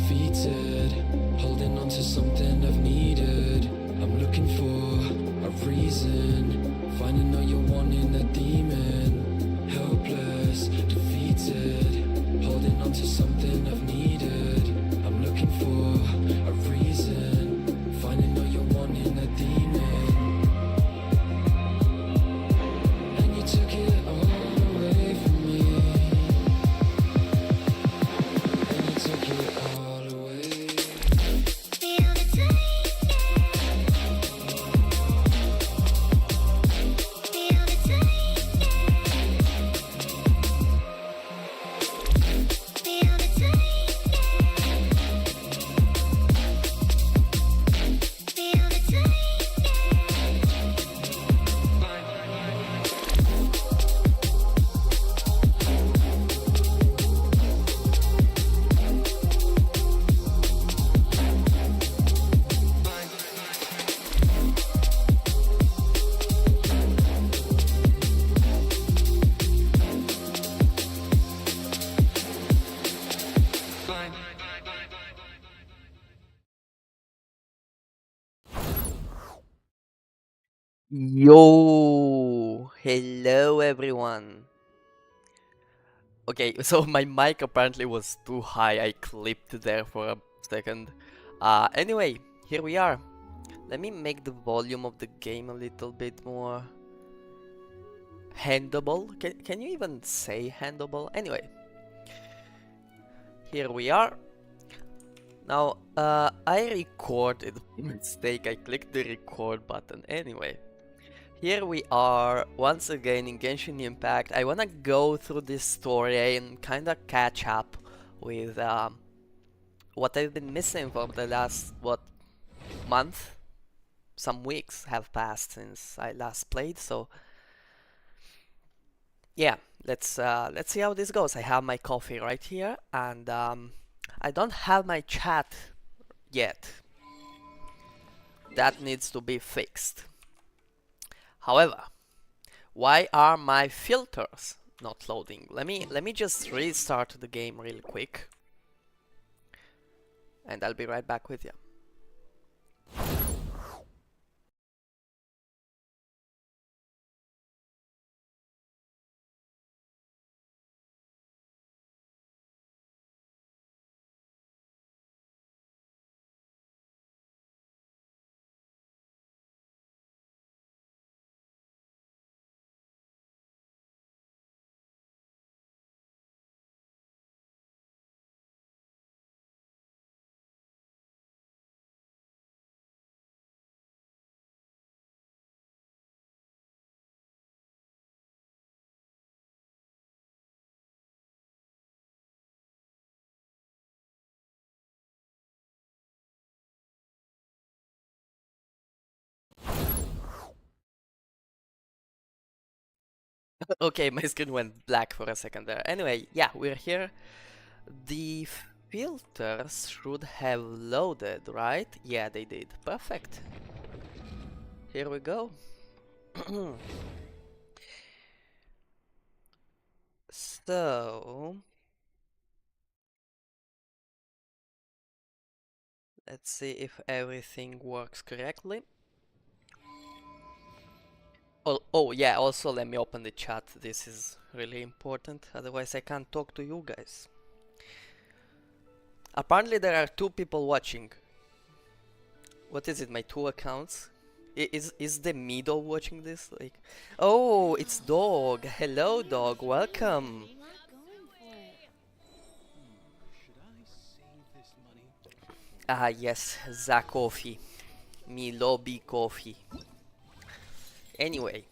defeated, holding on to something I've needed. I'm looking for a reason, finding all you're wanting, a demon. Helpless, defeated, holding on to something I've needed. I'm looking for a reason, finding all you're wanting, a demon. And you took it all away from me, and you took it all away. Feel the taking. Feel the taking. Feel the taking. Feel the taking. Yo, hello everyone. Okay, so my mic apparently was too high. I clipped there for a second. Anyway, here we are. Let me make the volume of the game a little bit more handable. Can you even say handable? Anyway, here we are. Now, I recorded by mistake. I clicked the record button. Anyway. Here we are once again in Genshin Impact. I wanna go through this story and kinda catch up with what I've been missing for the last, month? Some weeks have passed since I last played, so yeah, let's see how this goes. I have my coffee right here, and I don't have my chat yet. That needs to be fixed. However, why are my filters not loading? Let me just restart the game real quick, and I'll be right back with you. Okay, my screen went black for a second there. Anyway, yeah, we're here. The filters should have loaded, right? Yeah, they did. Perfect. Here we go. So, let's see if everything works correctly. Oh yeah, also let me open the chat. This is really important, otherwise I can't talk to you guys. Apparently there are 2 people watching. What is it, my 2 accounts? Is the middle watching this? Like, oh, it's Dog. Hello, Dog. Welcome. Ah, yes, the coffee. Me lobby coffee. Anyway,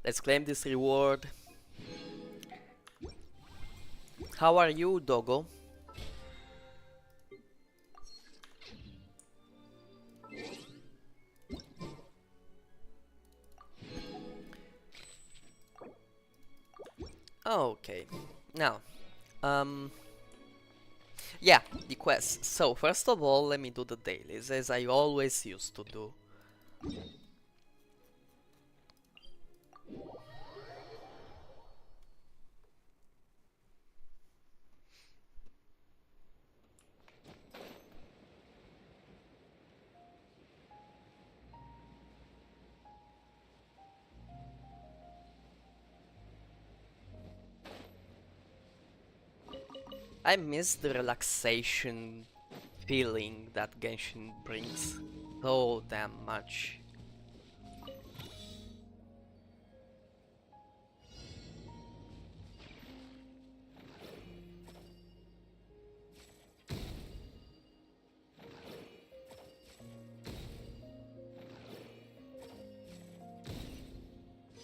let's claim this reward. How are you, Doggo? Okay, now, yeah, the quests. So, first of all, let me do the dailies, as I always used to do. I miss the relaxation feeling that Genshin brings so damn much.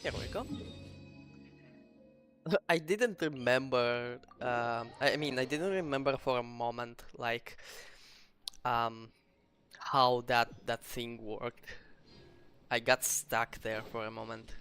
Here we go. I didn't remember. I mean, I didn't remember for a moment, like, um, how that thing worked. I got stuck there for a moment.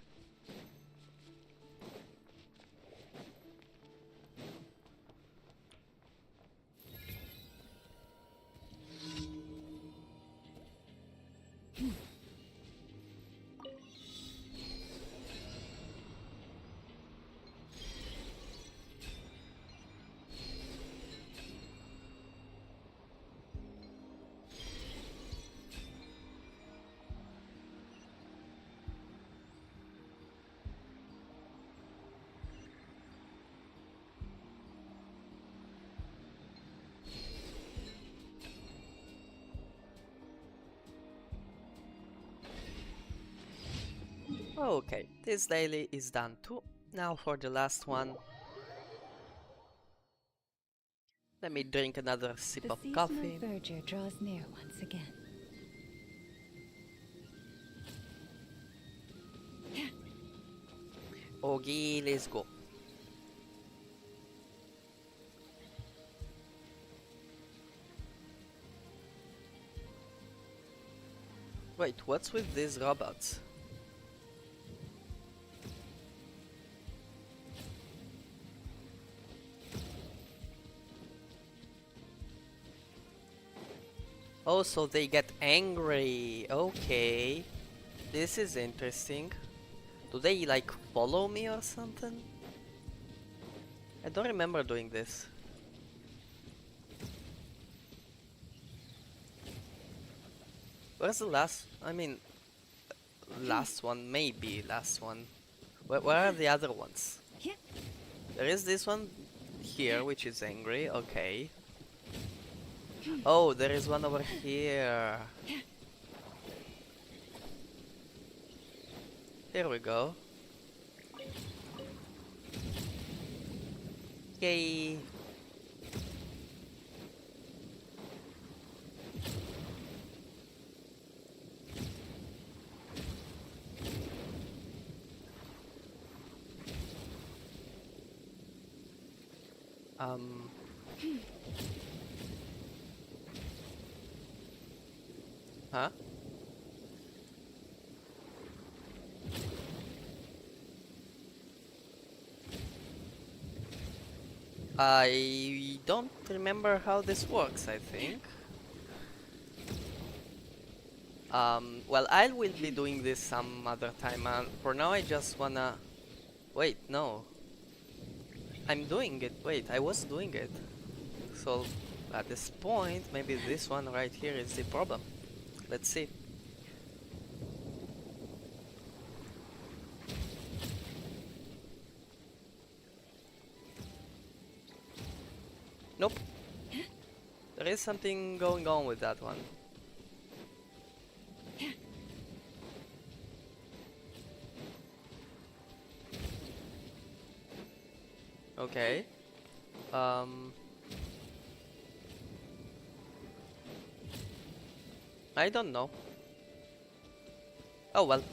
Okay, this daily is done too. Now for the last one. Let me drink another sip The of season coffee. of verdure draws near once again. Okay, let's go. Wait, what's with these robots? Oh, so they get angry. Okay. This is interesting. Do they like follow me or something? I don't remember doing this. Where's the last? I mean, last one, maybe last one. Where are the other ones? There is this one here, which is angry. Okay. Oh, there is one over here. Here we go. Yay. Um. Huh? I don't remember how this works, I think. Well, I will be doing this some other time, and for now I just wanna... Wait, no. I'm doing it. Wait, I was doing it. So, at this point, maybe this one right here is the problem. Let's see. Nope. There is something going on with that one. Okay. I don't know. Oh well.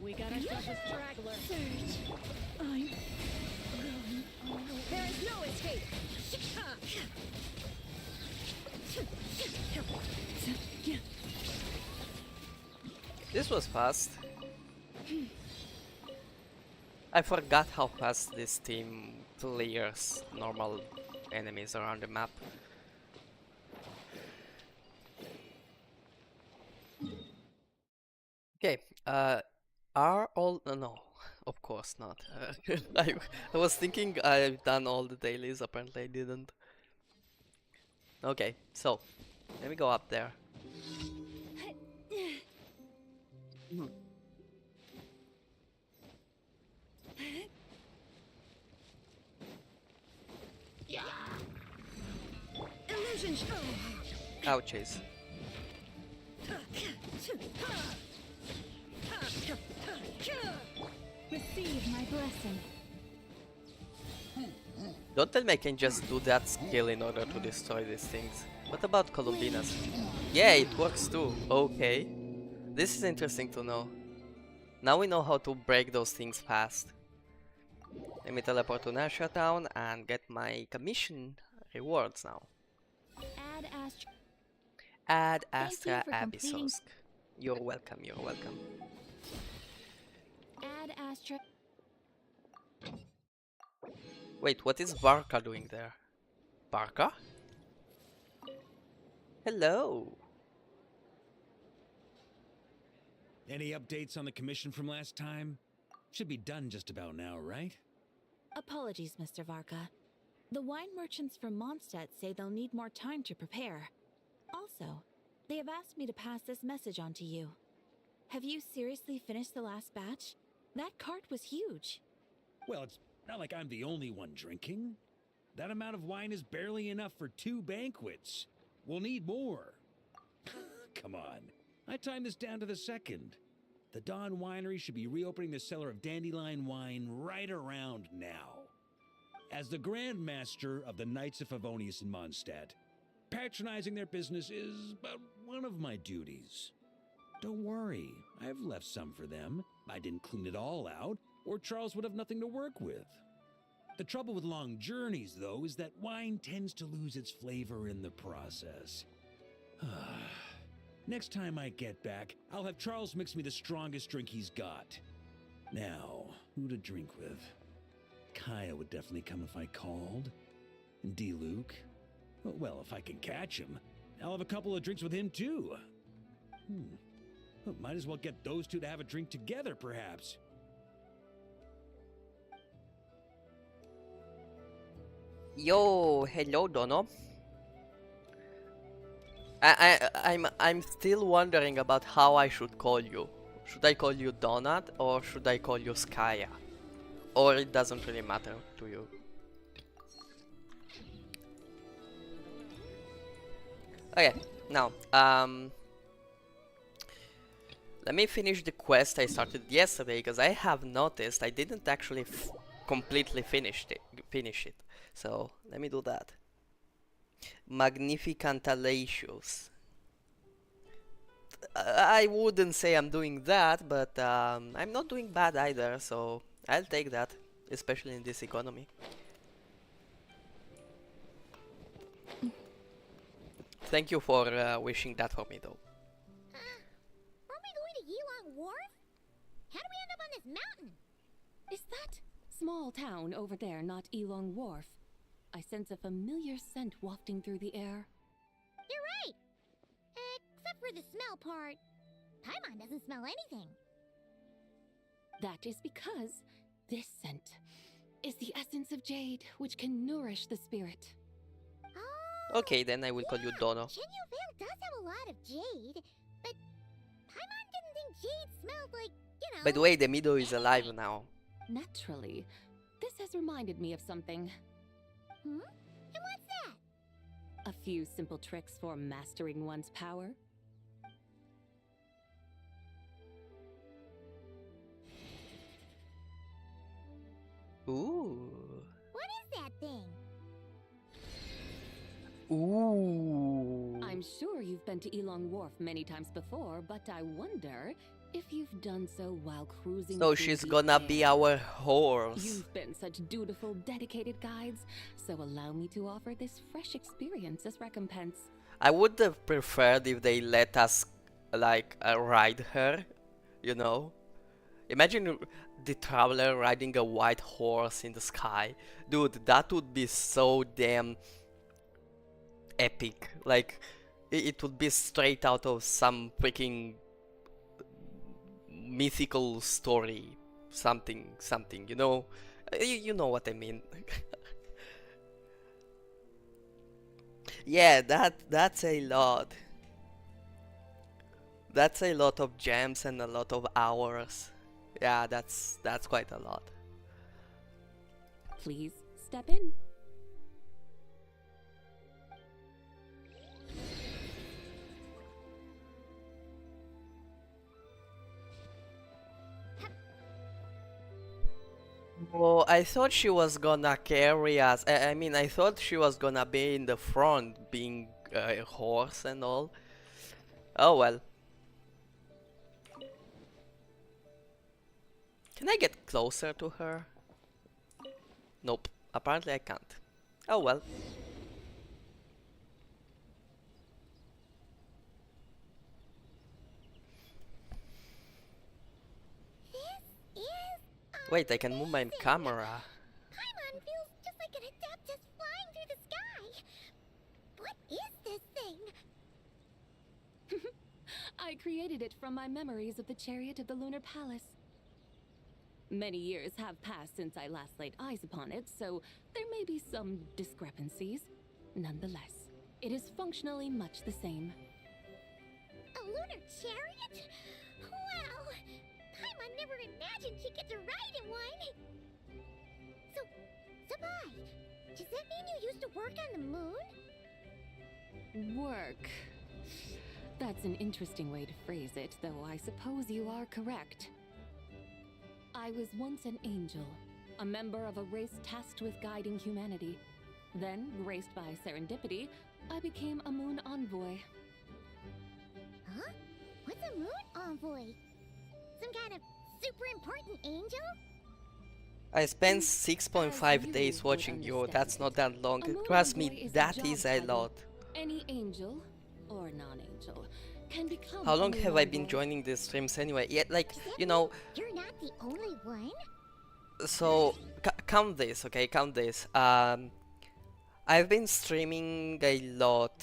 We got ourselves a straggler. healer. Surge. I'm going on. There is no escape. This was fast. I forgot how fast this team clears normal enemies around the map. Okay, are all no, of course not. I was thinking I've done all the dailies, apparently I didn't. Okay, so let me go up there. Illusion show. Ouchies. Receive my blessing. Don't tell me I can just do that skill in order to destroy these things. What about Columbinas? Yeah, it works too. Okay. This is interesting to know. Now we know how to break those things fast. Let me teleport to Nasha Town and get my commission rewards now. Add Astra. Add Thank you Astra for completing- Abyssosk. You're welcome, you're welcome. Add Astra. Wait, what is Barca doing there? Barca? Hello! Any updates on the commission from last time? Should be done just about now, right? Apologies, Mr. Varka. The wine merchants from Mondstadt say they'll need more time to prepare. Also, they have asked me to pass this message on to you. Have you seriously finished the last batch? That cart was huge. Well, it's not like I'm the only one drinking. That amount of wine is barely enough for 2 banquets. We'll need more. Come on. I timed this down to the second. The Dawn Winery should be reopening the cellar of dandelion wine right around now. As the Grand Master of the Knights of Favonius in Mondstadt, patronizing their business is but one of my duties. Don't worry, I've left some for them. I didn't clean it all out, or Charles would have nothing to work with. The trouble with long journeys, though, is that wine tends to lose its flavor in the process. Next time I get back, I'll have Charles mix me the strongest drink he's got. Now, who to drink with? Kaya would definitely come if I called. And D-Luke? Well, if I can catch him, I'll have a couple of drinks with him, too. Well, might as well get those two to have a drink together, perhaps. Yo, hello Dono. I'm still wondering about how I should call you. Should I call you Donut or should I call you Skaya? Or it doesn't really matter to you. Okay, now let me finish the quest I started yesterday because I have noticed I didn't actually completely finish it. So let me do that. Magnificantalacious. I wouldn't say I'm doing that, but I'm not doing bad either, so I'll take that, especially in this economy. Thank you for wishing that for me, though. Aren't we going to Yilong Wharf? How do we end up on this mountain? Is that small town over there not Elong Wharf? I sense a familiar scent wafting through the air. You're right. Except for the smell part. Paimon doesn't smell anything. That is because this scent is the essence of jade, which can nourish the spirit. Oh, Okay, then I will call you Dono. Chenyu Vale does have a lot of jade, but Paimon didn't think jade smelled like, you know... By the way, the Mido is alive now. Naturally, this has reminded me of something. And what's that? A few simple tricks for mastering one's power. Ooh. What is that thing? Ooh. I'm sure you've been to Elong Wharf many times before, but I wonder, If you've done so while cruising So through she's the gonna be air, our horse. you've been such dutiful, dedicated guides, so allow me to offer this fresh experience as recompense. I would have preferred if they let us like ride her, you know? Imagine the traveler riding a white horse in the sky. Dude, that would be so damn epic. Like, it would be straight out of some freaking mythical story. Something, you know? You know what I mean. Yeah, that's a lot. That's a lot of gems and a lot of hours. Yeah, that's quite a lot. Please step in. Oh, I thought she was gonna carry us. I mean, I thought she was gonna be in the front, being a horse and all. Oh well. Can I get closer to her? Nope. Apparently I can't. Oh well. This is Wait, I can move my amazing. camera. Paimon feels just like an Adeptus flying through the sky. What is this thing? I created it from my memories of the chariot of the Lunar Palace. Many years have passed since I last laid eyes upon it, so there may be some discrepancies. Nonetheless, it is functionally much the same. A lunar chariot? Wow! Paimon never imagined she'd get to ride in one. So, Sabai, does that mean you used to work on the moon? Work. That's an interesting way to phrase it, though I suppose you are correct. I was once an angel, a member of a race tasked with guiding humanity. Then, graced by serendipity, I became a moon envoy. Huh? What's a moon envoy? Some kind of super important angel? I spent As 6.5 you days would watching you. understand That's not that long. A moon Trust envoy me, is that job is a title. lot. Any angel, or non-angel, can become How a long moon have I been envoy. joining these streams anyway? Yeah, like, Does that you know, mean you're not the only one? so count this, okay? Count this. I've been streaming a lot,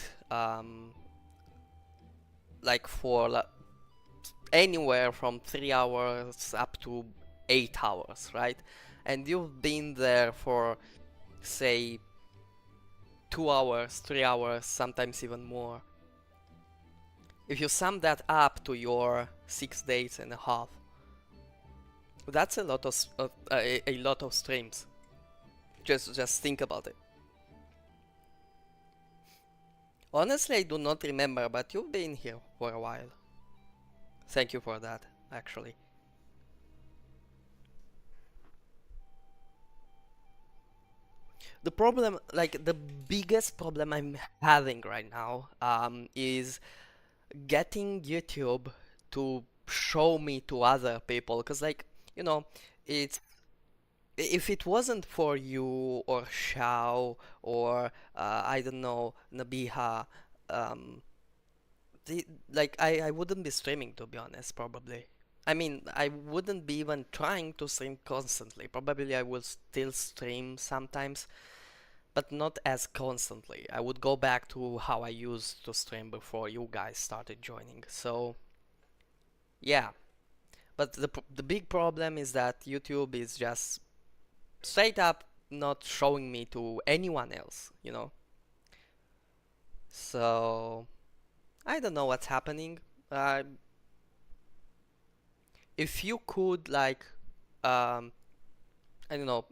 like for anywhere from 3 hours up to 8 hours, right? And you've been there for, say, 2 hours, 3 hours, sometimes even more. If you sum that up to your 6 days and a half, that's a lot of a lot of streams. Just think about it. Honestly, I do not remember, but you've been here for a while. Thank you for that, actually. The problem, like the biggest problem I'm having right now, is getting YouTube to show me to other people, because like, you know, it's if it wasn't for you or Shao or I don't know, Nabiha, um, like I wouldn't be streaming, to be honest, probably. I mean, I wouldn't be even trying to stream constantly. Probably I will still stream sometimes, but not as constantly. I would go back to how I used to stream before you guys started joining. So, yeah. But the big problem is that YouTube is just straight up not showing me to anyone else, you know? So, I don't know what's happening. If you could, like, I don't know,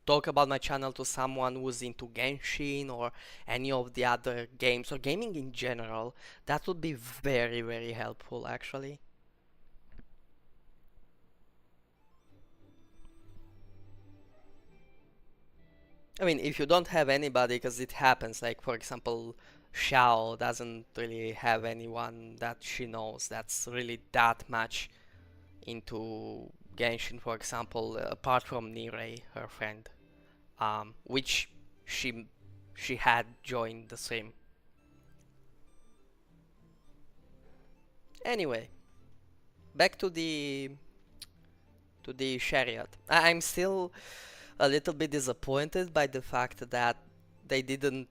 talk about my channel to someone who's into Genshin or any of the other games or gaming in general, that would be very, very helpful, actually. I mean, if you don't have anybody, because it happens, like for example, Xiao doesn't really have anyone that she knows that's really that much into Genshin, for example, apart from Nirei, her friend, which she she had joined the stream. Anyway, back to the chariot. I'm still a little bit disappointed by the fact that they didn't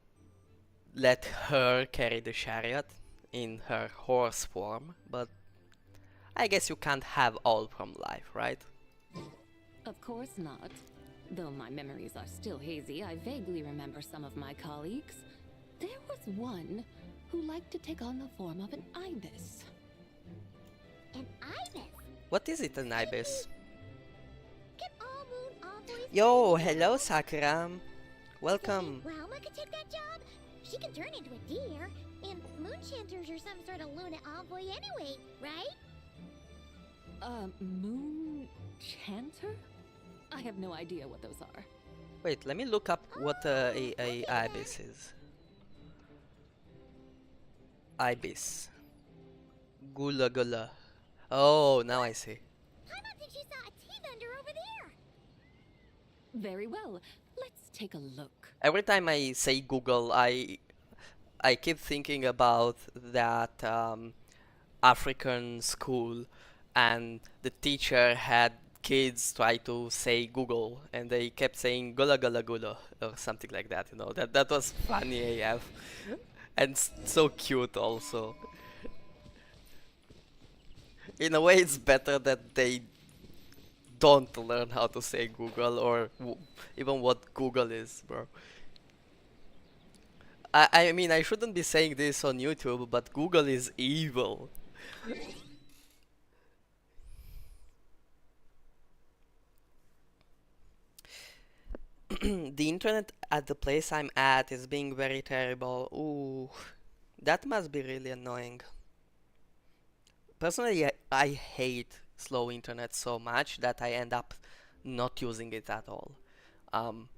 let her carry the chariot in her horse form, but I guess you can't have all from life, right? Of course not. Though my memories are still hazy, I vaguely remember some of my colleagues. There was one who liked to take on the form of an ibis. An ibis? What is it, an ibis? Can all moon envoys Yo, be hello animals? Sakura. Welcome. So Realma could take that job? She can turn into a deer, and moonchanters are some sort of Luna envoy anyway, right? Moon chanter? I have no idea what those are. Wait, let me look up what a ibis is. Ibis. Gula gula. Oh, now I see. Paimon thinks she saw a T-Thunder over there. Very well. Let's take a look. Every time I say Google, I keep thinking about that African school, and the teacher had kids try to say Google, and they kept saying gula gula gula or something like that. You know, that was funny AF, and so cute also. In a way, it's better that they don't learn how to say Google or even what Google is, bro. I mean, I shouldn't be saying this on YouTube, but Google is evil. The internet at the place I'm at is being very terrible. Ooh, that must be really annoying. Personally, I hate slow internet so much that I end up not using it at all. Um,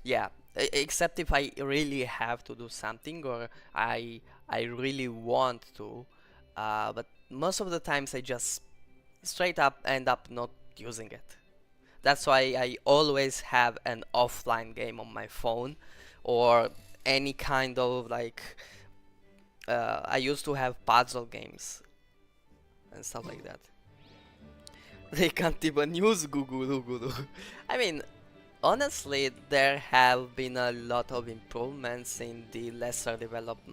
yeah, except if I really have to do something or I really want to. But most of the times I just straight up end up not using it. That's why I always have an offline game on my phone or any kind of like I used to have puzzle games and stuff like that. They can't even use Google. I mean, honestly, there have been a lot of improvements in the lesser developed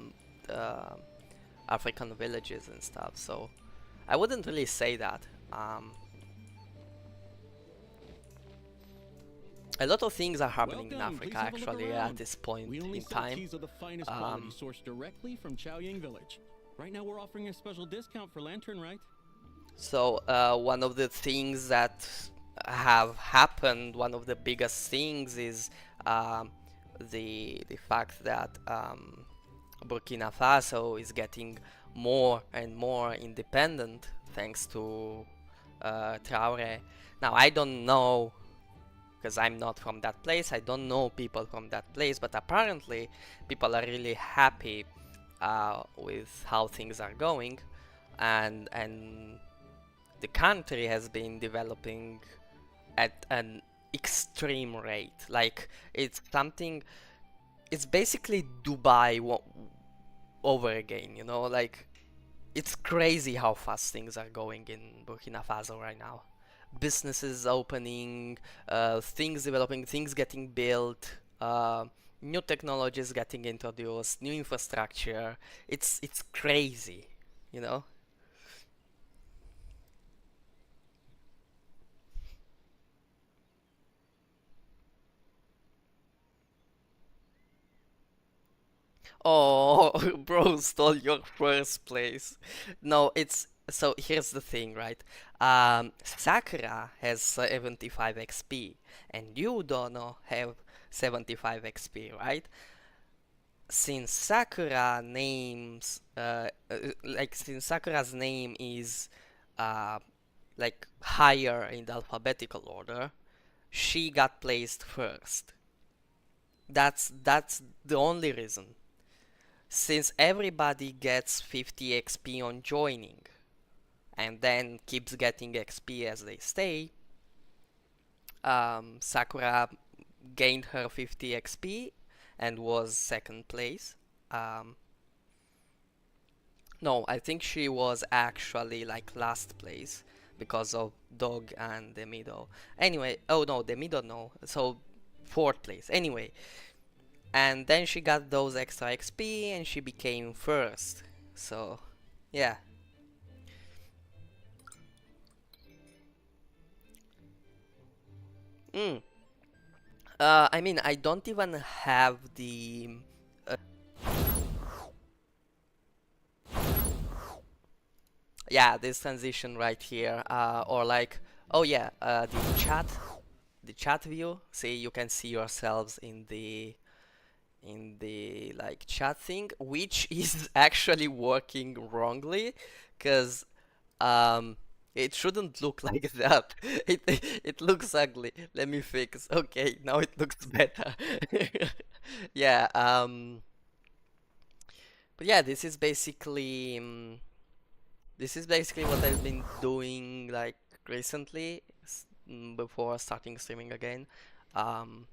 uh, African villages and stuff, so I wouldn't really say that. A lot of things are happening in Welcome. Please Africa have a look actually around. at this point We only in sell time. teas of the finest quality sourced directly from Chaoyang Village. Right now we're offering a special discount for Lantern, right? So one of the things that have happened, one of the biggest things is the fact that Burkina Faso is getting more and more independent thanks to Traore. Now I don't know because I'm not from that place. I don't know people from that place, but apparently people are really happy with how things are going, and the country has been developing at an extreme rate. Like it's something. It's basically Dubai over again. You know, like it's crazy how fast things are going in Burkina Faso right now. Businesses opening, things developing, things getting built, new technologies getting introduced, new infrastructure. It's crazy, you know. Oh, bro stole your first place. No, it's so here's the thing, right? Sakura has 75 XP, and you don't have 75 XP, right? Since Sakura names, like since Sakura's name is uh, like higher in the alphabetical order, she got placed first. That's the only reason. since everybody gets 50 XP on joining and then keeps getting XP as they stay, Sakura gained her 50 XP and was second place. Um, no, I think she was actually like last place because of Dog and the middle. Anyway, oh no, the middle no. So fourth place. Anyway, and then she got those extra XP and she became first. So yeah. Mm. I mean, I don't even have the yeah, this transition right here, or like, oh yeah, the chat view. See, you can see yourselves in the like chat thing, which is actually working wrongly, because um, it shouldn't look like that. It looks ugly. Let me fix. Okay, now it looks better. Yeah. But yeah, this is basically what I've been doing like recently before starting streaming again. Um,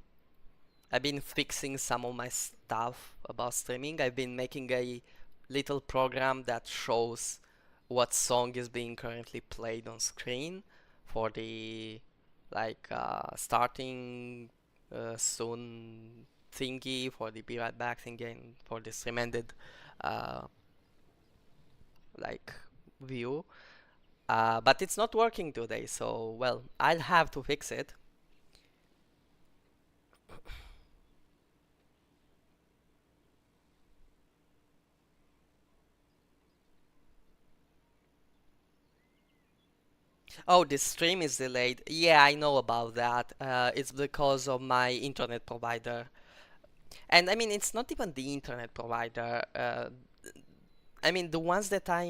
I've been fixing some of my stuff about streaming. I've been making a little program that shows what song is being currently played on screen for the like starting soon thingy, for the be right back thingy, and for this recommended uh, like view. But it's not working today, so well, I'll have to fix it. Oh, the stream is delayed. Yeah, I know about that. It's because of my internet provider. And I mean, it's not even the internet provider. I mean, the ones that I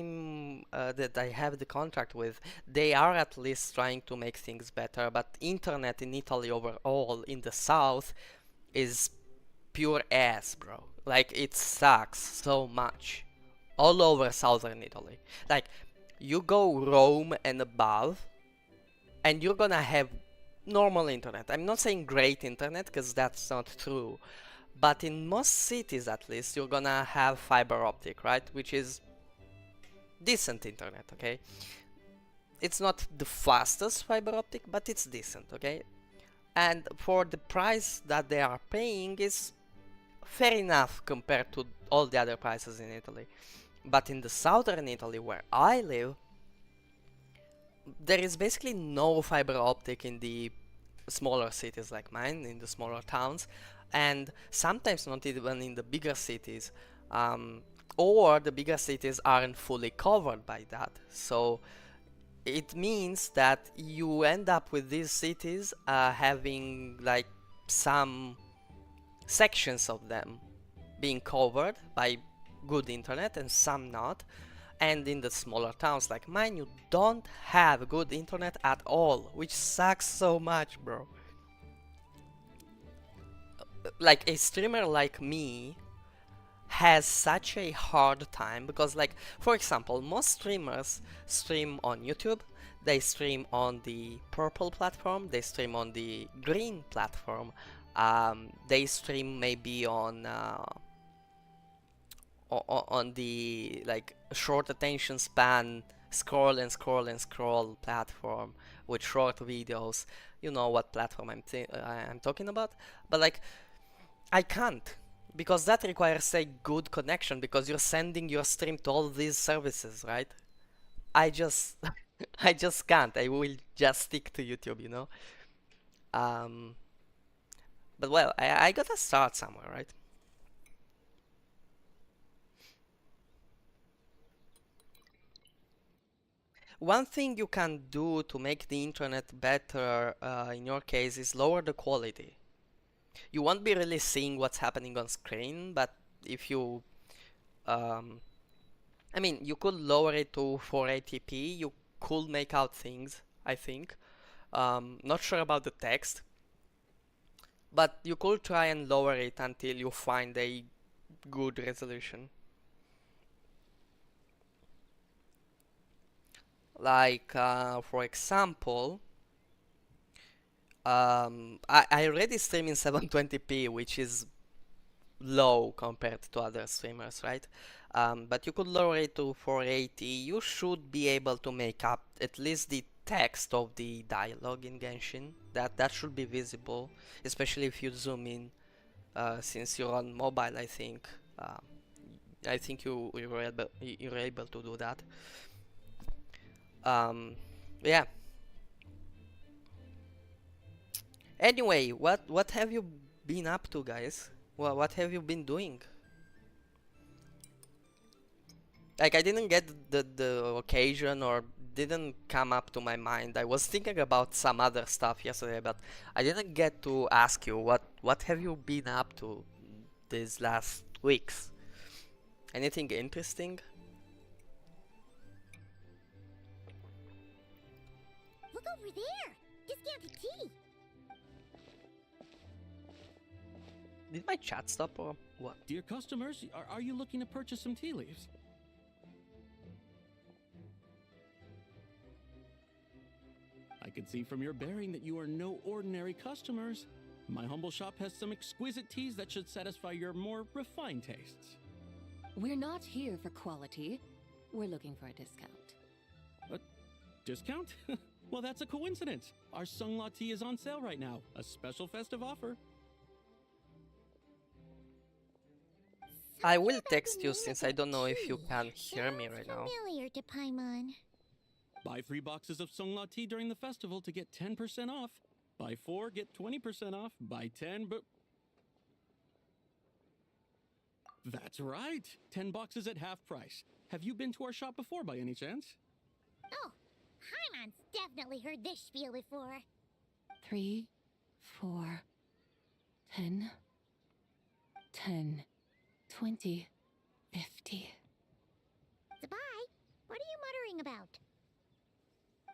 have the contract with, they are at least trying to make things better. But internet in Italy overall, in the south, is pure ass, bro. Like, it sucks so much. All over southern Italy. Like, you go Rome and above, and you're gonna have normal internet. I'm not saying great internet, because that's not true. But in most cities, at least, you're gonna have fiber optic, right? Which is decent internet, okay? It's not the fastest fiber optic, but it's decent, okay? And for the price that they are paying is fair enough compared to all the other prices in Italy. But in the southern Italy, where I live, there is basically no fiber optic in the smaller cities like mine, in the smaller towns, and sometimes not even in the bigger cities. Or the bigger cities aren't fully covered by that. So it means that you end up with these cities having like some sections of them being covered by good internet and some not. And in the smaller towns like mine, you don't have good internet at all, which sucks so much, bro. Like a streamer like me has such a hard time because, like, for example, most streamers stream on YouTube, they stream on the purple platform, they stream on the green platform, they stream maybe on the like short attention span scroll and scroll and scroll platform with short videos. You know what platform I'm talking about. But like, I can't, because that requires a good connection, because you're sending your stream to all these services, right? I just I just can't. I will just stick to YouTube, you know. um but well, I gotta start somewhere, right? One thing you can do to make the internet better, in your case, is lower the quality. You won't be really seeing what's happening on screen, but if you, um, I mean, you could lower it to 480p, you could make out things, I think. Not sure about the text, but you could try and lower it until you find a good resolution. Like, for example, I already stream in 720p, which is low compared to other streamers, right? But you could lower it to 480. You should be able to make up at least the text of the dialogue in Genshin. That should be visible, especially if you zoom in. Since you're on mobile, I think you're able to do that. Yeah. Anyway, what have you been up to, guys? Well, what have you been doing? Like, I didn't get the occasion, or didn't come up to my mind. I was thinking about some other stuff yesterday, but I didn't get to ask you what have you been up to these last weeks? Anything interesting? Look over there! Discounted tea! Did my chat stop or what? Dear customers, are you looking to purchase some tea leaves? I can see from your bearing that you are no ordinary customers. My humble shop has some exquisite teas that should satisfy your more refined tastes. We're not here for quality. We're looking for a discount. A discount? Well, that's a coincidence. Our Sungla tea is on sale right now. A special festive offer. I will text you since I don't know if you can hear me right now. Familiar to Paimon. Buy 3 boxes of Sungla tea during the festival to get 10% off. Buy 4, get 20% off. Buy 10, but... That's right! 10 boxes at half price. Have you been to our shop before by any chance? Oh, Paimon's definitely heard this spiel before. 3, 4, 10, 10, 20, 50. Sabai, what are you muttering about?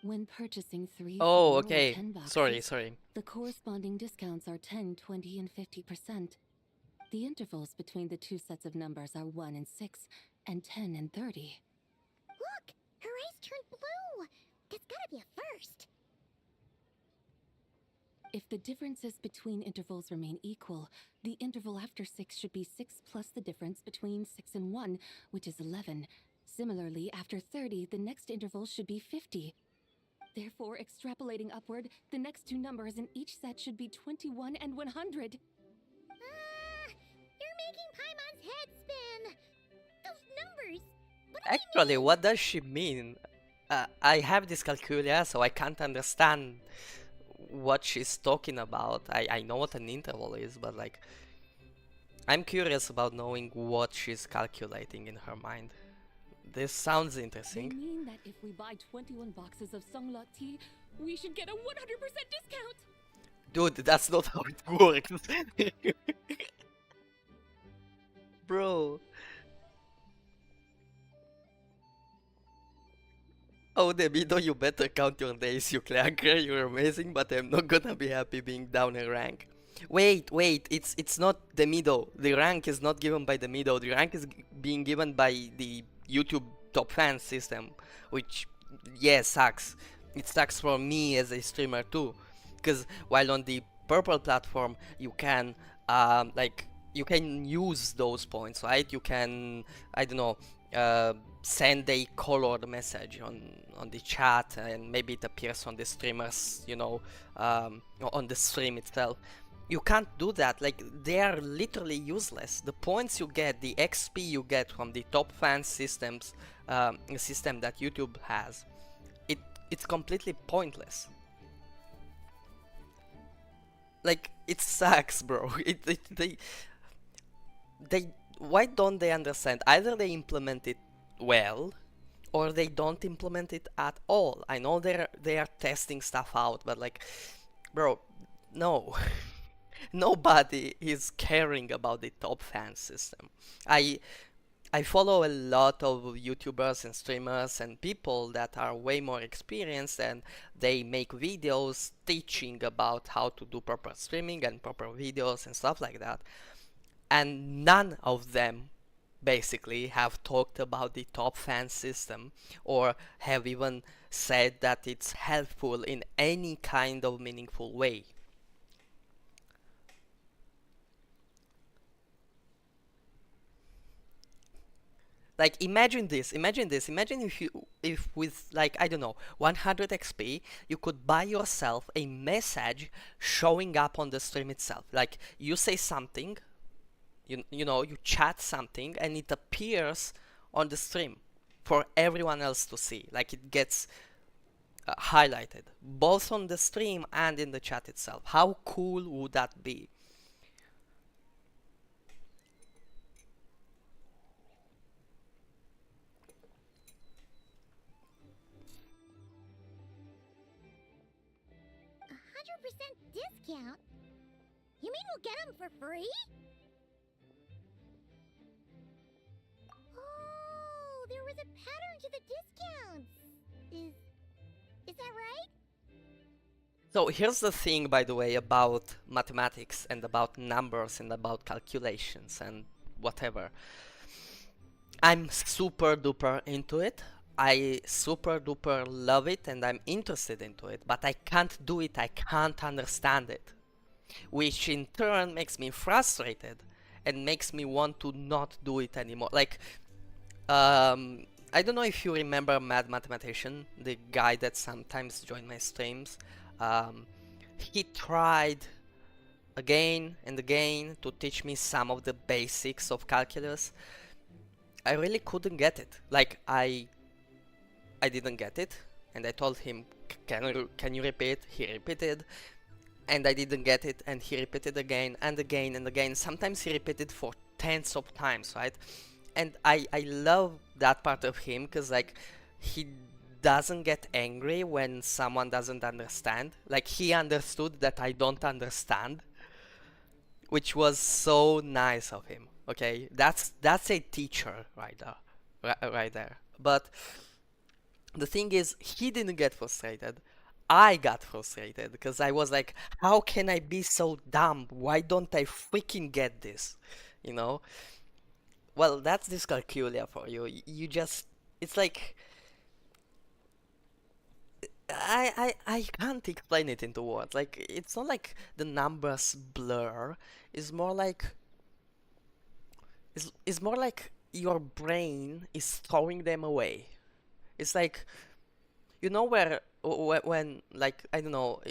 When purchasing 3, Oh, 4, or okay. 10 boxes, Sorry. the corresponding discounts are 10, 20, and 50%. The intervals between the two sets of numbers are 1 and 6, and 10 and 30. Look, her eyes turned blue. That's gotta be a first. If the differences between intervals remain equal, the interval after 6 should be 6 plus the difference between 6 and 1, which is 11. Similarly, after 30, the next interval should be 50. Therefore, extrapolating upward, the next two numbers in each set should be 21 and 100. You're making Paimon's head spin. Those numbers. What do Actually, what does she mean? I have dyscalculia, so I can't understand what she's talking about. I know what an interval is, but like, I'm curious about knowing what she's calculating in her mind. This sounds They interesting. mean that if we buy 21 boxes of Sungla tea, we should get a 100% discount! Dude, that's not how it works. Bro. Oh, Debido, you better count your days, you clanker. You're amazing, but I'm not gonna be happy being down a rank. Wait, it's not the Mido. The rank is not given by the Mido. The rank is being given by the YouTube top fan system, which, yeah, sucks. It sucks for me as a streamer too, because while on the purple platform you can you can use those points, right? You can, I don't know, send a colored message on the chat, and maybe it appears on the streamers, on the stream itself. You can't do that. Like, they are literally useless. The points you get, the XP you get from the top fan systems, system that YouTube has, it's completely pointless. Like, it sucks, bro. They why don't they understand? Either they implement it well, or they don't implement it at all. I know they are testing stuff out, but like, bro, no. Nobody is caring about the top fan system. I follow a lot of YouTubers and streamers and people that are way more experienced, and they make videos teaching about how to do proper streaming and proper videos and stuff like that. And none of them basically have talked about the top fan system, or have even said that it's helpful in any kind of meaningful way. Like imagine this, imagine if with like I don't know 100 XP you could buy yourself a message showing up on the stream itself. Like you say something, you know, you chat something and it appears on the stream for everyone else to see. Like it gets highlighted both on the stream and in the chat itself. How cool would that be? Discount? You mean we'll get them for free? Oh, there was a pattern to the discounts. Is that right? So here's the thing, by the way, about mathematics and about numbers and about calculations and whatever. I'm super duper into it. I super duper love it and I'm interested into it, but I can't do it, I can't understand it. Which in turn makes me frustrated and makes me want to not do it anymore. Like, I don't know if you remember Mad Mathematician, the guy that sometimes joined my streams. He tried again and again to teach me some of the basics of calculus. I really couldn't get it. Like, I didn't get it, and I told him, can you repeat? He repeated, and I didn't get it, and he repeated again and again and again. Sometimes he repeated for tens of times, right? And I love that part of him, because like he doesn't get angry when someone doesn't understand. Like he understood that I don't understand, which was so nice of him. Okay, that's a teacher right there, right there. But the thing is, he didn't get frustrated. I got frustrated because I was like, how can I be so dumb? Why don't I freaking get this? You know? Well, that's dyscalculia for you. You just, it's like, I can't explain it into words. Like, it's not like the numbers blur. It's more like, it's more like your brain is throwing them away. It's like, you know, when like I don't know,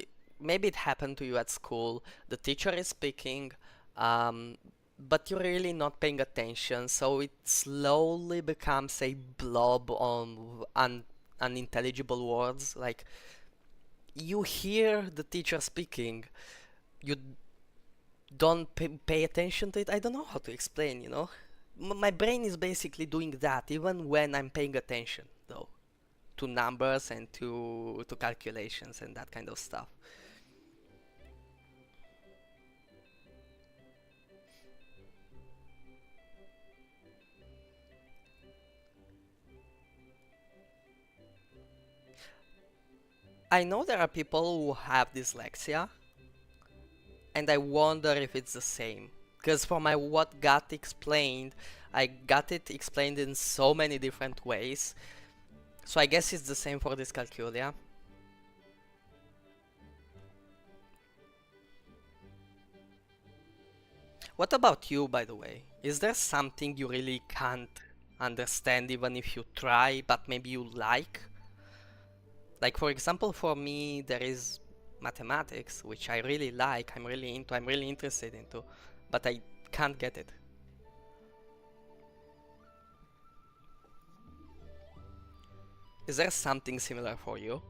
maybe it happened to you at school. The teacher is speaking, but you're really not paying attention, so it slowly becomes a blob on unintelligible words. Like you hear the teacher speaking, you don't pay attention to it. I don't know how to explain, you know. My brain is basically doing that even when I'm paying attention, though, to numbers and to calculations and that kind of stuff. I know there are people who have dyslexia, and I wonder if it's the same. Because for my what got explained, I got it explained in so many different ways. So I guess it's the same for dyscalculia. What about you, by the way? Is there something you really can't understand even if you try, but maybe you like? Like, for example, for me, there is mathematics, which I really like, I'm really into, I'm really interested into, but I can't get it. Is there something similar for you?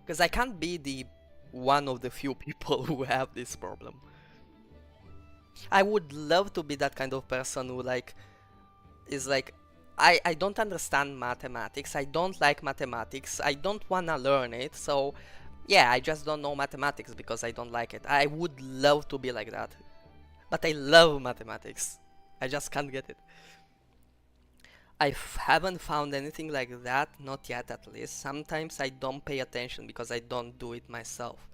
Because I can't be the one of the few people who have this problem. I would love to be that kind of person who like is like, I don't understand mathematics, I don't like mathematics, I don't wanna learn it, so yeah, I just don't know mathematics because I don't like it. I would love to be like that. But I love mathematics. I just can't get it. haven't found anything like that, not yet at least. Sometimes I don't pay attention because I don't do it myself.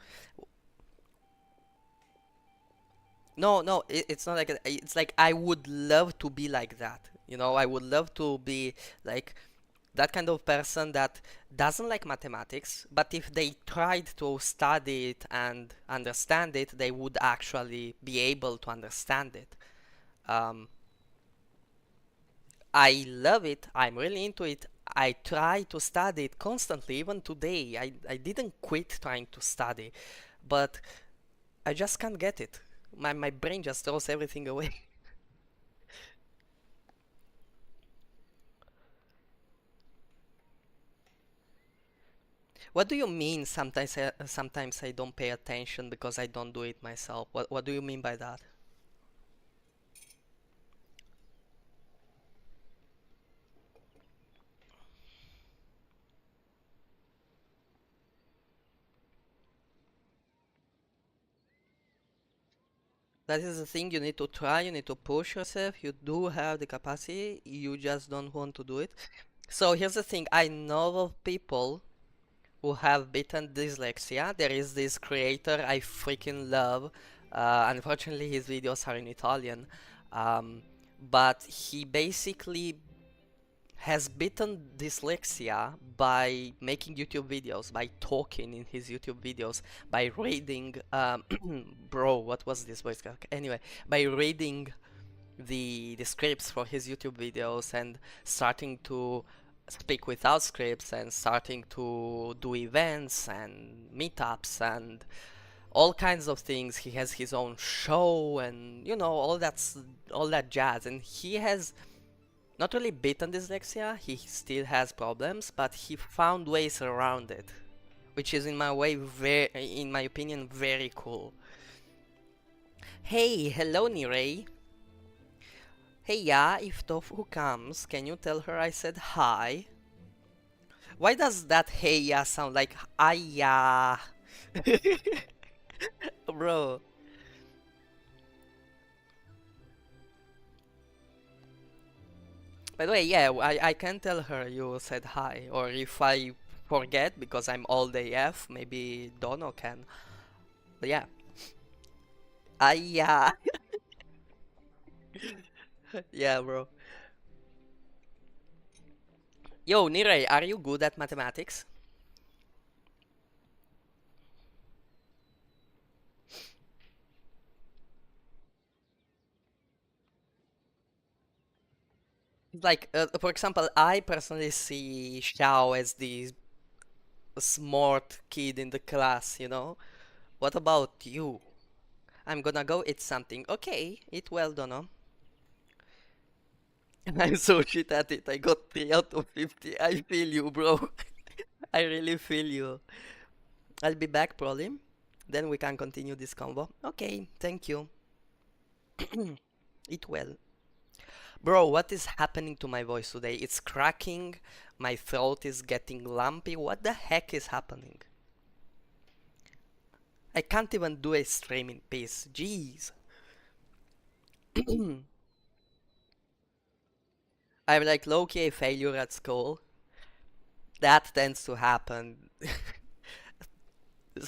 No, no, it's not like it's like I would love to be like that. You know, I would love to be like that kind of person that doesn't like mathematics, but if they tried to study it and understand it, they would actually be able to understand it. Um, I love it. I'm really into it. I try to study it constantly, even today. I didn't quit trying to study, but I just can't get it. My brain just throws everything away. What do you mean sometimes I don't pay attention because I don't do it myself? What do you mean by that? That is the thing, you need to try, you need to push yourself, you do have the capacity, you just don't want to do it. So here's the thing, I know of people who have beaten dyslexia. There is this creator I freaking love. Unfortunately, his videos are in Italian. Um, but he basically has beaten dyslexia by making YouTube videos, by talking in his YouTube videos, by reading, bro, what was this voice crack? Anyway, by reading the scripts for his YouTube videos and starting to speak without scripts and starting to do events and meetups and all kinds of things. He has his own show and you know all that jazz, and he has not really beaten dyslexia. He still has problems, but he found ways around it, which is in my opinion very cool. Hey, hello Nirei. Hey, yeah, if Tofu comes, can you tell her I said hi? Why does that hey, yeah sound like yeah? Bro. By the way, yeah, I can tell her you said hi, or if I forget because I'm all AF, maybe Dono can. But yeah. Yeah. Yeah, bro. Yo, Nirei, are you good at mathematics? Like, for example, I personally see Xiao as the smart kid in the class, you know? What about you? I'm gonna go eat something. Okay, eat well, Dono. I'm so shit at it. I got 3 out of 50. I feel you, bro. I really feel you. I'll be back, probably. Then we can continue this convo. Okay, thank you. Eat well. Bro, what is happening to my voice today? It's cracking. My throat is getting lumpy. What the heck is happening? I can't even do a stream in peace. Jeez. I'm like low-key a failure at school. That tends to happen.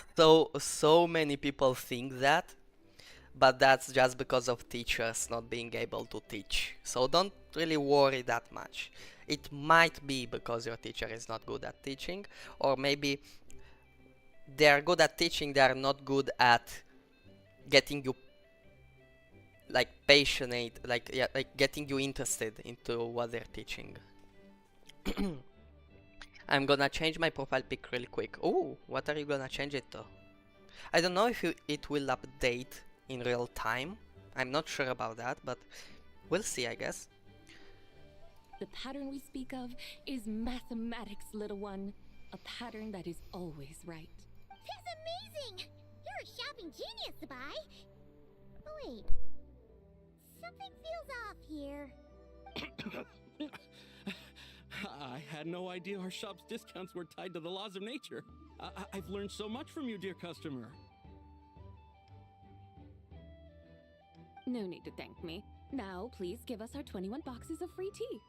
So many people think that, but that's just because of teachers not being able to teach. So don't really worry that much. It might be because your teacher is not good at teaching, or maybe they are good at teaching, they are not good at getting you like passionate, like yeah, like getting you interested into what they're teaching. I'm gonna change my profile pic really quick. Oh, what are you gonna change it to? I don't know if it will update in real time. I'm not sure about that, but we'll see, I guess. The pattern we speak of is mathematics, little one. A pattern that is always right. That's amazing! You're a shopping genius, Sabai! Oh, wait. Something feels off here. I had no idea our shop's discounts were tied to the laws of nature. I've learned so much from you, dear customer. No need to thank me. Now, please give us our 21 boxes of free tea.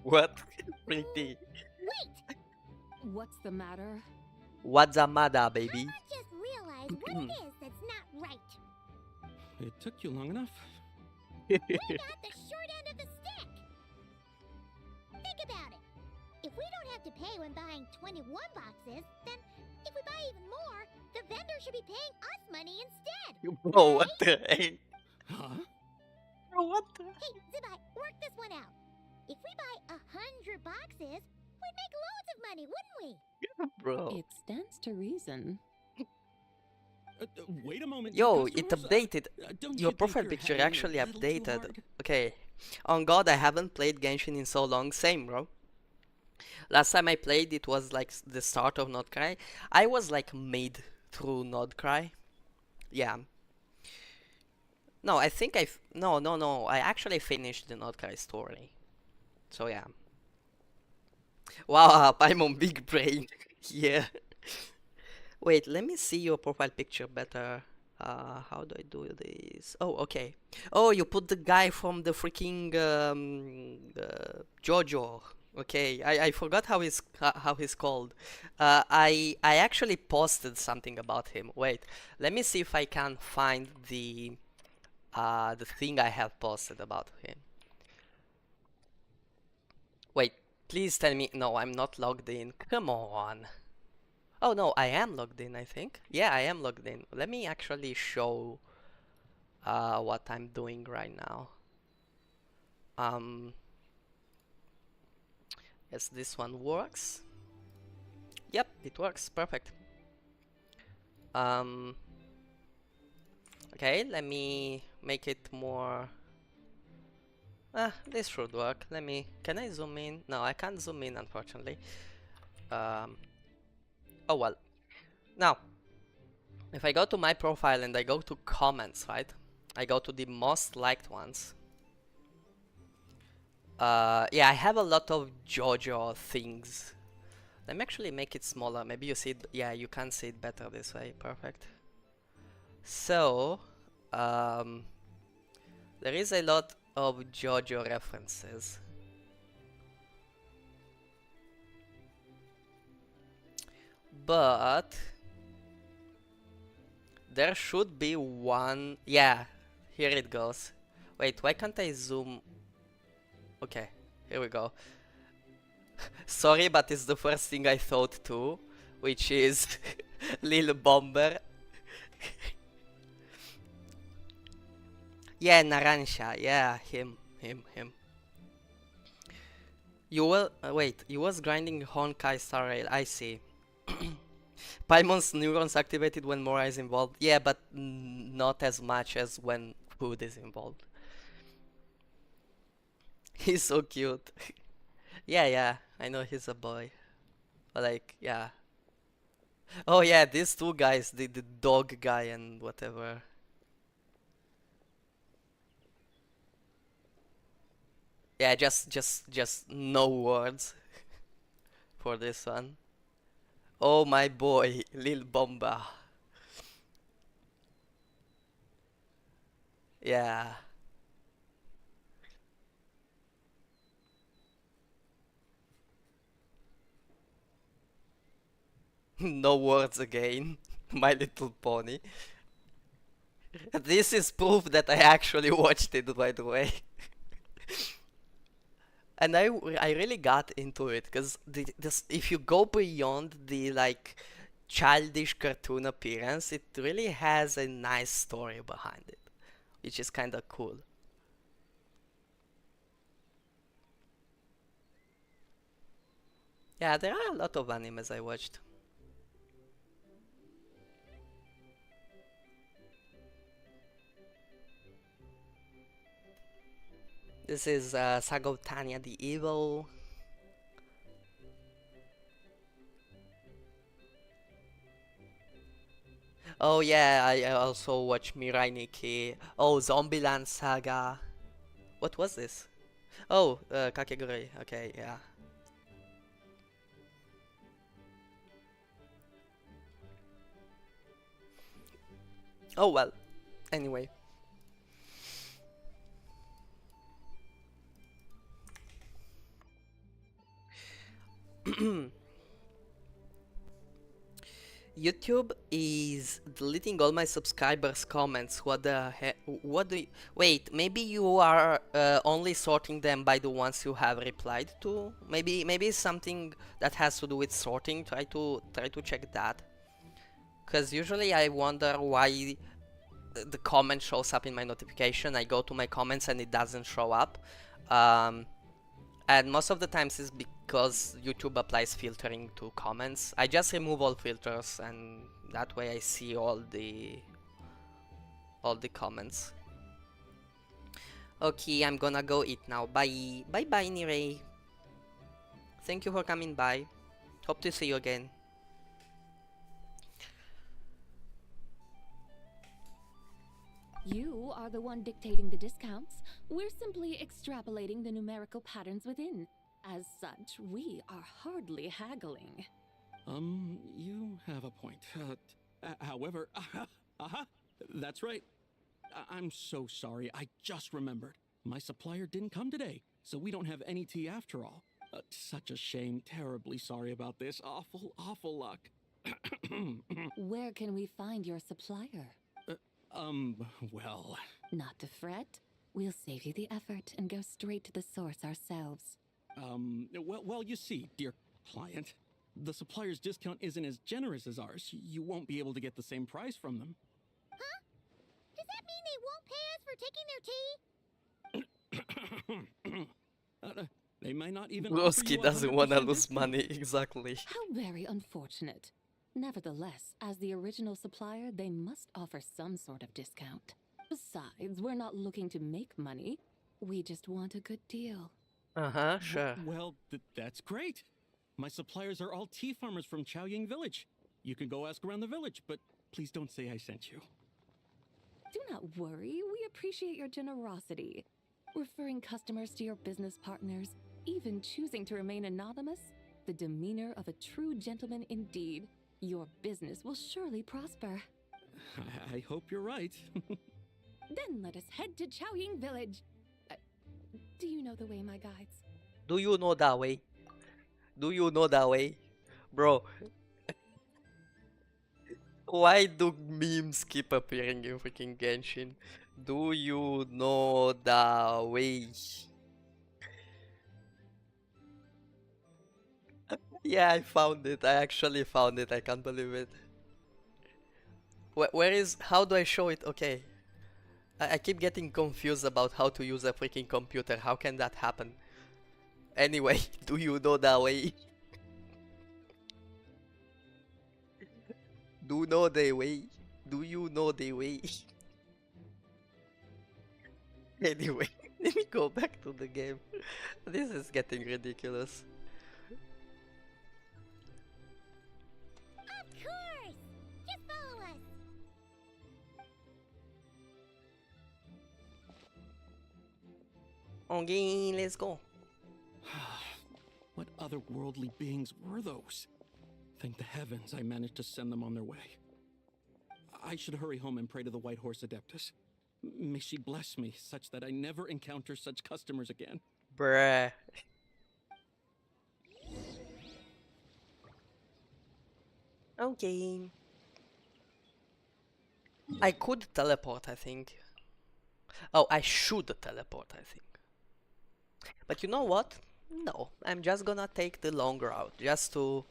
What? Pretty. Wait! What's the matter? What's a matter, baby? I just realized what it is that's not right. It took you long enough. We got the short end of the stick. Think about it. If we don't have to pay when buying 21 boxes, then if we buy even more, the vendor should be paying us money instead. Bro, what the heck? Huh? Bro, what the? Hey, Zibai, work this one out. If we buy 100 boxes, we'd make loads of money, wouldn't we? Bro. It stands to reason. Wait a moment. Yo, it customers, updated. don't Your you think profile you're picture having it a actually little too updated. hard? Okay. On God, I haven't played Genshin in so long. Same, bro. Last time I played, it was like the start of Not Cry. I was like made through Not Cry. Yeah. No, I think no. I actually finished the Not Cry story. So yeah. Wow, I'm on big brain. Yeah. Wait, let me see your profile picture better. How do I do this? Oh, okay. Oh, you put the guy from the freaking Jojo. Okay, I forgot how he's called. I actually posted something about him. Wait, let me see if I can find the thing I have posted about him. Wait, please tell me. No, I'm not logged in. Come on. Oh no, I am logged in, I think. Yeah, I am logged in. Let me actually show what I'm doing right now. Yes, this one works. Yep, it works. Perfect. Okay, let me make it more. This should work. Can I zoom in? No, I can't zoom in, unfortunately. Oh well. Now, if I go to my profile and I go to comments, right? I go to the most liked ones. Yeah, I have a lot of JoJo things. Let me actually make it smaller. Maybe you see it. Yeah, you can see it better this way. Perfect. So, there is a lot of JoJo references. But there should be one. Yeah, here it goes. Wait, why can't I zoom? Okay, here we go. Sorry, but it's the first thing I thought too, which is Lil Bomber. Yeah, Narancia. Yeah, him. You will wait. You was grinding Honkai Star Rail. I see. Paimon's neurons activated when Mora is involved. Yeah, but not as much as when food is involved. He's so cute. Yeah, I know he's a boy. But like, yeah. Oh yeah, these two guys, the dog guy and whatever. Yeah, just no words for this one. Oh my boy, Lil Bomba. Yeah. No words again, My Little Pony. This is proof that I actually watched it, by the way. And I really got into it because if you go beyond the like childish cartoon appearance, it really has a nice story behind it, which is kind of cool. Yeah, there are a lot of animes I watched. This is Saga of Tanya the Evil. Oh yeah, I also watched Mirai Nikki. Oh, Zombieland Saga. What was this? Oh, Kakegurui. Okay, yeah. Oh well. Anyway. YouTube is deleting all my subscribers' comments. What the heck? What do you... Wait, maybe you are only sorting them by the ones you have replied to? Maybe it's something that has to do with sorting. Try to check that. Because usually I wonder why the comment shows up in my notification. I go to my comments and it doesn't show up. And most of the times it's because YouTube applies filtering to comments. I just remove all filters and that way I see all the comments. Okay, I'm gonna go eat now. Bye. Bye bye, Nirei. Thank you for coming by. Hope to see you again. You are the one dictating the discounts. We're simply extrapolating the numerical patterns within. As such, we are hardly haggling. You have a point. However, that's right. I'm so sorry. I just remembered. My supplier didn't come today, so we don't have any tea after all. Such a shame. Terribly sorry about this. Awful luck. Where can we find your supplier? Well... Not to fret. We'll save you the effort and go straight to the source ourselves. Well, you see, dear client, the supplier's discount isn't as generous as ours. You won't be able to get the same price from them. Huh? Does that mean they won't pay us for taking their tea? They might not even offer Roski you a doesn't wanna 100% lose discount. money, exactly. How very unfortunate. Nevertheless, as the original supplier, they must offer some sort of discount. Besides, we're not looking to make money. We just want a good deal. Uh-huh, sure. Well, that's great. My suppliers are all tea farmers from Chaoying Village. You can go ask around the village, but please don't say I sent you. Do not worry, we appreciate your generosity. Referring customers to your business partners, even choosing to remain anonymous, the demeanor of a true gentleman indeed. Your business will surely prosper. I hope you're right. Then let us head to Chaoying Village. Do you know the way, my guides? Do you know that way? Do you know that way? Bro. Why do memes keep appearing in freaking Genshin? Do you know the way? Yeah, I found it. I actually found it. I can't believe it. Where is... How do I show it? Okay. I keep getting confused about how to use a freaking computer. How can that happen? Anyway, do you know the way? Do you know the way? Do you know the way? Anyway, let me go back to the game. This is getting ridiculous. Of course! Just follow us! Okay, let's go. What otherworldly beings were those? Thank the heavens I managed to send them on their way. I should hurry home and pray to the White Horse Adeptus. May she bless me such that I never encounter such customers again. Bruh. Okay. I could teleport, I think. Oh, I should teleport, I think. But you know what? No, I'm just gonna take the long route, just to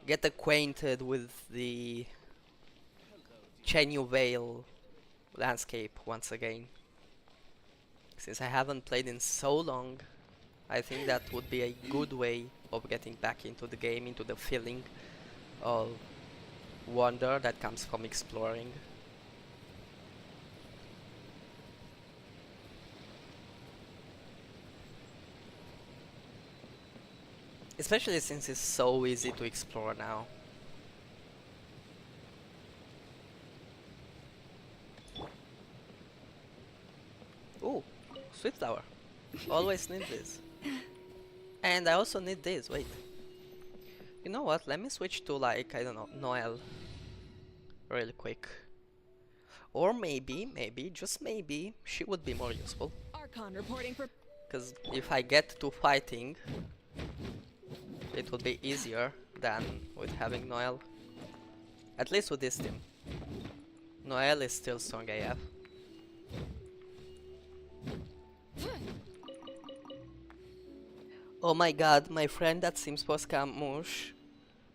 get acquainted with the Chenyu Vale landscape once again. Since I haven't played in so long, I think that would be a good way of getting back into the game, into the feeling of wonder that comes from exploring. Especially since it's so easy to explore now. Ooh, Swift Tower. Always need this. And I also need this, wait. You know what, let me switch to like, I don't know, Noel. Really quick. Or maybe, just maybe, she would be more useful. Archon reporting for... Because if I get to fighting, it would be easier than with having Noel. At least with this team. Noel is still strong AF. Oh my god, my friend that seems for Scamush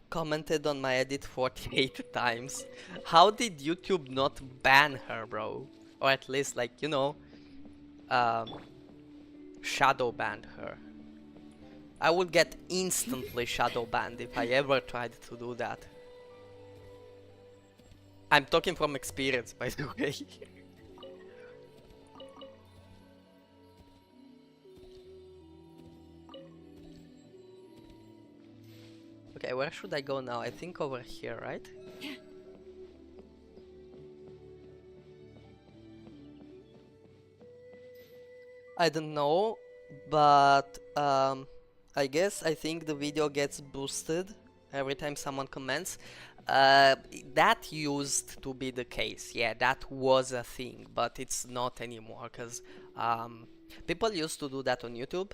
commented on my edit 48 times. How did YouTube not ban her, bro? Or at least, like, you know, shadow banned her. I would get instantly shadow banned if I ever tried to do that. I'm talking from experience, by the way. Okay, where should I go now? I think over here, right? I don't know, but I guess I think the video gets boosted every time someone comments. That used to be the case, yeah, that was a thing, but it's not anymore, because people used to do that on YouTube,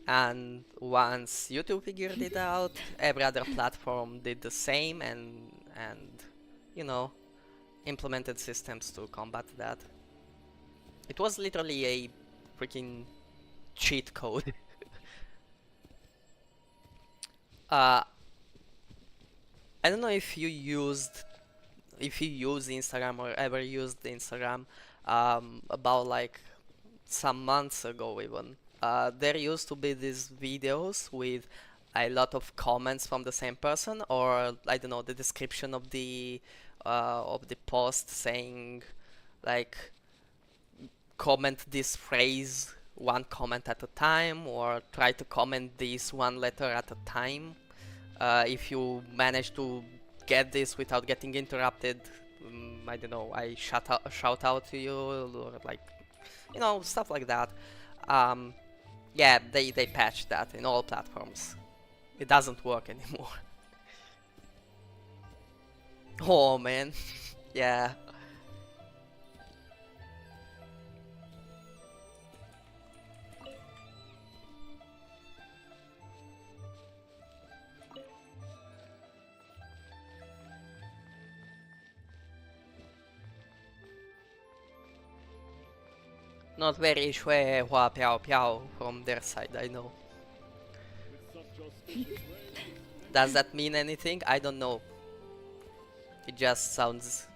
and once YouTube figured it out, every other platform did the same and you know, implemented systems to combat that. It was literally a freaking cheat code. I don't know if you use Instagram or ever used Instagram. About like some months ago even, there used to be these videos with a lot of comments from the same person, or I don't know, the description of the post saying like, comment this phrase one comment at a time, or try to comment this one letter at a time. If you manage to get this without getting interrupted, I don't know, I shout out to you, or like, you know, stuff like that. Yeah, they patched that in all platforms. It doesn't work anymore. Oh man, yeah. Not very shui hua piao piao from their side, I know. Does that mean anything? I don't know. It just sounds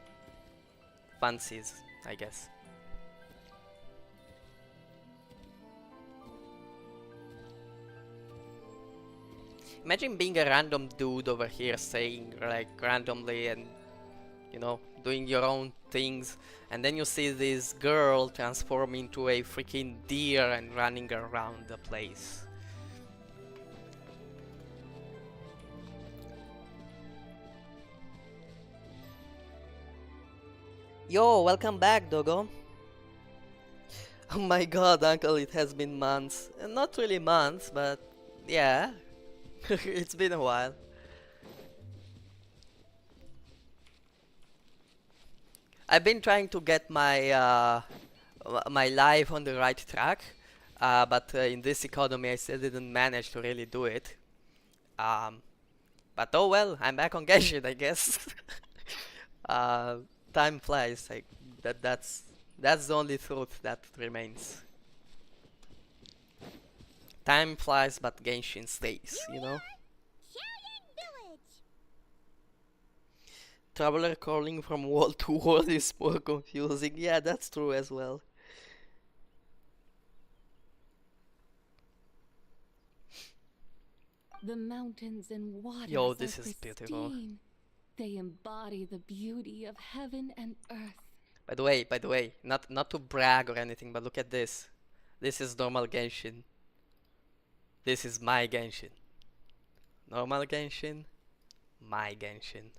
fancy, I guess. Imagine being a random dude over here saying like randomly and, you know, doing your own things, and then you see this girl transform into a freaking deer and running around the place. Yo, welcome back, Dogo. Oh my god, uncle, it has been months. Not really months, but yeah. It's been a while. I've been trying to get my my life on the right track, but in this economy I still didn't manage to really do it. But oh well, I'm back on Genshin, I guess. uh, Time flies. Like that's the only truth that remains. Time flies, but Genshin stays. You know. Traveler crawling from wall to wall is more confusing. Yeah, that's true as well. The mountains and waters Yo, are this is beautiful. pristine. They embody the beauty of heaven and earth. By the way, not to brag or anything, but look at this. This is normal Genshin. This is my Genshin. Normal Genshin, my Genshin.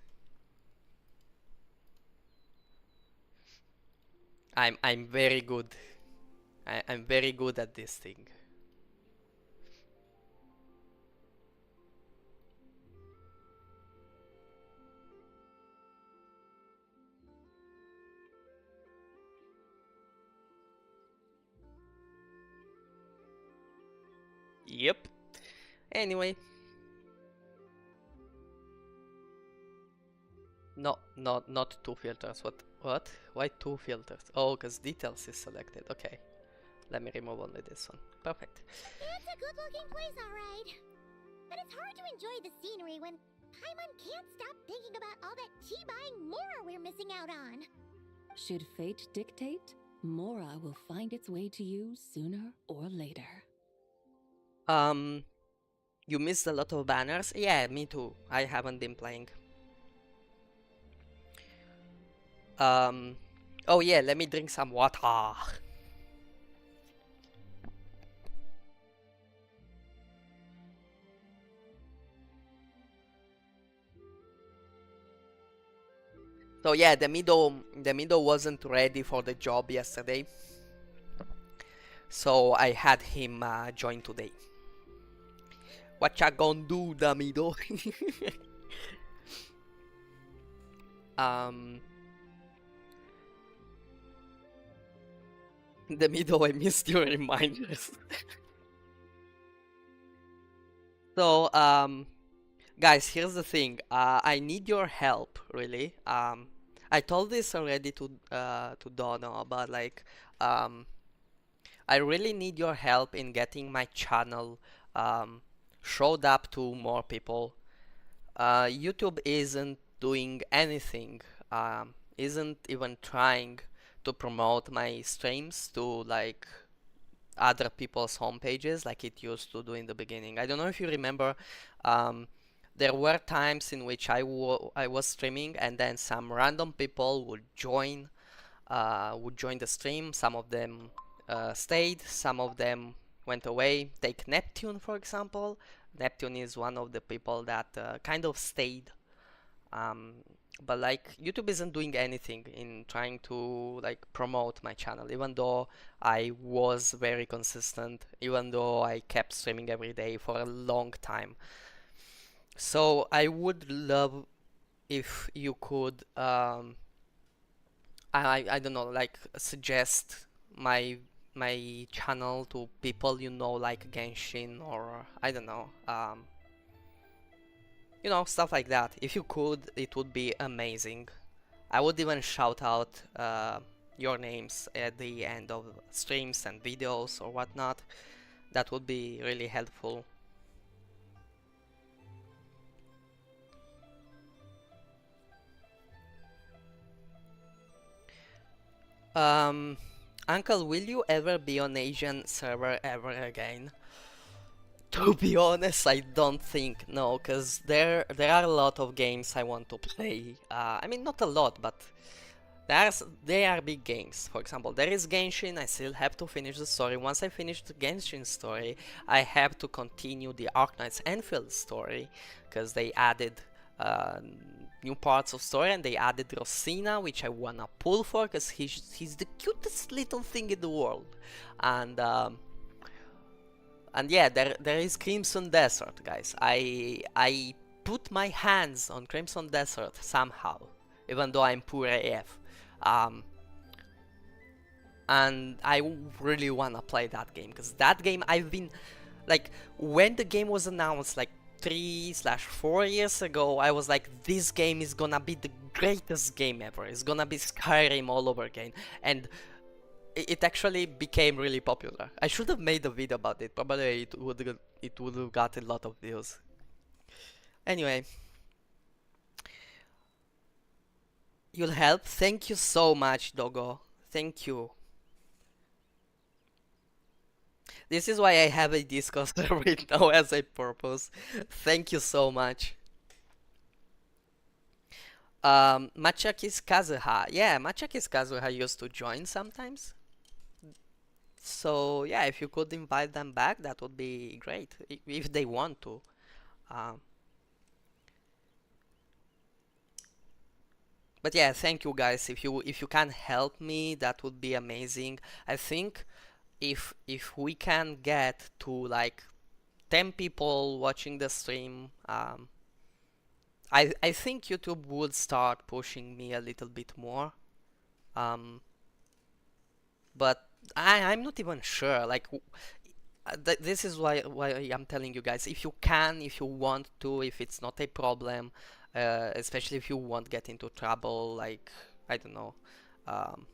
I'm very good. I'm very good at this thing. Yep. Anyway, No, not two filters. What? Why two filters? Oh, because details is selected. Okay. Let me remove only this one. Perfect. It's a good-looking place, alright. But it's hard to enjoy the scenery when Paimon can't stop thinking about all that tea-buying Mora we're missing out on. Should fate dictate, Mora will find its way to you sooner or later. You missed a lot of banners? Yeah, me too. I haven't been playing. Oh yeah, let me drink some water. So yeah, the middle wasn't ready for the job yesterday. So I had him join today. What ya gonna do, the middle? The middle, I missed your reminders. So, guys, here's the thing. I need your help, really. I told this already to Dono, but like, I really need your help in getting my channel showed up to more people. YouTube isn't doing anything, isn't even trying to promote my streams to like other people's homepages like it used to do in the beginning. I don't know if you remember, there were times in which I was streaming and then some random people would join the stream. Some of them stayed, some of them went away. Take Neptune, for example. Neptune is one of the people that kind of stayed. But like YouTube isn't doing anything in trying to like promote my channel, even though I was very consistent, even though I kept streaming every day for a long time. So I would love if you could I don't know, like suggest my channel to people you know, like Genshin, or I don't know, you know, stuff like that. If you could, it would be amazing. I would even shout out your names at the end of streams and videos or whatnot. That would be really helpful. Uncle, will you ever be on Asian server ever again? To be honest, I don't think, no, because there are a lot of games I want to play. I mean, not a lot, but they are big games. For example, there is Genshin. I still have to finish the story. Once I finish the Genshin story, I have to continue the Arknight's Enfield story, because they added new parts of story, and they added Rosina, which I wanna pull for, because he's the cutest little thing in the world. And yeah, there is Crimson Desert, guys. I put my hands on Crimson Desert somehow, even though I'm poor AF. And I really wanna play that game, because that game I've been like, when the game was announced like 3/4 years ago, I was like, this game is gonna be the greatest game ever. It's gonna be Skyrim all over again, and it actually became really popular. I should have made a video about it. Probably it would have got a lot of views. Anyway, you'll help. Thank you so much, Dogo. Thank you. This is why I have a Discord server now as a purpose. Thank you so much. Machakis Kazuha. Yeah, Machakis Kazuha used to join sometimes. So yeah, if you could invite them back, that would be great, if they want to. But yeah, thank you guys. If you can help me, that would be amazing. I think if we can get to like 10 people watching the stream, I think YouTube would start pushing me a little bit more. But I'm not even sure. Like, this is why I'm telling you guys. If you can, if you want to, if it's not a problem, especially if you won't get into trouble, like, I don't know, um,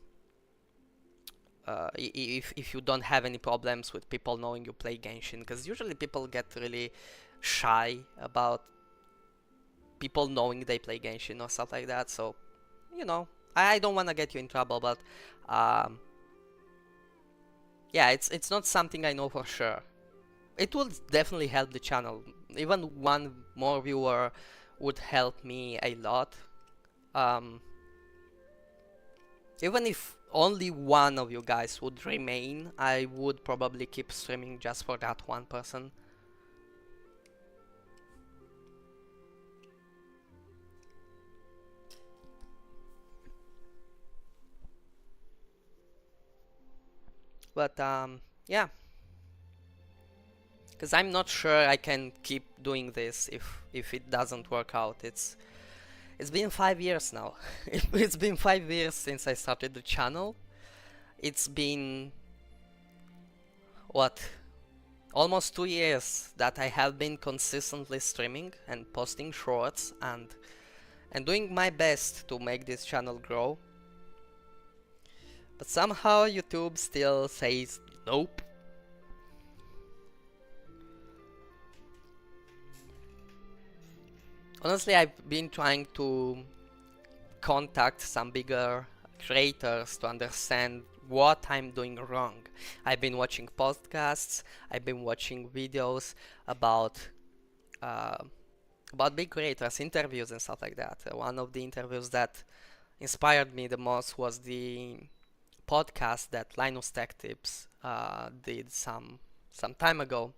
if you don't have any problems with people knowing you play Genshin, because usually people get really shy about people knowing they play Genshin or stuff like that. So, you know, I don't want to get you in trouble, but um, yeah, it's not something I know for sure. It will definitely help the channel. Even one more viewer would help me a lot. Um, Even if only one of you guys would remain, I would probably keep streaming just for that one person. But yeah, because I'm not sure I can keep doing this if it doesn't work out. It's been 5 years now. It's been 5 years since I started the channel. It's been what, almost 2 years that I have been consistently streaming and posting shorts and doing my best to make this channel grow. But somehow YouTube still says nope. Honestly, I've been trying to contact some bigger creators to understand what I'm doing wrong. I've been watching podcasts, I've been watching videos uh, about big creators, interviews and stuff like that. One of the interviews that inspired me the most was the podcast that Linus Tech Tips did some time ago,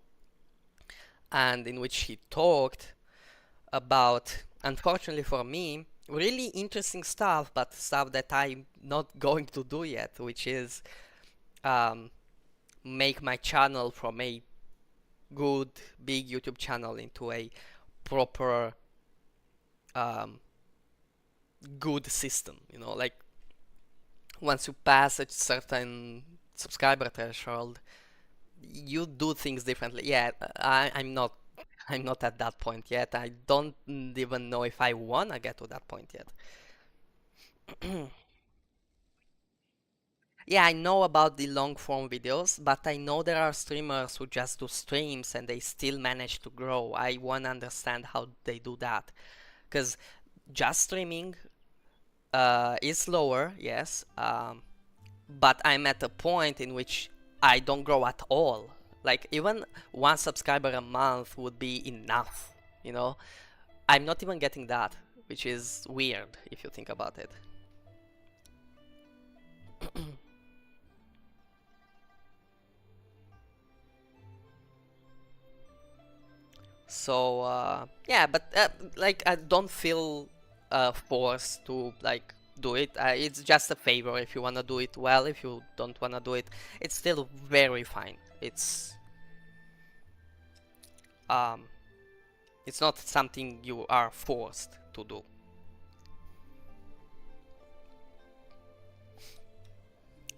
and in which he talked about, unfortunately for me, really interesting stuff, but stuff that I'm not going to do yet, which is make my channel from a good big YouTube channel into a proper good system. You know, like once you pass a certain subscriber threshold, you do things differently. Yeah, I'm not at that point yet. I don't even know if I wanna get to that point yet. Yeah, I know about the long form videos, but I know there are streamers who just do streams and they still manage to grow. I wanna understand how they do that. Because just streaming is slower, yes, but I'm at a point in which I don't grow at all. Like, even one subscriber a month would be enough, you know? I'm not even getting that, which is weird if you think about it. So, yeah, but like, I don't feel forced to, like, do it. It's just a favor if you wanna do it well. If you don't wanna do it, it's still very fine. Um, it's not something you are forced to do.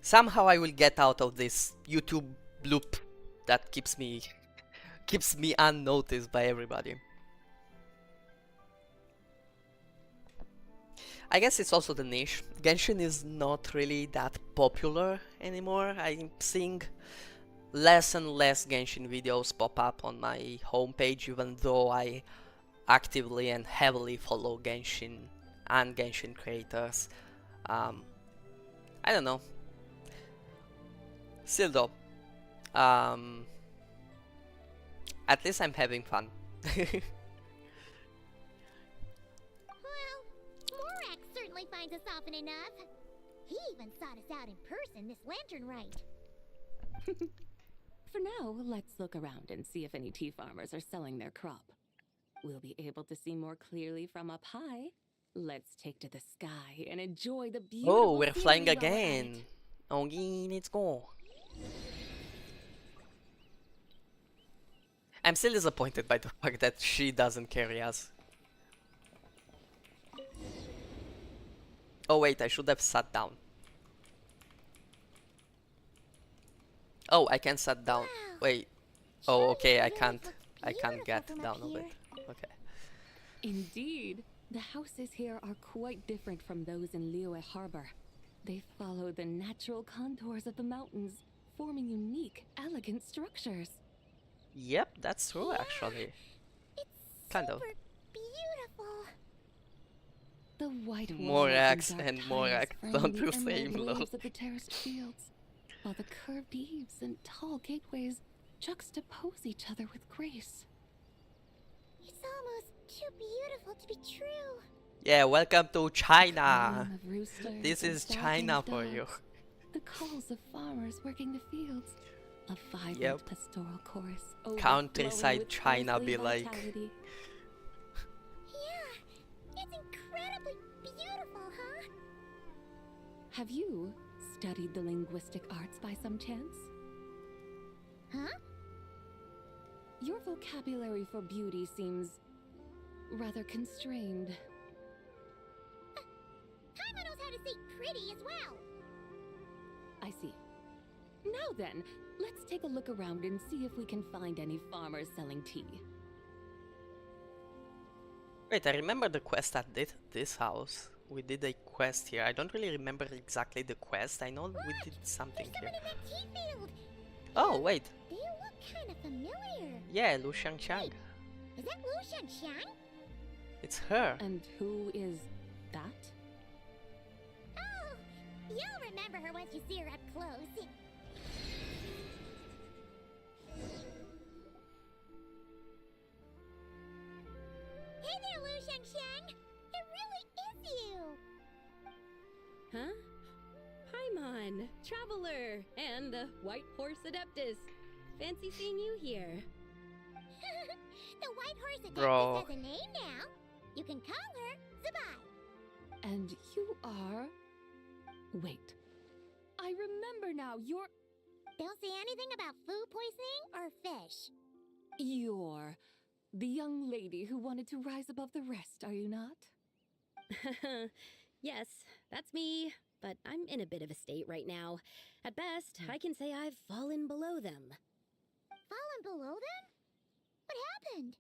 Somehow I will get out of this YouTube loop that keeps me unnoticed by everybody. I guess it's also the niche. Genshin is not really that popular anymore. I'm seeing less and less Genshin videos pop up on my homepage, even though I actively and heavily follow Genshin and Genshin creators. I don't know. Still though, at least I'm having fun. Well, Morak certainly finds us often enough. He even sought us out in person this lantern rite. For now, let's look around and see if any tea farmers are selling their crop. We'll be able to see more clearly from up high. Let's take to the sky and enjoy the beautiful Oh, we're flying scenery while we're at again. it. Okay, let's go. I'm still disappointed by the fact that she doesn't carry us. Oh wait, I should have sat down. Oh, I can sat down. Wow. Wait. Oh, okay, I Cherry can't. Village I looks can't beautiful get from down up a here. bit. Okay. Indeed. The houses here are quite different from those in Liyue Harbor. They follow the natural contours of the mountains, forming unique, elegant structures. Yep, that's true Yeah, actually. It's Kind of. super beautiful. The white walls Morax and dark and tiles Morax frame don't the do emerald same, lol. waves of the terraced fields, while the curved eaves and tall gateways juxtapose each other with grace. It's almost too beautiful to be true. Yeah, welcome to China. Crowing of roosters This and is stalking China of for you. doves, the calls of farmers working the fields, a vibrant Yep. pastoral chorus overflowing Countryside with China earthly be like. vitality. Yeah, it's incredibly beautiful, huh? Have you studied the linguistic arts by some chance? Huh? Your vocabulary for beauty seems rather constrained. Paimon knows how to say pretty as well. I see. Now then, let's take a look around and see if we can find any farmers selling tea. Wait, I remember the quest at this house. We did a quest here. I don't really remember exactly the quest. I know we did something There's here. someone in that tea field. Oh, wait. They look kind of familiar. Yeah, Lu Xiangqiang. Is that Lu Shanxiang? It's her. And who is that? Oh, you'll remember her once you see her up close. Hey there, Lu Shanxiang. It really is you. Huh? Paimon, Traveler, and the White Horse Adeptus. Fancy seeing you here. The White Horse Adeptus Bro. has a name now. You can call her Zabai. And you are... Wait. I remember now, you're... Don't say anything about food poisoning or fish. You're... the young lady who wanted to rise above the rest, are you not? Yes, that's me, but I'm in a bit of a state right now. At best, I can say I've fallen below them. Fallen below them? What happened?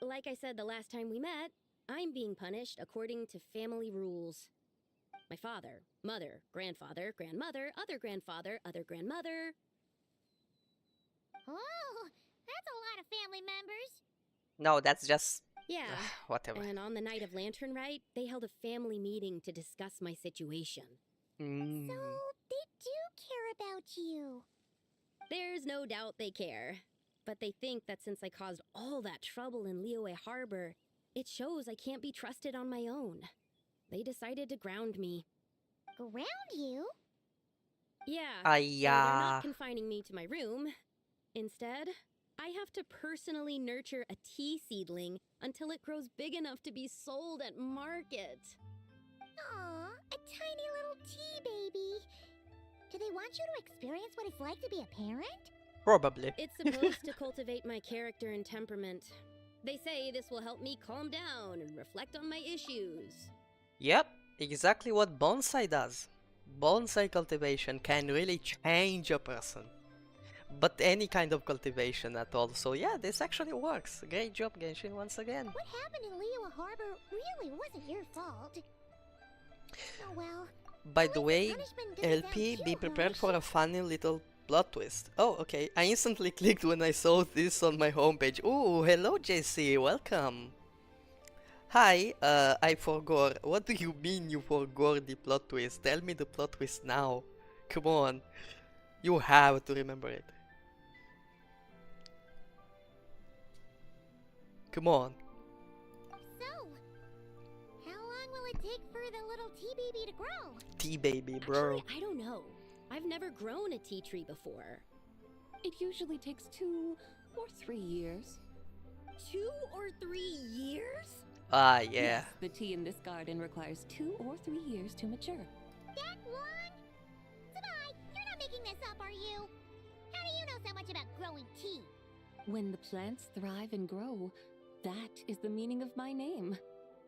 Like I said the last time we met, I'm being punished according to family rules. My father, mother, grandfather, grandmother, other grandfather, other grandmother. Oh, that's a lot of family members. No, that's just Yeah. whatever. And on the night of Lantern Rite, they held a family meeting to discuss my situation. Mm. So, they do care about you. There's no doubt they care. But they think that since I caused all that trouble in Liyue Harbor, it shows I can't be trusted on my own. They decided to ground me. Ground you? Yeah. Ah, So they're yeah. not confining me to my room. Instead, I have to personally nurture a tea seedling until it grows big enough to be sold at market. Aw, a tiny little tea baby. Do they want you to experience what it's like to be a parent? Probably. It's supposed to cultivate my character and temperament. They say this will help me calm down and reflect on my issues. Yep, exactly what bonsai does. Bonsai cultivation can really change a person. But any kind of cultivation at all. So yeah, this actually works. Great job, Genshin, once again. What happened in Liyue Harbor really wasn't your fault. Oh well. By the way, punishment doesn't LP, sound be too prepared harsh. for a funny little plot twist. Oh, okay. I instantly clicked when I saw this on my homepage. Ooh, hello JC, welcome. Hi, I forgot. What do you mean you forgot the plot twist? Tell me the plot twist now. Come on. You have to remember it. Come on. So, how long will it take for the little tea baby to grow? Tea baby, bro. Actually, I don't know. I've never grown a tea tree before. It usually takes 2 or 3 years. 2 or 3 years? Ah, yeah. Yes, the tea in this garden requires 2 or 3 years to mature. That long? Zabai, you're not making this up, are you? How do you know so much about growing tea? When the plants thrive and grow, that is the meaning of my name.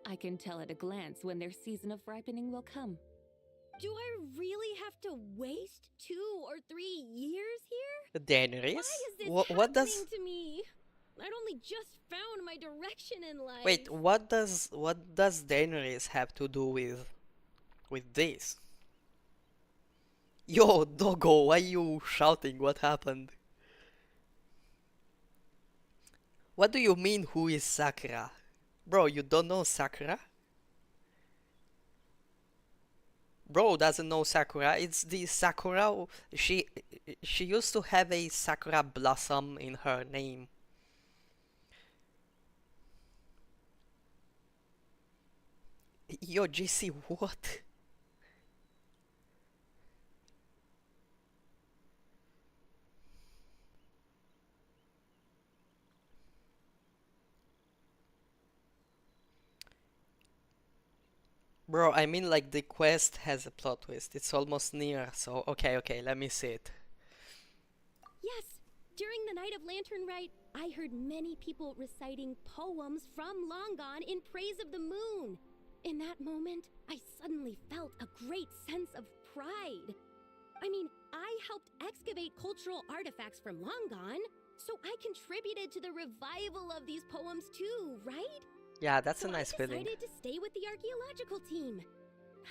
I can tell at a glance when their season of ripening will come. Do I really have to waste 2 or 3 years here? Daenerys? Why is this What does... happening to me? I'd only just found my direction in life. Wait, what does Daenerys have to do with this? Yo, doggo, why you shouting? What happened? What do you mean, who is Sakura? Bro, you don't know Sakura? Bro doesn't know Sakura. It's the Sakura. She used to have a Sakura blossom in her name. Yo, JC, what? Bro, I mean like the quest has a plot twist. It's almost near, so okay, let me see it. Yes, during the Night of Lantern Rite, I heard many people reciting poems from Long Gone in praise of the moon. In that moment, I suddenly felt a great sense of pride. I mean, I helped excavate cultural artifacts from Long Gone, so I contributed to the revival of these poems too, right? Yeah, that's So a nice I feeling. decided to stay with the archaeological team.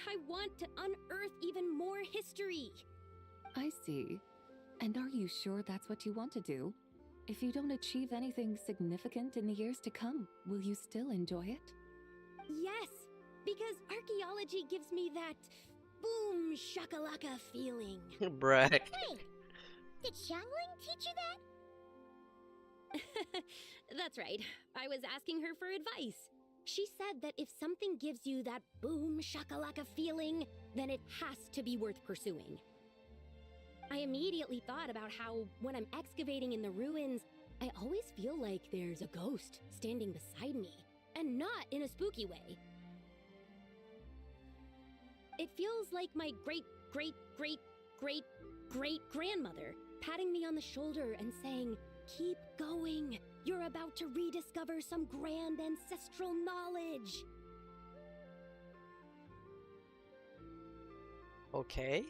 I want to unearth even more history. I see. And are you sure that's what you want to do? If you don't achieve anything significant in the years to come, will you still enjoy it? Yes, because archaeology gives me that boom shakalaka feeling. Brag. Wait, did Xiangling teach you that? That's right. I was asking her for advice. She said that if something gives you that boom shakalaka feeling, then it has to be worth pursuing. I immediately thought about how, when I'm excavating in the ruins, I always feel like there's a ghost standing beside me, and not in a spooky way. It feels like my great-great-great-great-great-grandmother patting me on the shoulder and saying, "Keep going. You're about to rediscover some grand ancestral knowledge." Okay.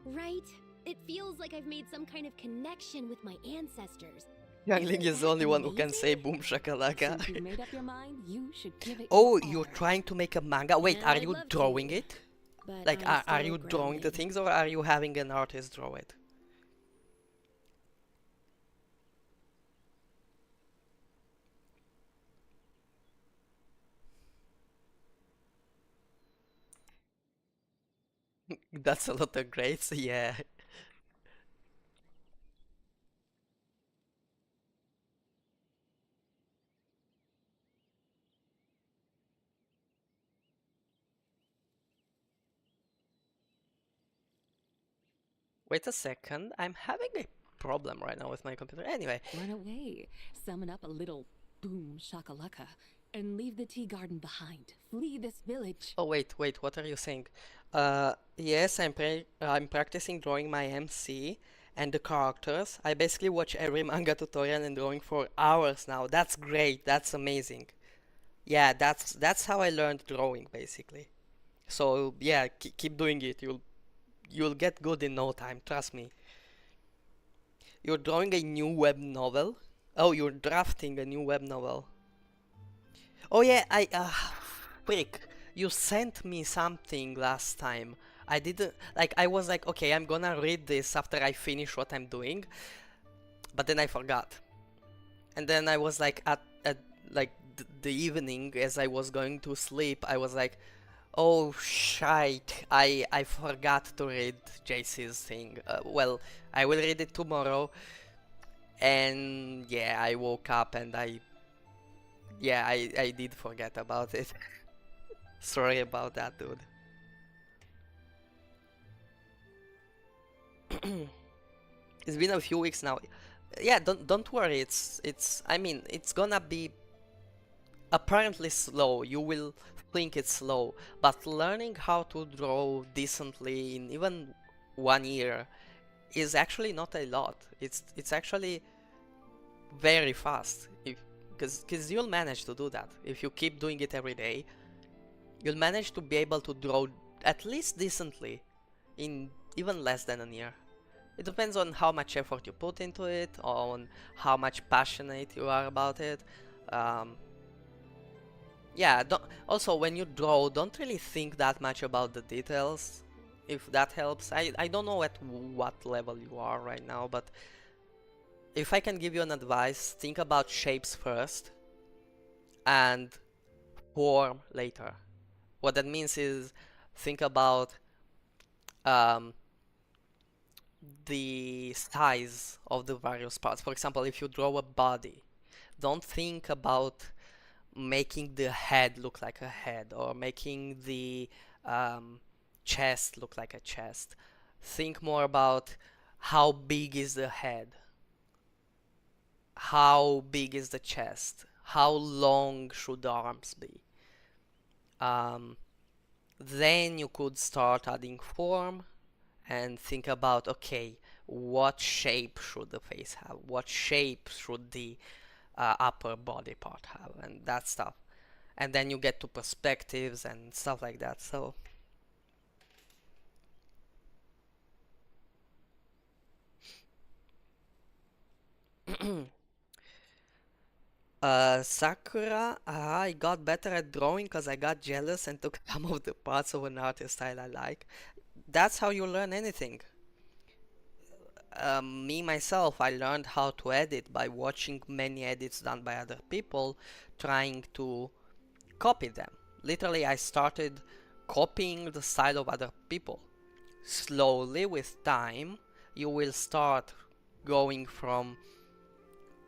Right? It feels like I've made some kind of connection with my ancestors. Youngling is the that only one who can say amazing? boom shakalaka. Since you made up your mind, you should give it Oh, your you're all. trying to make a manga? Wait, Yeah, are I'd you love drawing to, it? But Like, I'm are still you drawing the grounded. things, or are you having an artist draw it? That's a lot of grades, yeah. Wait a second, I'm having a problem right now with my computer. Anyway, Run away, summon up a little boom shakalaka, and leave the tea garden behind. Flee this village. oh wait, what are you saying? Yes, I'm practicing drawing my MC and the characters. I basically watch every manga tutorial and drawing for hours now. That's great. That's amazing. Yeah, that's how I learned drawing basically. So yeah, keep doing it. You'll get good in no time. Trust me. You're drawing a new web novel? Oh, you're drafting a new web novel. Oh yeah, frick. You sent me something last time. I didn't, like, I was like, okay, I'm gonna read this after I finish what I'm doing, but then I forgot. And then I was like, at like the evening as I was going to sleep, I was like, oh shite, I forgot to read JC's thing. Well, I will read it tomorrow. And yeah, I woke up and I did forget about it. Sorry about that, dude. It's been a few weeks now. Yeah, don't worry. It's I mean, it's gonna be apparently slow. You will think it's slow, but learning how to draw decently in even 1 year is actually not a lot. It's actually very fast. If because you'll manage to do that if you keep doing it every day. You'll manage to be able to draw at least decently in even less than a year. It depends on how much effort you put into it, on how much passionate you are about it. Um, yeah, also when you draw, don't really think that much about the details, if that helps. I don't know at what level you are right now, but if I can give you an advice, think about shapes first and form later. What that means is think about um, the size of the various parts. For example, if you draw a body, don't think about making the head look like a head or making the um, chest look like a chest. Think more about how big is the head, how big is the chest, how long should the arms be. Um, then you could start adding form and think about, okay, what shape should the face have? What shape should the upper body part have? And that stuff. And then you get to perspectives and stuff like that. So Sakura, I got better at drawing because I got jealous and took some of the parts of an artist style I like. That's how you learn anything. Me myself, I learned how to edit by watching many edits done by other people, trying to copy them. Literally, I started copying the style of other people. Slowly, with time, you will start going from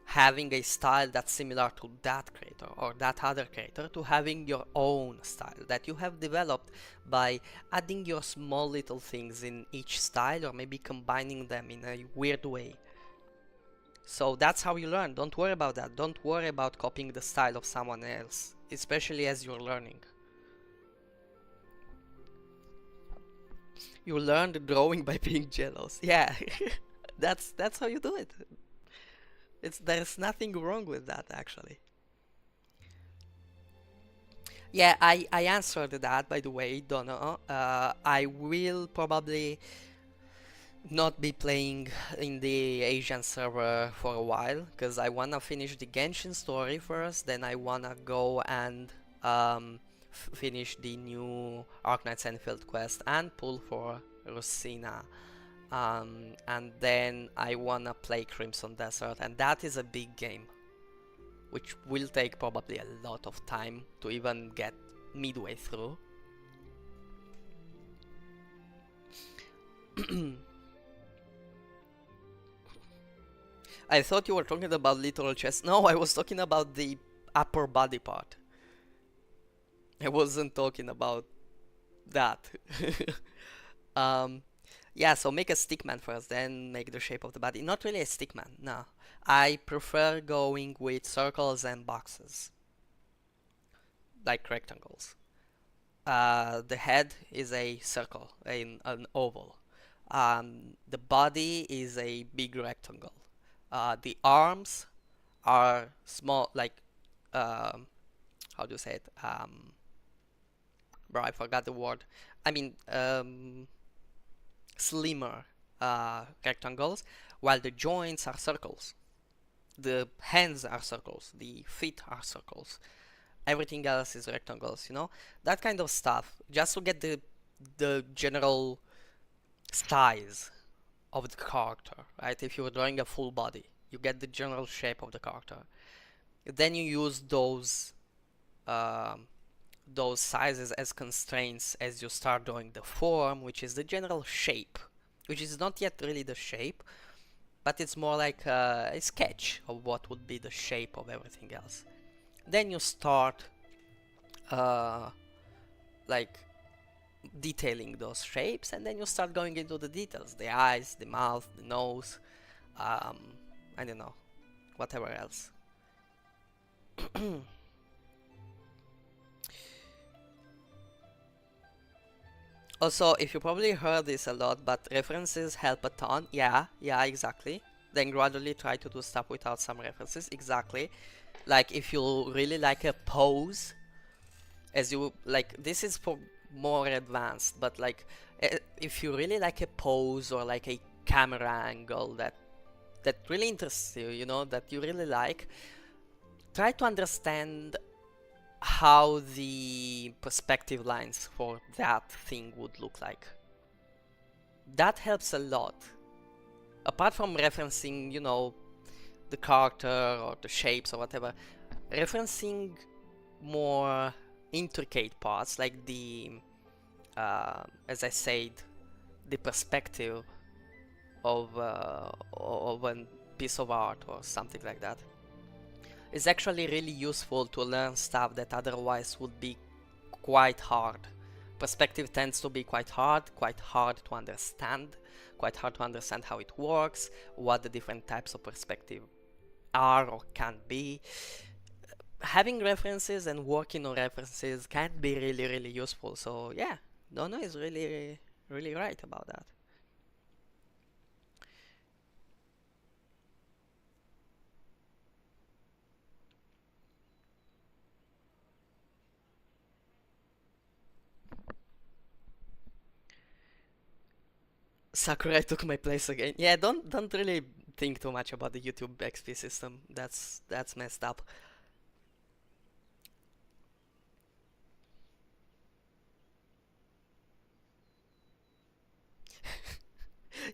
having a style that's similar to that creator or that other creator to having your own style that you have developed by adding your small little things in each style or maybe combining them in a weird way. So that's how you learn. Don't worry about that. Don't worry about copying the style of someone else, especially as you're learning. You learn the drawing by being jealous. Yeah, that's how you do it. There's nothing wrong with that actually. Yeah, I answered that by the way, Dono. I will probably not be playing in the Asian server for a while because I wanna finish the Genshin story first, then I wanna go and finish the new Arknights Enfield quest and pull for Rosina. And then I wanna play Crimson Desert, and that is a big game, which will take probably a lot of time to even get midway through. I thought you were talking about literal chest. No, I was talking about the upper body part. I wasn't talking about that. Yeah, so make a stickman first, then make the shape of the body. Not really a stickman, no. I prefer going with circles and boxes, like rectangles. The head is a circle, an oval. The body is a big rectangle. The arms are small, like, how do you say it? Bro, I forgot the word. I mean, slimmer rectangles, while the joints are circles. The hands are circles, the feet are circles. Everything else is rectangles, you know? That kind of stuff, just to get the general size of the character, right? If you're drawing a full body, you get the general shape of the character. Then you use those sizes as constraints as you start drawing the form, which is the general shape, which is not yet really the shape, but it's more like a sketch of what would be the shape of everything else. Then you start like detailing those shapes, and then you start going into the details, the eyes, the mouth, the nose, I don't know, whatever else. Also, if you probably heard this a lot, but references help a ton. Yeah, exactly. Then gradually try to do stuff without some references. Exactly. Like if you really like a pose, as you like, this is for more advanced, but like if you really like a pose or like a camera angle that really interests you, you know, that you really like, try to understand how the perspective lines for that thing would look like. That helps a lot. Apart from referencing, you know, the character or the shapes or whatever, referencing more intricate parts like the, as I said, the perspective of a piece of art or something like that is actually really useful to learn stuff that otherwise would be quite hard. Perspective tends to be quite hard to understand, how it works, what the different types of perspective are or can be. Having references and working on references can be really useful. So yeah, Dono is really right about that. Sakurai took my place again. Yeah, don't really think too much about the YouTube XP system. That's messed up.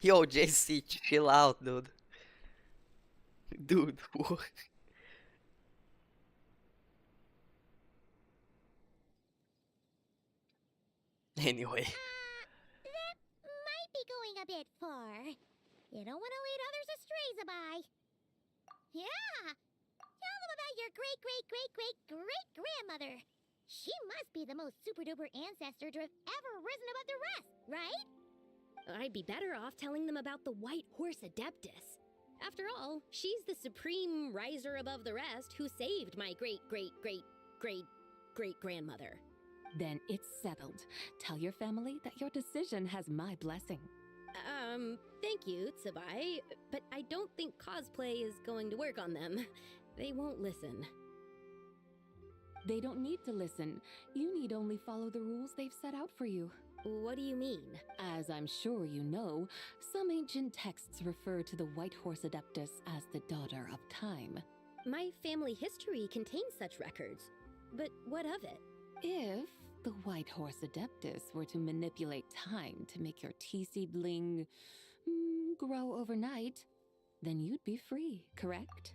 Yo, JC, chill out, dude. Dude, anyway. That might be going a bit far. You don't want to lead others astray, Zabai. Yeah! Tell them about your great-great-great-great-great-grandmother. She must be the most super-duper ancestor to have ever risen above the rest, right? I'd be better off telling them about the White Horse Adeptus. After all, she's the supreme riser above the rest who saved my great-great-great-great-great-grandmother. Then it's settled. Tell your family that your decision has my blessing. Thank you, Tsubai, but I don't think cosplay is going to work on them. They won't listen. They don't need to listen. You need only follow the rules they've set out for you. What do you mean? As I'm sure you know, some ancient texts refer to the White Horse Adeptus as the Daughter of Time. My family history contains such records, but what of it? If the White Horse Adeptus were to manipulate time to make your tea seedling grow overnight, then you'd be free, correct?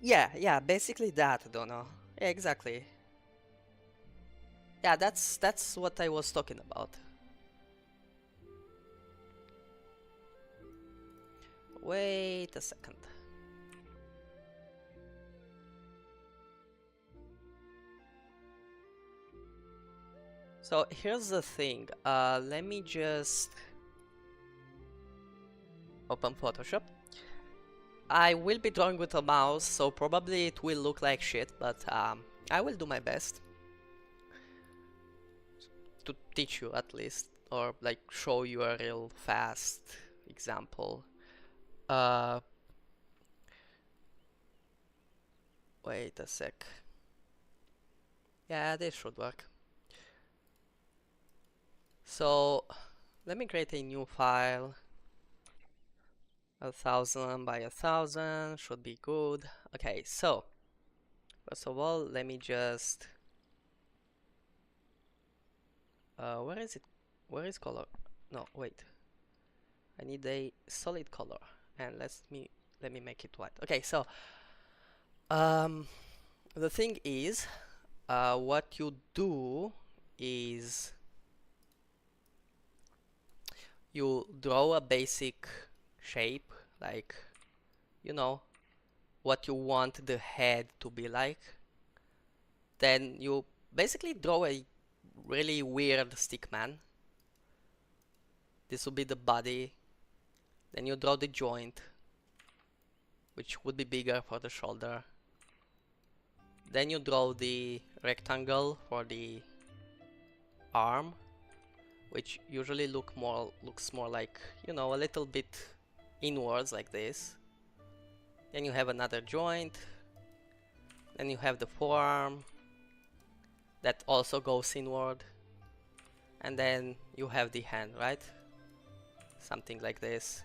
Yeah, basically that, Dono. Yeah, exactly. Yeah, that's what I was talking about. Wait a second. So here's the thing. Let me just open Photoshop. I will be drawing with a mouse, so probably it will look like shit, but I will do my best to teach you at least, or like show you a real fast example. Wait a sec. Yeah, this should work. So let me create a new file. 1,000 by 1,000 should be good. Okay, so first of all, let me just where is it? Where is color? No, wait. I need a solid color, and let me make it white. Okay, so the thing is, what you do is you draw a basic shape, like, you know, what you want the head to be like. Then you basically draw a really weird stick man. This will be the body. Then you draw the joint, which would be bigger for the shoulder. Then you draw the rectangle for the arm, which usually looks more like, you know, a little bit inwards like this. Then you have another joint. Then you have the forearm. that also goes inward, and then you have the hand, right? Something like this,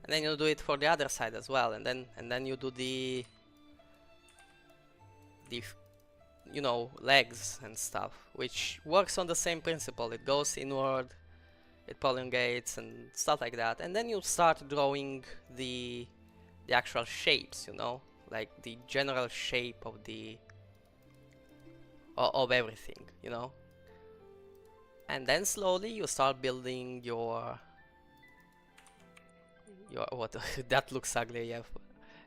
and then you do it for the other side as well, and then you do the you know, legs and stuff, which works on the same principle. It goes inward, it prolongates and stuff like that, and then you start drawing the actual shapes, you know, like the general shape of the of everything, you know. And then slowly you start building your what that looks ugly, yeah.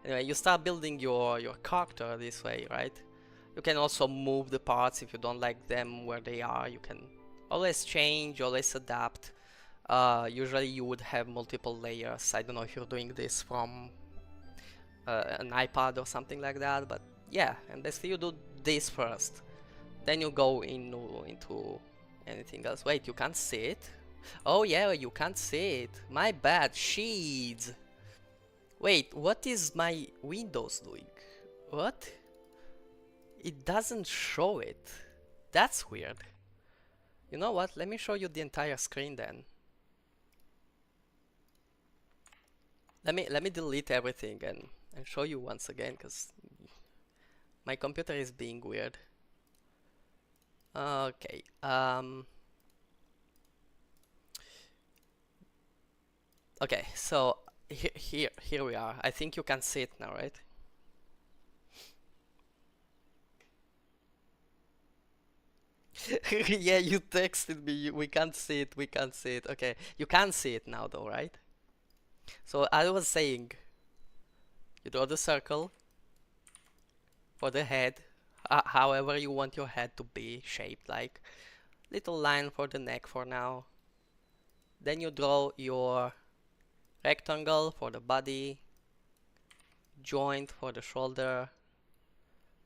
Anyway, you start building your character this way, right? You can also move the parts if you don't like them where they are. You can always change, always adapt. Usually you would have multiple layers. I don't know if you're doing this from an iPad or something like that, but yeah, and basically you do this first. Then you go into anything else. Wait, you can't see it? Oh yeah, you can't see it. My bad, sheets. Wait, what is my Windows doing? What? It doesn't show it. That's weird. You know what? Let me show you the entire screen then. Let me delete everything and show you once again, because my computer is being weird. Okay. Okay, so here we are. I think you can see it now, right? Yeah, you texted me. We can't see it. We can't see it. Okay, you can see it now, though, right? So I was saying, you draw the circle for the head, however you want your head to be shaped, like little line for the neck for now. Then you draw your rectangle for the body, joint for the shoulder,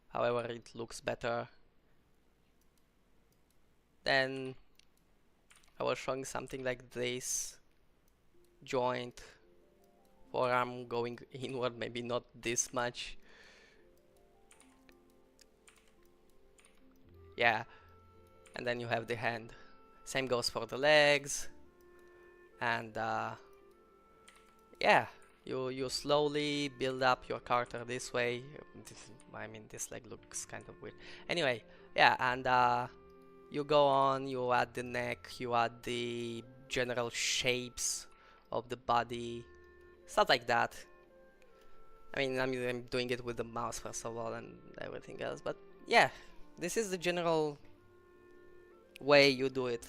however it looks better. Then I was showing something like this, joint, forearm going inward, maybe not this much. Yeah, and then you have the hand. Same goes for the legs, and yeah, you slowly build up your character this way. I mean, this leg looks kind of weird. Anyway, yeah, and you go on, you add the neck, you add the general shapes of the body, stuff like that. I mean, I'm doing it with the mouse first of all and everything else, but yeah, this is the general way you do it.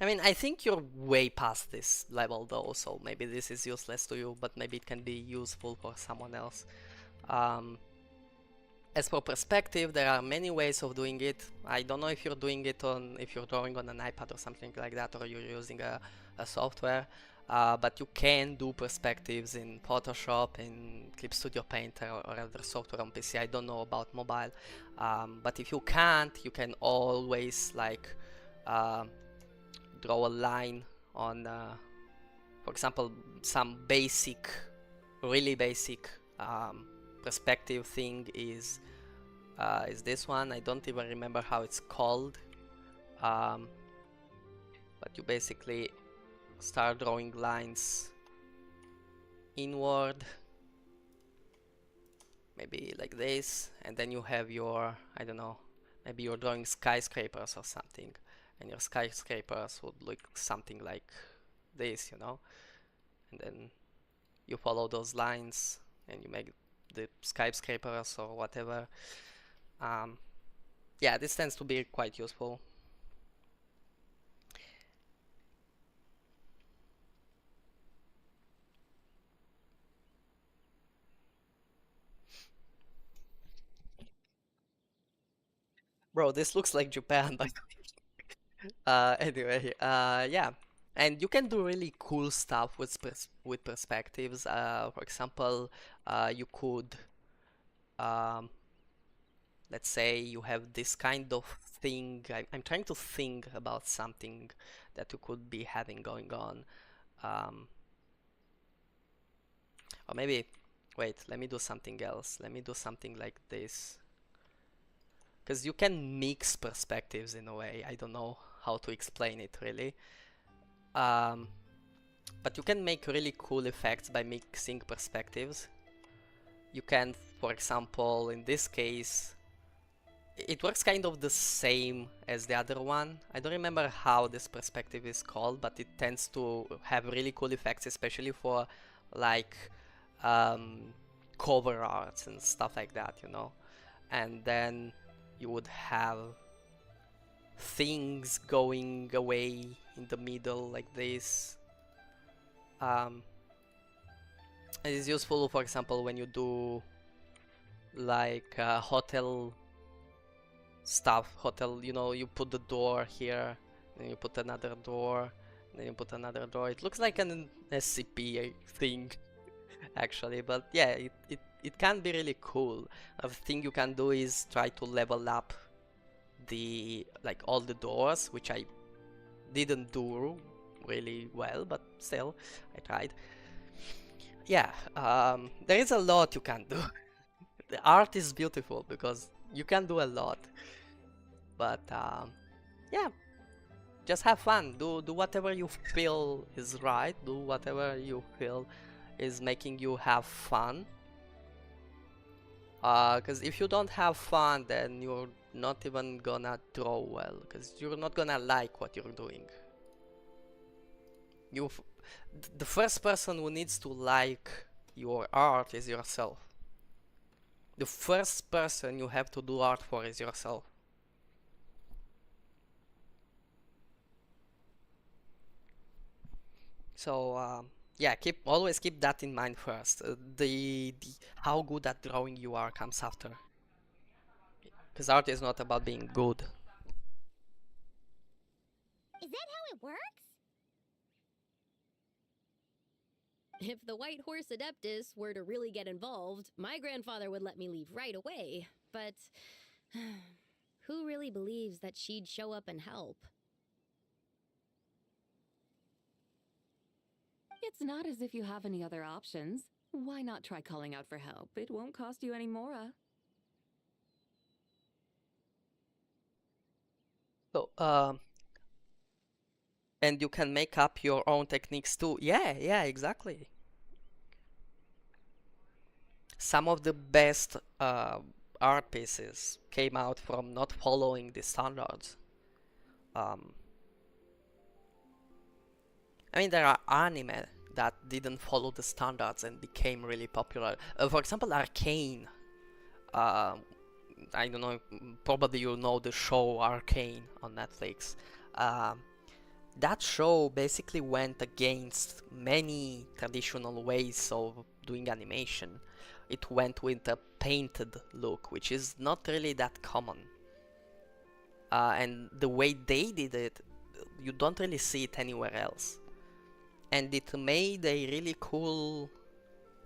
I mean, I think you're way past this level though, so maybe this is useless to you, but maybe it can be useful for someone else. As for perspective, there are many ways of doing it. I don't know if you're doing it if you're drawing on an iPad or something like that, or you're using a software, but you can do perspectives in Photoshop, in Clip Studio Paint, or other software on PC. I don't know about mobile, but if you can't, you can always like draw a line on, for example, some basic, really basic perspective thing is this one. I don't even remember how it's called, but you basically start drawing lines inward, maybe like this, and then you have your, I don't know, maybe you're drawing skyscrapers or something, and your skyscrapers would look something like this, you know, and then you follow those lines and you make the skyscrapers or whatever. Yeah, this tends to be quite useful. Bro, this looks like Japan, by the way. Anyway, yeah. And you can do really cool stuff with perspectives. For example, you could let's say you have this kind of thing. I'm trying to think about something that you could be having going on. Or maybe Wait, let me do something else. Let me do something like this. Because you can mix perspectives in a way. I don't know how to explain it really. But you can make really cool effects by mixing perspectives. You can, for example, in this case, it works kind of the same as the other one. I don't remember how this perspective is called, but it tends to have really cool effects, especially for like cover arts and stuff like that, you know. And then you would have things going away in the middle like this. It is useful, for example, when you do like hotel stuff. Hotel, you know, you put the door here, then you put another door, then you put another door. It looks like an SCP thing, actually, but yeah, it can be really cool. A thing you can do is try to level up the like all the doors, which I didn't do really well, but still, I tried. Yeah, there is a lot you can do. The art is beautiful because you can do a lot, but yeah, just have fun. Do whatever you feel is right. Do whatever you feel is making you have fun. Because if you don't have fun, then you're not even gonna draw well, because you're not gonna like what you're doing. The first person who needs to like your art is yourself. The first person you have to do art for is yourself. So yeah, always keep that in mind first. The how good at drawing you are comes after, because art is not about being good. Is that how it works? If the White Horse Adeptus were to really get involved, my grandfather would let me leave right away. But who really believes that she'd show up and help? It's not as if you have any other options. Why not try calling out for help? It won't cost you any more. So and you can make up your own techniques too. Yeah, exactly. Some of the best art pieces came out from not following the standards. I mean, there are anime that didn't follow the standards and became really popular. For example, Arcane. I don't know, probably you know the show Arcane on Netflix. That show basically went against many traditional ways of doing animation. It went with a painted look, which is not really that common. And the way they did it, you don't really see it anywhere else. And it made a really cool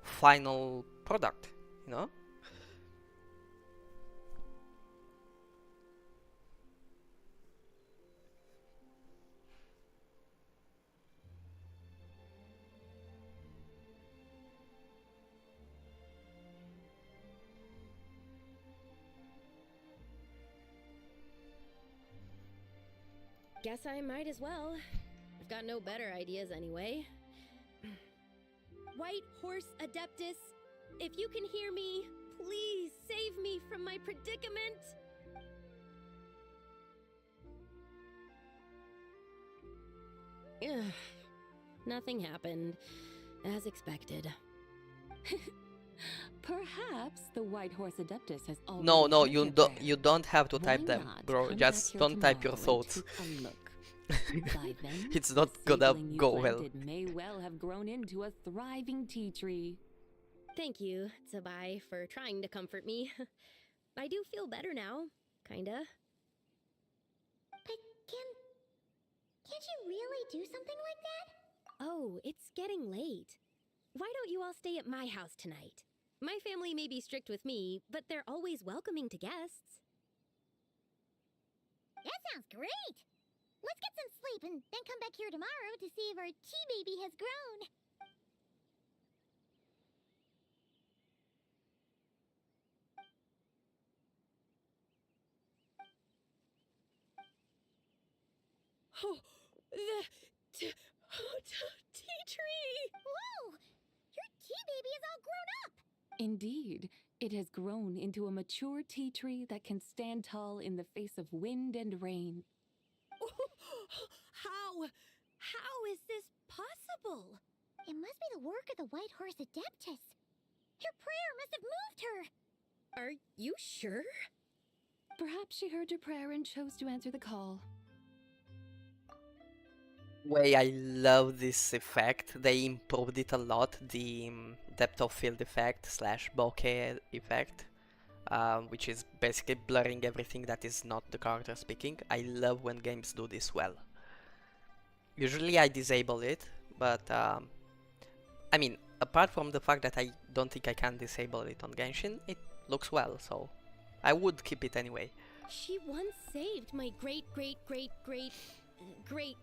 final product, you know? Guess I might as well. I've got no better ideas anyway. White Horse Adeptus, if you can hear me, please save me from my predicament. Ugh. Nothing happened, as expected. Perhaps the White Horse Adeptus has already No, entered you don't have to Why type them, not bro. come Just back here don't type your tomorrow and thoughts. take a look? By then, It's the not gonna seedling you go well. planted may well have grown into a thriving tea tree. Thank you, Tsabai, for trying to comfort me. I do feel better now, kinda. But can't you really do something like that? Oh, it's getting late. Why don't you all stay at my house tonight? My family may be strict with me, but they're always welcoming to guests. That sounds great! Let's get some sleep and then come back here tomorrow to see if our tea baby has grown. Oh, the tea tree! Whoa! Your tea baby is all grown up! Indeed, it has grown into a mature tea tree that can stand tall in the face of wind and rain. How is this possible? It must be the work of the White Horse Adeptus. Your prayer must have moved her! Are you sure? Perhaps she heard your prayer and chose to answer the call. Way I love this effect. They improved it a lot. The depth of field effect slash bokeh effect, which is basically blurring everything that is not the character speaking. I love when games do this well. Usually I disable it, but I mean, apart from the fact that I don't think I can disable it on Genshin, it looks well, so I would keep it anyway. She once saved my great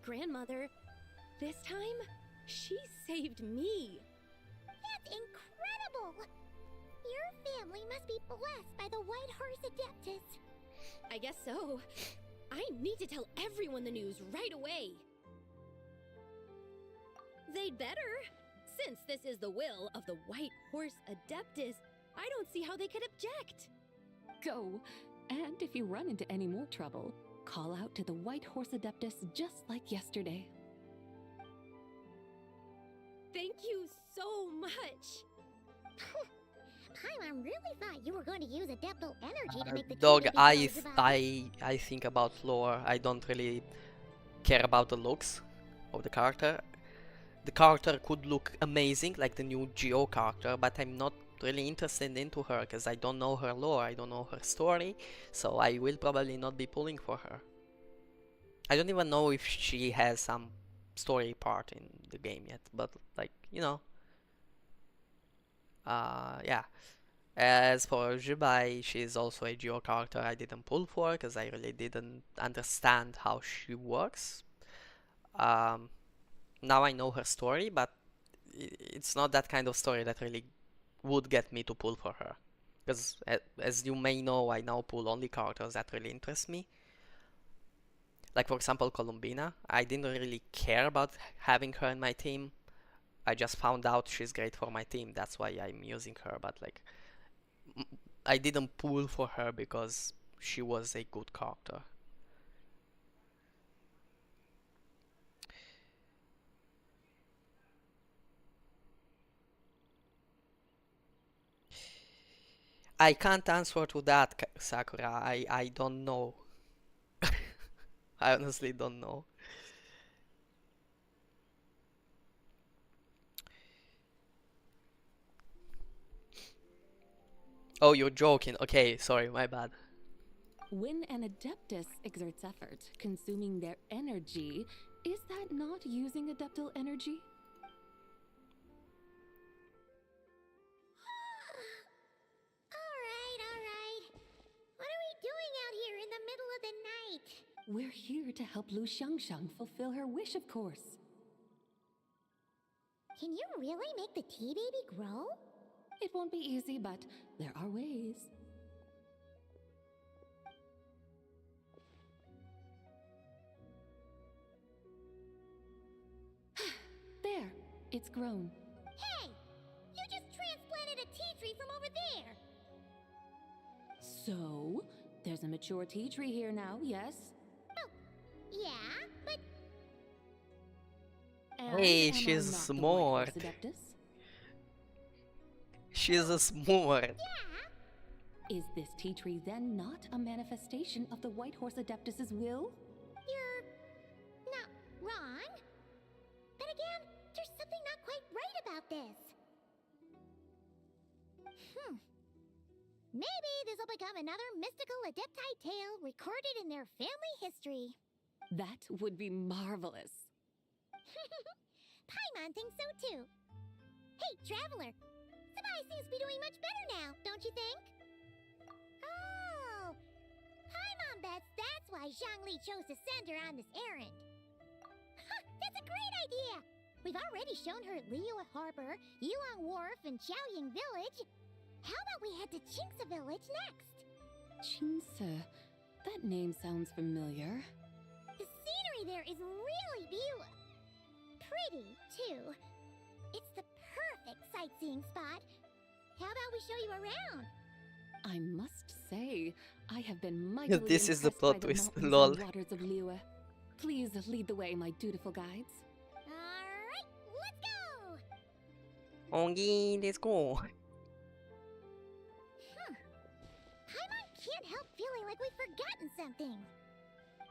grandmother. This time, she saved me. That's incredible! Your family must be blessed by the White Horse Adeptus. I guess so. I need to tell everyone the news right away. They'd better. Since this is the will of the White Horse Adeptus, I don't see how they could object. Go, and if you run into any more trouble, call out to the White Horse Adeptus just like yesterday. Thank you so much. Paimon really thought you were going to use Adeptal energy to make the Dog, tea baby I grow divine. I think about lore. I don't really care about the looks of the character. The character could look amazing, like the new Geo character, but I'm not really interested into her because I don't know her lore, I don't know her story, so I will probably not be pulling for her. I don't even know if she has some story part in the game yet, but like, you know. Yeah. As for Jubai, she's also a Geo character I didn't pull for because I really didn't understand how she works. Now I know her story, but it's not that kind of story that really would get me to pull for her. Because as you may know, I now pull only characters that really interest me. Like for example Columbina, I didn't really care about having her in my team. I just found out she's great for my team, that's why I'm using her, but like I didn't pull for her because she was a good character. I can't answer to that, Sakura. I don't know. I honestly don't know. Oh, you're joking. Okay, sorry, my bad. When an Adeptus exerts effort, consuming their energy, is that not using Adeptal energy? Alright. What are we doing out here in the middle of the night? We're here to help Lu Xiangxiang fulfill her wish, of course. Can you really make the tea baby grow? It won't be easy, but there are ways. There, it's grown. Hey! You just transplanted a tea tree from over there! So, there's a mature tea tree here now, yes? Yeah, but And Hey, am I she's not the White smart. Horse Adeptus? She's a smart. Is this tea tree then not a manifestation of the White Horse Adeptus's will? you're not wrong. But again, there's something not quite right about this. Maybe this will become another mystical Adepti tale recorded in their family history. That would be marvelous. Paimon thinks so too. Hey, Traveler! Sabai seems to be doing much better now, don't you think? Oh! Paimon bets that's why Zhongli chose to send her on this errand. That's a great idea! We've already shown her Liyue Harbor, Yulong Wharf, and Xiaoying Village. How about we head to Qingce Village next? Qingce. That name sounds familiar. The scenery there is really pretty, too. It's the perfect sightseeing spot. How about we show you around? I must say, I have been mightily This is the impressed by plot the twist, mountains lol. and waters of Liyue. Please lead the way, my dutiful guides. Alright, let's go! Okay, let's go. Paimon can't help feeling like we've forgotten something.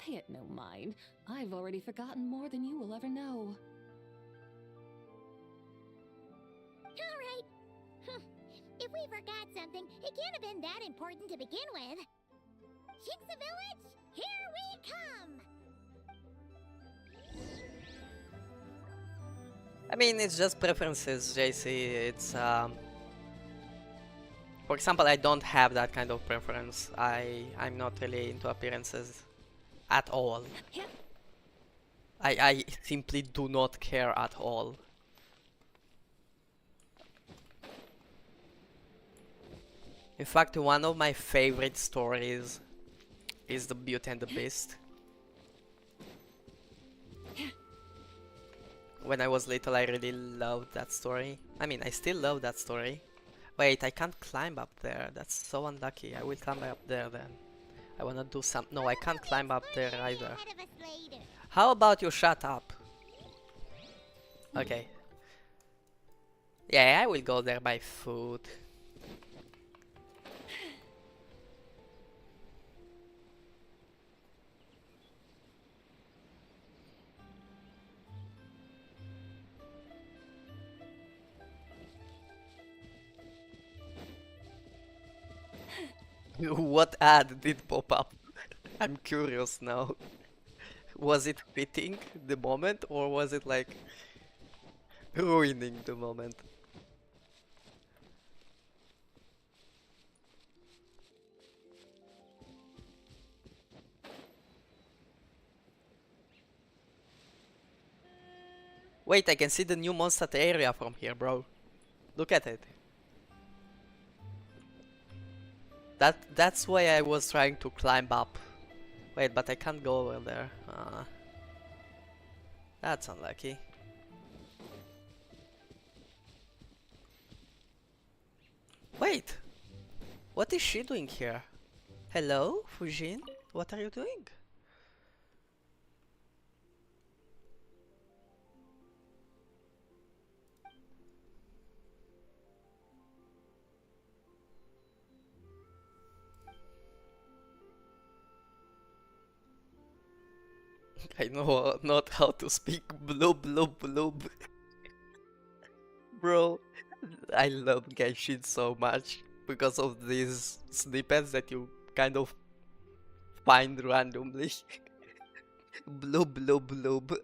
Pay it no mind. I've already forgotten more than you will ever know. Alright. If we forgot something, it can't have been that important to begin with. Jinxa Village, here we come! I mean, it's just preferences, JC. It's for example, I don't have that kind of preference. I'm not really into appearances at all. I simply do not care at all. In fact, one of my favorite stories is The Beauty and the Beast. When I was little, I really loved that story. I mean, I still love that story. Wait, I can't climb up there. That's so unlucky. I will climb up there then. I wanna do some... No, I can't climb up there either. Ahead of us later. How about you shut up? Okay. Yeah, I will go there by foot. What ad did pop up? I'm curious now. Was it fitting the moment or was it like ruining the moment? Wait, I can see the new Mondstadt area from here, bro. Look at it. That's why I was trying to climb up. Wait, but I can't go over there. That's unlucky. Wait! What is she doing here? Hello, Fujin? What are you doing? I know not how to speak blub blub blub. Bro, I love Genshin so much because of these snippets that you kind of find randomly. Blub blub blub.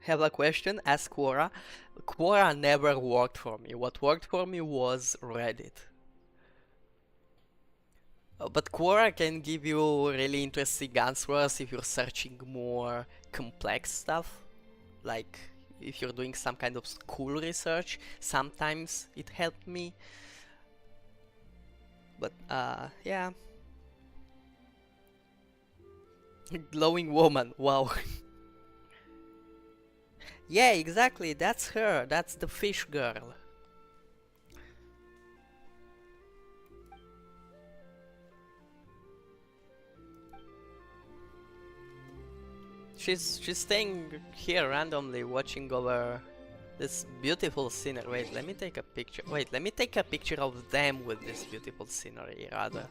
Have a question? Ask Quora. Quora never worked for me. What worked for me was Reddit. But Quora can give you really interesting answers if you're searching more complex stuff. Like if you're doing some kind of school research, sometimes it helped me. But yeah. Glowing woman, wow. Yeah, exactly, that's her, that's the fish girl. She's staying here randomly watching over this beautiful scenery. Wait, let me take a picture. Wait, let me take a picture of them with this beautiful scenery rather.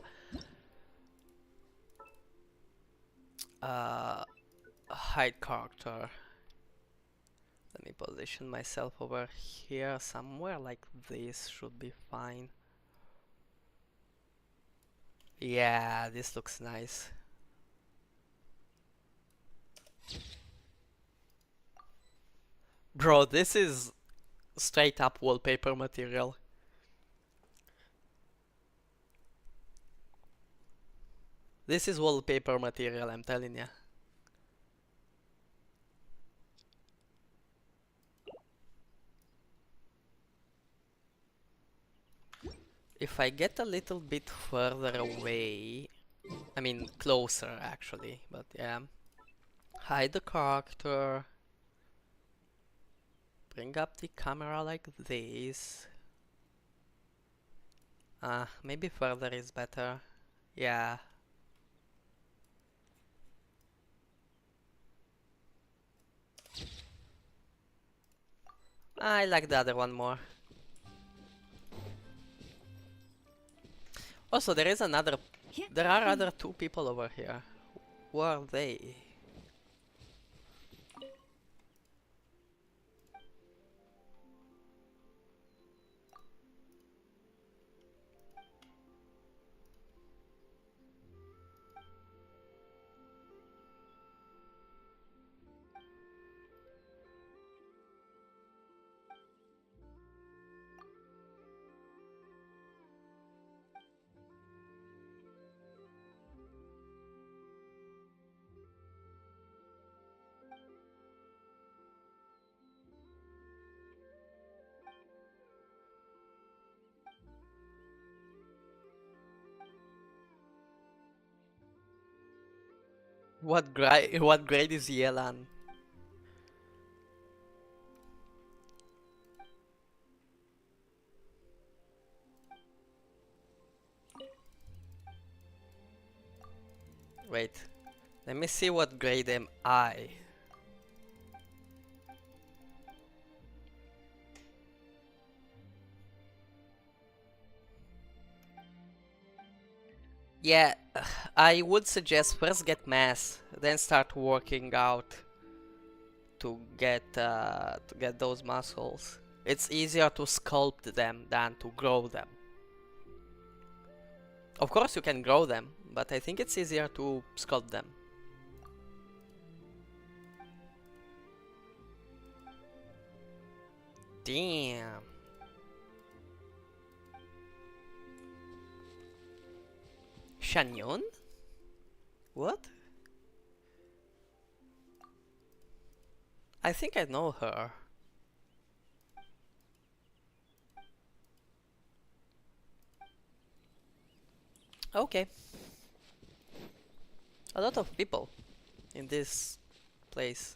Hide character. Let me position myself over here somewhere like this should be fine. Yeah, this looks nice. Bro, this is straight up wallpaper material. This is wallpaper material, I'm telling ya. if I get a little bit further away, I mean closer actually, but yeah. Hide the character. Bring up the camera like this. Maybe further is better. Yeah. I like the other one more. Also, there are other two people over here. Who are they? What grade is Yelan? Wait, let me see what grade am I. Yeah, I would suggest first get mass, then start working out to get those muscles. It's easier to sculpt them than to grow them. Of course you can grow them, but I think it's easier to sculpt them. Damn. Shanyon? What? I think I know her. Okay. A lot of people in this place.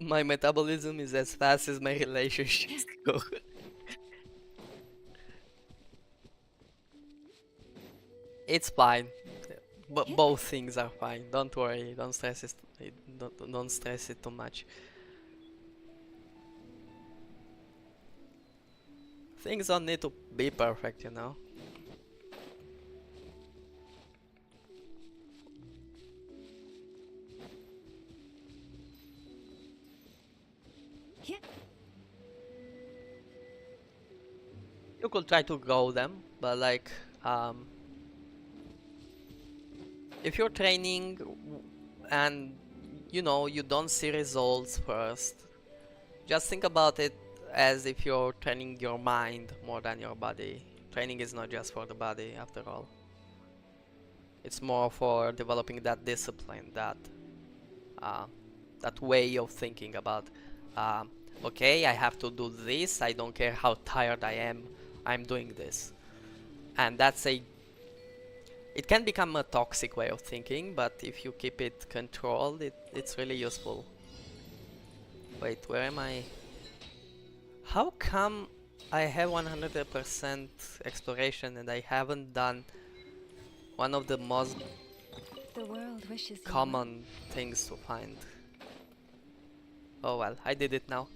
My metabolism is as fast as my relationships go. It's fine. But both things are fine. Don't worry. Don't stress it. Don't stress it too much. Things don't need to be perfect, you know. You could try to grow them, but like, if you're training and you know you don't see results first, just think about it as if you're training your mind more than your body. Training is not just for the body, after all. It's more for developing that discipline, that way of thinking about, okay, I have to do this, I don't care how tired I am, I'm doing this. And it can become a toxic way of thinking, but if you keep it controlled, it's really useful. Wait, where am I? How come I have 100% exploration and I haven't done one of the most The world wishes common things to find? Oh well, I did it now.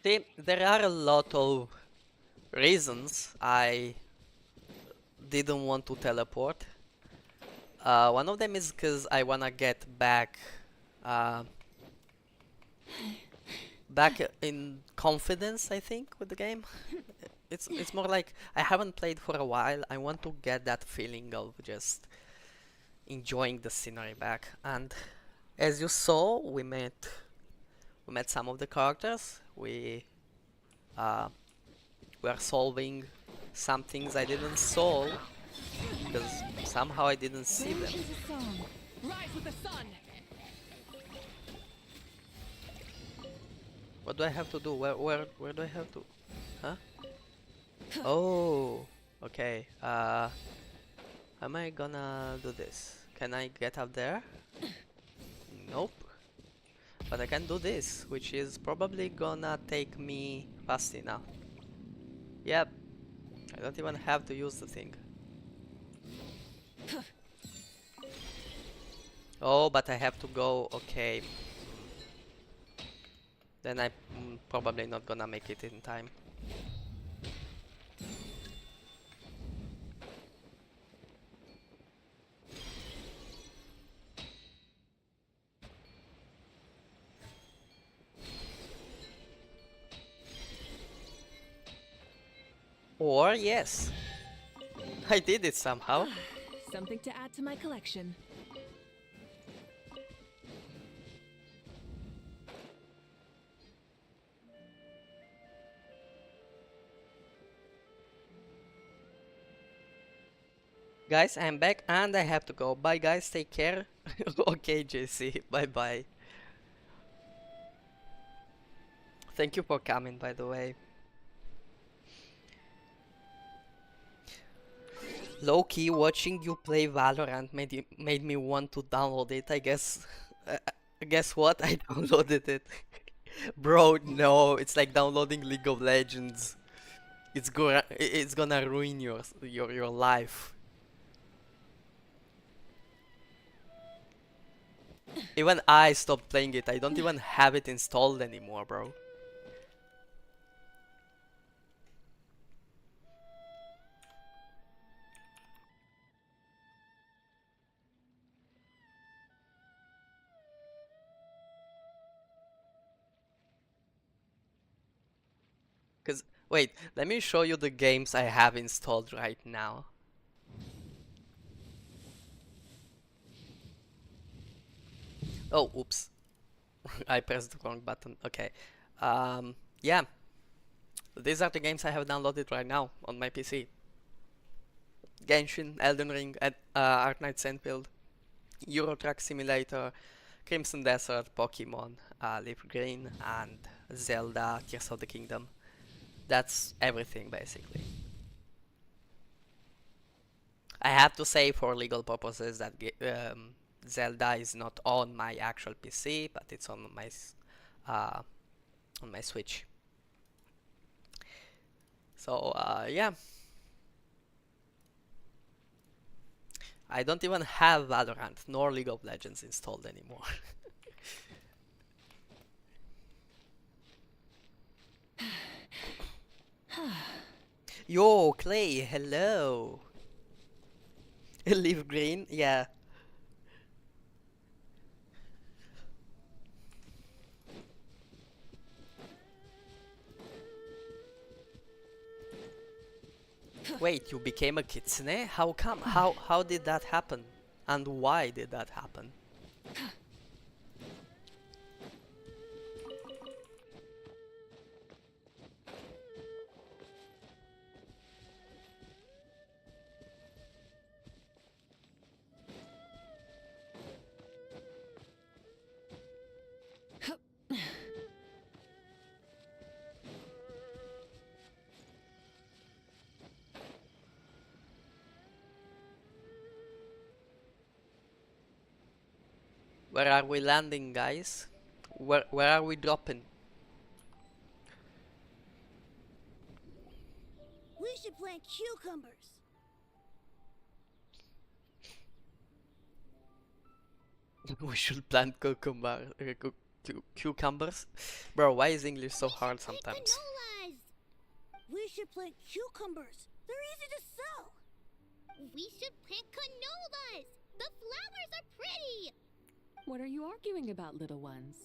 See, there are a lot of reasons I didn't want to teleport. One of them is because I wanna get back back in confidence, I think, with the game. It's more like I haven't played for a while. I want to get that feeling of just enjoying the scenery back. And as you saw, we met some of the characters. We are solving some things I didn't solve because somehow I didn't see them. Is a song. Rise with the sun. What do I have to do? Where do I have to? Huh? Oh, okay. How am I gonna do this? Can I get up there? Nope. But I can do this, which is probably gonna take me fast enough. Yep. I don't even have to use the thing. Oh, but I have to go. Okay. Then I'm probably not gonna make it in time. Or yes, I did it somehow. Something to add to my collection. Guys, I'm back and I have to go. Bye guys, take care. Okay, JC, bye bye. Thank you for coming, by the way. Low-key, watching you play Valorant made me want to download it, I guess. Guess what? I downloaded it. Bro, no, it's like downloading League of Legends. It's gonna ruin your life. Even I stopped playing it. I don't even have it installed anymore, bro. Cause wait, let me show you the games I have installed right now. Oh, oops. I pressed the wrong button. Okay. Yeah. These are the games I have downloaded right now on my PC. Genshin, Elden Ring, Art Knight Sandfield, Euro Truck Simulator, Crimson Desert, Pokemon, Leaf Green, and Zelda Tears of the Kingdom. That's everything basically. I have to say for legal purposes that Zelda is not on my actual PC, but it's on my Switch. So yeah. I don't even have Valorant nor League of Legends installed anymore. Yo, Clay, hello. Leaf Green, yeah. Wait, you became a kitsune? How come? How did that happen? And why did that happen? Where are we landing, guys? Where are we dropping? We should plant cucumbers. We should plant cucumbers? Bro, why is English so hard sometimes? Canolas. We should plant cucumbers. They're easy to sell. We should plant canolas. The flowers are pretty. What are you arguing about, little ones?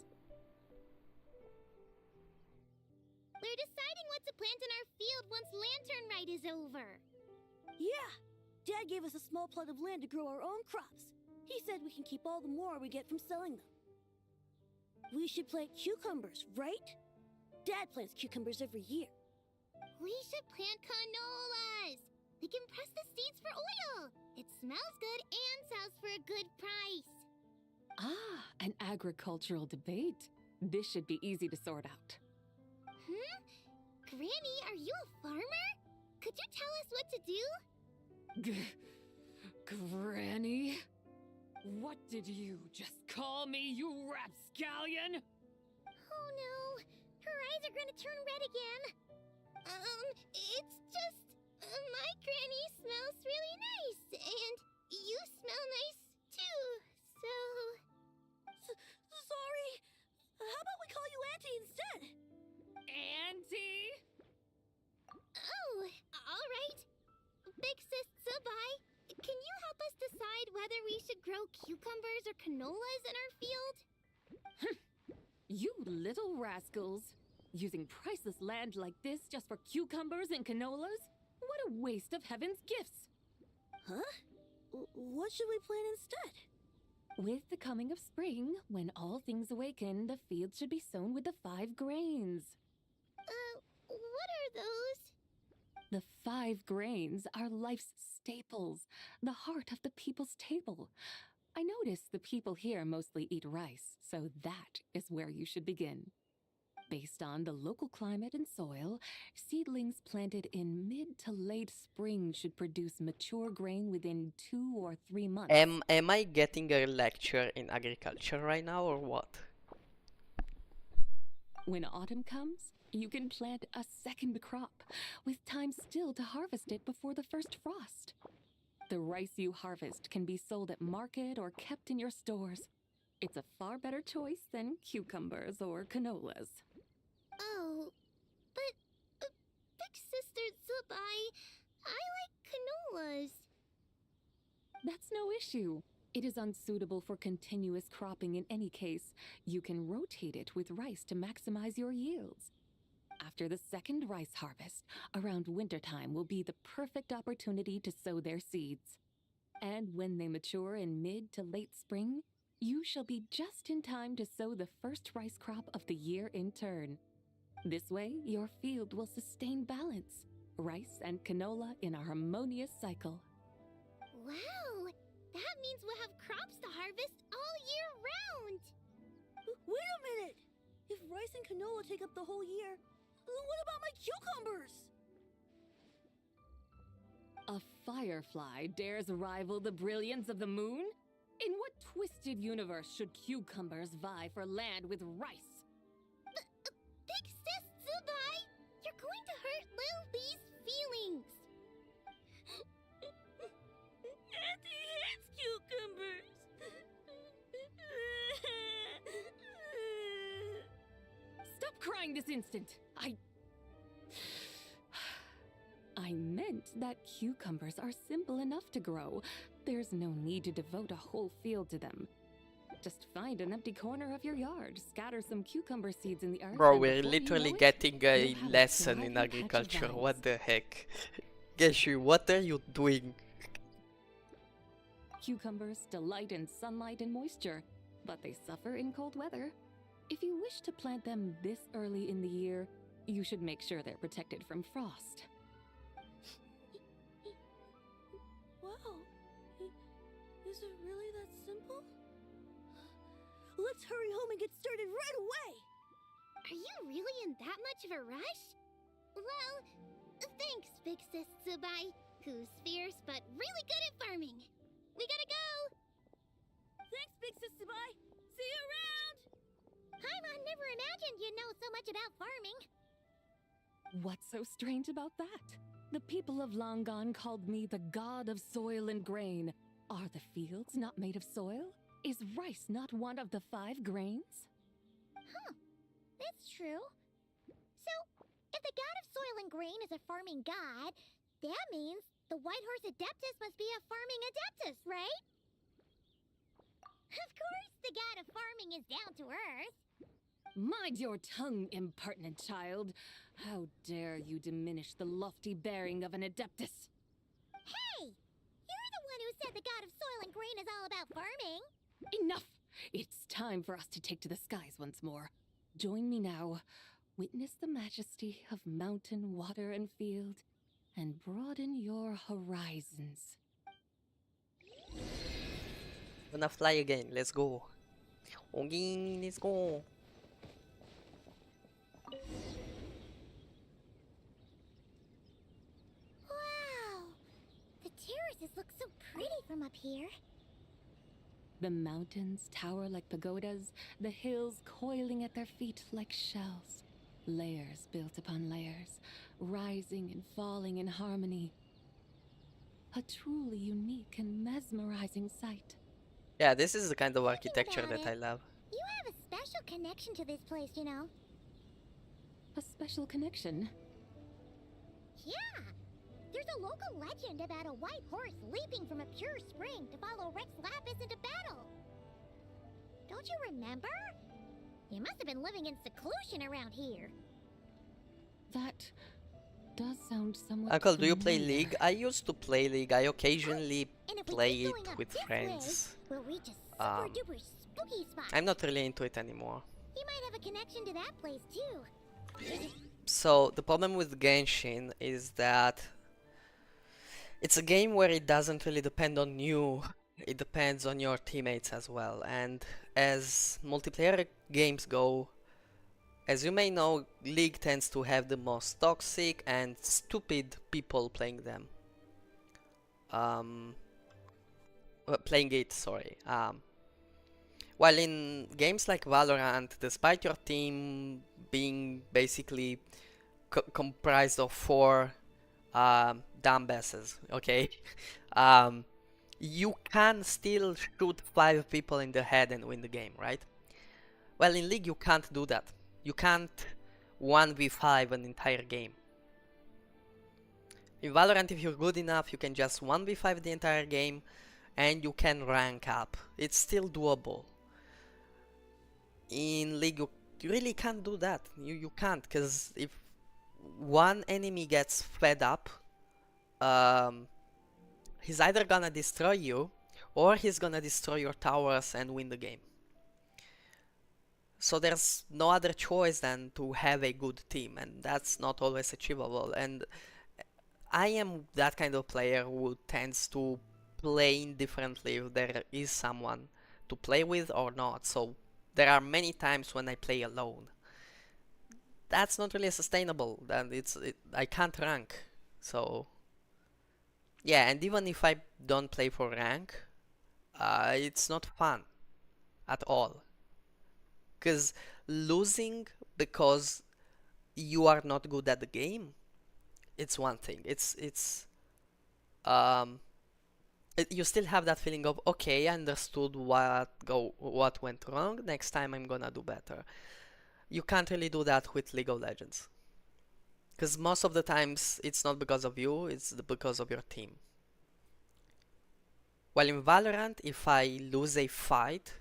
We're deciding what to plant in our field once Lantern Rite is over. Yeah! Dad gave us a small plot of land to grow our own crops. He said we can keep all the more we get from selling them. We should plant cucumbers, right? Dad plants cucumbers every year. We should plant canolas. We can press the seeds for oil. It smells good and sells for a good price. Ah, an agricultural debate. This should be easy to sort out. Granny, are you a farmer? Could you tell us what to do? Granny? What did you just call me, you rapscallion? Oh no, her eyes are gonna turn red again. It's just, my granny smells really nice, and you smell nice too, so... Sorry. How about we call you Auntie instead? Auntie? Oh, all right. Big Sis Zubai, can you help us decide whether we should grow cucumbers or canolas in our field? You little rascals. Using priceless land like this just for cucumbers and canolas? What a waste of heaven's gifts! Huh? What should we plant instead? With the coming of spring, when all things awaken, the fields should be sown with the 5 grains. What are those? The 5 grains are life's staples, the heart of the people's table. I notice the people here mostly eat rice, so that is where you should begin. Based on the local climate and soil, seedlings planted in mid to late spring should produce mature grain within 2 or 3 months. Am I getting a lecture in agriculture right now or what? When autumn comes, you can plant a second crop, with time still to harvest it before the first frost. The rice you harvest can be sold at market or kept in your stores. It's a far better choice than cucumbers or canolas. Oh, but Big Sister Zubai, I like canolas. That's no issue. It is unsuitable for continuous cropping in any case. You can rotate it with rice to maximize your yields. After the second rice harvest, around wintertime will be the perfect opportunity to sow their seeds. And when they mature in mid to late spring, you shall be just in time to sow the first rice crop of the year in turn. This way, your field will sustain balance, rice and canola in a harmonious cycle. Wow, that means we'll have crops to harvest all year round. Wait a minute! If rice and canola take up the whole year, what about my cucumbers? A firefly dares rival the brilliance of the moon? In what twisted universe should cucumbers vie for land with rice? Big Sis Zubai, you're going to hurt Lil Lee's feelings. Auntie hates cucumbers. Stop crying this instant! I meant that cucumbers are simple enough to grow. There's no need to devote a whole field to them. Just find an empty corner of your yard, scatter some cucumber seeds in the earth. Bro, and we're before you literally know it, getting a you'll have a lesson in thriving patch of agriculture. vines. What the heck? Geshu, what are you doing? Cucumbers delight in sunlight and moisture, but they suffer in cold weather. If you wish to plant them this early in the year, you should make sure they're protected from frost. Wow. Is it really that simple? Let's hurry home and get started right away! Are you really in that much of a rush? Well, thanks, Big Sis Zubai, who's fierce but really good at farming. We gotta go! Thanks, Big Sis Zubai! See you around! Paimon never imagined you'd know so much about farming. What's so strange about that? The people of Longon called me the god of soil and grain. Are the fields not made of soil? Is rice not one of the 5 grains? That's true. So, if the god of soil and grain is a farming god, that means the White Horse Adeptus must be a farming adeptus, right? Of course, the god of farming is down to earth. Mind your tongue, impertinent child. How dare you diminish the lofty bearing of an adeptus? Hey! You're the one who said the god of soil and grain is all about farming. Enough! It's time for us to take to the skies once more. Join me now. Witness the majesty of mountain, water, and field, and broaden your horizons. Gonna fly again. Let's go. Okay, let's go. Wow! The terraces look so pretty from up here. The mountains tower like pagodas, the hills coiling at their feet like shells. Layers built upon layers, rising and falling in harmony. A truly unique and mesmerizing sight. Yeah, this is the kind of Thinking architecture about that I it, love. You have a special connection to this place, you know. A special connection. Yeah! There's a local legend about a white horse leaping from a pure spring to follow Rex Lapis into battle. Don't you remember? You must have been living in seclusion around here. That does sound somewhat Uncle, do you play familiar. League? I used to play League. I occasionally And if we play keep it going up with this friends. way, we'll reach a super duper spooky spot. I'm not really into it anymore. You might have a connection to that place too. So the problem with Genshin is that it's a game where it doesn't really depend on you. It depends on your teammates as well. And as multiplayer games go, as you may know, League tends to have the most toxic and stupid people playing them. Playing it, sorry. While in games like Valorant, despite your team being basically comprised of 4 dumbasses, okay? You can still shoot 5 people in the head and win the game, right? Well, in League you can't do that. You can't 1v5 an entire game. In Valorant, if you're good enough, you can just 1v5 the entire game and you can rank up. It's still doable. In League, you really can't do that. You can't, because if one enemy gets fed up, he's either gonna destroy you or he's gonna destroy your towers and win the game. So there's no other choice than to have a good team, and that's not always achievable. And I am that kind of player who tends to play indifferently if there is someone to play with or not. So there are many times when I play alone. That's not really sustainable, and I can't rank. So yeah, and even if I don't play for rank, it's not fun at all. Because losing because you are not good at the game, it's one thing. You still have that feeling of, okay, I understood what went wrong. Next time I'm gonna do better. You can't really do that with League of Legends. Because most of the times it's not because of you, it's because of your team. While in Valorant, if I lose a fight,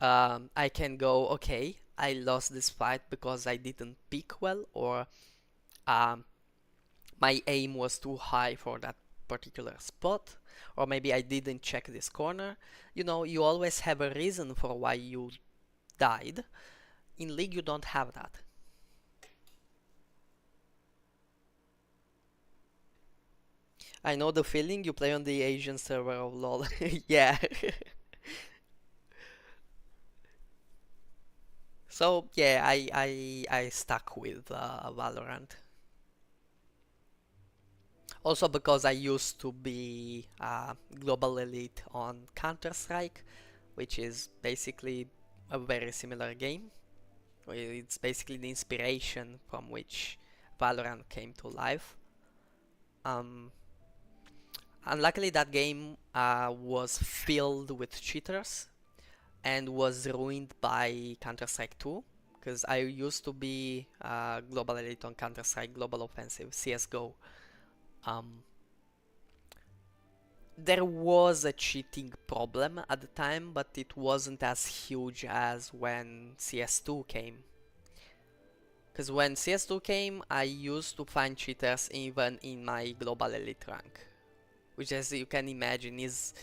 I can go, okay, I lost this fight because I didn't pick well, or my aim was too high for that particular spot, or maybe I didn't check this corner. You know, you always have a reason for why you died. In League, you don't have that. I know the feeling. You play on the Asian server of LoL. Yeah. So yeah, I stuck with Valorant. Also because I used to be global elite on Counter-Strike, which is basically a very similar game. It's basically the inspiration from which Valorant came to life. Unluckily, that game was filled with cheaters and was ruined by Counter-Strike 2, because I used to be global elite on Counter-Strike Global Offensive, CSGO. there was a cheating problem at the time, but it wasn't as huge as when CS2 came. Because when CS2 came, I used to find cheaters even in my global elite rank, which, as you can imagine, is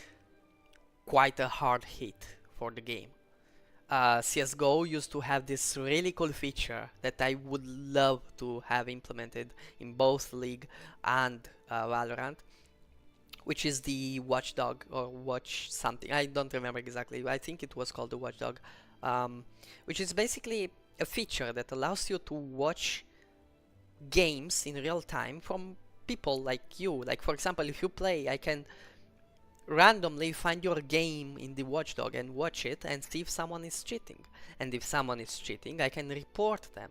quite a hard hit for the game. CSGO used to have this really cool feature that I would love to have implemented in both League and Valorant, which is the Watchdog or Watch something. I don't remember exactly. I think it was called the Watchdog, which is basically a feature that allows you to watch games in real time from people like you. Like, for example, if you play, I can randomly find your game in the Watchdog and watch it and see if someone is cheating. And if someone is cheating, I can report them.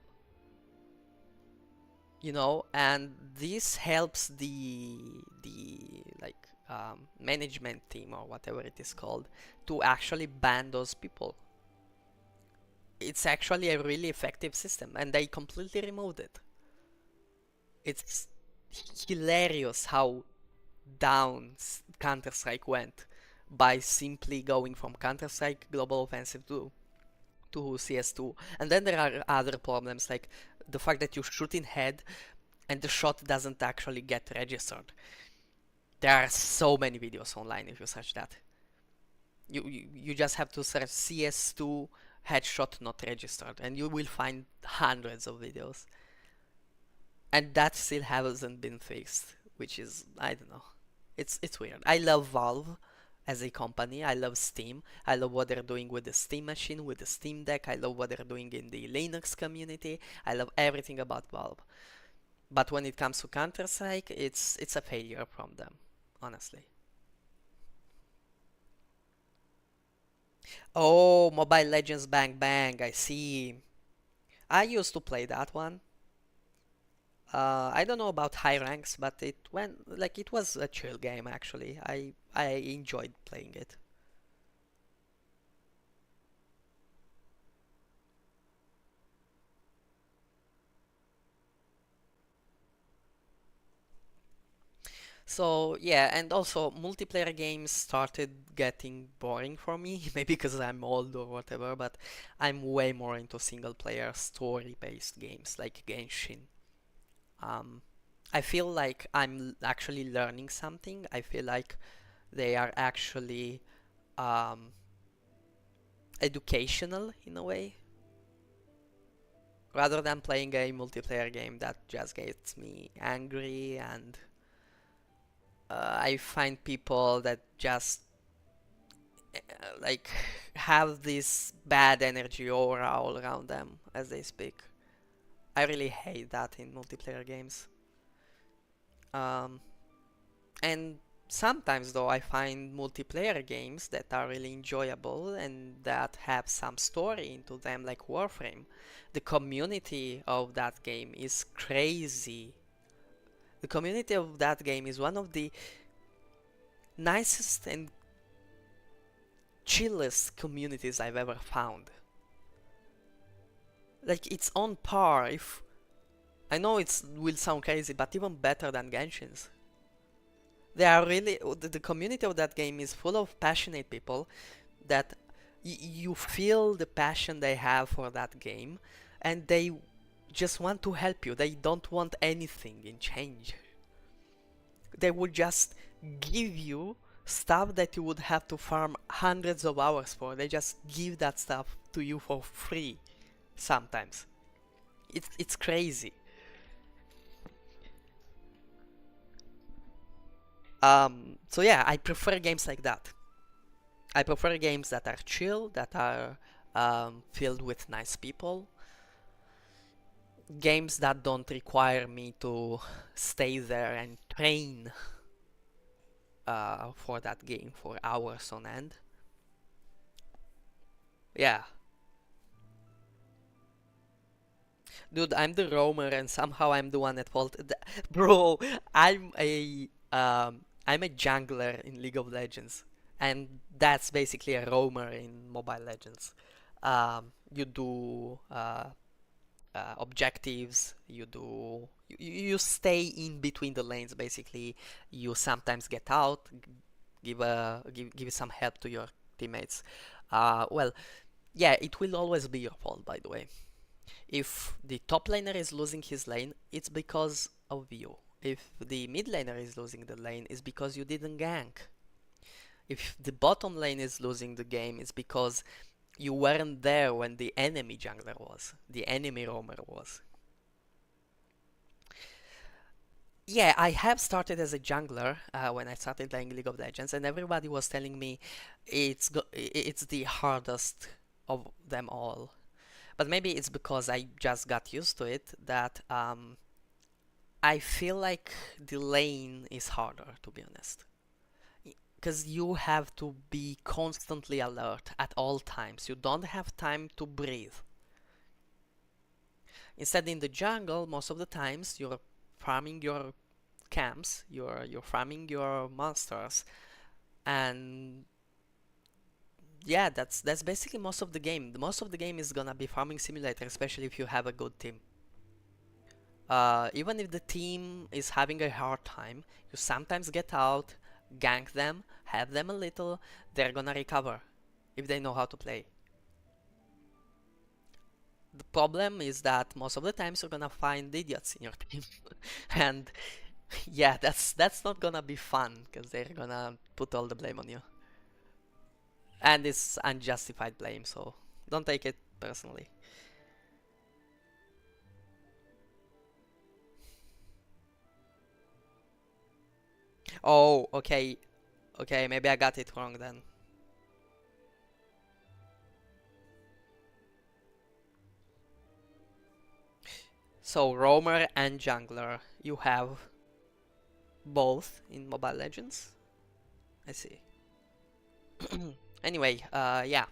You know, and this helps the like management team or whatever it is called to actually ban those people. It's actually a really effective system, and they completely removed it. It's hilarious how down Counter-Strike went by simply going from Counter-Strike Global Offensive to CS2. And then there are other problems like the fact that you shoot in head and the shot doesn't actually get registered. There are so many videos online if you search that. You just have to search CS2 headshot not registered and you will find hundreds of videos. And that still hasn't been fixed, which is, I don't know. It's weird. I love Valve as a company. I love Steam. I love what they're doing with the Steam machine, with the Steam Deck. I love what they're doing in the Linux community. I love everything about Valve. But when it comes to Counter-Strike, it's a failure from them, honestly. Oh, Mobile Legends Bang Bang, I see. I used to play that one. I don't know about high ranks, but it was a chill game actually. I enjoyed playing it. So yeah, and also multiplayer games started getting boring for me, maybe because I'm old or whatever, but I'm way more into single player story-based games like Genshin. Um, I feel like I'm actually learning something. I feel like they are actually um, educational in a way, rather than playing a multiplayer game that just gets me angry and I find people that just like have this bad energy aura all around them as they speak. I really hate that in multiplayer games. Um, and sometimes though I find multiplayer games that are really enjoyable and that have some story into them, like Warframe. The community of that game is crazy. The community of that game is one of the nicest and chillest communities I've ever found. Like, it's on par, if I know it will sound crazy, but even better than Genshin's. They are really the community of that game is full of passionate people that you feel the passion they have for that game, and they just want to help you. They don't want anything in change. They would just give you stuff that you would have to farm hundreds of hours for. They just give that stuff to you for free sometimes. It's crazy. So yeah, I prefer games like that. I prefer games that are chill, that are filled with nice people. Games that don't require me to stay there and train for that game for hours on end. Yeah. Dude, I'm the roamer and somehow I'm the one at fault. Bro, I'm a jungler in League of Legends, and that's basically a roamer in Mobile Legends. You do objectives, you stay in between the lanes basically. You sometimes get out, give some help to your teammates. Well, yeah, it will always be your fault, by the way. If the top laner is losing his lane, it's because of you. If the mid laner is losing the lane, it's because you didn't gank. If the bottom lane is losing the game, it's because you weren't there when the enemy jungler was, the enemy roamer was. Yeah, I have started as a jungler when I started playing League of Legends, and everybody was telling me it's the hardest of them all. But maybe it's because I just got used to it that I feel like the lane is harder, to be honest. Because you have to be constantly alert at all times. You don't have time to breathe. Instead, in the jungle, most of the times you're farming your camps, you're farming your monsters, and yeah, that's basically most of the game. Most of the game is gonna be farming simulator, especially if you have a good team. Even if the team is having a hard time, you sometimes get out, gank them, have them a little, they're gonna recover if they know how to play. The problem is that most of the times you're gonna find idiots in your team, and yeah, that's not gonna be fun because they're gonna put all the blame on you, and it's unjustified blame, so don't take it personally. Oh, okay, okay, maybe I got it wrong then. So roamer and jungler, you have both in Mobile Legends. I see. Anyway, yeah.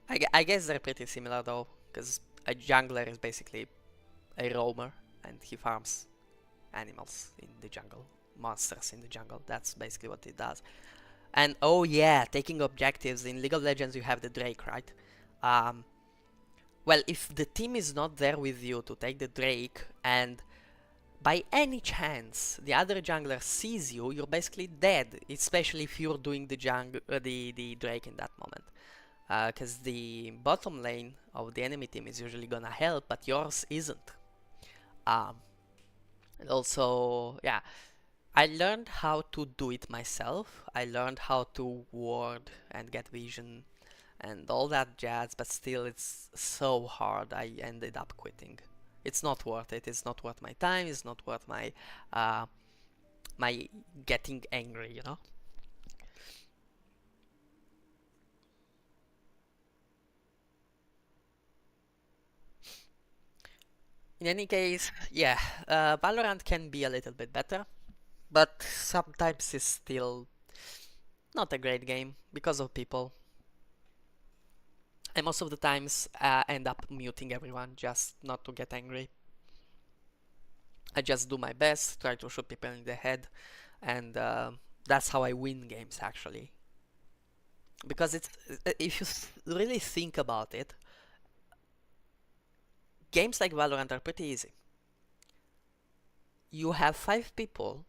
I guess they're pretty similar though, because a jungler is basically a roamer and he farms animals in the jungle, monsters in the jungle. That's basically what it does. And oh yeah, taking objectives in League of Legends, you have the Drake, right? Well, if the team is not there with you to take the Drake, and by any chance the other jungler sees you, you're basically dead. Especially if you're doing the the Drake in that moment. Because the bottom lane of the enemy team is usually gonna help, but yours isn't. And also, yeah, I learned how to do it myself. I learned how to ward and get vision and all that jazz, but still it's so hard. I ended up quitting. It's not worth it. It's not worth my time. It's not worth my my getting angry, you know? In any case, yeah, Valorant can be a little bit better, but sometimes it's still not a great game because of people. And most of the times end up muting everyone just not to get angry. I just do my best, try to shoot people in the head, and that's how I win games actually. Because it's if you really think about it, games like Valorant are pretty easy. You have 5 people,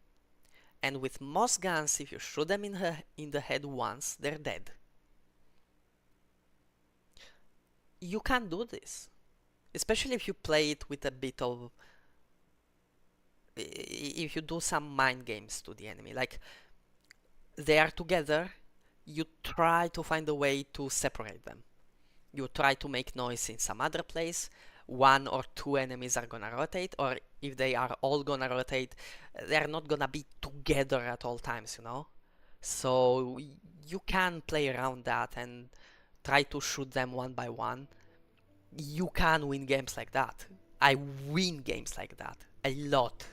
and with most guns, if you shoot them in the head once, they're dead. You can't do this, especially if you play it with a bit of if you do some mind games to the enemy. Like, they are together, you try to find a way to separate them. You try to make noise in some other place. 1 or 2 enemies are gonna rotate, or if they are all gonna rotate, they're not gonna be together at all times, you know? So you can play around that and try to shoot them one by one. You can win games like that. I win games like that a lot.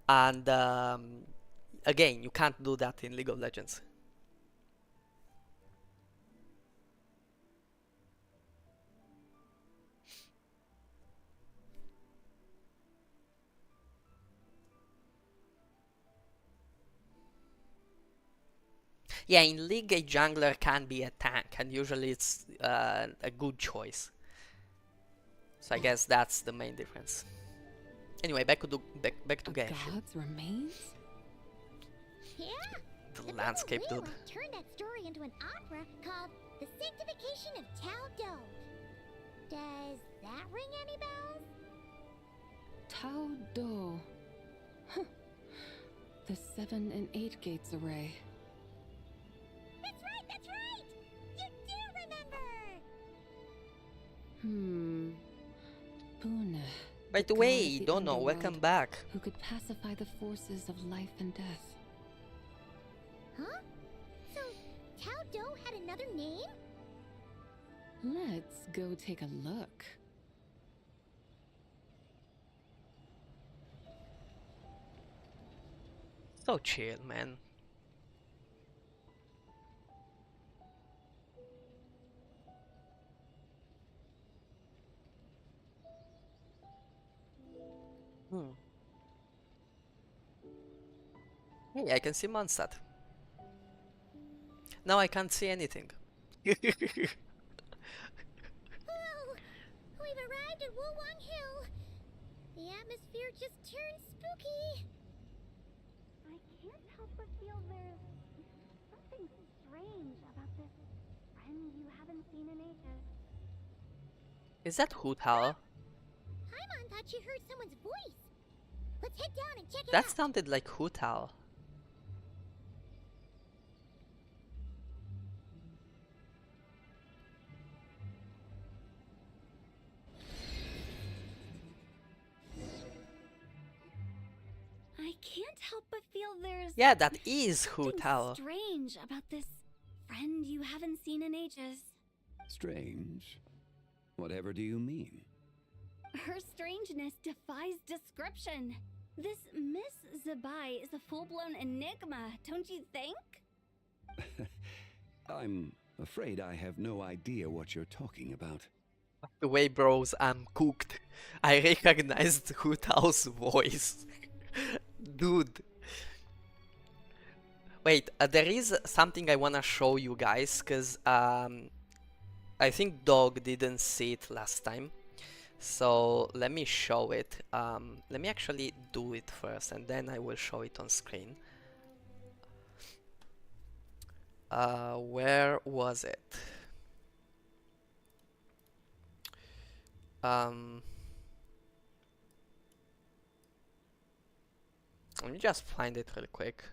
And again, you can't do that in League of Legends. Yeah, in League, a jungler can be a tank, and usually it's a good choice. So I guess that's the main difference. Anyway, back to A Genshin. god's remains? Yeah, The the landscape, people dude. Lilith turned that story into an opera called The Sanctification of Tao Do. Does that ring any bells? Tao Do. Huh. The 7 and 8 gates array. That's right, that's right! You do remember! Puna. By the god way, of the Dono, underworld, welcome back. Who could pacify the forces of life and death. Huh? So, Tao Do had another name? Let's go take a look. So chill, man. Hmm. Hey, I can see Mondstadt. Now I can't see anything. Whoa! We've arrived at Wulwang Hill. The atmosphere just turned spooky. I can't help but feel there's something strange about this friend you haven't seen in ages. Is that Hoot Owl? Paimon thought she heard someone's voice. Let's head down and check it That out. sounded like Hoot Owl. I can't help but feel there's Yeah, that is Hoot something Owl. strange about this friend you haven't seen in ages. Strange? Whatever do you mean? Her strangeness defies description. This Miss Zabai is a full-blown enigma, don't you think? I'm afraid I have no idea what you're talking about. The way, bros, I'm cooked. I recognized Hoot Owl's voice. Dude. Wait, there is something I wanna show you guys, cause I think Dog didn't see it last time. So let me show it. Let me actually do it first, and then I will show it on screen. Where was it? Let me just find it real quick.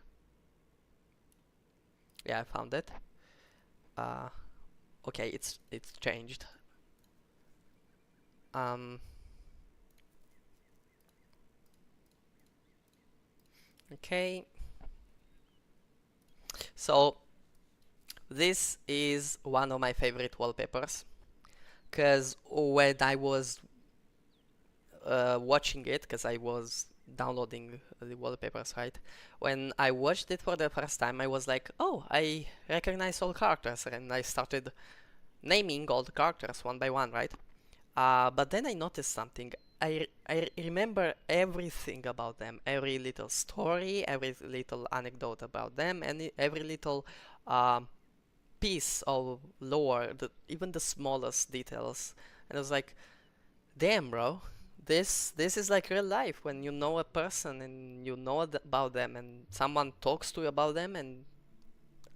Yeah, I found it. Okay, it's changed. Okay. So this is one of my favorite wallpapers, because when I was watching it, because I was downloading the wallpapers, right? When I watched it for the first time, I was like, oh, I recognize all characters, and I started naming all the characters one by one, right? But then I noticed something. I remember everything about them, every little story, every little anecdote about them, and every little piece of lore, even the smallest details. And I was like, damn, bro, this is like real life. When you know a person and you know about them, and someone talks to you about them, and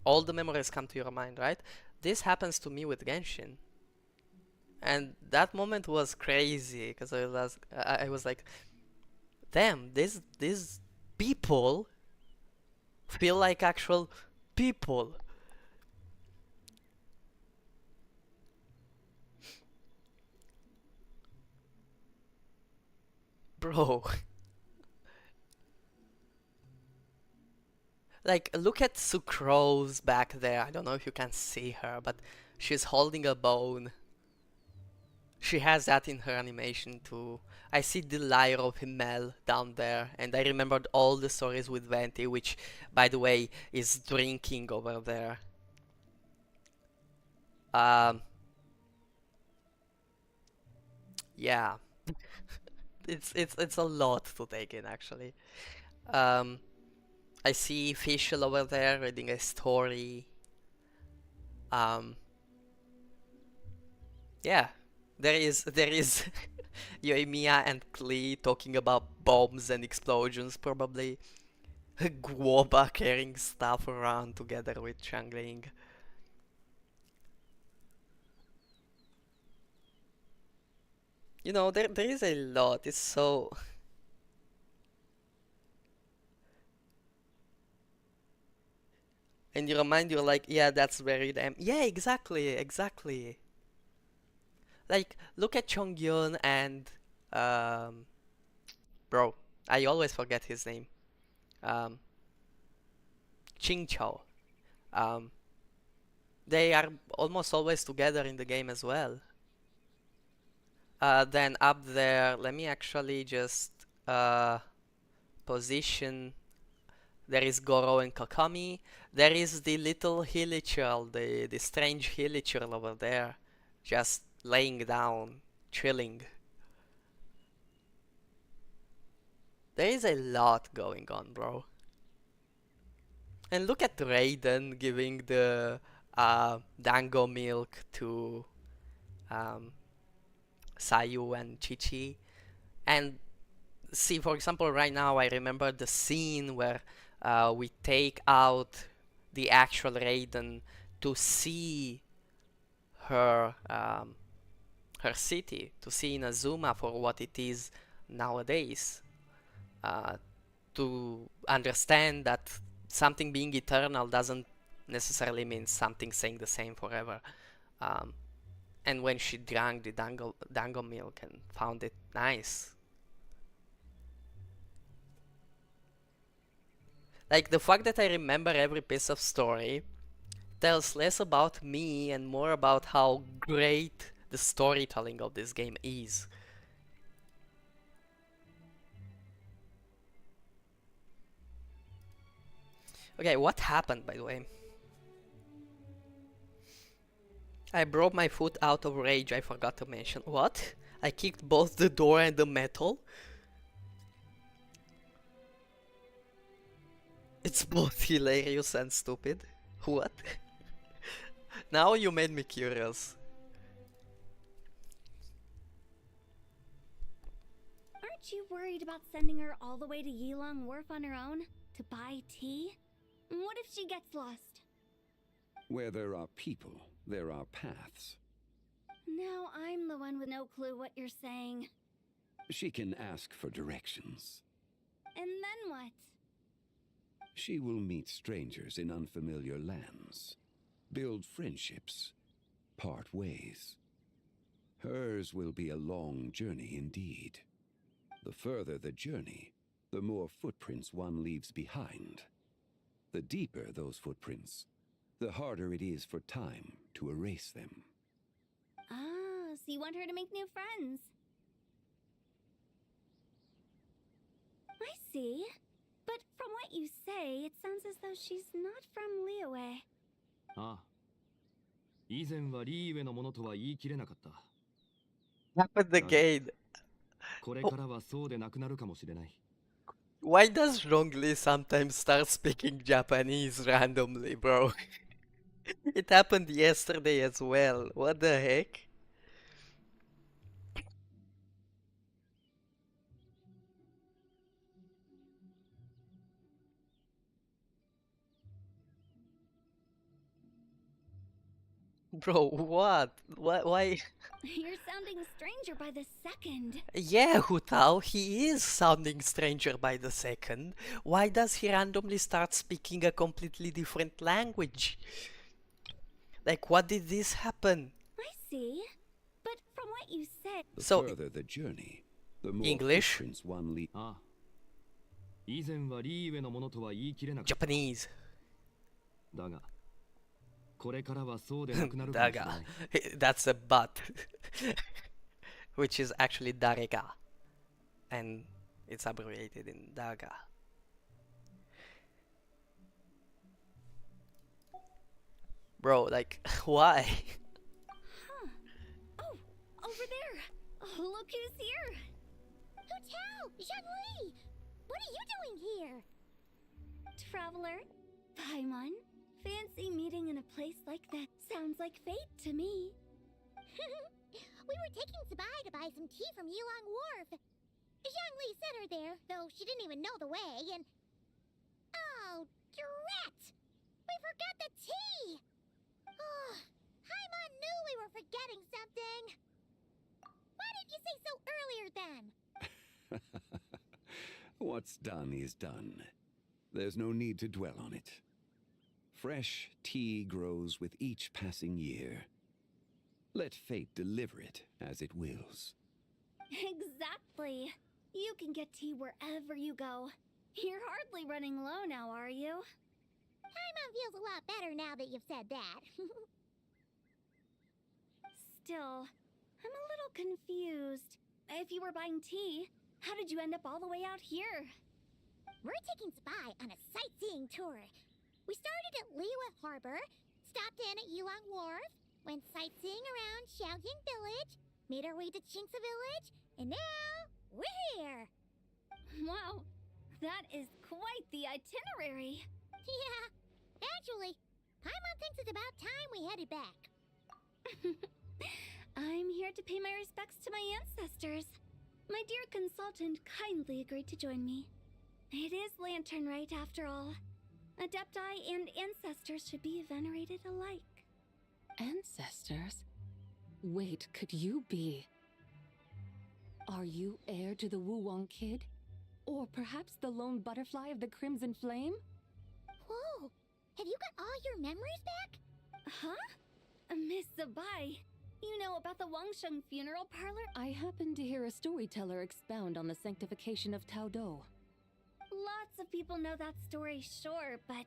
all the memories come to your mind, right? This happens to me with Genshin. And that moment was crazy, because I was like, damn, these people feel like actual people. Bro. Like, look at Sucrose back there. I don't know if you can see her, but she's holding a bone. She has that in her animation too. I see the Lyre of Himmel down there, and I remembered all the stories with Venti, which, by the way, is drinking over there. Yeah, it's a lot to take in, actually. I see Fischl over there reading a story. Yeah, there is Yoimiya and Klee talking about bombs and explosions, probably. Guoba carrying stuff around together with Changling. You know, there is a lot. It's so. And you remind you're like, yeah, that's very damn. Yeah, exactly, exactly. Like, look at Chongyun and. Um, bro, I always forget his name. Um, Ching Chao. Um, they are almost always together in the game as well. Then up there, let me actually just position. There is Goro and Kakami. There is the little Hilichurl, the strange Hilichurl over there, just laying down, chilling. There is a lot going on, bro. And look at Raiden giving the dango milk to um, Sayu and Chi-Chi. And see, for example, right now I remember the scene where we take out the actual Raiden to see her her city, to see Inazuma for what it is nowadays, uh, to understand that something being eternal doesn't necessarily mean something staying the same forever. Um, and when she drank the dango milk and found it nice. Like, the fact that I remember every piece of story tells less about me and more about how great the storytelling of this game is. Okay, what happened, by the way? I broke my foot out of rage, I forgot to mention. What? I kicked both the door and the metal? It's both hilarious and stupid. What? Now you made me curious. Aren't you worried about sending her all the way to Yilong Wharf on her own to buy tea? What if she gets lost? Where there are people, there are paths. Now I'm the one with no clue what you're saying. She can ask for directions. And then what? She will meet strangers in unfamiliar lands, build friendships, part ways. Hers will be a long journey indeed. The further the journey, the more footprints one leaves behind. The deeper those footprints, the harder it is for time to erase them. Ah, so you want her to make new friends. I see. But from what you say, it sounds as though she's not from Liyue. ああ。以前はリーウェのものとは言い切れなかった。Happened again. これからはそうでなくなるかもしれない。Why does Zhongli sometimes start speaking Japanese randomly, bro? It happened yesterday as well. What the heck? Bro, what? Why? You're sounding stranger by the second. Yeah, Hutao, he is sounding stranger by the second. Why does he randomly start speaking a completely different language? Like, what did this happen? I see. But from what you said... The So- further the journey, the more English? footprints one leaves. ああ。以前はリーウェのものとは言い切れなかった。 Japanese. だが、これからはそうでなくなるかもしれない。 Daga. That's a but. Which is actually Darega. And it's abbreviated in Daga. Bro, like, why? Huh. Oh, over there. Oh, look who's here. Hu Tao! Zhongli! What are you doing here? Traveler. Paimon. Fancy meeting in a place like that. Sounds like fate to me. We were taking Sabai to buy some tea from Yilong Wharf. Zhongli sent her there, though she didn't even know the way, and... Drat! We forgot the tea! Oh, Paimon knew we were forgetting something. Why didn't you say so earlier then? What's done is done. There's no need to dwell on it. Fresh tea grows with each passing year. Let fate deliver it as it wills. Exactly. You can get tea wherever you go. You're hardly running low now, are you? Paimon feels a lot better now that you've said that. Still, I'm a little confused. If you were buying tea, how did you end up all the way out here? We're taking Spy on a sightseeing tour. We started at Liyue Harbor, stopped in at Yulong Wharf, went sightseeing around Xiaoying Village, made our way to Qingce Village, and now we're here. Wow, that is quite the itinerary. Yeah, actually, Paimon thinks it's about time we headed back. I'm here to pay my respects to my ancestors. My dear consultant kindly agreed to join me. It is Lantern Rite, after all. Adepti and ancestors should be venerated alike. Ancestors? Wait, could you be? Are you heir to the Woo-Wong Kid? Or perhaps the lone butterfly of the Crimson Flame? Whoa, have you got all your memories back? Huh? Miss Zabai, you know about the Wangsheng funeral parlor? I happened to hear a storyteller expound on the sanctification of Tao Do. Lots of people know that story, sure, but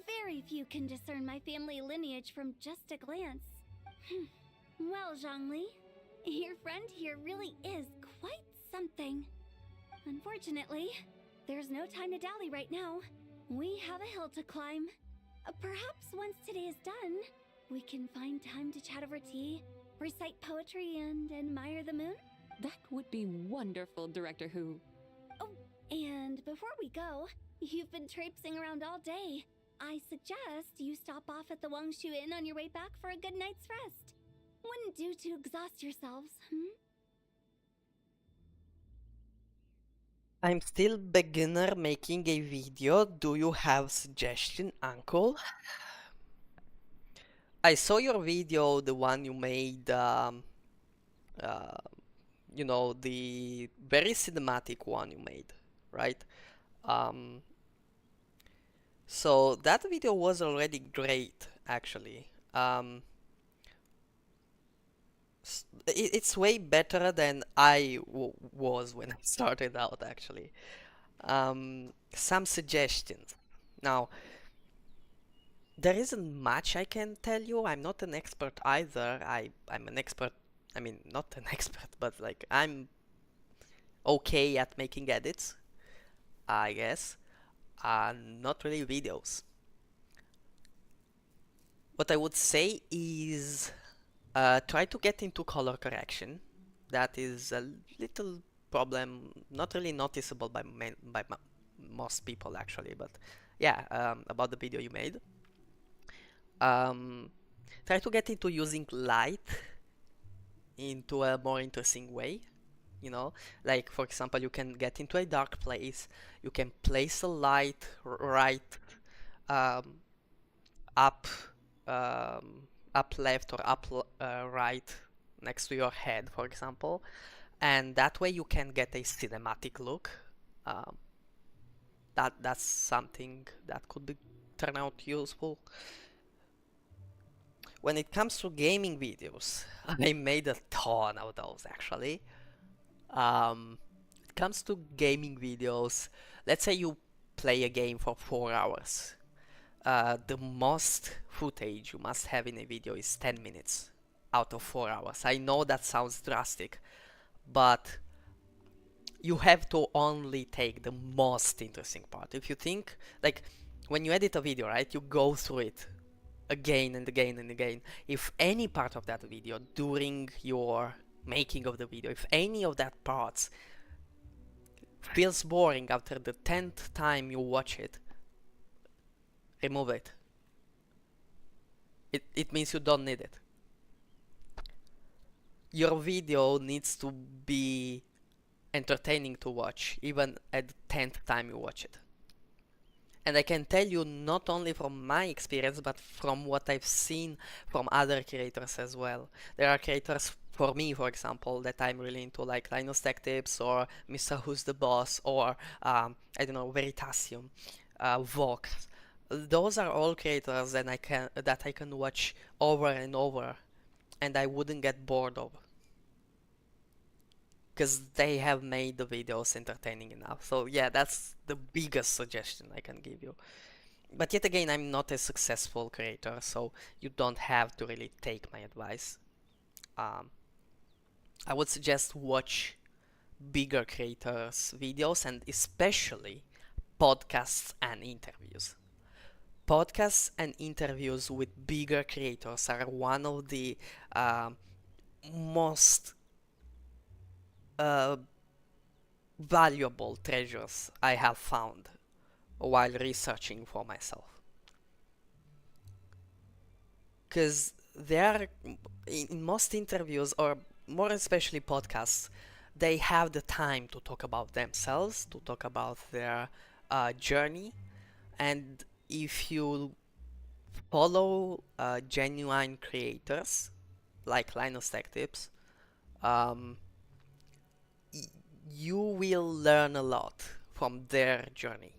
very few can discern my family lineage from just a glance. Well, Zhongli, your friend here really is quite something. Unfortunately, there's no time to dally right now. We have a hill to climb. Perhaps once today is done, we can find time to chat over tea, recite poetry, and admire the moon? That would be wonderful, Director Who. Oh, and before we go, you've been traipsing around all day. I suggest you stop off at the Wangshu Inn on your way back for a good night's rest. Wouldn't do to exhaust yourselves, I'm still beginner making a video. Do you have suggestion, uncle? I saw your video, the one you made, you know, the very cinematic one you made, right? So that video was already great, actually. It's way better than I was when I started out, actually. Some suggestions. Now, there isn't much I can tell you. I'm not an expert either. I'm an expert. I mean, not an expert, but like I'm okay at making edits, I guess. Not really videos. What I would say is try to get into color correction. That is a little problem, not really noticeable by most people actually, but yeah, about the video you made. Try to get into using light into a more interesting way. You know, like for example, you can get into a dark place. You can place a light right up up left or up right next to your head, for example, and that way you can get a cinematic look. That's something that could turn out useful. When it comes to gaming videos, I made a ton of those actually. It comes to gaming videos, let's say you play a game for 4 hours. The most footage you must have in a video is 10 minutes out of 4 hours. I know that sounds drastic, but you have to only take the most interesting part. If you think, like, when you edit a video, right, you go through it again and again and again. If any part of that video during your making of the video, if any of that parts feels boring after the 10th time you watch it, remove it. It means you don't need it. Your video needs to be entertaining to watch, even at the 10th time you watch it. And I can tell you not only from my experience, but from what I've seen from other creators as well. There are creators, for me, for example, that I'm really into, like Linus Tech Tips or Mr. Who's the Boss or, I don't know, Veritasium, Vox. Those are all creators that I can watch over and over, and I wouldn't get bored of, because they have made the videos entertaining enough. So yeah, that's the biggest suggestion I can give you. But yet again, I'm not a successful creator, so you don't have to really take my advice. I would suggest watch bigger creators' videos, and especially podcasts and interviews. Podcasts and interviews with bigger creators are one of the most uh, valuable treasures I have found while researching for myself. Because there, in most interviews, or more especially podcasts, they have the time to talk about themselves, to talk about their journey, and if you follow genuine creators like Linus Tech Tips, um, you will learn a lot from their journey.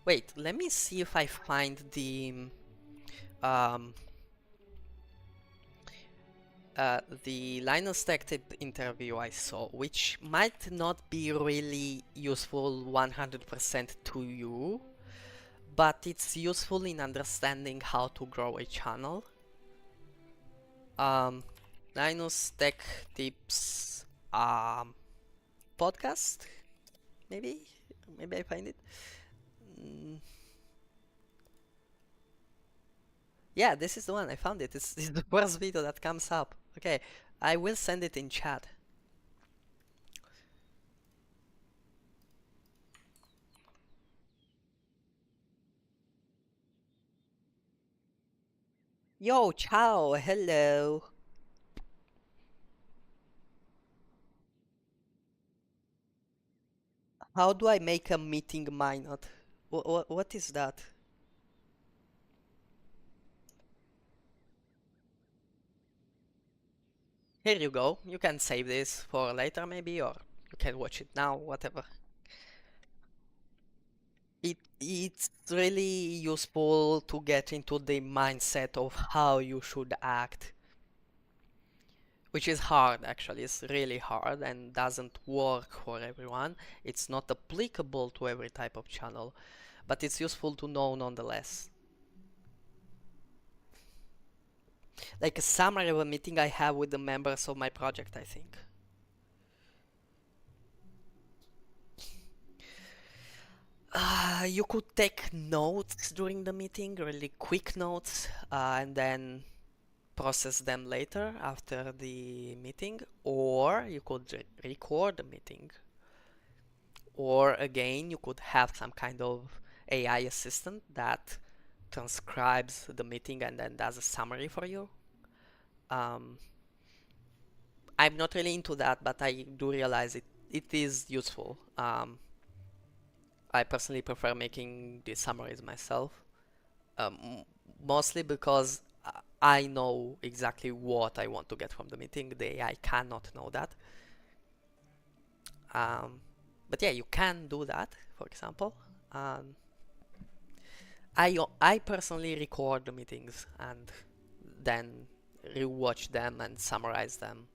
Wait, let me see if I find um, the Linus Tech Tip interview I saw, which might not be really useful 100% to you, but it's useful in understanding how to grow a channel. Um, Linus Tech Tips podcast, maybe? Maybe I find it. Mm, yeah, this is the one. I found it. It's the first video that comes up. Okay, I will send it in chat. Yo, ciao, hello. How do I make a meeting minot? What is that? Here you go. You can save this for later maybe, or you can watch it now, whatever. It's really useful to get into the mindset of how you should act, which is hard actually. It's really hard and doesn't work for everyone. It's not applicable to every type of channel, but it's useful to know nonetheless. Like a summary of a meeting I have with the members of my project, I think. You could take notes during the meeting, really quick notes, and then process them later after the meeting, or you could record the meeting, or again, you could have some kind of AI assistant that transcribes the meeting and then does a summary for you. Um, I'm not really into that, but I do realize it is useful. I personally prefer making the summaries myself, um, mostly because I know exactly what I want to get from the meeting. The AI cannot know that. Um, but yeah, you can do that, for example. Um, I personally record the meetings and then rewatch them and summarize them.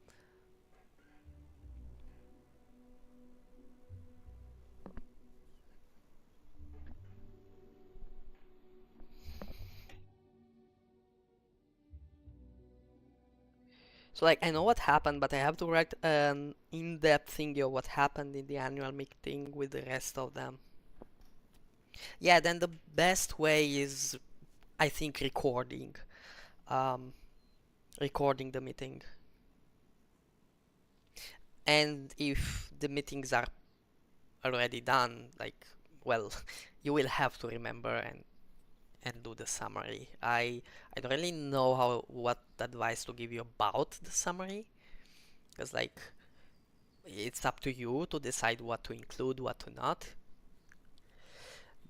So like I know what happened, but I have to write an in-depth thing of what happened in the annual meeting with the rest of them. Yeah, then the best way is, I think, um, recording the meeting. And if the meetings are already done, like, well, you will have to remember and and do the summary. I don't really know what advice to give you about the summary, because like it's up to you to decide what to include, what to not.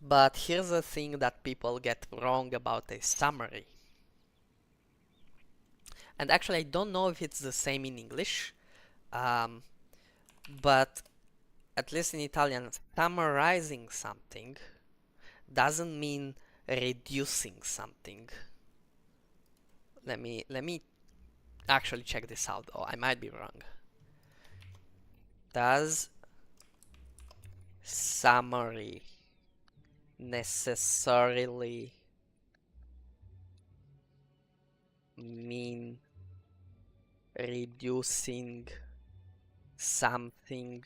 But here's the thing that people get wrong about a summary. And actually, I don't know if it's the same in English, but at least in Italian, summarizing something doesn't mean reducing something. Let me actually check this out, though. I might be wrong. Does summary necessarily mean reducing something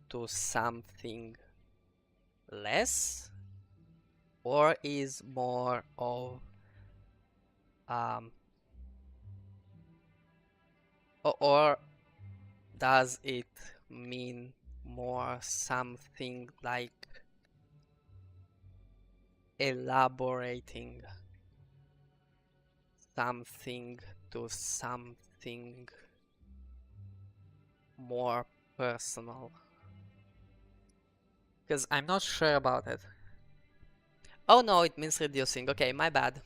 to something less, or is more of or does it mean more something like elaborating something to something more personal? Because I'm not sure about it. Oh no, it means reducing. Okay, my bad.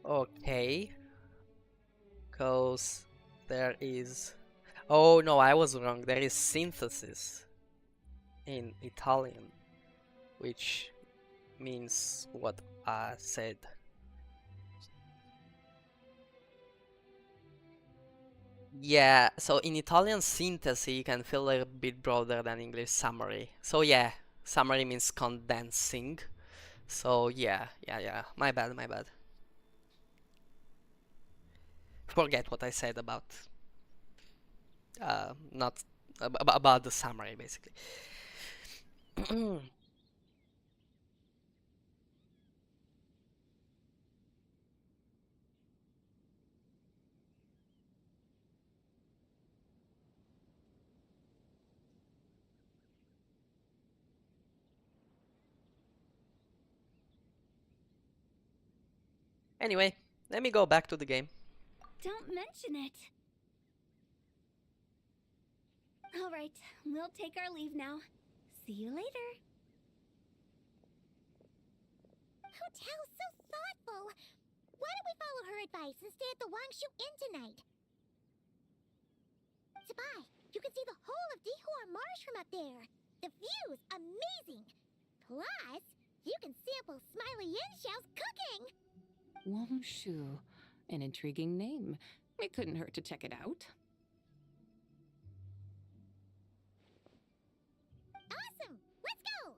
Okay. Because there is... Oh no, I was wrong. There is synthesis in Italian, which means what I said. Yeah, so in Italian synthesis you can feel a bit broader than English summary. So yeah, summary means condensing. So yeah, my bad. Forget what I said about not about the summary basically. Anyway, let me go back to the game. Don't mention it. All right, we'll take our leave now. See you later. Hotel's so thoughtful. Why don't we follow her advice and stay at the Wangshu Inn tonight? Sabai, you can see the whole of Dihua Marsh from up there. The view's amazing. Plus, you can sample Smiley Yenshao's cooking. Wangshu. An intriguing name. It couldn't hurt to check it out. Awesome! Let's go!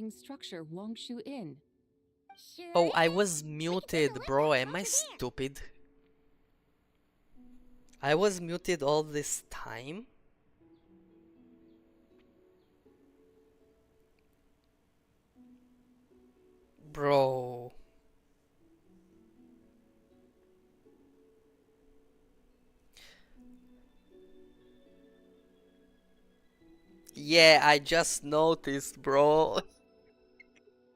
building structure Wongshu in. Sure Oh, I is. was We can take a muted, look bro. what's Am I over there. stupid? I was muted all this time? Bro. Yeah, I just noticed, bro.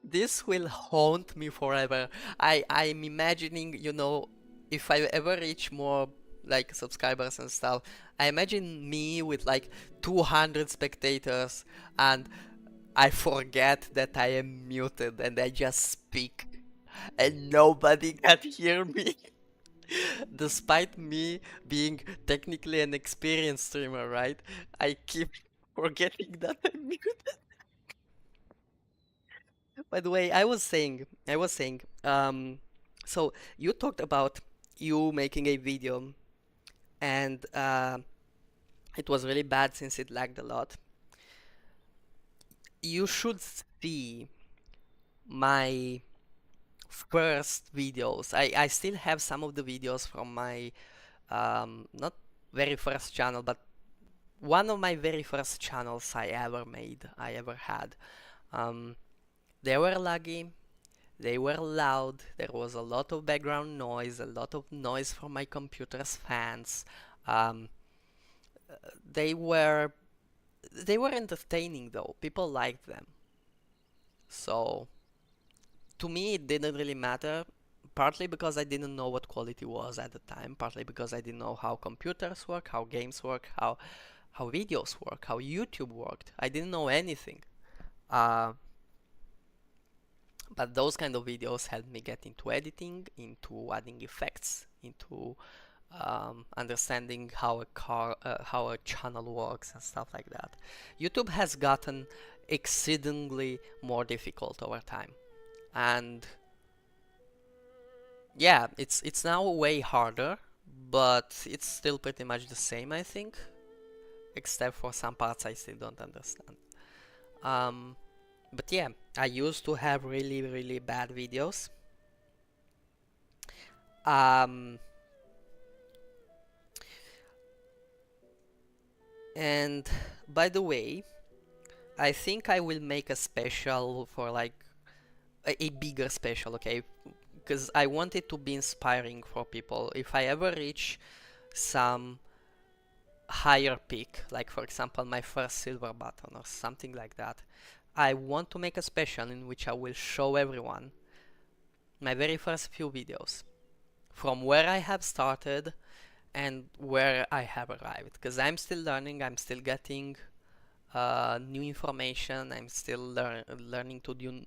This will haunt me forever. I'm imagining, you know, if I ever reach more like subscribers and stuff, I imagine me with like 200 spectators and I forget that I am muted and I just speak and nobody can hear me. Despite me being technically an experienced streamer, right? I keep forgetting that I'm muted. By the way, so you talked about you making a video and it was really bad since it lagged a lot. You should see my first videos. I still have some of the videos from my not very first channel, but one of my very first channels I ever made, I ever had. Um, they were laggy, they were loud, there was a lot of background noise, a lot of noise from my computer's fans. Um, they were they were entertaining though. People liked them. So to me it didn't really matter. Partly because I didn't know what quality was at the time, partly because I didn't know how computers work, how games work, how videos work, how YouTube worked. I didn't know anything. Uh, but those kind of videos helped me get into editing, into adding effects, into understanding how a channel works and stuff like that. YouTube has gotten exceedingly more difficult over time, and yeah, it's now way harder, but it's still pretty much the same, I think, except for some parts I still don't understand. Um, but yeah, I used to have really, really bad videos. Um, and by the way, I think I will make a special for like a bigger special, okay? Because I want it to be inspiring for people. If I ever reach some higher peak, like for example my first silver button or something like that, I want to make a special in which I will show everyone my very first few videos from where I have started and where I have arrived, because I'm still learning, I'm still getting new information, I'm still learning to do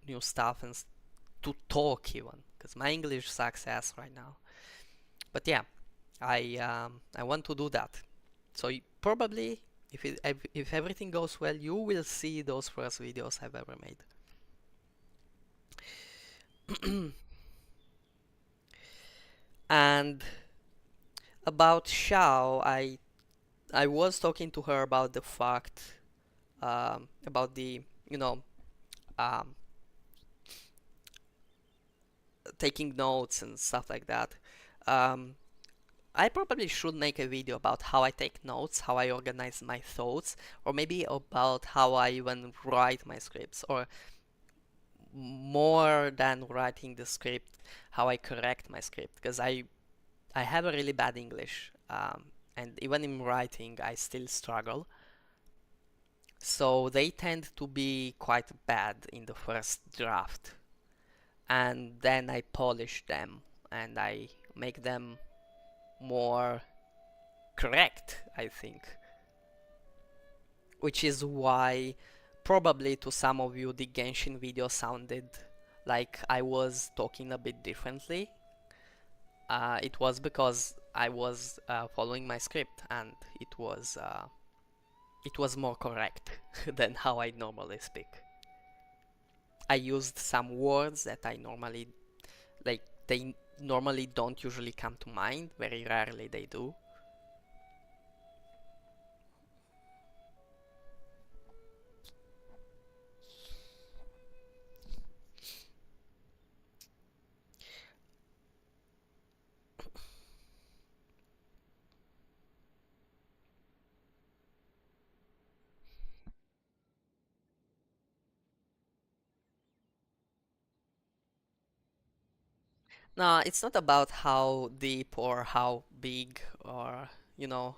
new stuff and to talk even, because my English sucks ass right now. But yeah, I want to do that. So probably if everything goes well, you will see those first videos I've ever made. And about Xiao, I was talking to her about the fact about the um, taking notes and stuff like that. Um, I probably should make a video about how I take notes, how I organize my thoughts, or maybe about how I even write my scripts, or more than writing the script, how I correct my script, because I have a really bad English, and even in writing I still struggle. So they tend to be quite bad in the first draft, and then I polish them and I make them more correct, I think. Which is why probably to some of you the Genshin video sounded like I was talking a bit differently. It was because I was following my script and it was more correct than how I normally speak. I used some words that I normally like they normally don't usually come to mind, very rarely they do. No, it's not about how deep or how big or, you know,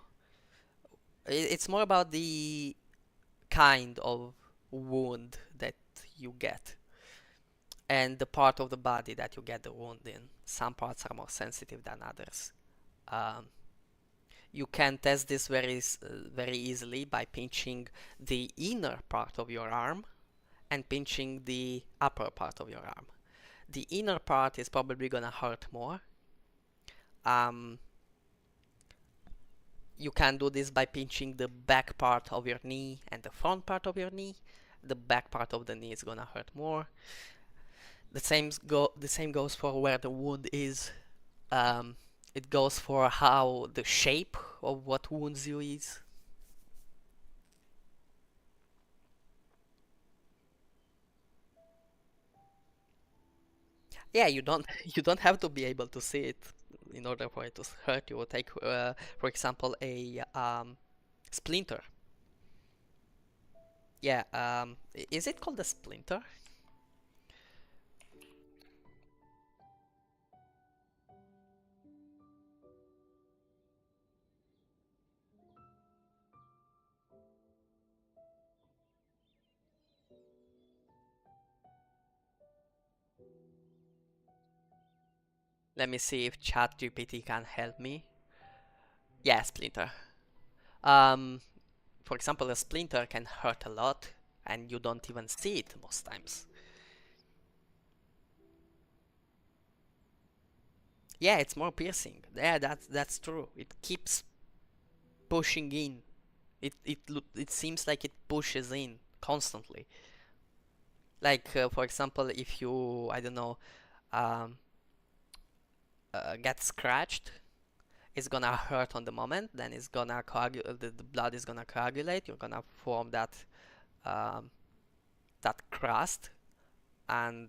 it's more about the kind of wound that you get and the part of the body that you get the wound in. Some parts are more sensitive than others. Um, you can test this very easily by pinching the inner part of your arm and pinching the upper part of your arm. The inner part is probably gonna hurt more. Um, you can do this by pinching the back part of your knee and the front part of your knee. The back part of the knee is gonna hurt more. The same goes for where the wound is. It goes for how the shape of what wounds you is. Yeah, you don't have to be able to see it in order for it to hurt you. Take for example a splinter. Yeah, is it called a splinter? Let me see if ChatGPT can help me. Yeah, splinter. Um, for example, a splinter can hurt a lot, and you don't even see it most times. Yeah, it's more piercing. Yeah, that's true. It keeps pushing in. It seems like it pushes in constantly. Like for example, if you I don't know um, get scratched, it's gonna hurt on the moment. Then it's gonna the blood is gonna coagulate. You're gonna form um, that crust, and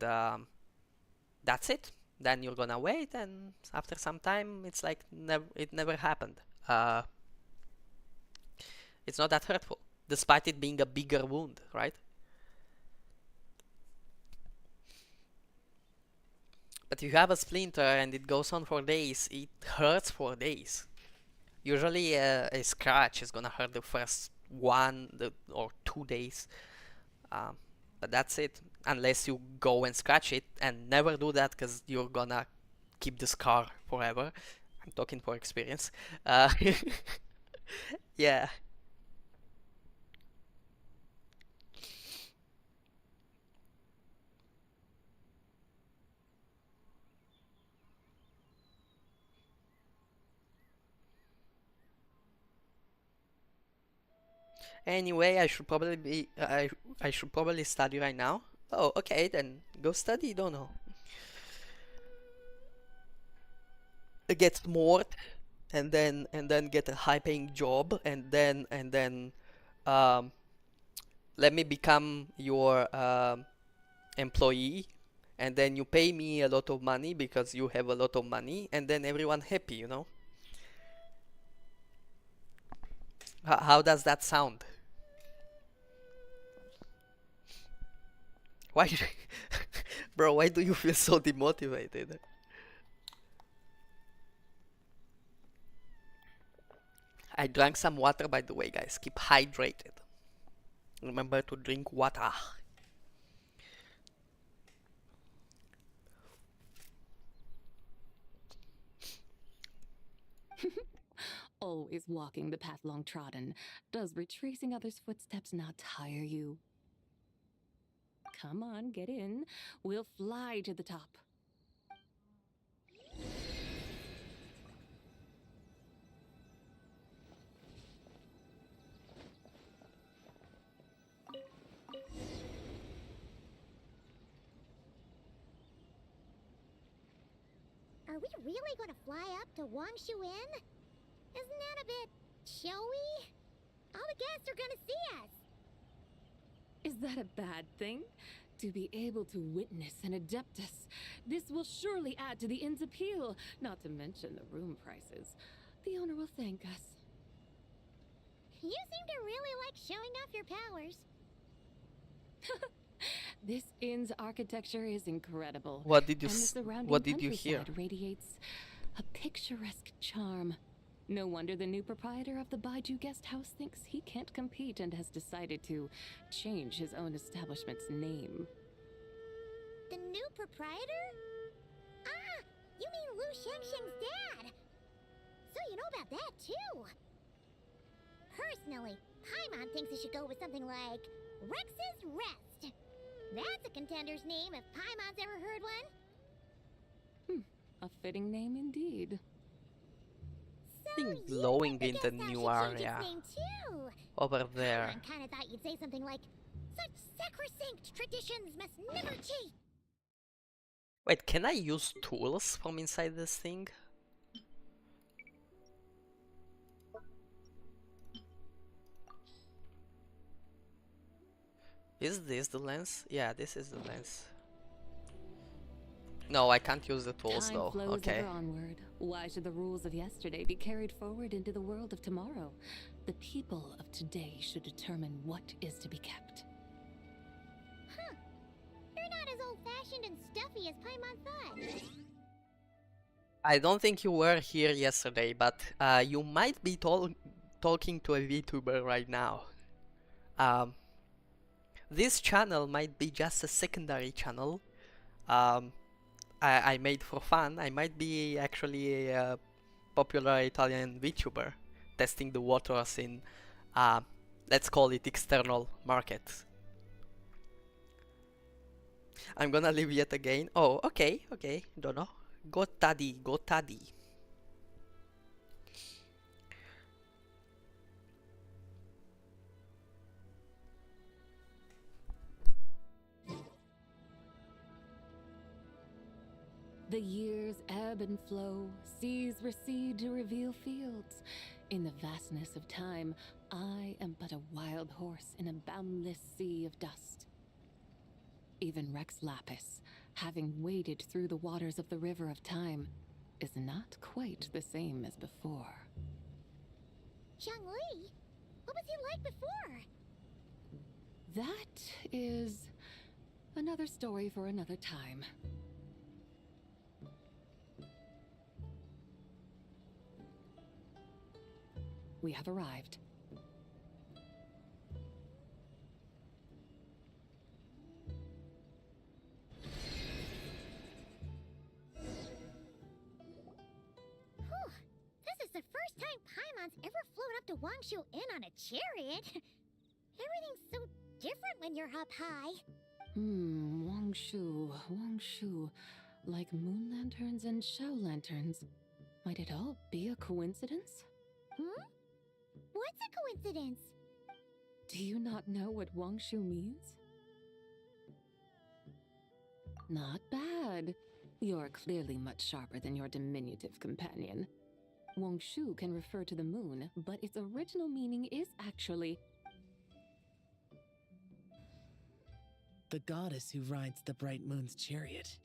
that's it. Then you're gonna wait, and after some time, it's like it never happened. It's not that hurtful, despite it being a bigger wound, right? But if you have a splinter and it goes on for days, it hurts for days. Usually, a scratch is gonna hurt the first or 2 days, um, but that's it. Unless you go and scratch it, and never do that because you're gonna keep the scar forever. I'm talking for experience. Uh, yeah. Anyway, I should probably study right now. Oh, okay, then go study. Don't know. Get more, and then get a high-paying job, and then um, let me become your employee, and then you pay me a lot of money because you have a lot of money, and then everyone happy, you know? How does that sound? Why, bro? Why do you feel so demotivated? I drank some water, by the way, guys. Keep hydrated. Remember to drink water. Always walking the path long trodden. Does retracing others' footsteps not tire you? Come on, get in. We'll fly to the top. Are we really gonna fly up to Wangshu Inn? Isn't that a bit showy? All the guests are gonna see us. Is that a bad thing? To be able to witness an Adeptus. This will surely add to the inn's appeal, not to mention the room prices. The owner will thank us. You seem to really like showing off your powers. This inn's architecture is incredible. What did you And the s- surrounding what did you hear? countryside radiates a picturesque charm. No wonder the new proprietor of the Baiju guest house thinks he can't compete and has decided to change his own establishment's name. The new proprietor? Ah, you mean Lu Shengsheng's dad. So you know about that too. Personally, Paimon thinks it should go with something like Rex's Rest. That's a contender's name if Paimon's ever heard one. A fitting name indeed. So Think you glowing think the in the guest new house should change area. its name too? Over there. Paimon kinda thought you'd say something like, such sacrosanct traditions must never change. Wait, can I use tools from inside this thing? Is this the lens? Yeah, this is the lens. No, I can't use the tools Time though. flows Okay. ever onward. Why should the rules of yesterday be carried forward into the world of tomorrow? The people of today should determine what is to be kept. Huh. You're not as old-fashioned and stuffy as Paimon thought. I don't think you were here yesterday, but you might be talking to a VTuber right now. This channel might be just a secondary channel I made for fun. I might be actually a popular Italian VTuber testing the waters in, let's call it external markets. I'm gonna leave yet again. Oh, okay, don't know. Go Taddy, go Taddy. The years ebb and flow, seas recede to reveal fields. In the vastness of time, I am but a wild horse in a boundless sea of dust. Even Rex Lapis, having waded through the waters of the river of time, is not quite the same as before. Zhongli? What was he like before? That is another story for another time. We have arrived. Whew. This is the first time Paimon's ever flown up to Wangshu Inn on a chariot. Everything's so different when you're up high. Wangshu. Like moon lanterns and shell lanterns. Might it all be a coincidence? Hmm? What's a coincidence? Do you not know what Wangshu means? Not bad. You're clearly much sharper than your diminutive companion. Wangshu can refer to the moon, but its original meaning is actually the goddess who rides the bright moon's chariot.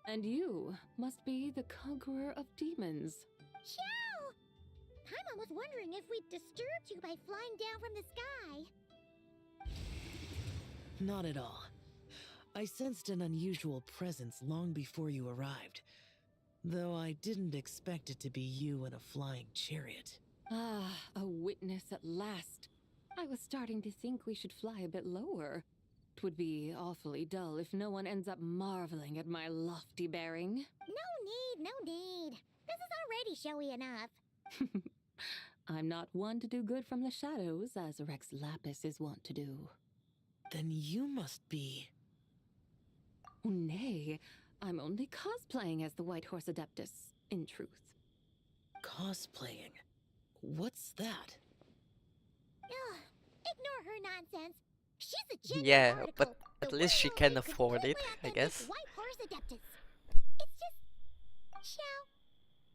And you must be the conqueror of demons. Chow! Paimon was wondering if we'd disturbed you by flying down from the sky. Not at all. I sensed an unusual presence long before you arrived, though I didn't expect it to be you in a flying chariot. Ah, a witness at last. I was starting to think we should fly a bit lower. 'Twould be awfully dull if no one ends up marveling at my lofty bearing. No need. This is already showy enough. I'm not one to do good from the shadows, as Rex Lapis is wont to do. Then you must be... Oh, nay, I'm only cosplaying as the White Horse Adeptus, in truth. cosplaying. What's that? Ugh, ignore her nonsense. She's a genuine Yeah, article. but at The least she one can only afford it, completely I authentic guess. White Horse Adeptus. It's just... Xiao,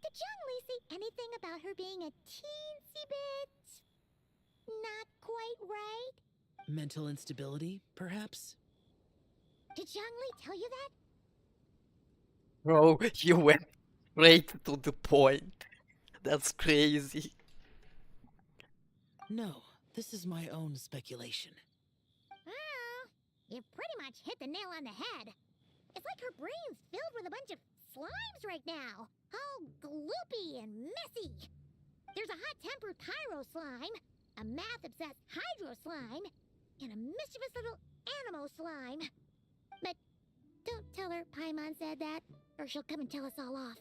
did Zhongli say anything about her being a teensy bit... not quite right? Mental instability, perhaps? Did Zhongli tell you that? Bro, you went straight to the point. That's crazy. No, this is my own speculation. Oh, You pretty much hit the nail on the head. It's like her brain's filled with a bunch of slimes right now. All gloopy and messy. There's a hot-tempered pyro slime, a math-obsessed hydro slime, and a mischievous little animal slime. But don't tell her Paimon said that, or she'll come and tell us all off.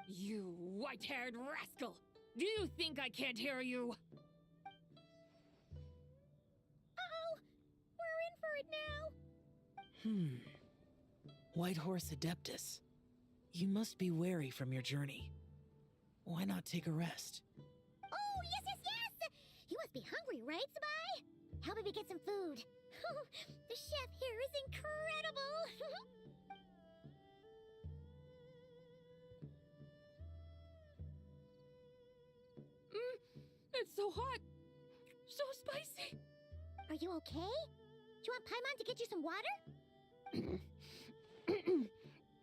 You white-haired rascal! Do you think I can't hear you? Uh-oh! We're in for it now! White Horse Adeptus. You must be wary from your journey. Why not take a rest? Oh, yes, yes, yes! You must be hungry, right, Sabai? Help me get some food. The chef here is incredible! It's so hot! So spicy! Are you okay? Do you want Paimon to get you some water?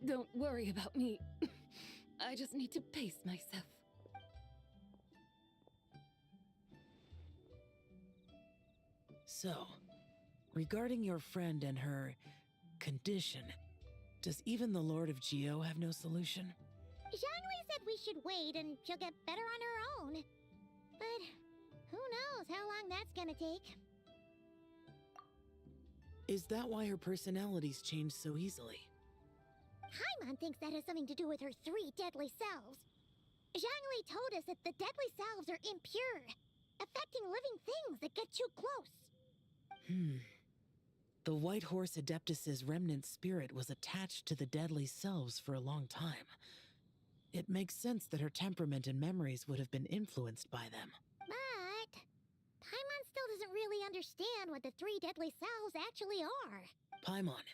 Don't worry about me. I just need to pace myself. So, regarding your friend and her condition, does even the Lord of Geo have no solution? Zhangli said we should wait and she'll get better on her own. But who knows how long that's gonna take. Is that why her personalities change so easily? Paimon thinks that has something to do with her 3 deadly selves. Zhangli told us that the deadly selves are impure, affecting living things that get too close. The White Horse Adeptus's remnant spirit was attached to the deadly selves for a long time. It makes sense that her temperament and memories would have been influenced by them. But Paimon still doesn't really understand what the 3 deadly selves actually are. Paimon,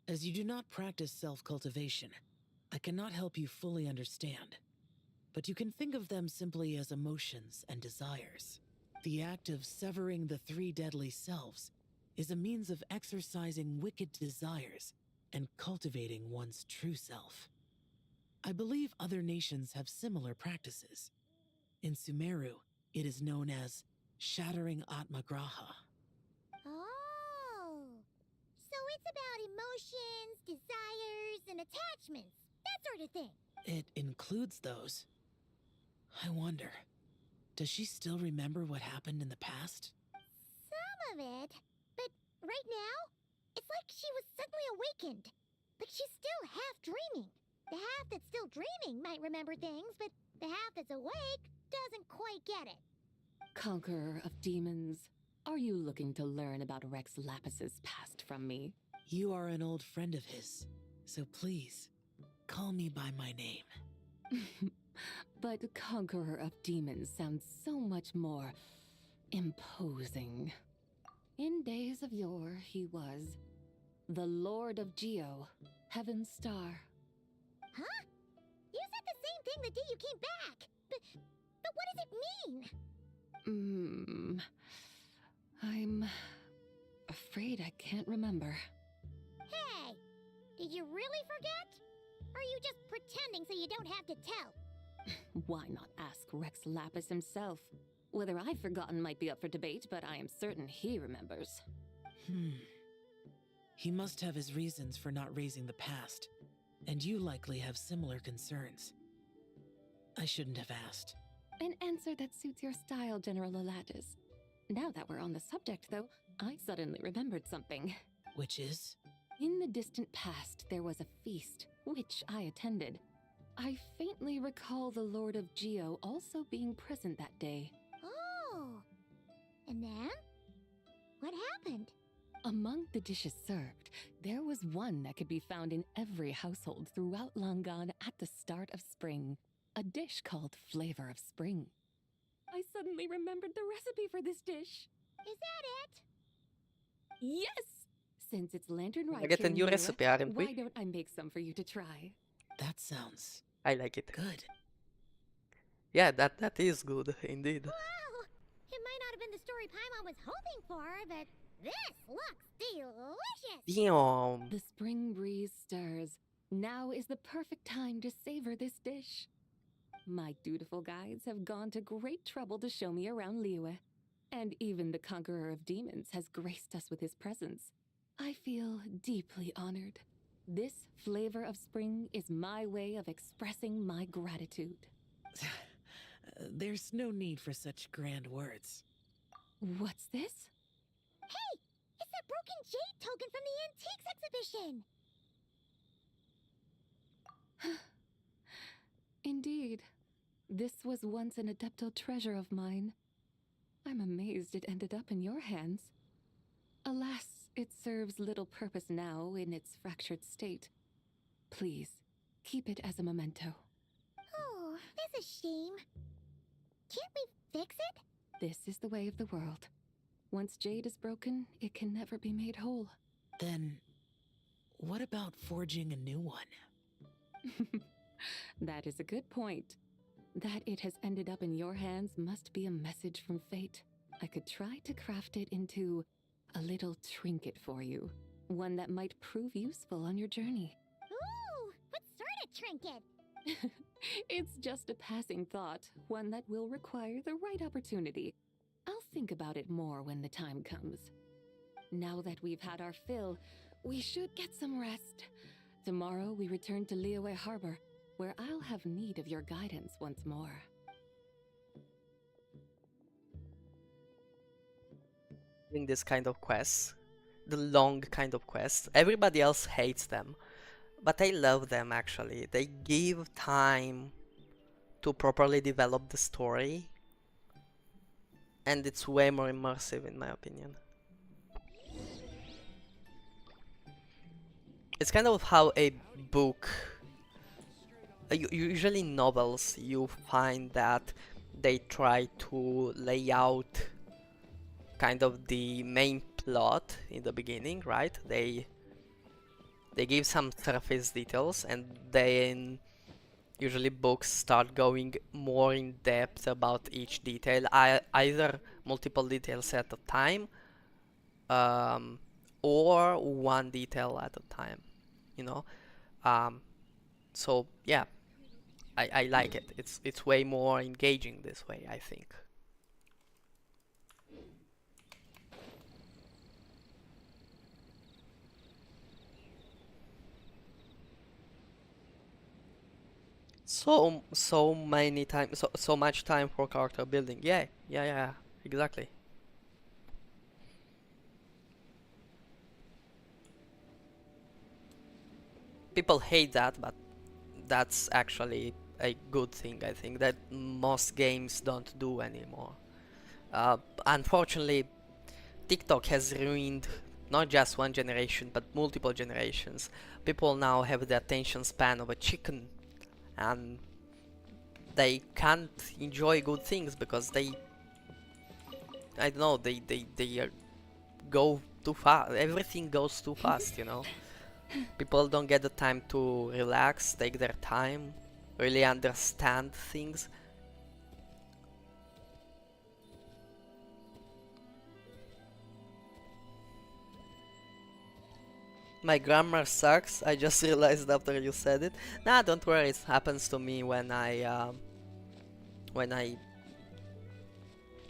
as you do not practice self-cultivation, I cannot help you fully understand. But you can think of them simply as emotions and desires. The act of severing the 3 deadly selves is a means of exercising wicked desires and cultivating one's true self. I believe other nations have similar practices. In Sumeru, it is known as shattering Atmagraha. Oh, so it's about emotions, desires, and attachments, that sort of thing. It includes those. I wonder, does she still remember what happened in the past? Some of it, but right now, it's like she was suddenly awakened. Like she's still half dreaming. The half that's still dreaming might remember things, but the half that's awake doesn't quite get it. Conqueror of demons, are you looking to learn about Rex Lapis's past from me? You are an old friend of his, so please, call me by my name. But Conqueror of Demons sounds so much more imposing. In days of yore, he was the Lord of Geo, Heaven's Star. Huh? You said the same thing the day you came back. But what does it mean? I'm afraid I can't remember. Hey, did you really forget? Or are you just pretending so you don't have to tell? Why not ask Rex Lapis himself? Whether I've forgotten might be up for debate, but I am certain he remembers. He must have his reasons for not raising the past, and you likely have similar concerns. I shouldn't have asked. An answer that suits your style, General Elatis. Now that we're on the subject, though, I suddenly remembered something. Which is? In the distant past, there was a feast, which I attended. I faintly recall the Lord of Geo also being present that day. Oh. And then? What happened? Among the dishes served, there was one that could be found in every household throughout Langan at the start of spring. A dish called Flavor of Spring. I suddenly remembered the recipe for this dish. Is that it? Yes! Since it's Lantern Rite I get a new recipe, aren't why we? don't I make some for you to try? That sounds I like it. good. Yeah, that is good, indeed. Wow! It might not have been the story Paimon was hoping for, but this looks delicious! Damn. The spring breeze stirs. Now is the perfect time to savor this dish. My dutiful guides have gone to great trouble to show me around Liyue, and even the Conqueror of Demons has graced us with his presence. I feel deeply honored. This flavor of spring is my way of expressing my gratitude. There's no need for such grand words. What's this? Hey! It's that broken jade token from the antiques exhibition! Indeed. This was once an Adeptal treasure of mine. I'm amazed it ended up in your hands. Alas, it serves little purpose now in its fractured state. Please, keep it as a memento. Oh, that's a shame. Can't we fix it? This is the way of the world. Once jade is broken, it can never be made whole. Then, what about forging a new one? That is a good point. That it has ended up in your hands must be a message from fate. I could try to craft it into a little trinket for you. One that might prove useful on your journey. Ooh, what sort of trinket? It's just a passing thought, one that will require the right opportunity. I'll think about it more when the time comes. Now that we've had our fill, we should get some rest. Tomorrow we return to Liyue Harbor, where I'll have need of your guidance once more. Doing this kind of quests, the long kind of quests, everybody else hates them, but I love them actually. They give time to properly develop the story, and it's way more immersive in my opinion. It's kind of how a book, usually novels, you find that they try to lay out kind of the main plot in the beginning, right? They give some surface details, and then usually books start going more in depth about each detail, either multiple details at a time, or one detail at a time, you know. So yeah, I like it. It's way more engaging this way, I think. So many time, so much time for character building. Yeah, exactly. People hate that, but that's actually a good thing, I think, that most games don't do anymore. Unfortunately, TikTok has ruined not just one generation, but multiple generations. People now have the attention span of a chicken, and they can't enjoy good things because I don't know, they go too fast. Everything goes too fast, you know. People don't get the time to relax, take their time, really understand things. My grammar sucks, I just realized after you said it. Nah, don't worry, it happens to me when I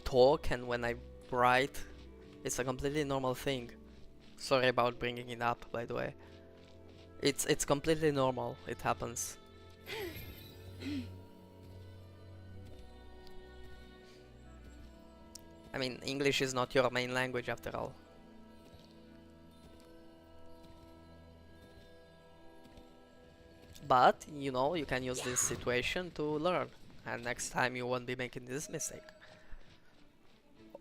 talk and when I write. It's a completely normal thing. Sorry about bringing it up, by the way. It's completely normal. It happens. I mean, English is not your main language after all. But, you know, you can use this situation to learn, and next time you won't be making this mistake.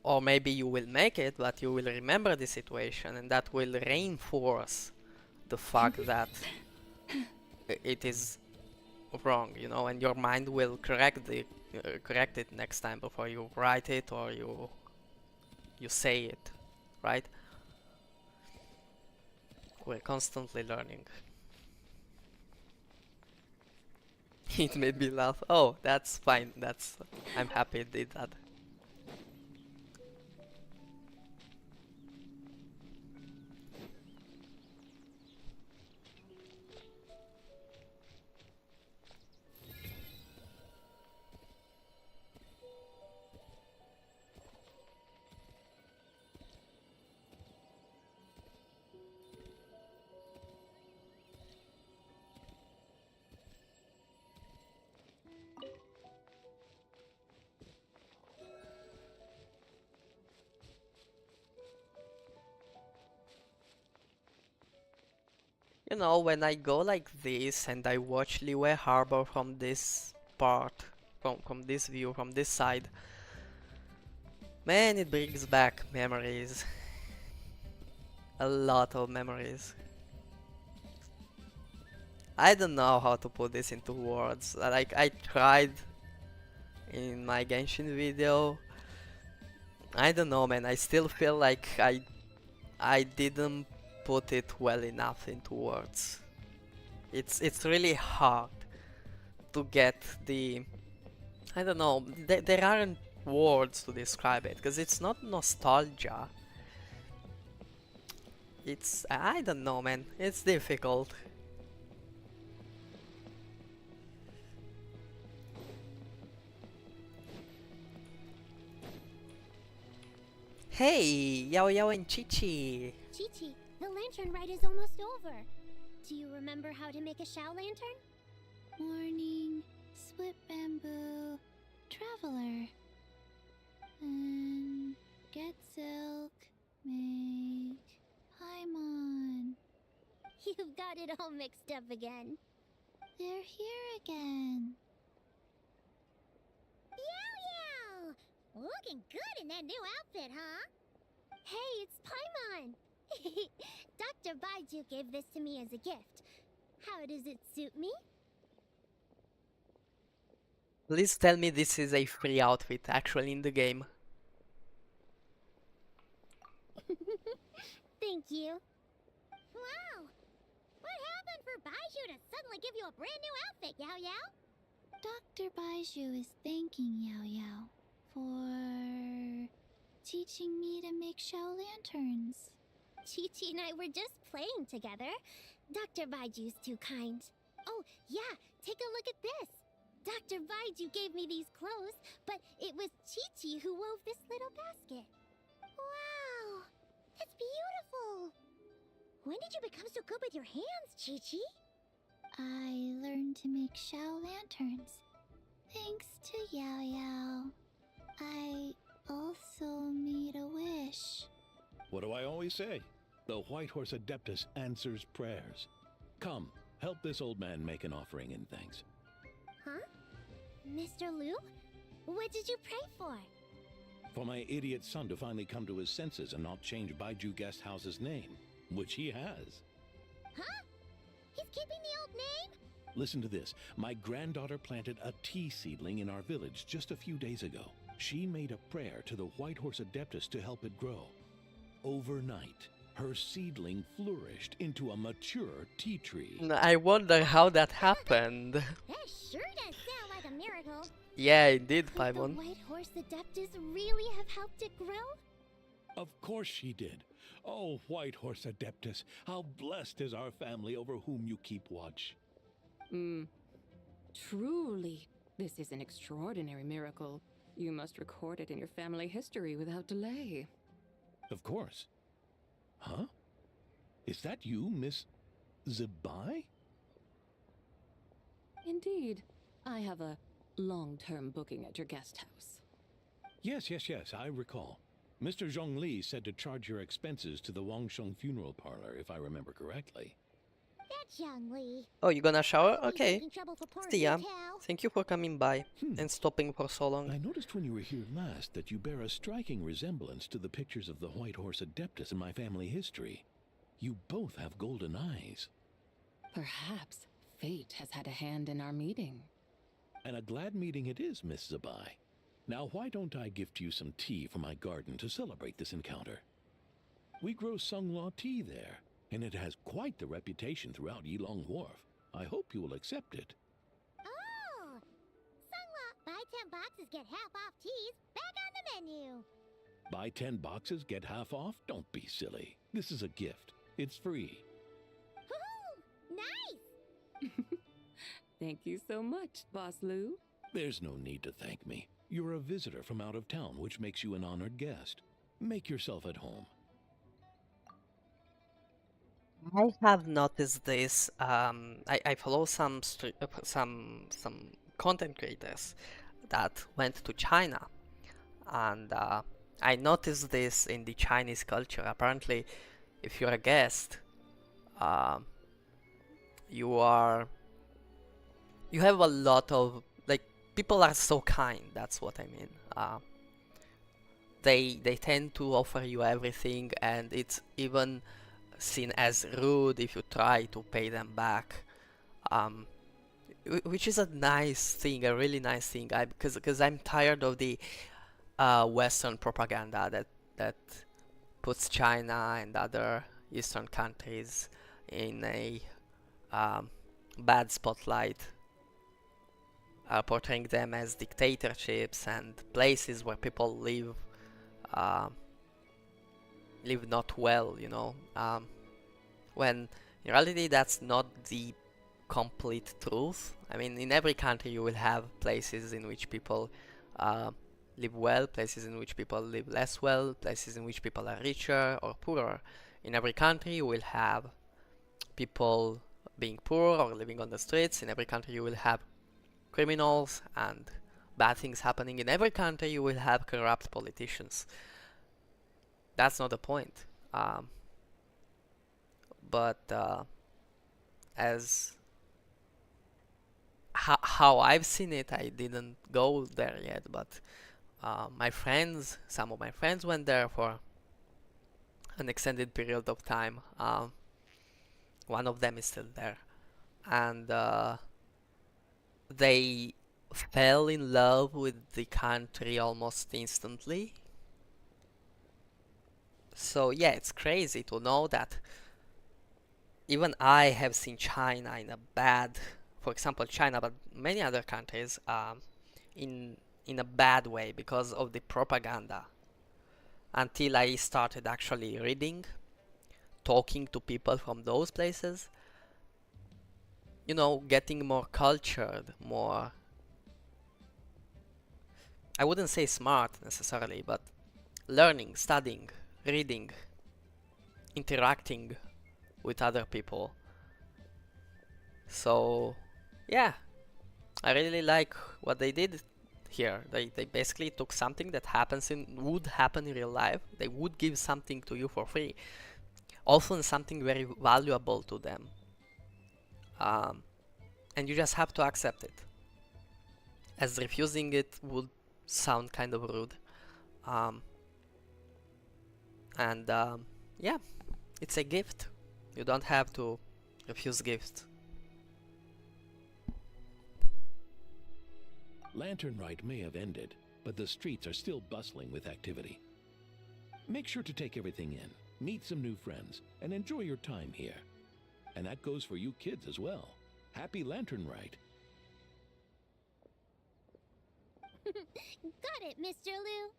Or maybe you will make it, but you will remember the situation, and that will reinforce the fact that it is wrong, you know, and your mind will correct it next time before you write it or you say it, right? We're constantly learning. It made me laugh. Oh, that's fine. I'm happy it did that. You know, when I go like this and I watch Liyue Harbor from this part, from this view, from this side, man, it brings back memories. A lot of memories. I don't know how to put this into words. Like, I tried in my Genshin video. I don't know, man. I still feel like I didn't put it well enough into words. It's really hard to get the, I don't know, there aren't words to describe it because it's not nostalgia. It's, I don't know, man. It's difficult. Hey, Yao Yao and Chi-Chi. Chi-Chi, the lantern ride is almost over. Do you remember how to make a Shao lantern? Morning, split bamboo, traveler. Get silk, make Paimon. You've got it all mixed up again. They're here again. Yow! Looking good in that new outfit, huh? Hey, it's Paimon! Dr. Baiju gave this to me as a gift. How does it suit me? Please tell me this is a free outfit actually in the game. Thank you. Wow! What happened for Baiju to suddenly give you a brand new outfit, Yao Yao? Dr. Baiju is thanking Yao Yao for teaching me to make Shao lanterns. Chi-Chi and I were just playing together. Dr. Baiju's too kind. Oh, yeah, take a look at this. Dr. Baiju gave me these clothes, but it was Chi-Chi who wove this little basket. Wow! That's beautiful! When did you become so good with your hands, Chi-Chi? I learned to make Shao lanterns. Thanks to Yao Yao. I also made a wish. What do I always say? The White Horse Adeptus answers prayers. Come, help this old man make an offering in thanks. Huh? Mr. Liu? What did you pray for? For my idiot son to finally come to his senses and not change Baiju Guest House's name, which he has. Huh? He's keeping the old name? Listen to this. My granddaughter planted a tea seedling in our village just a few days ago. She made a prayer to the White Horse Adeptus to help it grow. Overnight, her seedling flourished into a mature tea tree. I wonder how that happened. That sure does sound like a miracle. Yeah, indeed, Could the Paimon. White Horse Adeptus really have helped it grow? Of course she did. Oh, White Horse Adeptus, how blessed is our family over whom you keep watch. Truly, this is an extraordinary miracle. You must record it in your family history without delay. Of course. Huh? Is that you, Miss Zabai? Indeed. I have a long-term booking at your guest house. Yes, I recall. Mr. Zhongli said to charge your expenses to the Wangsheng funeral parlor, if I remember correctly. That's Young Lee. Oh, you gonna shower? He's Okay. making trouble for poor See ya. Xiao. Thank you for coming by and stopping for so long. I noticed when you were here last that you bear a striking resemblance to the pictures of the White Horse Adeptus in my family history. You both have golden eyes. Perhaps fate has had a hand in our meeting. And a glad meeting it is, Miss Zabai. Now, why don't I gift you some tea from my garden to celebrate this encounter? We grow Sunglaw tea there, and it has quite the reputation throughout Yilong Wharf. I hope you will accept it. Oh! Sungla, buy 10 boxes, get half off teas. Back on the menu. Buy 10 boxes, get half off? Don't be silly. This is a gift. It's free. Woohoo! Nice! Thank you so much, Boss Lou. There's no need to thank me. You're a visitor from out of town, which makes you an honored guest. Make yourself at home. I have noticed this. I follow some content creators that went to China, and I noticed this in the Chinese culture. Apparently, if you're a guest, you have a lot of, like, people are so kind, that's what I mean. They tend to offer you everything, and it's even seen as rude if you try to pay them back. Which is a nice thing, a really nice thing. Because I'm tired of the Western propaganda that puts China and other Eastern countries in a bad spotlight, portraying them as dictatorships and places where people uh, live not well, you know. When in reality that's not the complete truth. I mean, in every country you will have places in which people live well, places in which people live less well, places in which people are richer or poorer. In every country you will have people being poor or living on the streets. In every country you will have criminals and bad things happening. In every country you will have corrupt politicians. That's not the point. But as how I've seen it, I didn't go there yet, but some of my friends went there for an extended period of time. One of them is still there, and they fell in love with the country almost instantly. So yeah, it's crazy to know that even I have seen China in a bad, for example China, but many other countries, in a bad way because of the propaganda, until I started actually reading, talking to people from those places, you know, getting more cultured, more, I wouldn't say smart necessarily, but learning, studying, reading, interacting with other people. So yeah, I really like what they did here. They basically took something that would happen in real life. They would give something to you for free, often something very valuable to them, and you just have to accept it, as refusing it would sound kind of rude. Yeah, it's a gift. You don't have to refuse gifts. Lantern Rite may have ended, but the streets are still bustling with activity. Make sure to take everything in, meet some new friends, and enjoy your time here. And that goes for you kids as well. Happy Lantern Rite. Got it, Mr. Liu.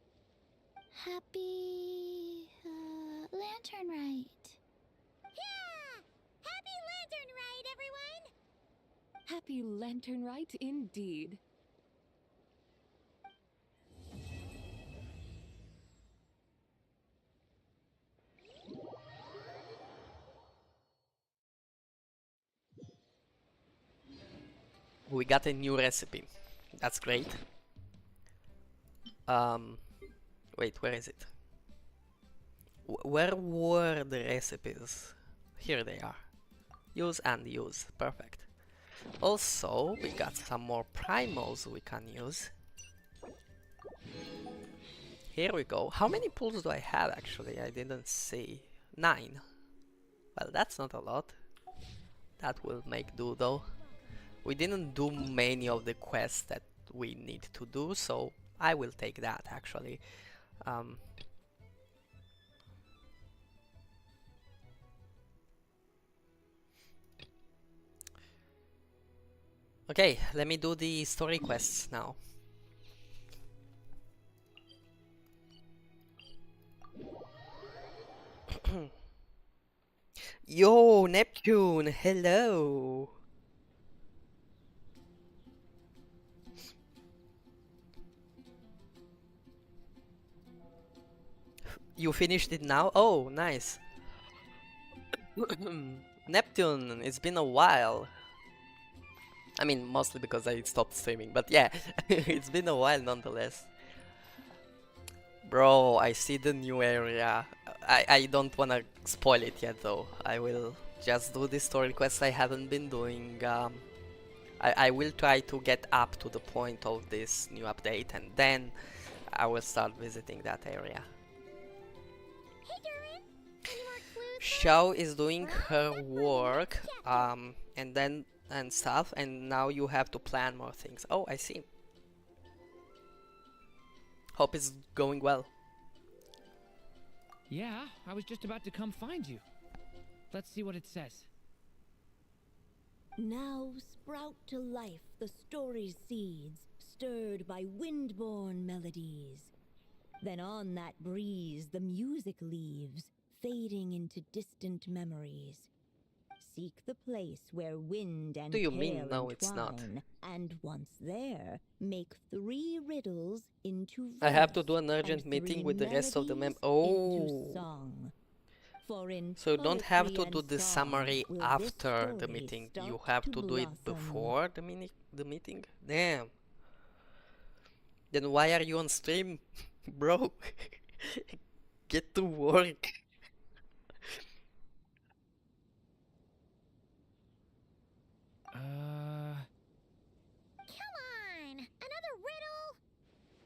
Happy Lantern Rite. Yeah! Happy Lantern Rite, everyone! Happy Lantern Rite indeed. We got a new recipe. That's great. Wait, where is it? Where were the recipes? Here they are. Use and use. Perfect. Also, we got some more primals we can use. Here we go. How many pulls do I have actually? I didn't see. 9. Well, that's not a lot. That will make do though. We didn't do many of the quests that we need to do, so I will take that actually. Okay, let me do the story quests now. Yo, Neptune, hello. You finished it now? Oh, nice. Neptune, it's been a while. I mean, mostly because I stopped streaming, but yeah, it's been a while nonetheless. Bro, I see the new area. I don't wanna spoil it yet though. I will just do the story quests I haven't been doing. I will try to get up to the point of this new update, and then I will start visiting that area. Hey, Durin! Any more clues? Xiao is doing her work, and stuff, and now you have to plan more things. Oh, I see. Hope it's going well. Yeah, I was just about to come find you. Let's see what it says. Now sprout to life the story's seeds, stirred by wind-born melodies. Then on that breeze the music leaves, fading into distant memories. Seek the place where wind and Do you tale mean no, it's not? entwine, and once there, make 3 riddles into I have to verse do an urgent and meeting 3 with the rest of the melodies Oh. into song. For in So you don't have to poetry do and the song summary will this after the story meeting. You start have to to do it blossom. before the meeting? Damn. Then why are you on stream, bro? Get to work. Come on! Another riddle?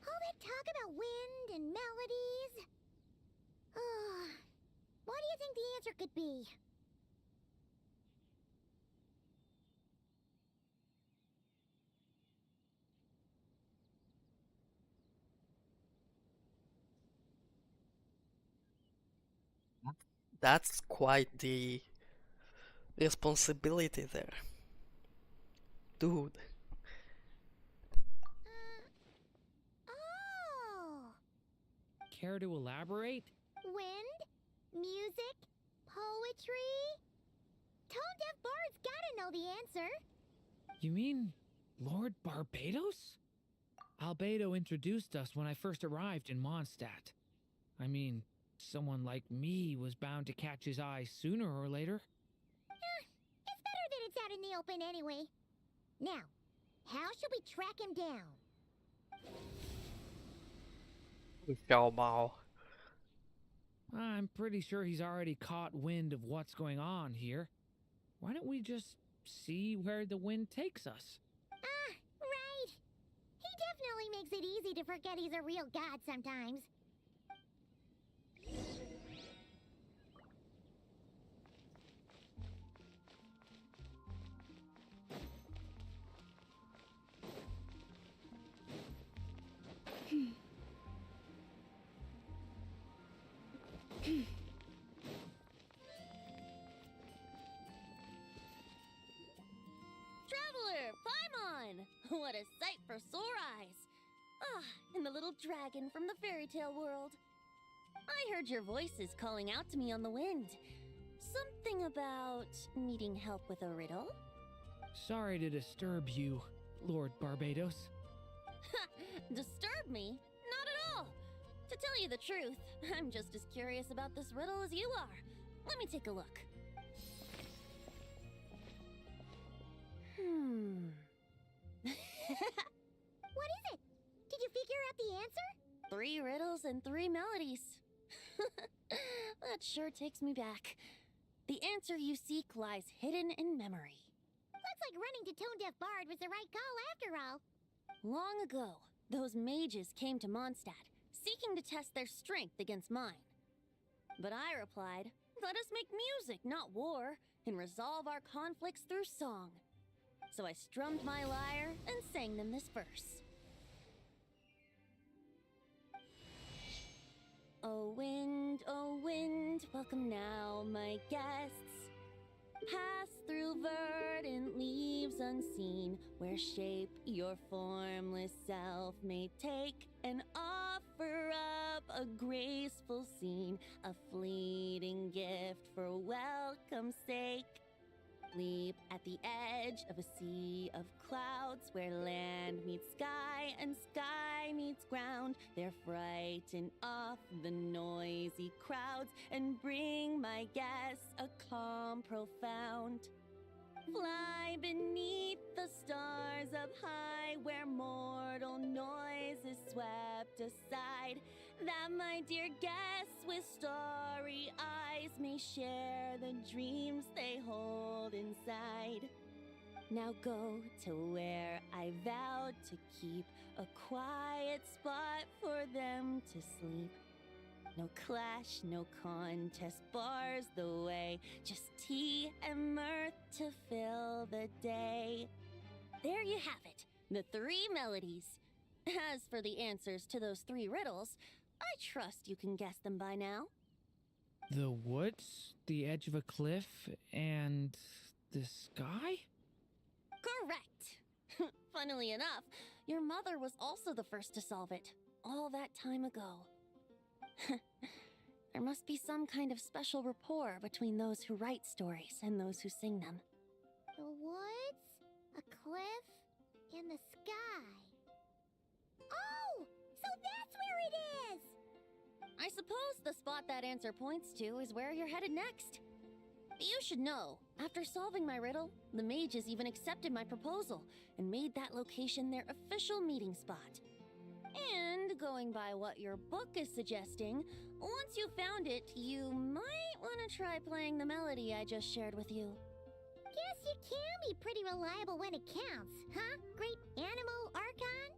All that talk about wind and melodies? What do you think the answer could be? That's quite the responsibility there. Dude. Oh! Care to elaborate? Wind? Music? Poetry? Tone-deaf bards gotta know the answer. You mean Lord Barbados? Albedo introduced us when I first arrived in Mondstadt. I mean, someone like me was bound to catch his eye sooner or later. It's better that it's out in the open anyway. Now, how should we track him down? Xiao Mao. I'm pretty sure he's already caught wind of what's going on here. Why don't we just see where the wind takes us? Right. He definitely makes it easy to forget he's a real god sometimes. Traveler, Paimon! What a sight for sore eyes! Ah, and the little dragon from the fairy tale world. I heard your voices calling out to me on the wind. Something about needing help with a riddle? Sorry to disturb you, Lord Barbados. Disturb me? Not at all! To tell you the truth, I'm just as curious about this riddle as you are. Let me take a look. What is it? Did you figure out the answer? 3 riddles and 3 melodies. That sure takes me back. The answer you seek lies hidden in memory. Looks like running to Tone-Deaf Bard was the right call after all. Long ago, those mages came to Mondstadt, seeking to test their strength against mine. But I replied, let us make music, not war, and resolve our conflicts through song. So I strummed my lyre and sang them this verse. Oh wind, welcome now, my guests. Pass through verdant leaves unseen, where shape your formless self may take, and offer up a graceful scene, a fleeting gift for welcome's sake. Leap at the edge of a sea of clouds, where land meets sky and sky meets ground. There frighten off the noisy crowds and bring my guests a calm profound. Fly beneath the stars up high, where mortal noise is swept aside, that my dear guests with starry eyes may share the dreams they hold inside. Now go to where I vowed to keep a quiet spot for them to sleep. No clash, no contest bars the way, just tea and mirth to fill the day. There you have it, the 3 melodies. As for the answers to those 3 riddles, I trust you can guess them by now. The woods, the edge of a cliff, and the sky? Correct! Funnily enough, your mother was also the first to solve it, all that time ago. There must be some kind of special rapport between those who write stories and those who sing them. The woods, a cliff, and the sky. Oh! So that's where it is! I suppose the spot that answer points to is where you're headed next. You should know, after solving my riddle, the mages even accepted my proposal and made that location their official meeting spot. And going by what your book is suggesting, once you found it, you might want to try playing the melody I just shared with you. Guess you can be pretty reliable when it counts, huh? Great Animal Archon?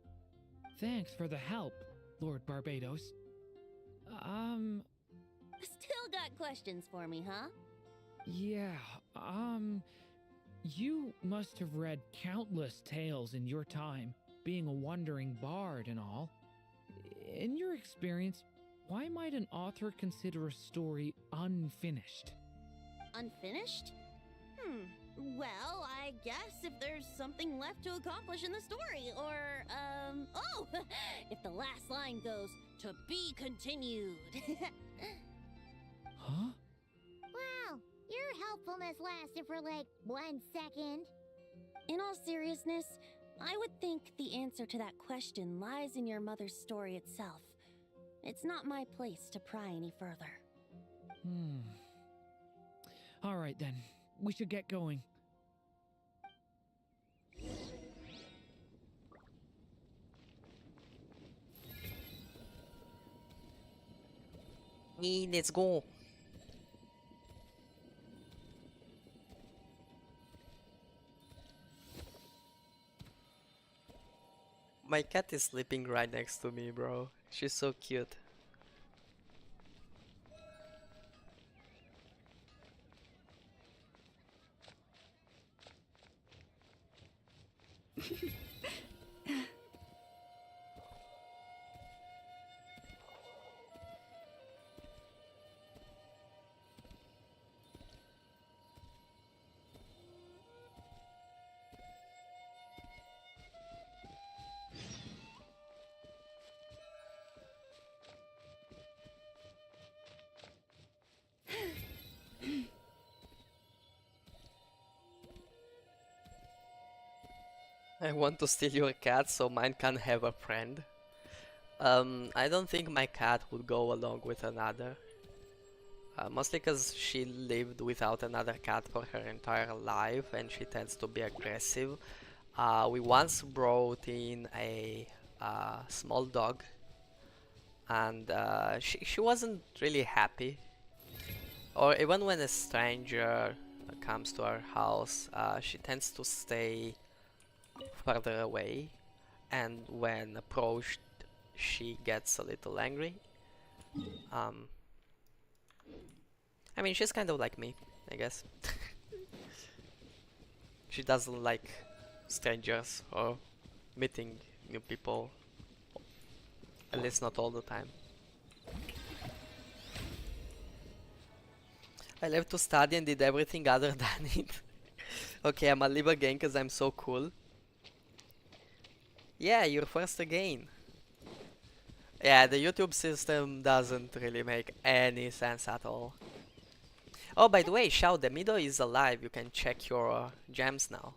Thanks for the help, Lord Barbados. Still got questions for me, huh? Yeah, you must have read countless tales in your time, being a wandering bard and all. In your experience, why might an author consider a story unfinished? Unfinished? Well, I guess if there's something left to accomplish in the story, or, oh! If the last line goes, "To be continued." Huh? Wow, your helpfulness lasted for like 1 second. In all seriousness, I would think the answer to that question lies in your mother's story itself. It's not my place to pry any further. All right then, we should get going. Let's go. My cat is sleeping right next to me, bro. She's so cute. I want to steal your cat so mine can have a friend. I don't think my cat would go along with another. Mostly because she lived without another cat for her entire life and she tends to be aggressive. We once brought in a small dog and she wasn't really happy. Or even when a stranger comes to our house, she tends to stay further away, and when approached she gets a little angry. I mean, she's kind of like me, I guess. She doesn't like strangers or meeting new people, at least not all the time. I love to study and did everything other than it. Okay, I'ma leave again because I'm so cool. Yeah, you're first again. Yeah, the YouTube system doesn't really make any sense at all. Oh, by the way, Shao, the Mido is alive. You can check your gems now.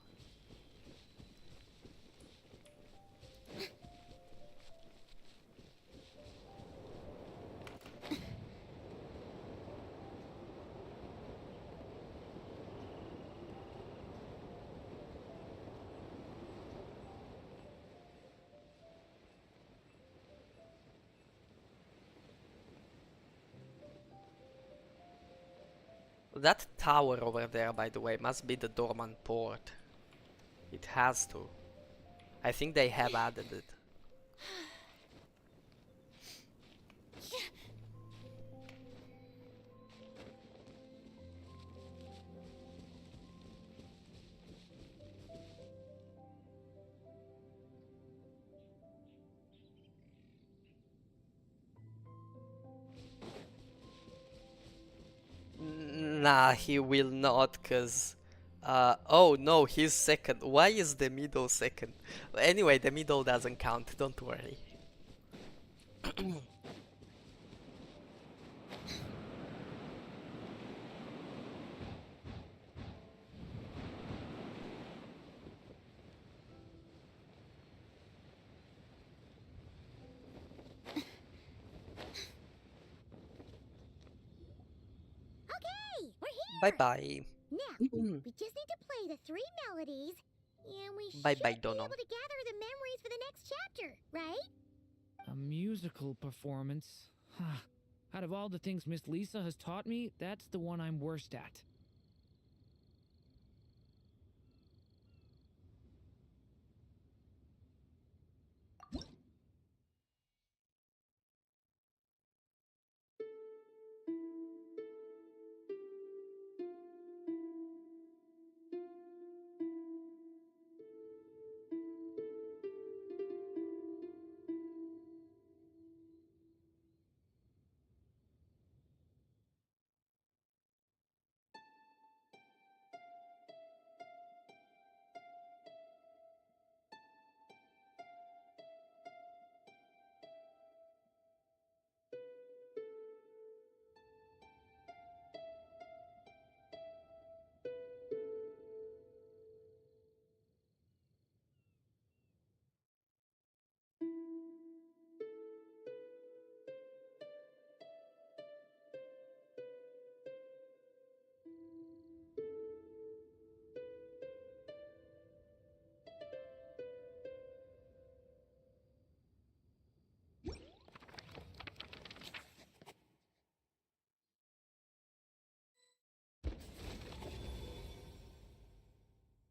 That tower over there, by the way, must be the dormant port. It has to. I think they have added it. Nah, he will not, cause... oh no, he's second. Why is the middle second? Anyway, the middle doesn't count, don't worry. Okay, we're here. Bye-bye. Now, we just need to play the 3 melodies, and we should Bye-bye, be Dono. able to gather the memories for the next chapter, right? A musical performance. Out of all the things Miss Lisa has taught me, that's the one I'm worst at.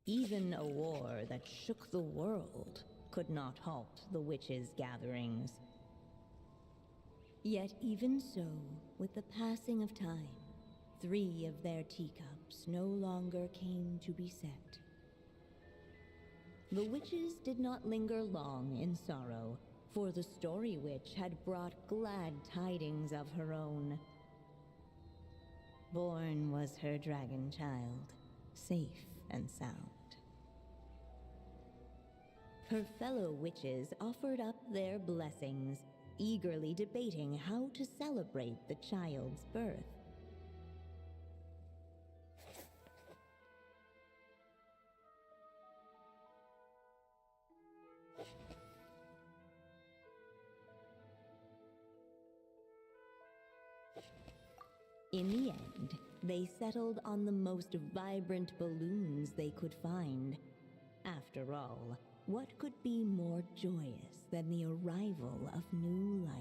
Even a war that shook the world could not halt the witches' gatherings. Yet even so, with the passing of time, 3 of their teacups no longer came to be set. The witches did not linger long in sorrow, for the Story Witch had brought glad tidings of her own. Born was her dragon child, safe and sound. Her fellow witches offered up their blessings, eagerly debating how to celebrate the child's birth. In the end, they settled on the most vibrant balloons they could find. After all, what could be more joyous than the arrival of new life?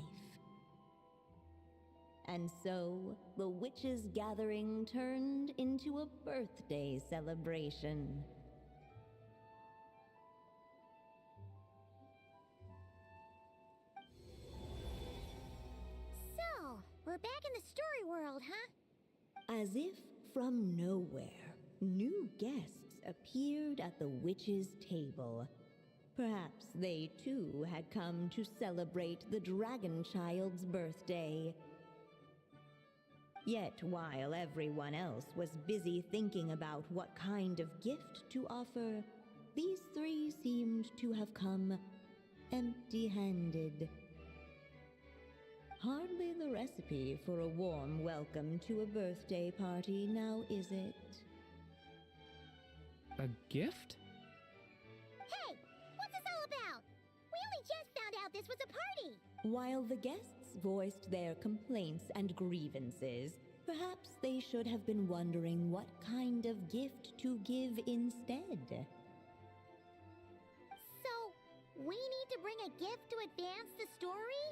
And so, the witches' gathering turned into a birthday celebration. So, we're back in the story world, huh? As if from nowhere, new guests appeared at the witches' table. Perhaps they too had come to celebrate the dragon child's birthday. Yet while everyone else was busy thinking about what kind of gift to offer, these 3 seemed to have come empty-handed. Hardly the recipe for a warm welcome to a birthday party, now is it? A gift? Hey, what's this all about? We only just found out this was a party. While the guests voiced their complaints and grievances, perhaps they should have been wondering what kind of gift to give instead. So, we need to bring a gift to advance the story?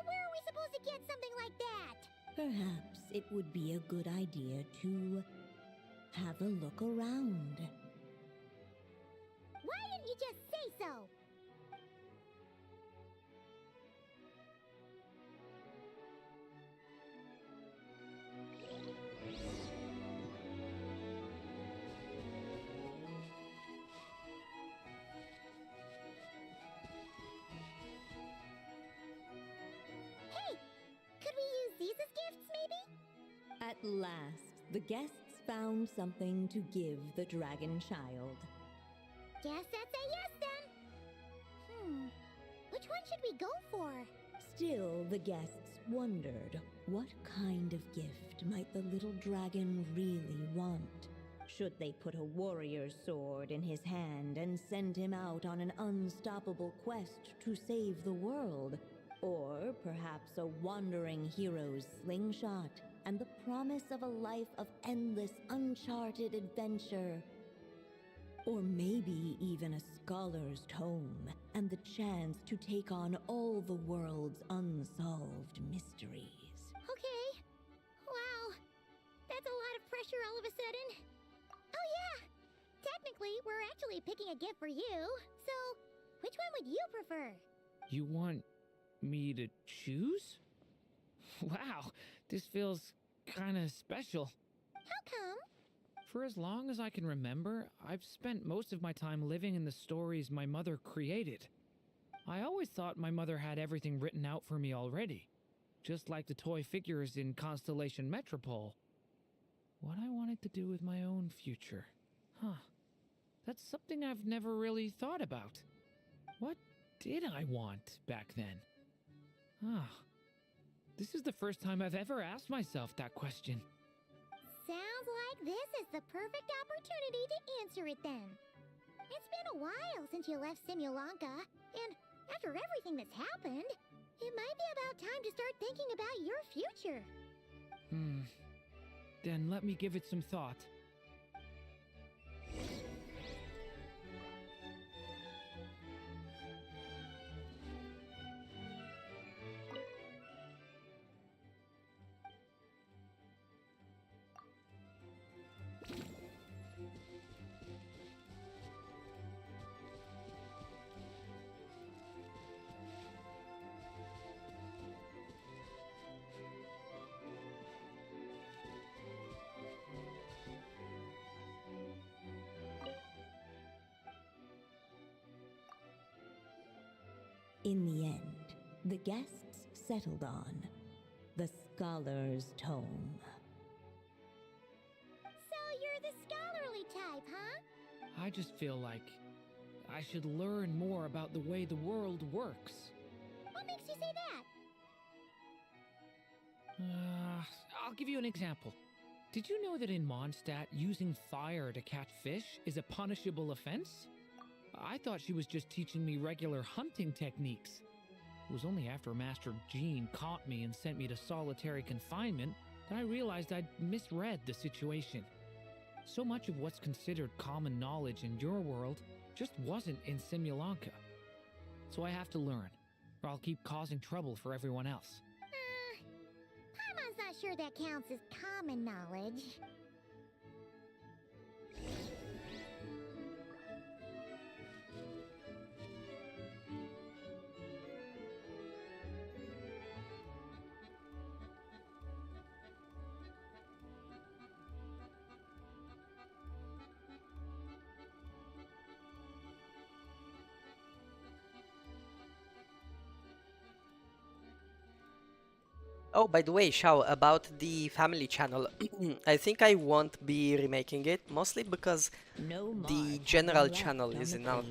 Where are we supposed to get something like that? Perhaps it would be a good idea to have a look around. Why didn't you just say so? Hey, could we use these as gifts, maybe? At last, the guests found something to give the dragon child. Guess that's a yes then. Which one should we go for? Still, the guests wondered what kind of gift might the little dragon really want. Should they put a warrior's sword in his hand and send him out on an unstoppable quest to save the world? Or perhaps a wandering hero's slingshot and the promise of a life of endless, uncharted adventure? Or maybe even a scholar's tome and the chance to take on all the world's unsolved mysteries. Okay. Wow. That's a lot of pressure all of a sudden. Oh yeah. Technically, we're actually picking a gift for you. So, which one would you prefer? You want me to choose? Wow, this feels kinda special. How come? For as long as I can remember, I've spent most of my time living in the stories my mother created. I always thought my mother had everything written out for me already, just like the toy figures in Constellation Metropole. What I wanted to do with my own future. Huh. That's something I've never really thought about. What did I want back then? Ah. This is the first time I've ever asked myself that question. Sounds like this is the perfect opportunity to answer it then. It's been a while since you left Simulanka, and after everything that's happened, it might be about time to start thinking about your future. Then let me give it some thought. In the end, the guests settled on the Scholar's Tome. So you're the scholarly type, huh? I just feel like I should learn more about the way the world works. What makes you say that? I'll give you an example. Did you know that in Mondstadt, using fire to catch fish is a punishable offense? I thought she was just teaching me regular hunting techniques. It was only after Master Jean caught me and sent me to solitary confinement that I realized I'd misread the situation. So much of what's considered common knowledge in your world just wasn't in Simulanka. So I have to learn, or I'll keep causing trouble for everyone else. Paimon's not sure that counts as common knowledge. Oh, by the way, Shao, about the family channel, I think I won't be remaking it, mostly because the general channel is enough.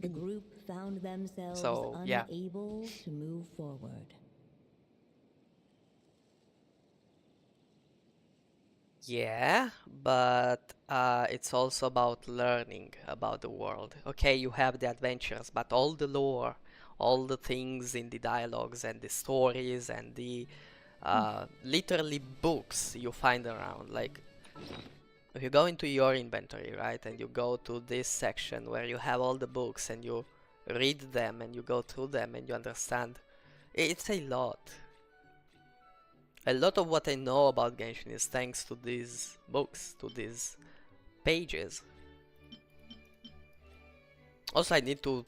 The group found themselves So, yeah. unable to move forward. Yeah, but it's also about learning about the world. Okay, you have the adventures, but all the lore, all the things in the dialogues and the stories and the literally books you find around. Like, if you go into your inventory, right, and you go to this section where you have all the books and you read them and you go through them and you understand, it's a lot. A lot of what I know about Genshin is thanks to these books, to these pages. Also, I need to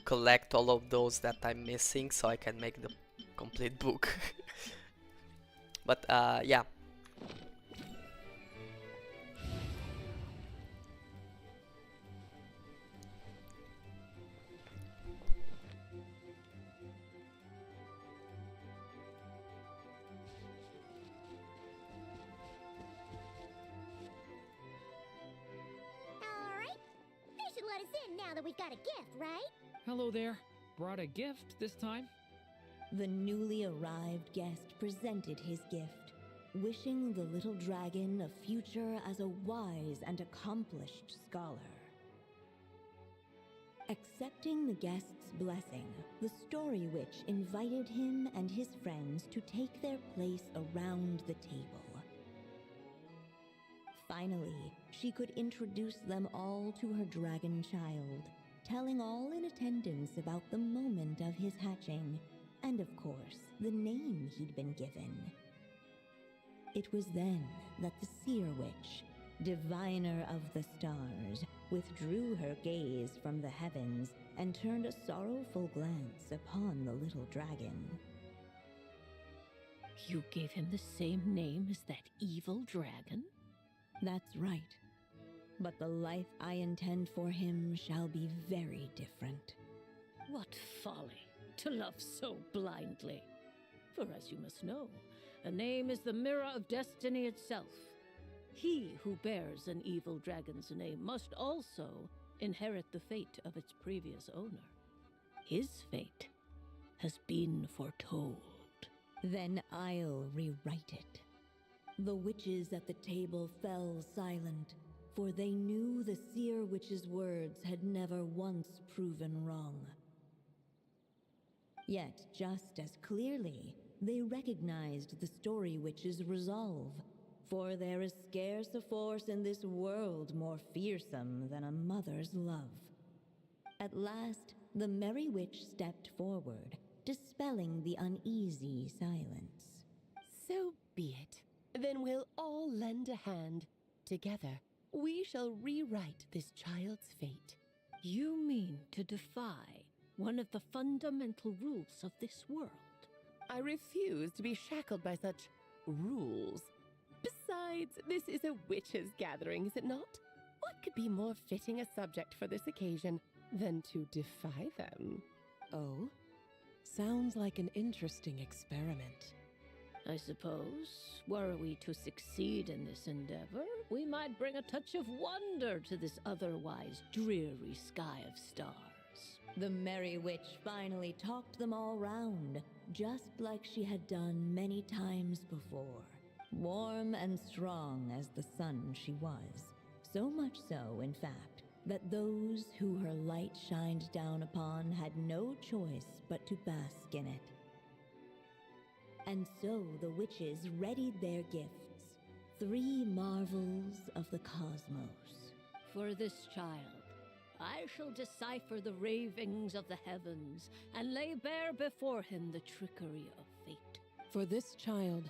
collect all of those that I'm missing so I can make the complete book. But yeah. Alright. They should let us in now that we've got a gift, right? Hello there. Brought a gift this time? The newly arrived guest presented his gift, wishing the little dragon a future as a wise and accomplished scholar. Accepting the guest's blessing, the Story Witch invited him and his friends to take their place around the table. Finally, she could introduce them all to her dragon child, telling all in attendance about the moment of his hatching, and of course, the name he'd been given. It was then that the Seer Witch, diviner of the stars, withdrew her gaze from the heavens and turned a sorrowful glance upon the little dragon. You gave him the same name as that evil dragon? That's right. But the life I intend for him shall be very different. What folly to love so blindly. For as you must know, a name is the mirror of destiny itself. He who bears an evil dragon's name must also inherit the fate of its previous owner. His fate has been foretold. Then I'll rewrite it. The witches at the table fell silent, for they knew the Seer Witch's words had never once proven wrong. Yet, just as clearly, they recognized the Story Witch's resolve, for there is scarce a force in this world more fearsome than a mother's love. At last, the Merry Witch stepped forward, dispelling the uneasy silence. So be it. Then we'll all lend a hand. Together, we shall rewrite this child's fate. You mean to defy one of the fundamental rules of this world? I refuse to be shackled by such rules. Besides, this is a witches' gathering, is it not? What could be more fitting a subject for this occasion than to defy them? Oh? Sounds like an interesting experiment. I suppose, were we to succeed in this endeavor, we might bring a touch of wonder to this otherwise dreary sky of stars. The Merry Witch finally talked them all round, just like she had done many times before. Warm and strong as the sun she was. So much so, in fact, that those who her light shined down upon had no choice but to bask in it. And so the witches readied their gifts, 3 marvels of the cosmos. For this child, I shall decipher the ravings of the heavens and lay bare before him the trickery of fate. For this child,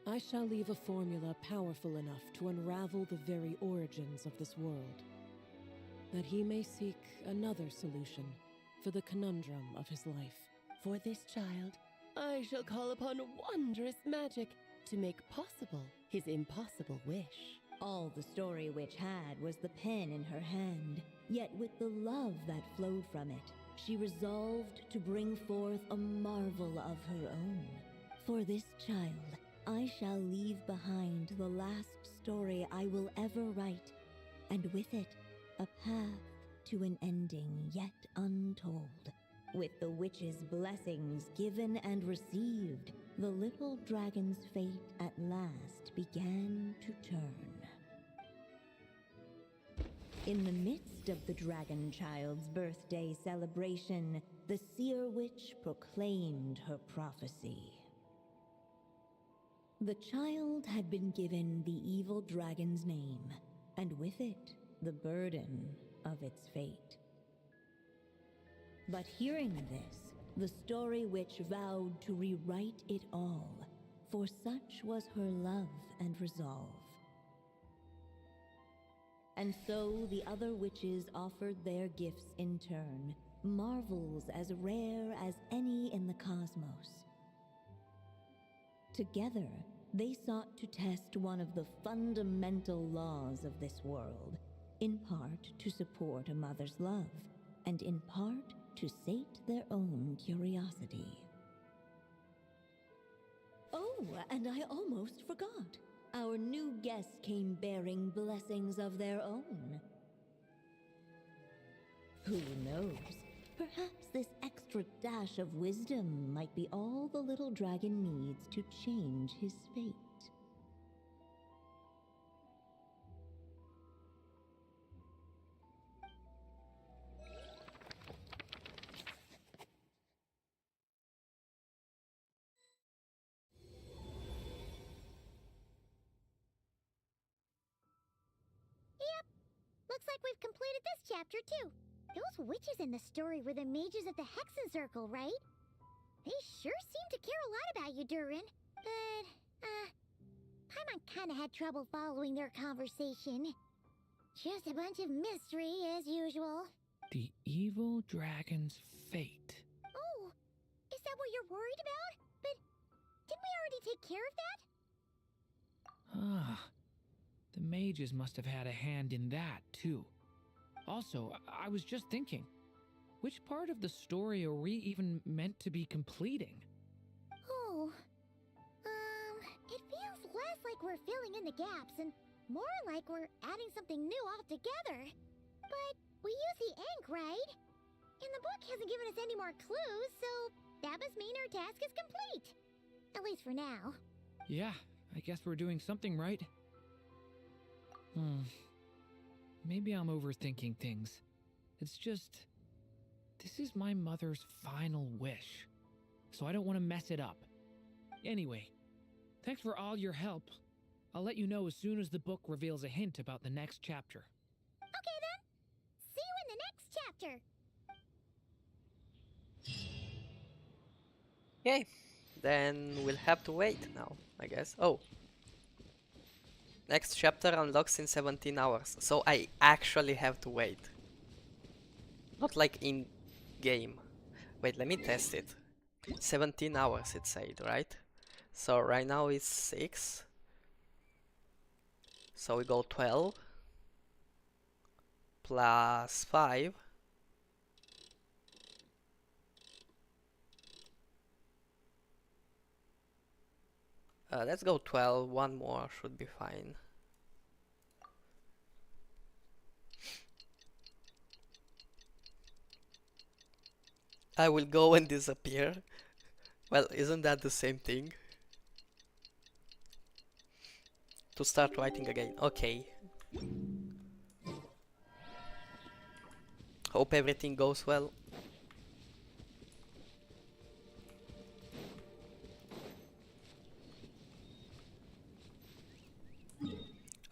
I shall leave a formula powerful enough to unravel the very origins of this world, that he may seek another solution for the conundrum of his life. For this child, I shall call upon wondrous magic to make possible his impossible wish. All the Story Witch had was the pen in her hand, yet with the love that flowed from it, she resolved to bring forth a marvel of her own. For this child, I shall leave behind the last story I will ever write, and with it, a path to an ending yet untold. With the witch's blessings given and received, the little dragon's fate at last began to turn. In the midst of the dragon child's birthday celebration, the Seer Witch proclaimed her prophecy. The child had been given the evil dragon's name, and with it, the burden of its fate. But hearing this, the Story Witch vowed to rewrite it all, for such was her love and resolve. And so the other witches offered their gifts in turn, marvels as rare as any in the cosmos. Together, they sought to test one of the fundamental laws of this world, in part to support a mother's love, and in part to sate their own curiosity. Oh, and I almost forgot. Our new guests came bearing blessings of their own. Who knows? Perhaps this extra dash of wisdom might be all the little dragon needs to change his fate. Yep. Looks like we've completed this chapter too. Those witches in the story were the mages at the Hexen Circle, right? They sure seem to care a lot about you, Durin. But, Paimon kinda had trouble following their conversation. Just a bunch of mystery, as usual. The evil dragon's fate. Oh, is that what you're worried about? But didn't we already take care of that? Ah, the mages must have had a hand in that, too. Also, I was just thinking, which part of the story are we even meant to be completing? Oh, it feels less like we're filling in the gaps and more like we're adding something new altogether. But we use the ink, right? And the book hasn't given us any more clues, so that must mean our task is complete. At least for now. Yeah, I guess we're doing something right. Maybe I'm overthinking things. It's just, this is my mother's final wish, so I don't want to mess it up. Anyway, thanks for all your help. I'll let you know as soon as the book reveals a hint about the next chapter. Okay then. See you in the next chapter. Okay, then we'll have to wait now, I guess. Oh. Next chapter unlocks in 17 hours, so I actually have to wait. Not like in game. Wait, let me test it. 17 hours it said, right? So right now it's 6. So we go 12 plus 5. Let's go 12, one more should be fine. I will go and disappear. Well, isn't that the same thing? To start writing again, okay. Hope everything goes well.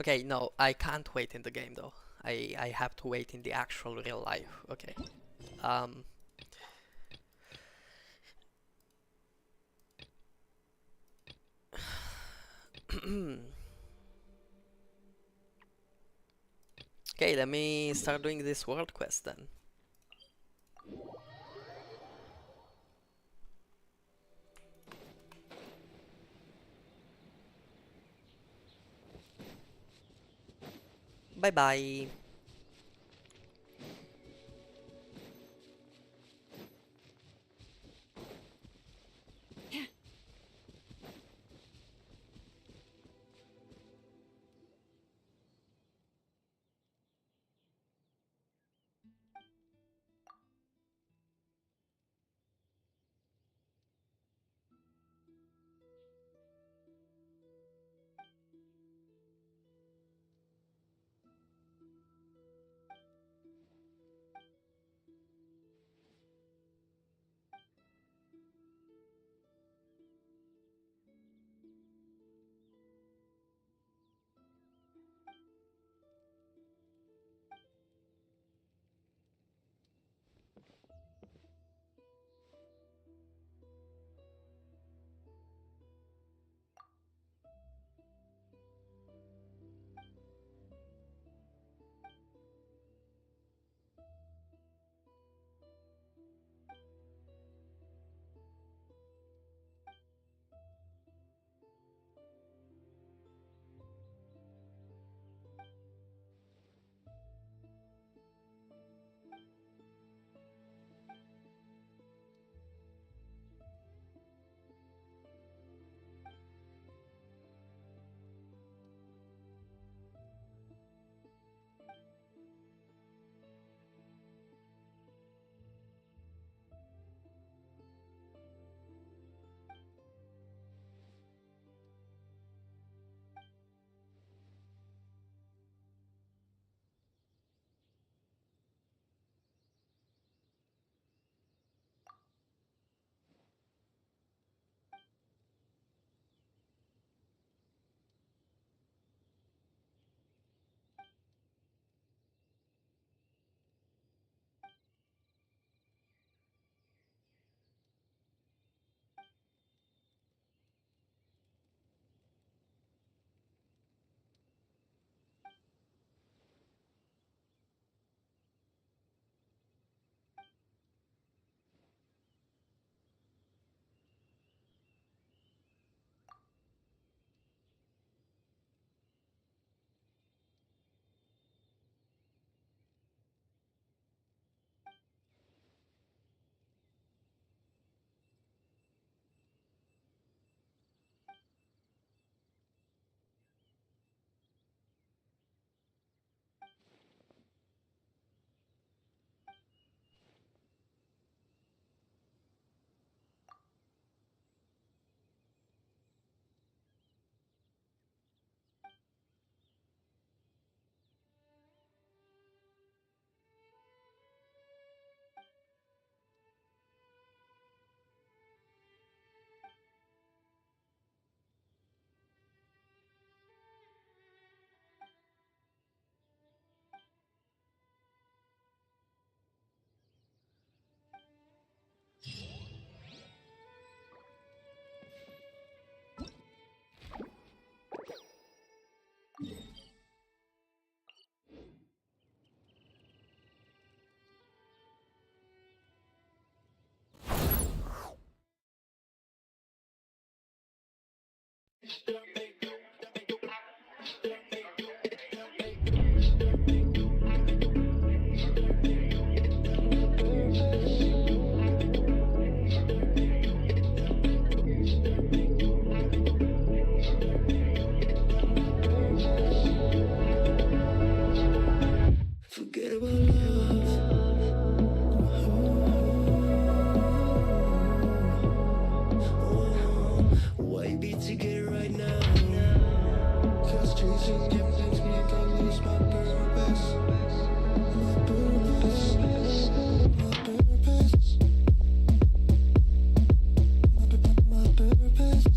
Okay, no, I can't wait in the game though. I have to wait in the actual real life. Okay. Okay, let me start doing this world quest then. Bye bye. Forget about love. Why be together right now? Cause chasing you makes me go lose my purpose. My purpose. My purpose. My purpose.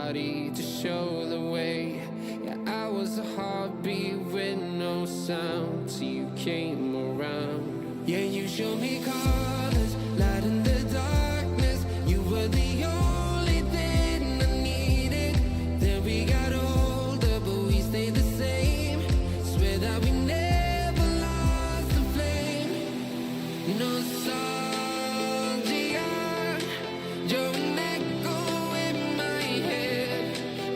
body to show the way. Yeah, I was a heartbeat with no sound till you came around. Yeah, you showed me colors, light in the darkness. You were the only thing I needed. Then we got older, but we stayed the same. Swear that we never lost the flame. Nostalgia, you're an echo in my head.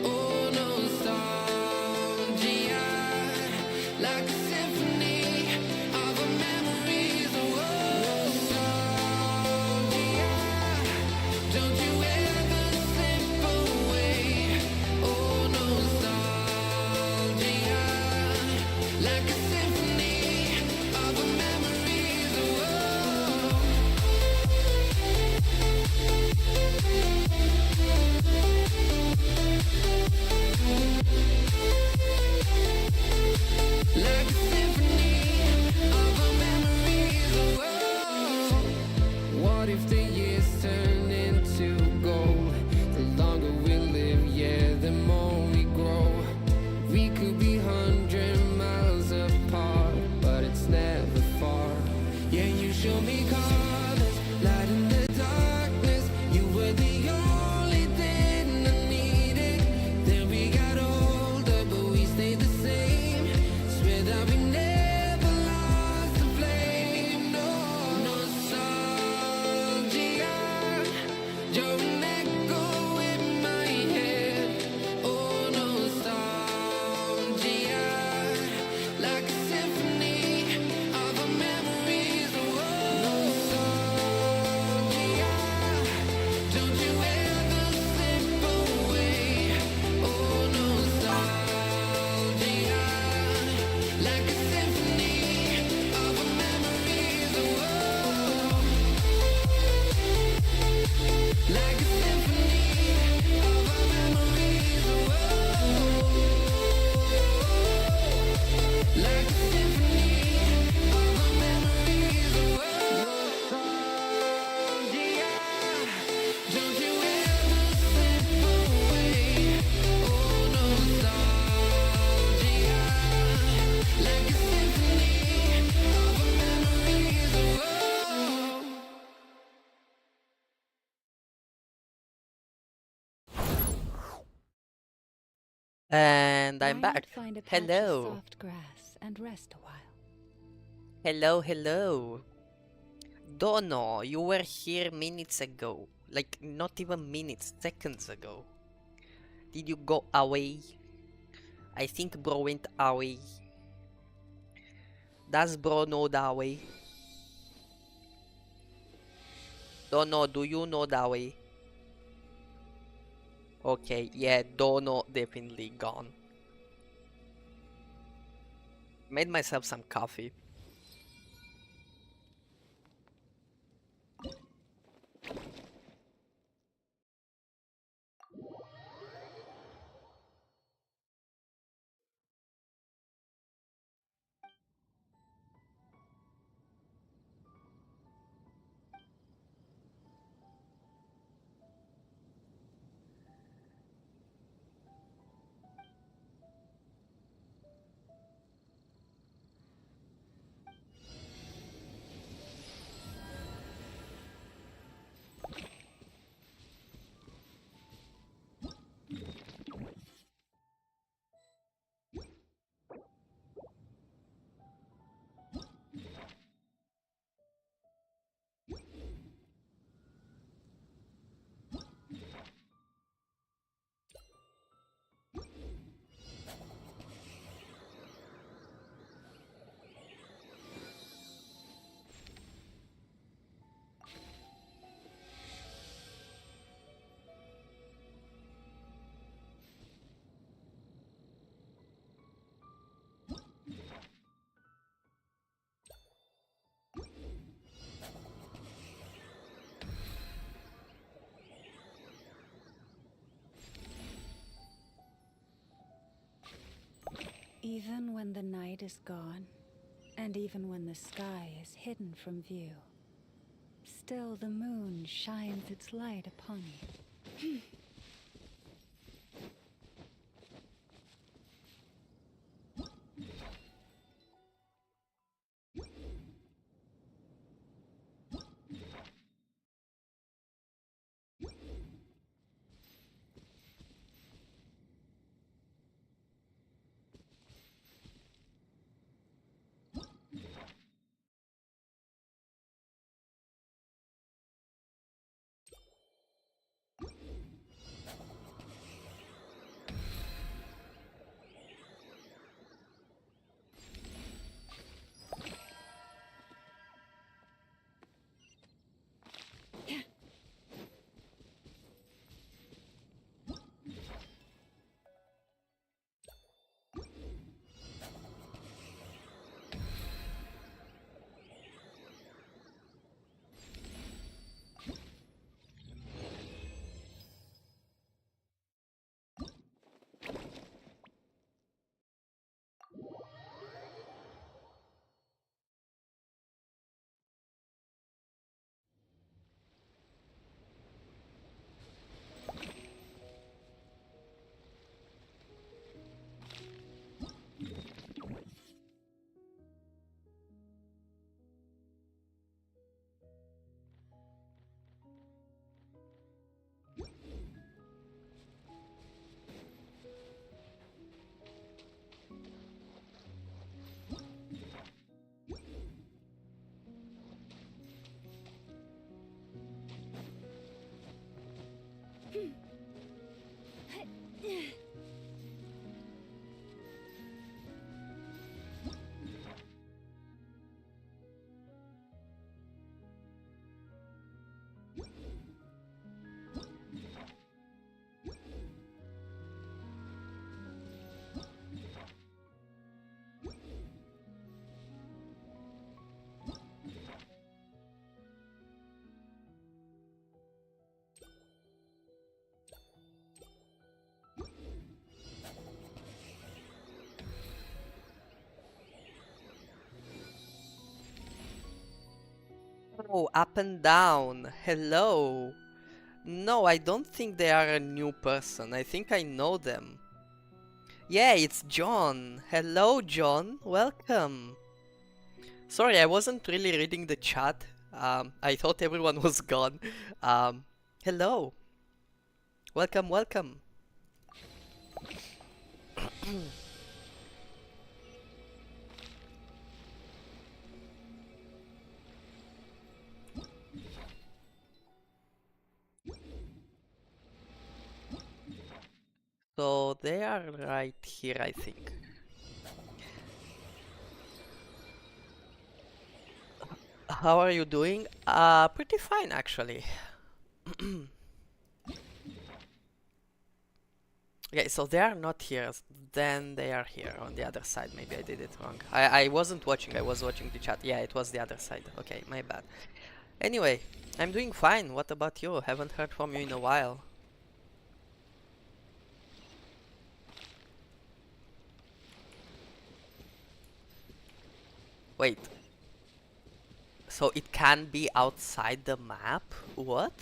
Oh, nostalgia, like a symphony of our memories. Oh, nostalgia, don't you ever slip away. Oh, nostalgia, like a symphony of our memories. Oh, like a symphony of our memories. Oh, what if the years turn into gold? The longer we live, yeah, the more we grow. We could be 100 miles apart, but it's never far. Yeah, you show me colors, light in the darkness. You were the only thing I needed. Then we got older, but we stayed the same. Swear that we never lost the flame. No, nostalgia, you're an echo in my head. Oh, nostalgia, like a symphony of our memories. Oh, nostalgia, don't you ever slip away. Oh, nostalgia, like a symphony of our memories. Oh, like a symphony of our memories. Oh, like a symphony of our memories. Oh, nostalgia, don't you ever slip away. Oh, nostalgia, like a symphony of our memories. Oh, And I'm Why not back. find a patch of Hello. soft grass and rest a while? Hello, hello. Dono, you were here minutes ago. Like, not even minutes, seconds ago. Did you go away? I think bro went away. Does bro know that way? Dono, do you know that way? Okay, yeah, Dono definitely gone. Made myself some coffee. Even when the night is gone, and even when the sky is hidden from view, still the moon shines its light upon you. Oh, up and down. Hello. No, I don't think they are a new person. I think I know them. Yeah, it's John. Hello, John. Welcome. Sorry, I wasn't really reading the chat. I thought everyone was gone. Hello. Welcome, welcome. So they are right here, I think. How are you doing? Pretty fine, actually. Okay, so they are not here, then they are here on the other side. Maybe I did it wrong. I wasn't watching, I was watching the chat. Yeah, it was the other side. Okay, my bad. Anyway, I'm doing fine. What about you? Haven't heard from you in a while. Wait. So it can be outside the map? What?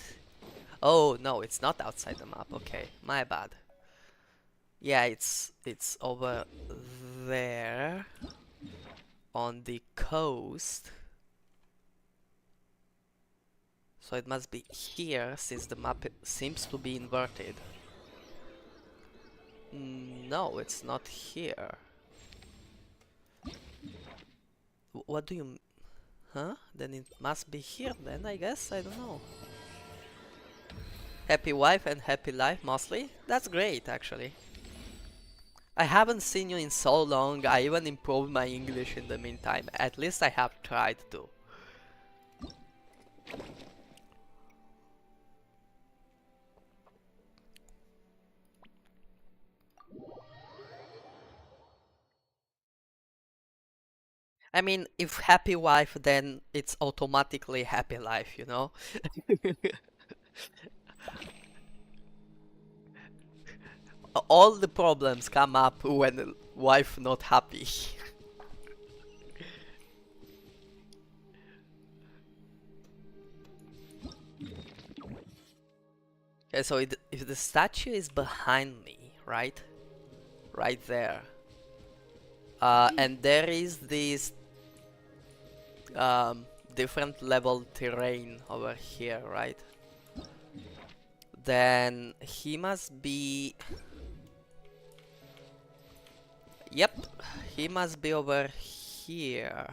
Oh, no, it's not outside the map. Okay, my bad. Yeah, it's over there on the coast. So it must be here since the map seems to be inverted. No, it's not here. What do you... Huh? Then it must be here then, I guess? I don't know. Happy wife and happy life, mostly? That's great, actually. I haven't seen you in so long, I even improved my English in the meantime. At least I have tried to. I mean, if happy wife, then it's automatically happy life, you know? All the problems come up when wife not happy. Okay, so if the statue is behind me, right? Right there. And there is this different level terrain over here, right? Then he must be... Yep, he must be over here.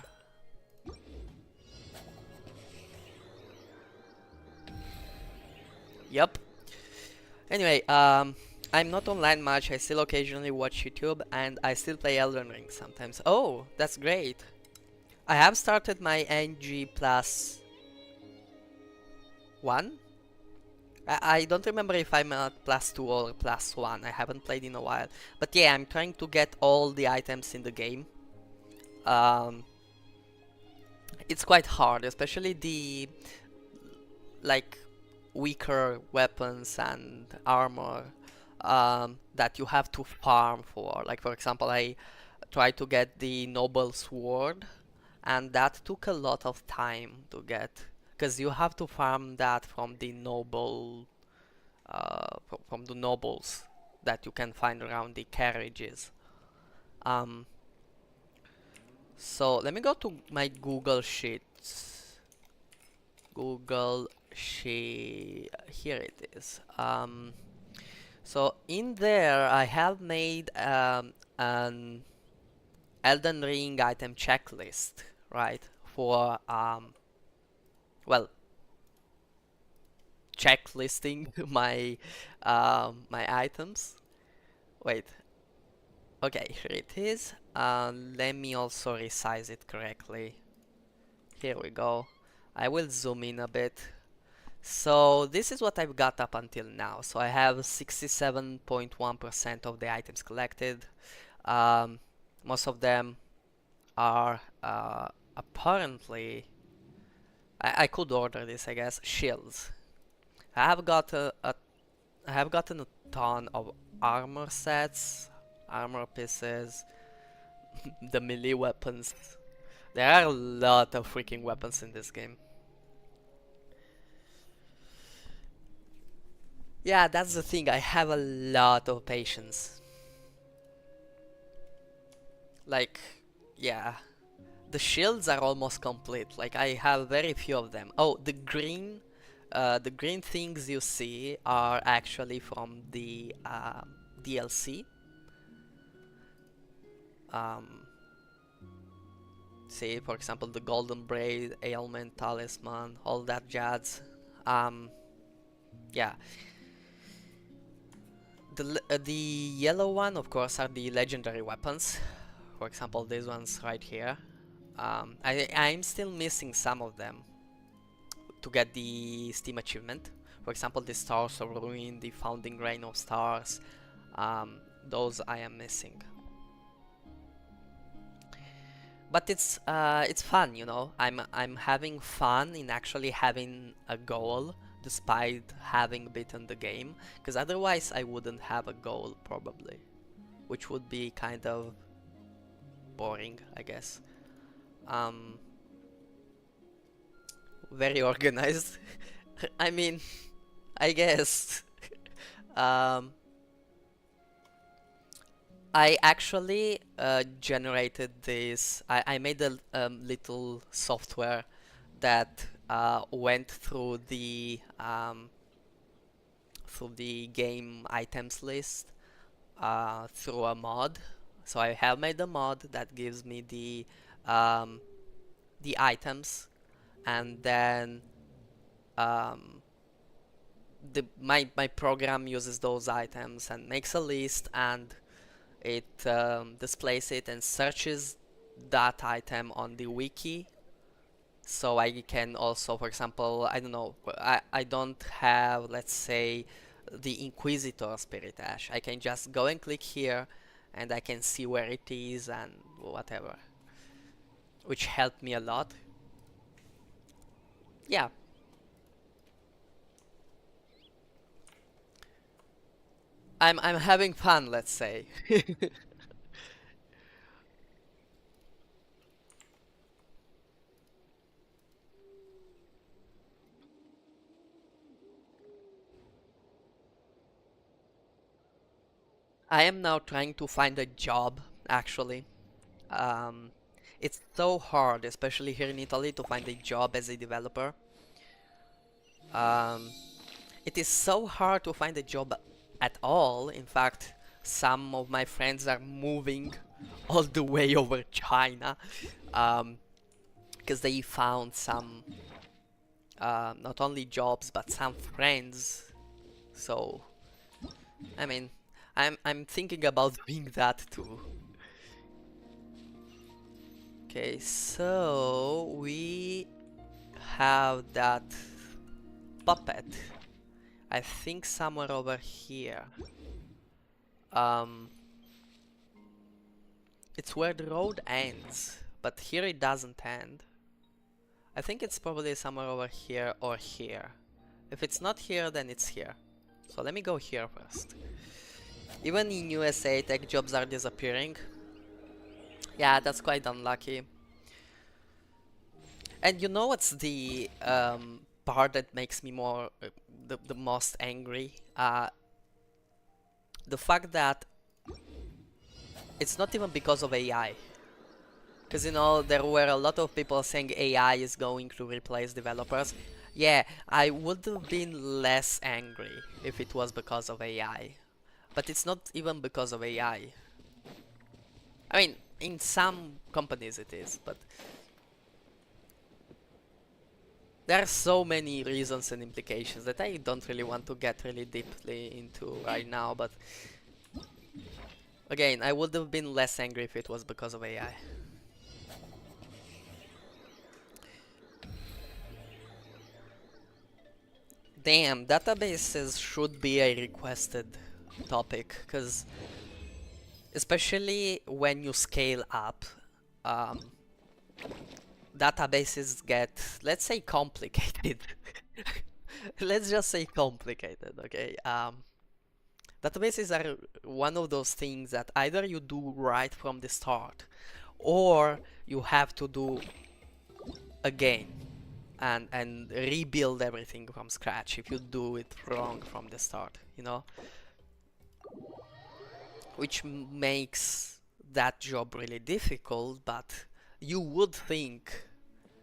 Yep. Anyway, I'm not online much, I still occasionally watch YouTube, and I still play Elden Ring sometimes. Oh, that's great. I have started my NG plus 1? I don't remember if I'm at plus 2 or plus 1, I haven't played in a while. But yeah, I'm trying to get all the items in the game. It's quite hard, especially the like weaker weapons and armor that you have to farm for. Like for example, I tried to get the noble sword, and that took a lot of time to get, because you have to farm that from the noble, from the nobles that you can find around the carriages. So let me go to my Google Sheets. Google Sheet. Here it is. So in there I have made an Elden Ring item checklist, right? For well, checklisting my items. Wait. Okay, here it is. Let me also resize it correctly. Here we go. I will zoom in a bit. So this is what I've got up until now. So I have 67.1% of the items collected. Most of them are apparently, I could order this, I guess, shields. I have gotten a ton of armor sets, armor pieces, the melee weapons. There are a lot of freaking weapons in this game. Yeah, that's the thing, I have a lot of patience. Like, yeah. The shields are almost complete, like I have very few of them. Oh, the green things you see are actually from the DLC. See, for example, the Golden Braid, Ailment, Talisman, all that jazz. Yeah. The yellow one, of course, are the legendary weapons. For example, these ones right here. I'm still missing some of them to get the Steam achievement. For example, the Stars of Ruin, the Founding Rain of Stars. Those I am missing. But it's fun, you know. I'm having fun in actually having a goal despite having beaten the game, because otherwise I wouldn't have a goal probably, which would be kind of boring, I guess. Very organized. I mean, I guess. I actually generated this. I made a little software that went through the game items list through a mod. So I have made a mod that gives me the items, and then my program uses those items and makes a list, and it displays it and searches that item on the wiki. So I can also, for example, I don't know, I don't have, let's say, the Inquisitor Spirit Ash. I can just go and click here and I can see where it is and whatever, which helped me a lot. Yeah. I'm having fun, let's say. I am now trying to find a job, actually. It's so hard, especially here in Italy, to find a job as a developer. It is so hard to find a job at all. In fact, some of my friends are moving all the way over China because they found some not only jobs but some friends. So, I mean, I'm thinking about doing that too. Okay, so we have that puppet. I think somewhere over here. It's where the road ends, but here it doesn't end. I think it's probably somewhere over here or here. If it's not here, then it's here. So let me go here first. Even in USA, tech jobs are disappearing. Yeah, that's quite unlucky. And you know what's the part that makes me more the most angry? The fact that it's not even because of AI. Because, you know, there were a lot of people saying AI is going to replace developers. Yeah, I would have been less angry if it was because of AI. But it's not even because of AI. I mean, in some companies it is, but... There are so many reasons and implications that I don't really want to get really deeply into right now, but again, I would have been less angry if it was because of AI. Damn, databases should be a requested topic, because especially when you scale up, um, databases get, let's say, complicated. Let's just say complicated, okay? Databases are one of those things that either you do right from the start, or you have to do again and rebuild everything from scratch if you do it wrong from the start, you know? Which makes that job really difficult, but you would think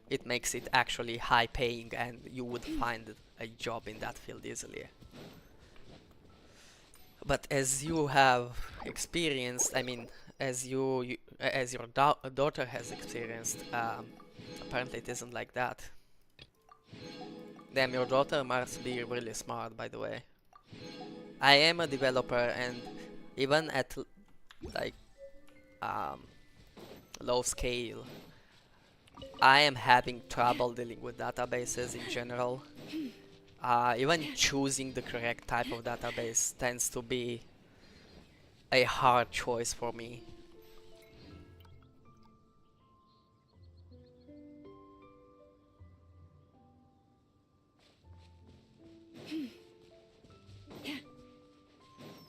it makes it actually high paying and you would find a job in that field easily. But as you have experienced, I mean, as as your daughter has experienced, apparently it isn't like that. Damn, your daughter must be really smart, by the way. I am a developer, and even at like um, low scale, I am having trouble dealing with databases in general. Even choosing the correct type of database tends to be a hard choice for me.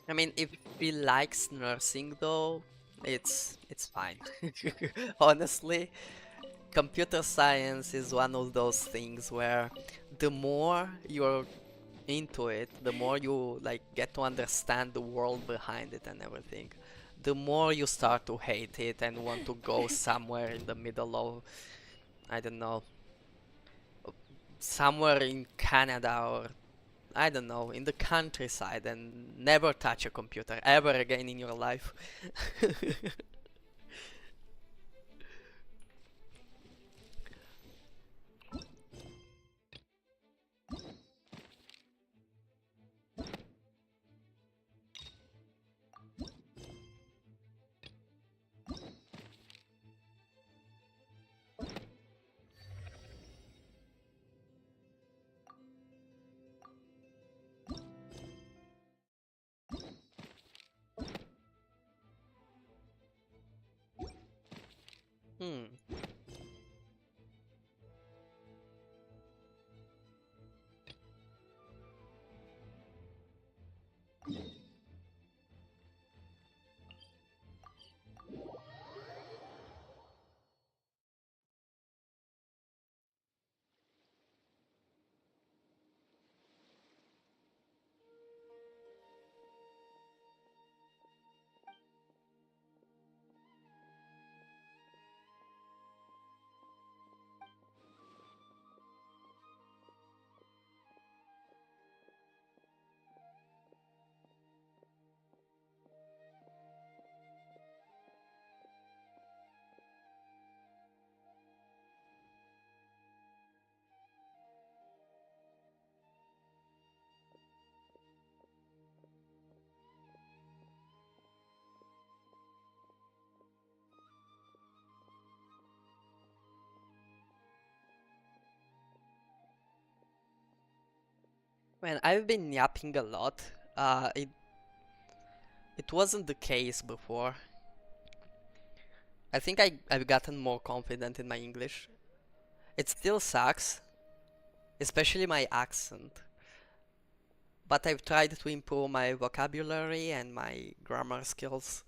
I mean, if he likes nursing though, it's fine. Honestly, computer science is one of those things where the more you're into it, the more you like get to understand the world behind it and everything, the more you start to hate it and want to go somewhere in the middle of, I don't know, somewhere in Canada or I don't know, in the countryside and never touch a computer ever again in your life. Hmm. Man, I've been yapping a lot. It wasn't the case before. I think I've gotten more confident in my English. It still sucks, especially my accent. But I've tried to improve my vocabulary and my grammar skills.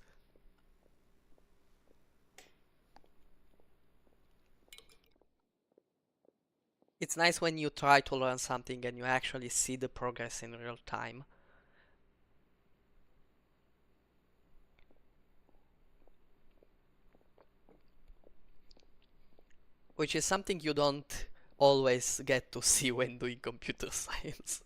It's nice when you try to learn something and you actually see the progress in real time. Which is something you don't always get to see when doing computer science.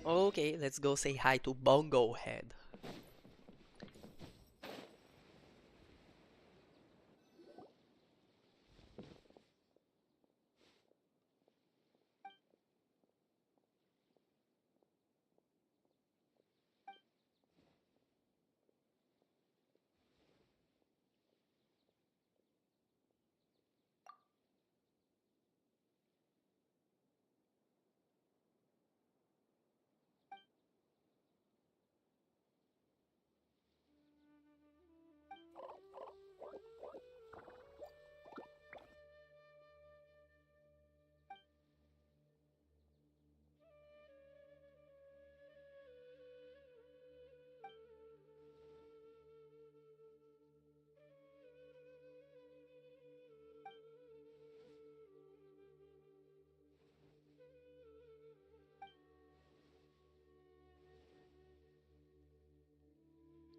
Okay, let's go say hi to Bongo Head.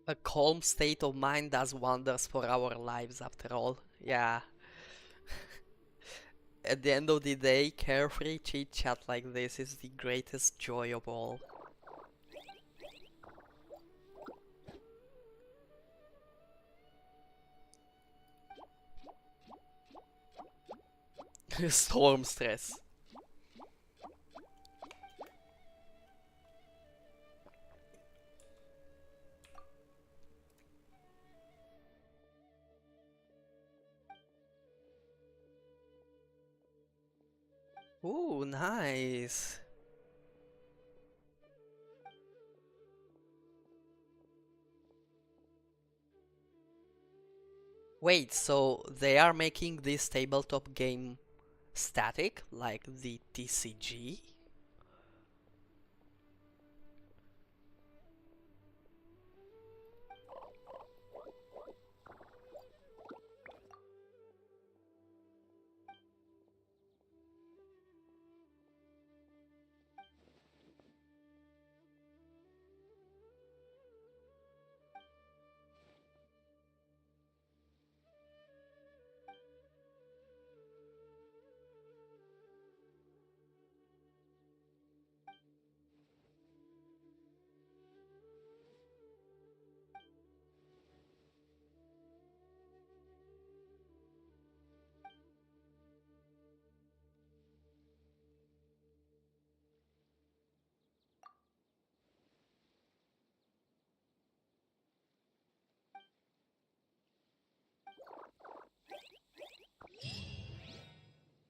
A calm state of mind does wonders for our lives after all. Yeah. At the end of the day, carefree chit chat like this is the greatest joy of all. Storm stress. Ooh, nice. Wait, so they are making this tabletop game static, like the TCG?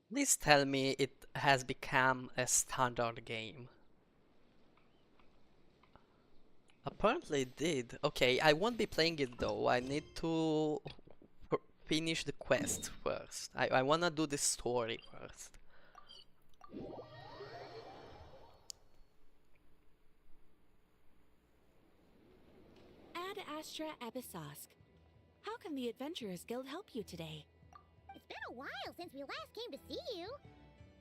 Please tell me it has become a standard game. Apparently it did. Okay, I won't be playing it though. I need to finish the quest first. I wanna do the story first. Ad Astra Episosk. How can the Adventurers Guild help you today? It's been a while since we last came to see you.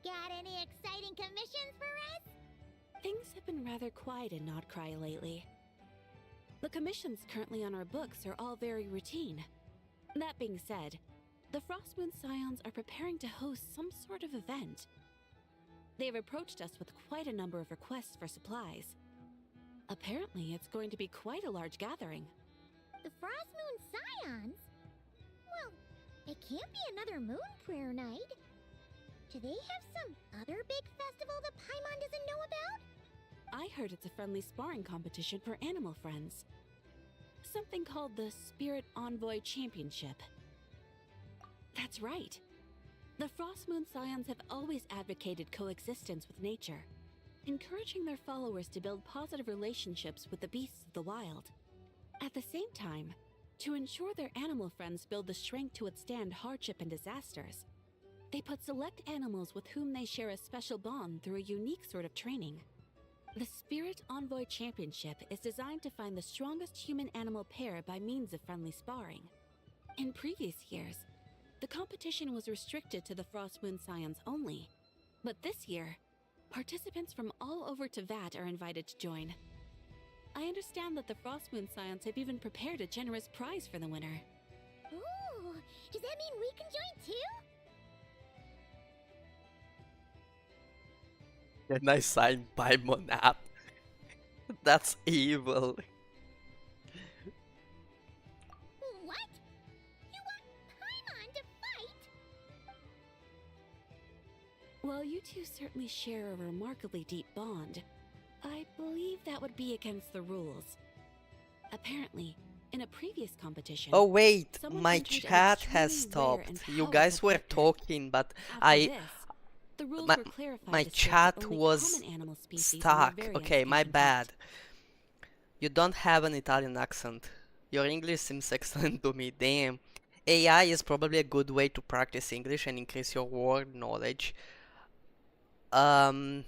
Got any exciting commissions for us? Things have been rather quiet in Notcry lately. The commissions currently on our books are all very routine. That being said, the Frostmoon Scions are preparing to host some sort of event. They have approached us with quite a number of requests for supplies. Apparently, it's going to be quite a large gathering. The Frostmoon Scions? Well, it can't be another Moon Prayer Night. Do they have some other big festival that Paimon doesn't know about? I heard it's a friendly sparring competition for animal friends. Something called the Spirit Envoy Championship. That's right. The Frostmoon Scions have always advocated coexistence with nature, encouraging their followers to build positive relationships with the beasts of the wild. At the same time, to ensure their animal friends build the strength to withstand hardship and disasters, they put select animals with whom they share a special bond through a unique sort of training. The Spirit Envoy Championship is designed to find the strongest human-animal pair by means of friendly sparring. In previous years, the competition was restricted to the Frostmoon Scions only, but this year, participants from all over Teyvat are invited to join. I understand that the Frostmoon Scions have even prepared a generous prize for the winner. Ooh, does that mean we can join too? And I signed Paimon app. That's evil. What? You want Paimon to fight? Well, you two certainly share a remarkably deep bond. I believe that would be against the rules. Apparently, in a previous competition, Oh wait, someone my entered an chat has extremely rare and stopped. You powerful guys were partner. talking, but After this, the rules my, were clarified my to state that chat only was common animal species and their stuck. variants Okay, can my compete. bad. You don't have an Italian accent. Your English seems excellent to me, damn. AI is probably a good way to practice English and increase your word knowledge. Um,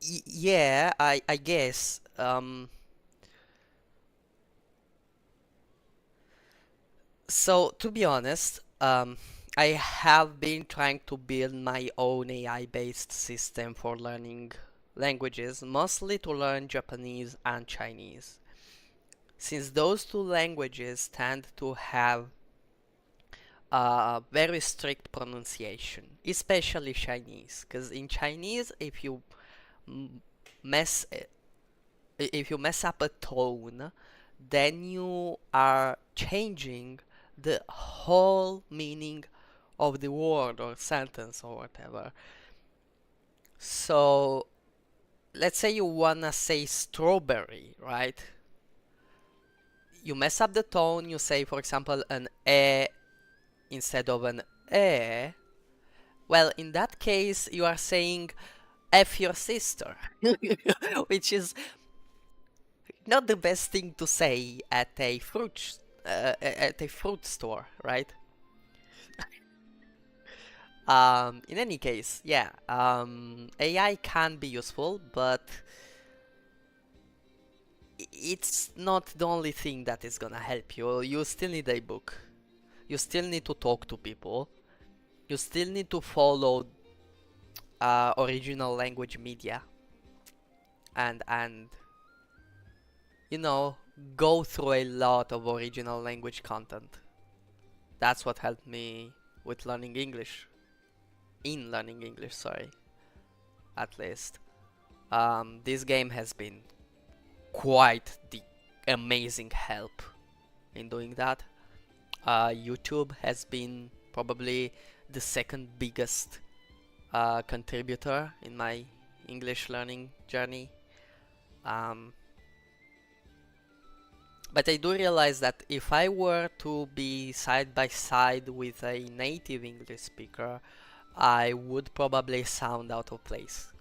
yeah, I guess. So to be honest, I have been trying to build my own AI-based system for learning languages, mostly to learn Japanese and Chinese. Since those two languages tend to have very strict pronunciation, especially Chinese, because in Chinese, if you mess if you mess up a tone, then you are changing the whole meaning of the word or sentence or whatever. So let's say you wanna say strawberry, right? You mess up the tone, you say for example an e instead of an e. Well, in that case you are saying F your sister, which is not the best thing to say at a fruit store, right? In any case, yeah, AI can be useful, but it's not the only thing that is gonna help you. You still need a book. You still need to talk to people. You still need to follow original language media and you know, go through a lot of original language content. That's what helped me with learning English. In learning English, sorry. At least. This game has been quite the amazing help in doing that. YouTube has been probably the second biggest contributor in my English learning journey. But I do realize that if I were to be side by side with a native English speaker, I would probably sound out of place.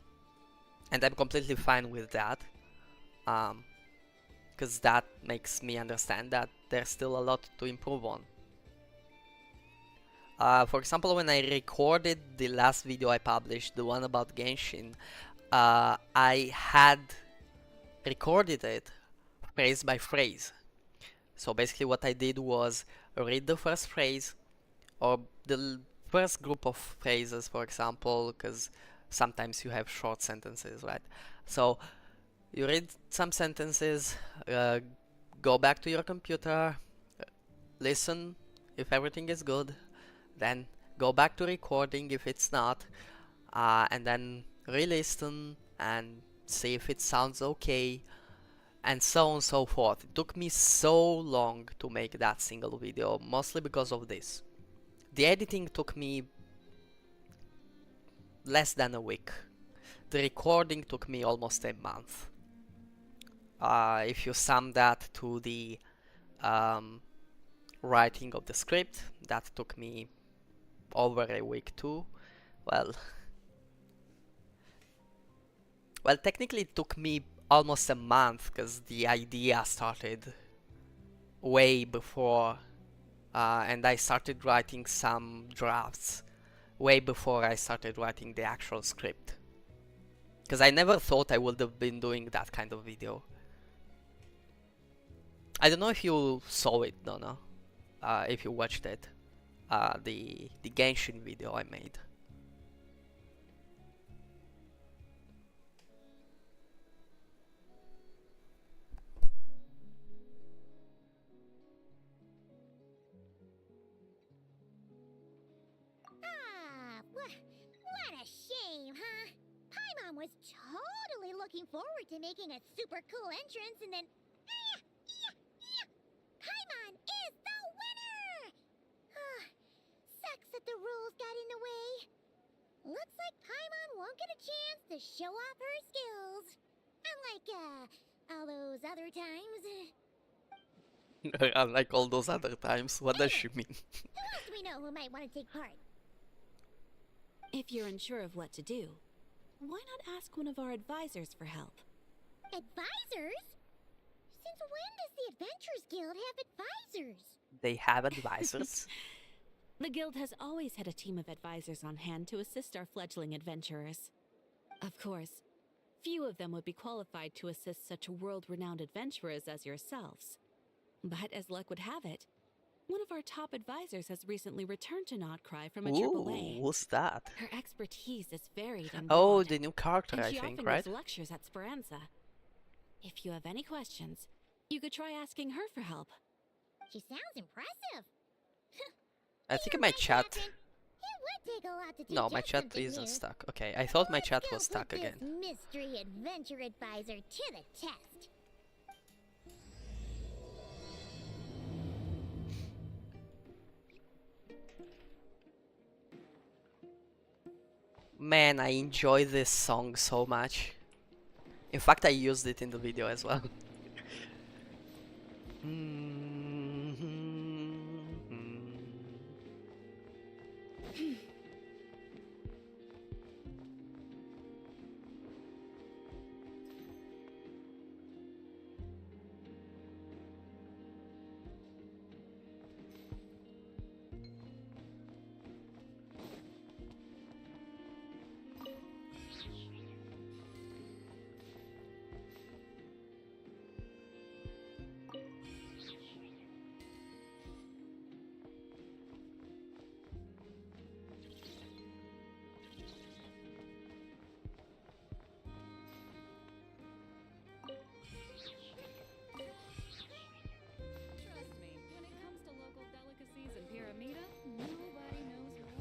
And I'm completely fine with that. Because that makes me understand that there's still a lot to improve on. For example, when I recorded the last video I published, the one about Genshin, I had recorded it phrase by phrase. So basically what I did was read the first phrase, or the first group of phrases, for example, because sometimes you have short sentences, right? So you read some sentences, go back to your computer, listen if everything is good, then go back to recording if it's not, and then re-listen and see if it sounds okay, and so on and so forth. It took me so long to make that single video, mostly because of this. The editing took me less than a week. The recording took me almost a month. If you sum that to the writing of the script, that took me over a week too. Well, technically it took me almost a month because the idea started way before, and I started writing some drafts way before I started writing the actual script. Because I never thought I would have been doing that kind of video. I don't know if you saw it, Donna, if you watched it, the Genshin video I made. What a shame, huh? Paimon was totally looking forward to making a super cool entrance, and then... Paimon is the winner! Sucks that the rules got in the way. Looks like Paimon won't get a chance to show off her skills. Unlike, all those other times. Unlike all those other times, what does she mean? Who else do we know who might want to take part? If you're unsure of what to do, why not ask one of our advisors for help? Advisors? Since when does the Adventurers Guild have advisors? They have advisors? The guild has always had a team of advisors on hand to assist our fledgling adventurers. Of course, few of them would be qualified to assist such world-renowned adventurers as yourselves. But as luck would have it, one of our top advisors has recently returned to Notcry from a AAA. Who's that? Her expertise is varied and Oh, broad, the new character, and I she think, often right? gives lectures at Speranza. If you have any questions, you could try asking her for help. She sounds impressive. I think my chat... It would take a lot to teach No, my us chat something isn't new. stuck. Okay, I thought my chat Go was put stuck this again. mystery adventure advisor to the test. Man, I enjoy this song so much. In fact, I used it in the video as well.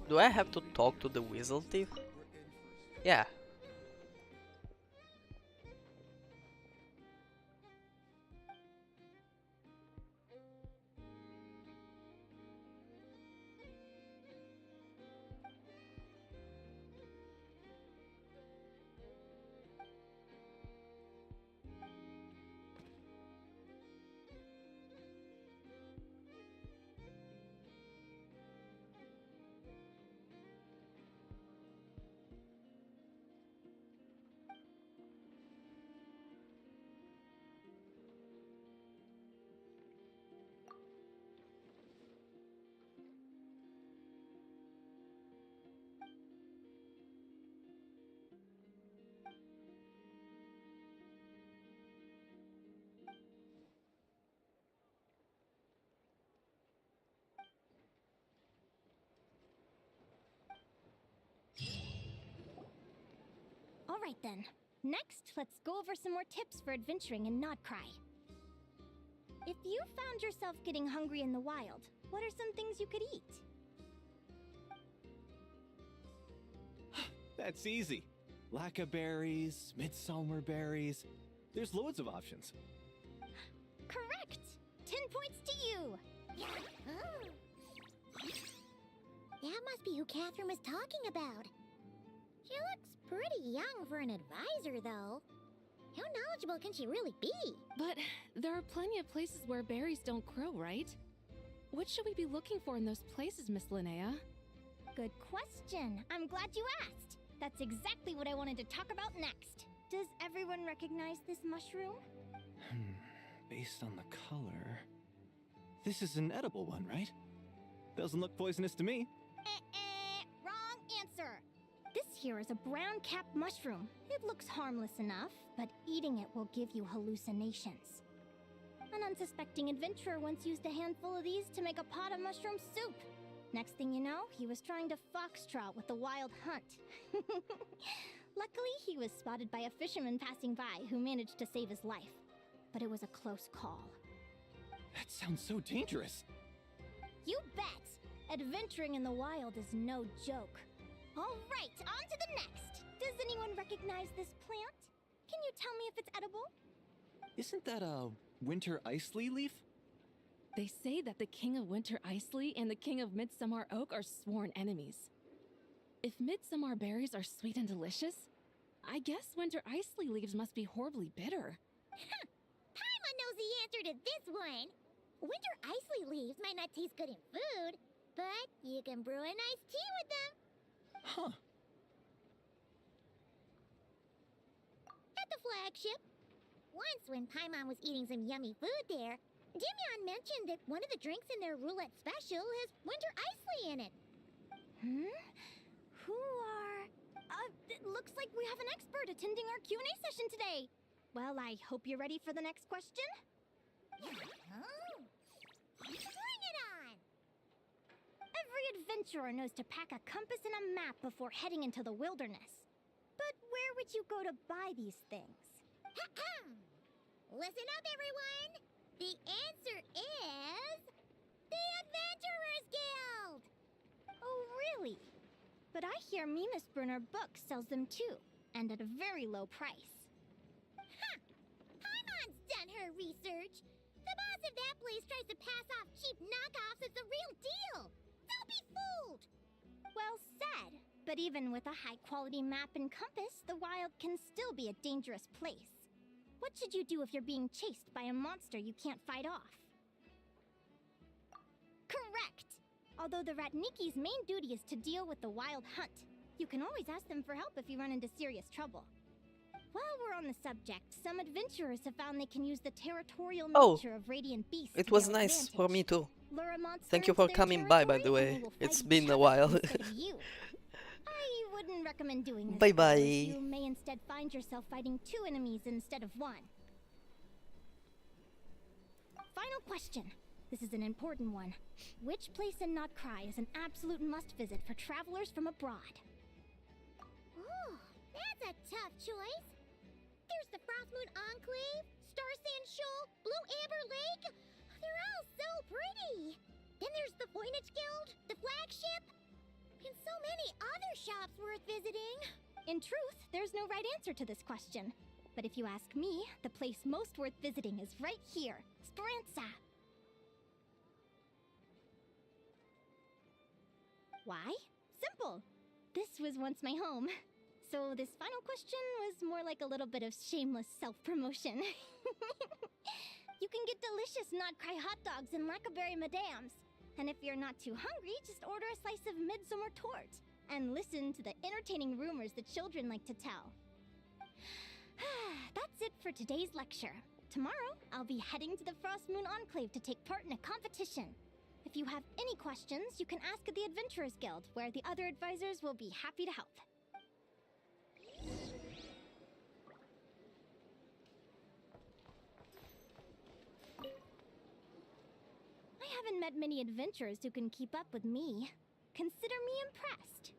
Do I have to talk to the Weasel Thief? Yeah. Alright then. Next, let's go over some more tips for adventuring in Notcry. If you found yourself getting hungry in the wild, what are some things you could eat? That's easy. Lacca berries, midsummer berries. There's loads of options. Correct! 10 points to you! Oh. That must be who Catherine was talking about. She looks pretty young for an advisor, though. How knowledgeable can she really be? But there are plenty of places where berries don't grow, right? What should we be looking for in those places, Miss Linnea? Good question. I'm glad you asked. That's exactly what I wanted to talk about next. Does everyone recognize this mushroom? Based on the color... This is an edible one, right? Doesn't look poisonous to me. Wrong answer. This here is a brown-capped mushroom. It looks harmless enough, but eating it will give you hallucinations. An unsuspecting adventurer once used a handful of these to make a pot of mushroom soup. Next thing you know, he was trying to foxtrot with the wild hunt. Luckily, he was spotted by a fisherman passing by who managed to save his life. But it was a close call. That sounds so dangerous. You bet! Adventuring in the wild is no joke. All right, on to the next. Does anyone recognize this plant? Can you tell me if it's edible? Isn't that a winter ice leaf? They say that the King of Winter Iceley and the King of Midsummer Oak are sworn enemies. If Midsummer berries are sweet and delicious, I guess Winter Iceley leaves must be horribly bitter. Paimon knows the answer to this one. Winter Iceley leaves might not taste good in food, but you can brew a nice tea with them. Huh. At the flagship. Once when Paimon was eating some yummy food there, Dimyon mentioned that one of the drinks in their roulette special has Winter Iceley in it. Who are... it looks like we have an expert attending our Q&A session today. Well, I hope you're ready for the next question. Oh. Bring it on! Every adventurer knows to pack a compass and a map before heading into the wilderness. But where would you go to buy these things? Listen up, everyone! The answer is... the Adventurers Guild! Oh, really? But I hear Mimas Brunner Books sells them too, and at a very low price. Paimon's done her research. The boss of that place tries to pass off cheap knockoffs as the real deal. Don't be fooled! Well said. But even with a high-quality map and compass, the wild can still be a dangerous place. What should you do if you're being chased by a monster you can't fight off? Correct! Although the Ratniki's main duty is to deal with the wild hunt, you can always ask them for help if you run into serious trouble. While we're on the subject, some adventurers have found they can use the territorial nature of radiant beasts. It to was their nice for me too. Lure a monster Thank you into for their coming by the territory, way. and they will It's fight been each a other while. instead of you. I wouldn't recommend doing this. Bye though, bye. as You may instead find yourself fighting 2 enemies instead of 1. Final question. This is an important one. Which place in Notcry is an absolute must-visit for travelers from abroad? Ooh, that's a tough choice. There's the Frostmoon Enclave, Star Sand Shoal, Blue Amber Lake. They're all so pretty. Then there's the Voynich Guild, the flagship, and so many other shops worth visiting. In truth, there's no right answer to this question. But if you ask me, the place most worth visiting is right here, Speranza. Why? Simple. This was once my home. So this final question was more like a little bit of shameless self-promotion. You can get delicious Notcry hot dogs and Lackaberry Madams. And if you're not too hungry, just order a slice of Midsummer Tort. And listen to the entertaining rumors the children like to tell. That's it for today's lecture. Tomorrow, I'll be heading to the Frostmoon Enclave to take part in a competition. If you have any questions, you can ask at the Adventurers Guild, where the other advisors will be happy to help. I haven't met many adventurers who can keep up with me. Consider me impressed.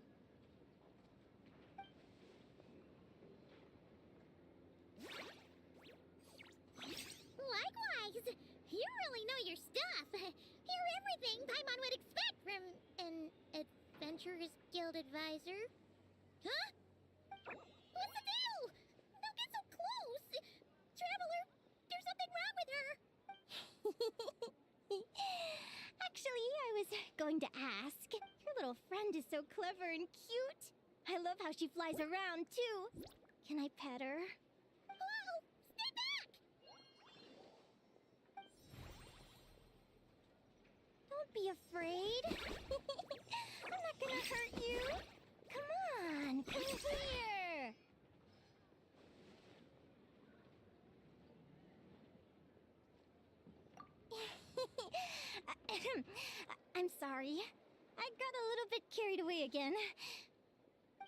Likewise, you really know your stuff. You're everything Paimon would expect from an Adventurers Guild advisor. Huh? What's the deal? Don't get so close! Traveler, there's something wrong with her! Actually, I was going to ask. Your little friend is so clever and cute. I love how she flies around, too. Can I pet her? Whoa! Stay back! Don't be afraid. I'm not gonna hurt you. Come on, come here. I'm sorry. I got a little bit carried away again.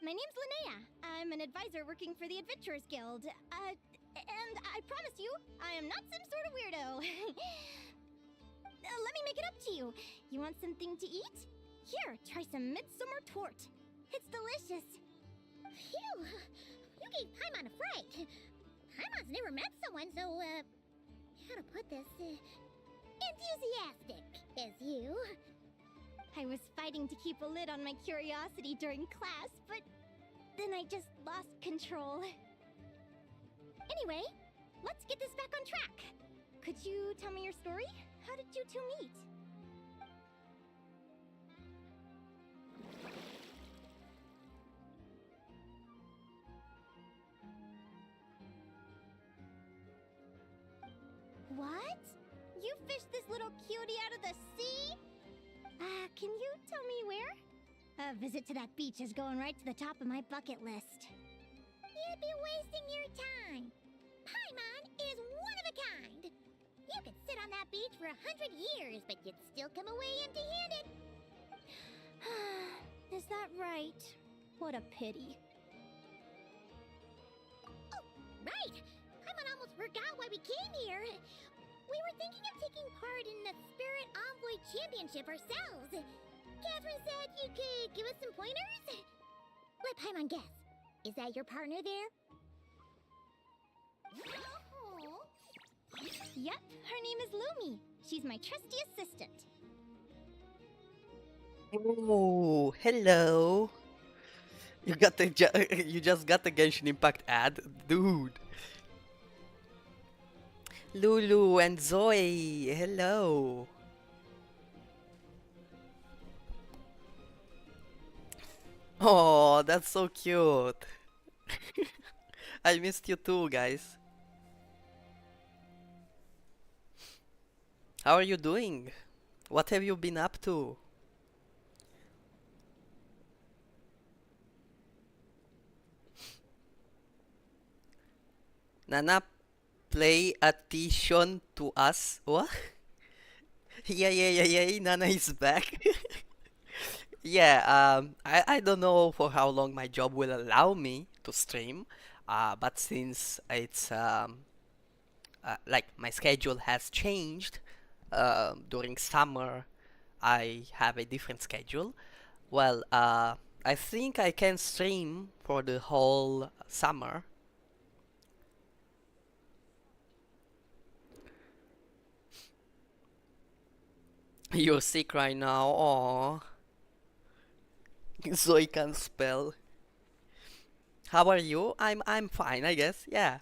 My name's Linnea. I'm an advisor working for the Adventurers Guild. And I promise you, I am not some sort of weirdo. Let me make it up to you. You want something to eat? Here, try some Midsummer Tort. It's delicious. Phew! You gave Paimon a fright. Paimon's never met someone so, how to put this, enthusiastic as you. I was fighting to keep a lid on my curiosity during class, but then I just lost control. Anyway, let's get this back on track. Could you tell me your story? How did you two meet? What? You fished this little cutie out of the sea? Can you tell me where? A visit to that beach is going right to the top of my bucket list. You'd be wasting your time. Paimon is one of a kind. You could sit on that beach for 100 years, but you'd still come away empty-handed. Is that right? What a pity. Oh, right! Paimon almost forgot why we came here. We were thinking of taking part in the Spirit Envoy Championship ourselves. Catherine said you could give us some pointers? Let Paimon guess. Is that your partner there? Oh. Yep, her name is Lumi. She's my trusty assistant. Oh, hello. You got the you just got the Genshin Impact ad, dude. Lulu and Zoe, hello. Oh, that's so cute. I missed you too, guys. How are you doing? What have you been up to? Nana, play attention to us. What? Yeah. Nana is back. Yeah, I don't know for how long my job will allow me to stream, but since it's like my schedule has changed during summer, I have a different schedule. Well, I think I can stream for the whole summer. You're sick right now, aww. Zoe can spell. How are you? I'm fine, I guess. Yeah.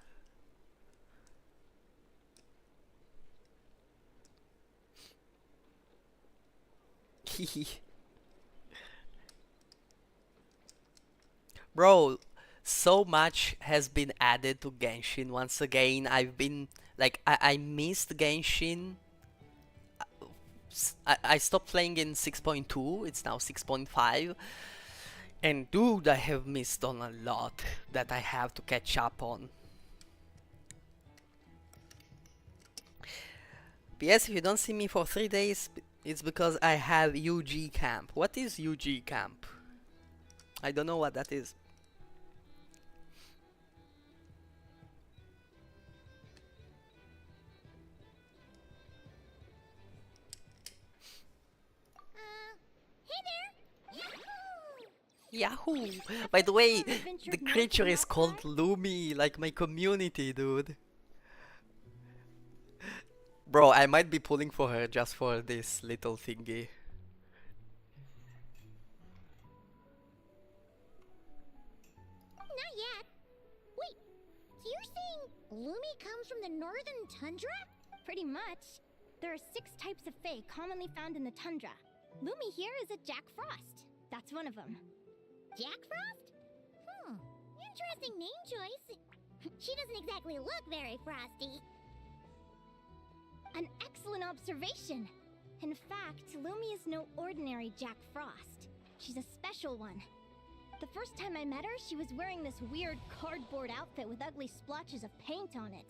Bro, so much has been added to Genshin once again. I've been like I missed Genshin. I stopped playing in 6.2. It's now 6.5. And dude, I have missed on a lot that I have to catch up on. P.S. If you don't see me for 3 days, it's because I have UG camp. What is UG camp? I don't know what that is. Yahoo! By the way, the creature is called Lumi, like my community, dude. Bro, I might be pulling for her just for this little thingy. Not yet. Wait, so you're saying Lumi comes from the northern tundra? Pretty much. There are 6 types of Fae commonly found in the tundra. Lumi here is a Jack Frost. That's one of them. Jack Frost? Interesting name choice. She doesn't exactly look very frosty. An excellent observation. In fact, Lumi is no ordinary Jack Frost. She's a special one. The first time I met her, she was wearing this weird cardboard outfit with ugly splotches of paint on it,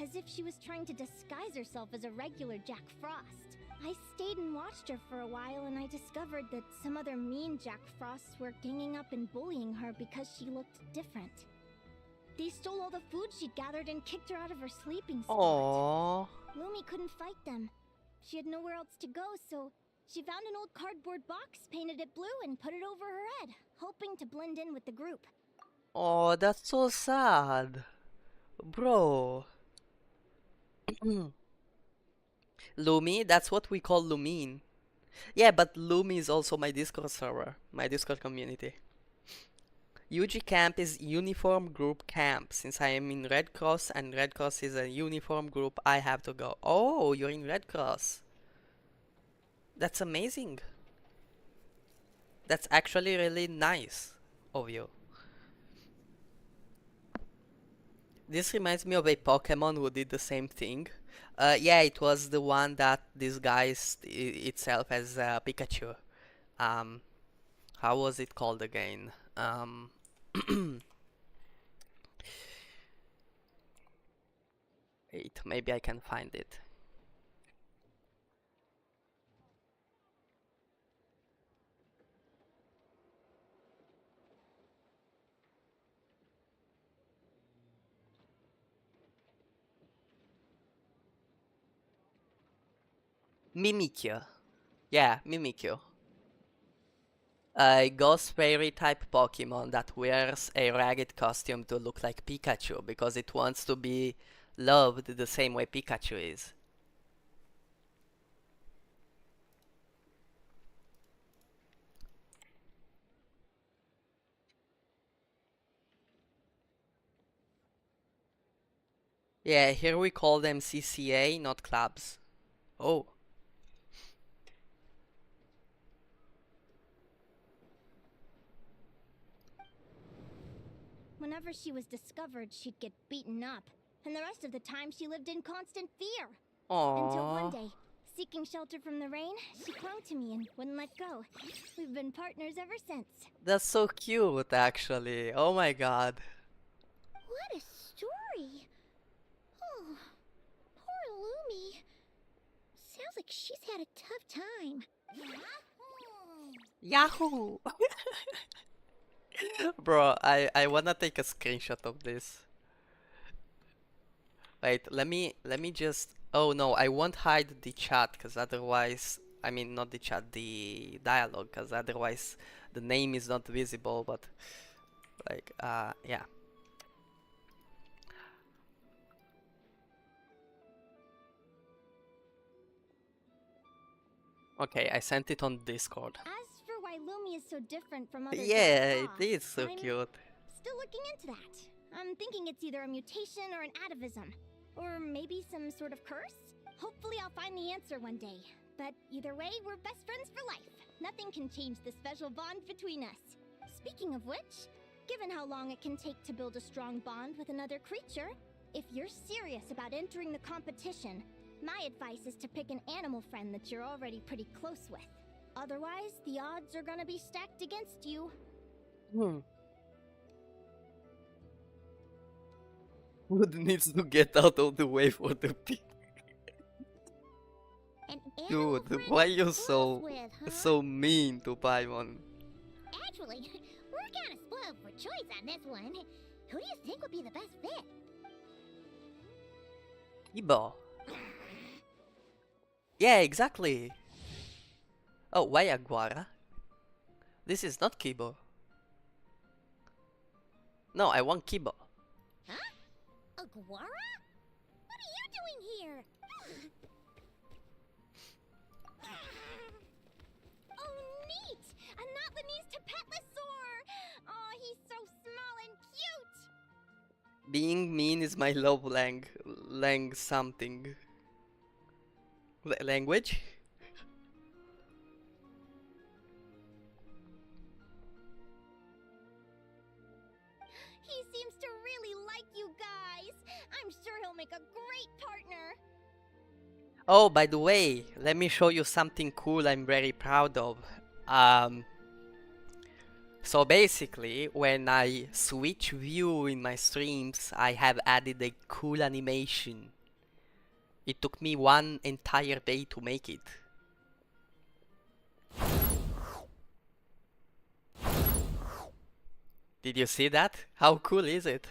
as if she was trying to disguise herself as a regular Jack Frost. I stayed and watched her for a while, and I discovered that some other mean Jack Frosts were ganging up and bullying her because she looked different. They stole all the food she'd gathered and kicked her out of her sleeping spot. Aww. Lumi couldn't fight them. She had nowhere else to go, so she found an old cardboard box, painted it blue, and put it over her head, hoping to blend in with the group. Oh, that's so sad. Bro. Lumi, that's what we call Lumine. Yeah, but Lumi is also my Discord server, my Discord community. UG camp is uniform group camp. Since I am in Red Cross and Red Cross is a uniform group, I have to go. Oh, you're in Red Cross. That's amazing. That's actually really nice of you. This reminds me of a Pokemon who did the same thing. Yeah, it was the one that disguised itself as Pikachu. Um, how was it called again? Wait, maybe I can find it. Mimikyu. Yeah, Mimikyu. A ghost fairy type Pokemon that wears a ragged costume to look like Pikachu because it wants to be loved the same way Pikachu is. Yeah, here we call them CCA, not clubs. Oh. Whenever she was discovered, she'd get beaten up, and the rest of the time she lived in constant fear. Until one Aww. day, seeking shelter from the rain, she clung to me and wouldn't let go. We've been partners ever since. That's so cute, actually. Oh my god. What a story! Oh, poor Lumi. Sounds like she's had a tough time. Yahoo! Bro, I wanna take a screenshot of this. Wait, let me just. Oh no, I won't hide the chat, cause otherwise, I mean not the chat, the dialogue, cause otherwise the name is not visible. But like, yeah. Okay, I sent it on Discord. As for why Lumi is so different from others, Yeah, it is so cute. Still looking into that. I'm thinking it's either a mutation or an atavism. Or maybe some sort of curse? Hopefully I'll find the answer one day. But either way, we're best friends for life. Nothing can change the special bond between us. Speaking of which, given how long it can take to build a strong bond with another creature, if you're serious about entering the competition, my advice is to pick an animal friend that you're already pretty close with. Otherwise, the odds are gonna be stacked against you. Wood needs to get out of the way for the pig. Dude, why you so mean to Paimon? Actually, we're kinda spoiled for choice on this one. Who do you think would be the best fit? Kibo. Yeah, exactly. Oh, why Aguara? This is not Kibo. No, I want Kibo. Huh? Aguara? What are you doing here? Oh, neat! A not-Lebanese Tapetlosaur! Oh, he's so small and cute! Being mean is my love something. Language? He seems to really like you guys. I'm sure he'll make a great partner. Oh, by the way, let me show you something cool I'm very proud of. So basically, when I switch view in my streams, I have added a cool animation. It took me one entire day to make it. Did you see that? How cool is it?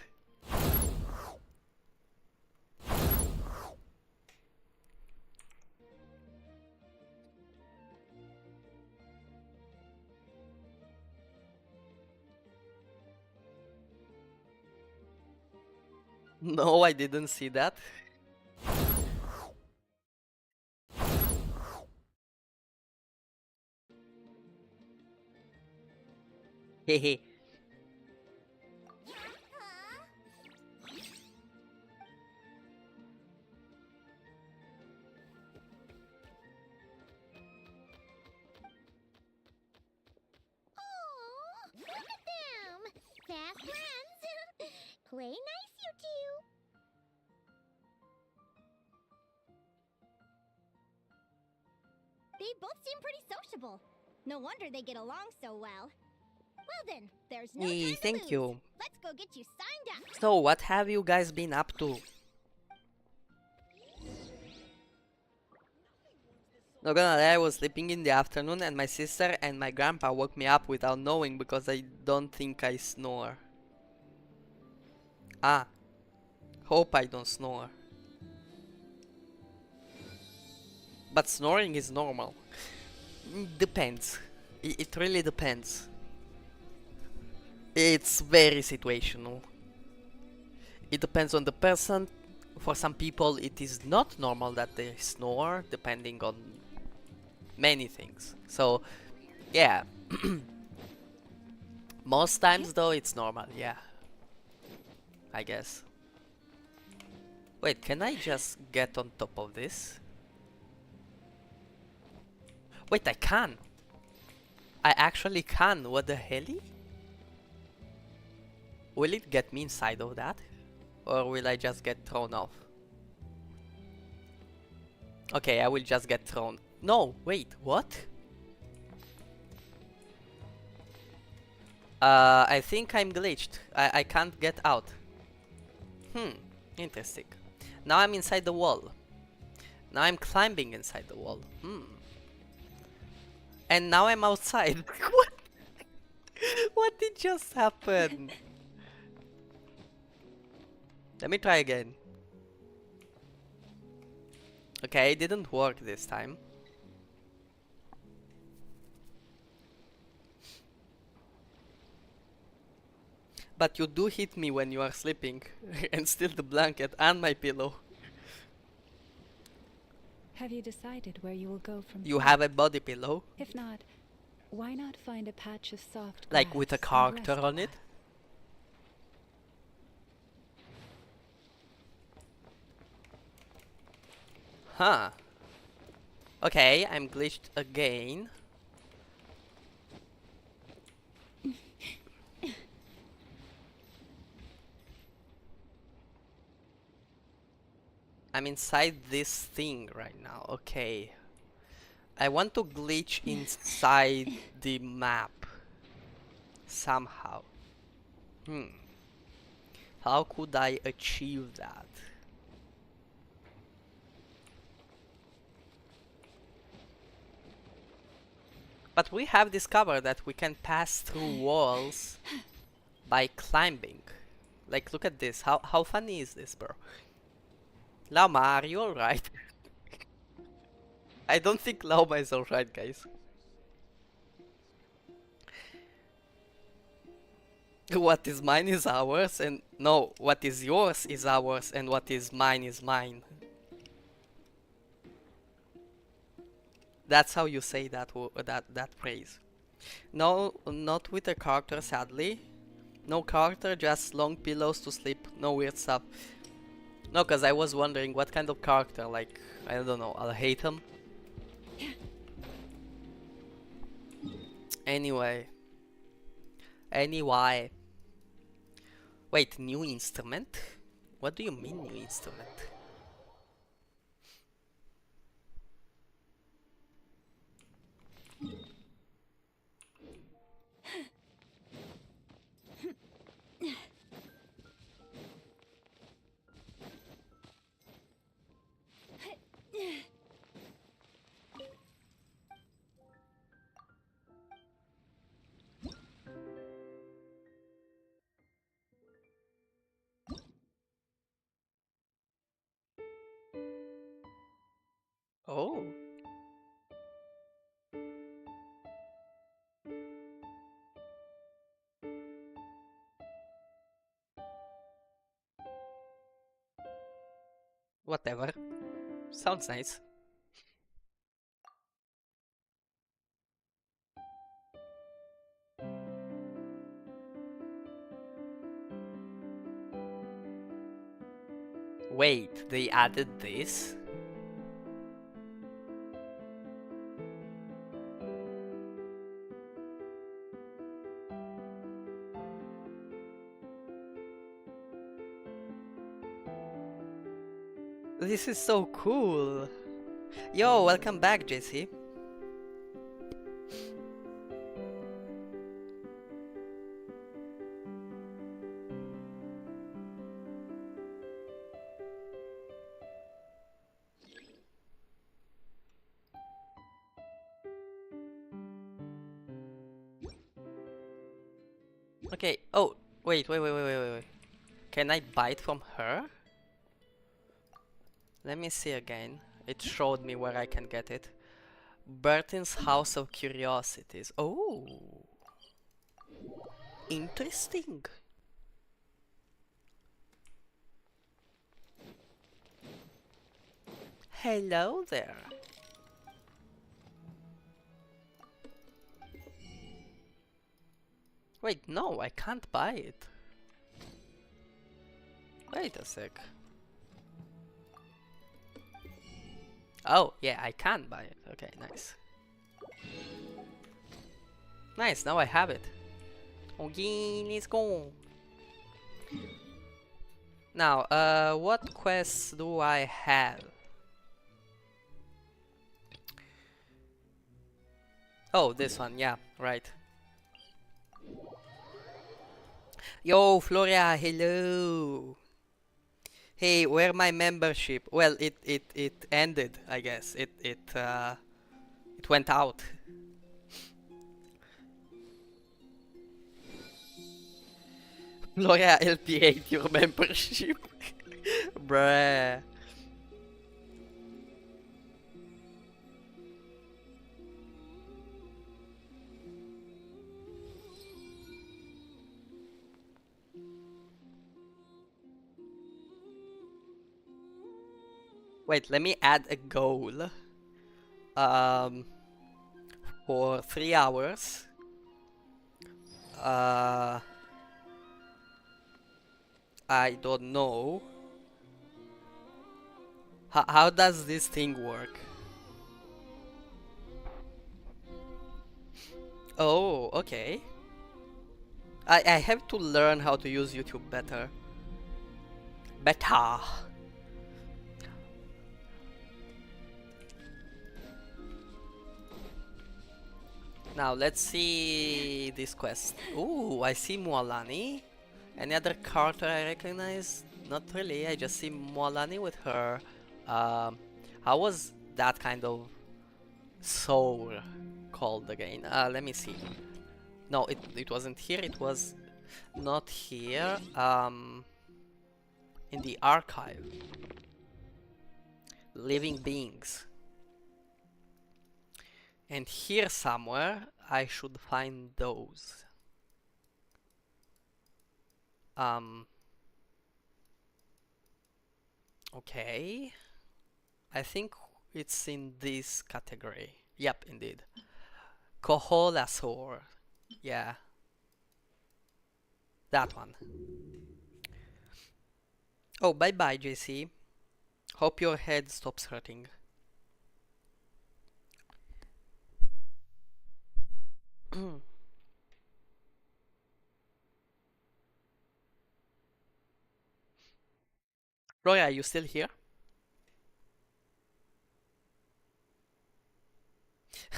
No, I didn't see that. Hehe. play nice, you two. They both seem pretty sociable. No wonder they get along so well. Well then, there's no time to Thank lose. you. Let's go get you signed up. So, what have you guys been up to? Not gonna lie, I was sleeping in the afternoon and my sister and my grandpa woke me up without knowing because I don't think I snore. Ah, hope I don't snore. But snoring is normal. Depends. It really depends. It's very situational. It depends on the person. For some people it is not normal that they snore, depending on many things. So, yeah. Most times though it's normal, yeah. I guess. Wait, can I just get on top of this? Wait, I can! I actually can, what the hell? Will it get me inside of that? Or will I just get thrown off? Okay, I will just get thrown. No, wait, what? I think I'm glitched. I can't get out. Interesting. Now I'm inside the wall. Now I'm climbing inside the wall. And now I'm outside. What? What did just happen? Let me try again. Okay, it didn't work this time. But you do hit me when you are sleeping and steal the blanket and my pillow. Have you decided where you will go from You here? have a body pillow? If not, why not find a patch of soft Like with a grass and character rest on it? Huh. Okay, I'm glitched again. I'm inside this thing right now. Okay. I want to glitch inside the map. Somehow. How could I achieve that? But we have discovered that we can pass through walls by climbing. Like, look at this. How funny is this, bro? Llama, are you alright? I don't think Llama is alright, guys. What is mine is ours, and no, what is yours is ours, and what is mine. That's how you say that phrase. No, not with a character, sadly. No character, just long pillows to sleep. No weird stuff. No, cause I was wondering what kind of character. Like, I don't know. I'll hate him. Anyway. Wait, new instrument? What do you mean new instrument? Oh. Whatever. Sounds nice. Wait, they added this? This is so cool. Yo, welcome back, JC. Okay. Oh, wait. Can I buy it from her? Let me see again. It showed me where I can get it. Bertin's House of Curiosities. Oh, interesting. Hello there. Wait, no, I can't buy it. Wait a sec. Oh, yeah, I can buy it. Okay, nice. Nice, now I have it. Okay, let's go. Now, what quests do I have? Oh, this one, yeah, right. Yo, Floria, hello. Hey, where my membership? Well, it ended, I guess. It went out. Floria LP8 your membership. Bruh. Wait, let me add a goal. For 3 hours. I don't know. How does this thing work? Oh, okay. I have to learn how to use YouTube better. Better. Now let's see this quest. Ooh, I see Mualani. Any other character I recognize? Not really. I just see Mualani with her. How was that kind of soul called again? Let me see. No, it wasn't here. It was not here. In the archive. Living beings. And here somewhere I should find those. Okay. I think it's in this category. Yep, indeed. Koholasaur. Yeah. That one. Oh, bye-bye, JC. Hope your head stops hurting. Roy, are you still here?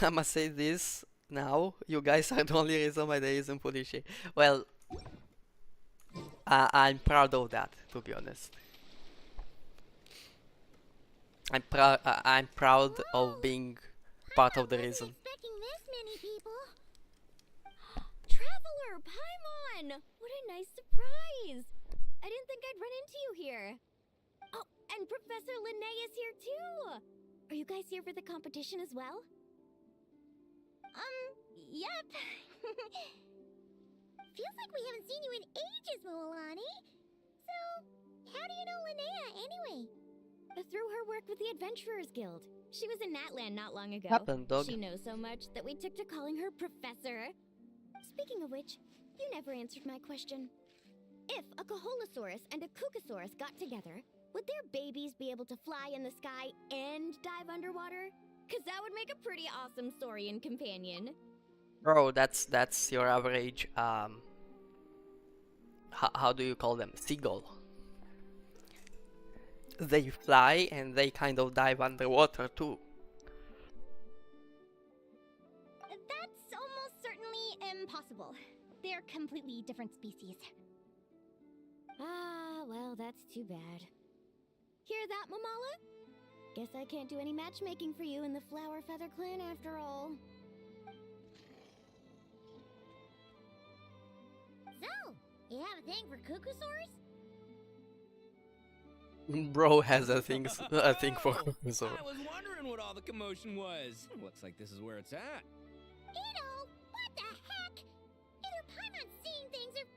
I must say this now. You guys are the only reason my day isn't fully shit. Well, I'm proud of that, to be honest. I'm proud of being part of the reason. Expecting this many people. Traveler, Paimon! What a nice surprise! I didn't think I'd run into you here. Oh, and Professor Linnae is here too! Are you guys here for the competition as well? Yep. Feels like we haven't seen you in ages, Moalani. So, how do you know Linnea anyway? Through her work with the Adventurers Guild. She was in Natland not long ago. Happened, dog. She knows so much that we took to calling her Professor. Speaking of which, you never answered my question. If a Koholosaurus and a Kukasaurus got together, would their babies be able to fly in the sky and dive underwater? Cause that would make a pretty awesome Saurian companion. Bro, that's your average, how do you call them? Seagull. they fly and they kind of dive underwater too. That's almost certainly impossible. They're completely different species. Ah, well, that's too bad. Hear that, Mamala? Guess I can't do any matchmaking for you in the Flower Feather Clan after all. So, you have a thing for cuckoosaurs? Bro has a thing for so. I was wondering what all the commotion was. Looks like this is where it's at. Ito, what the heck? Either Paimon's seeing things or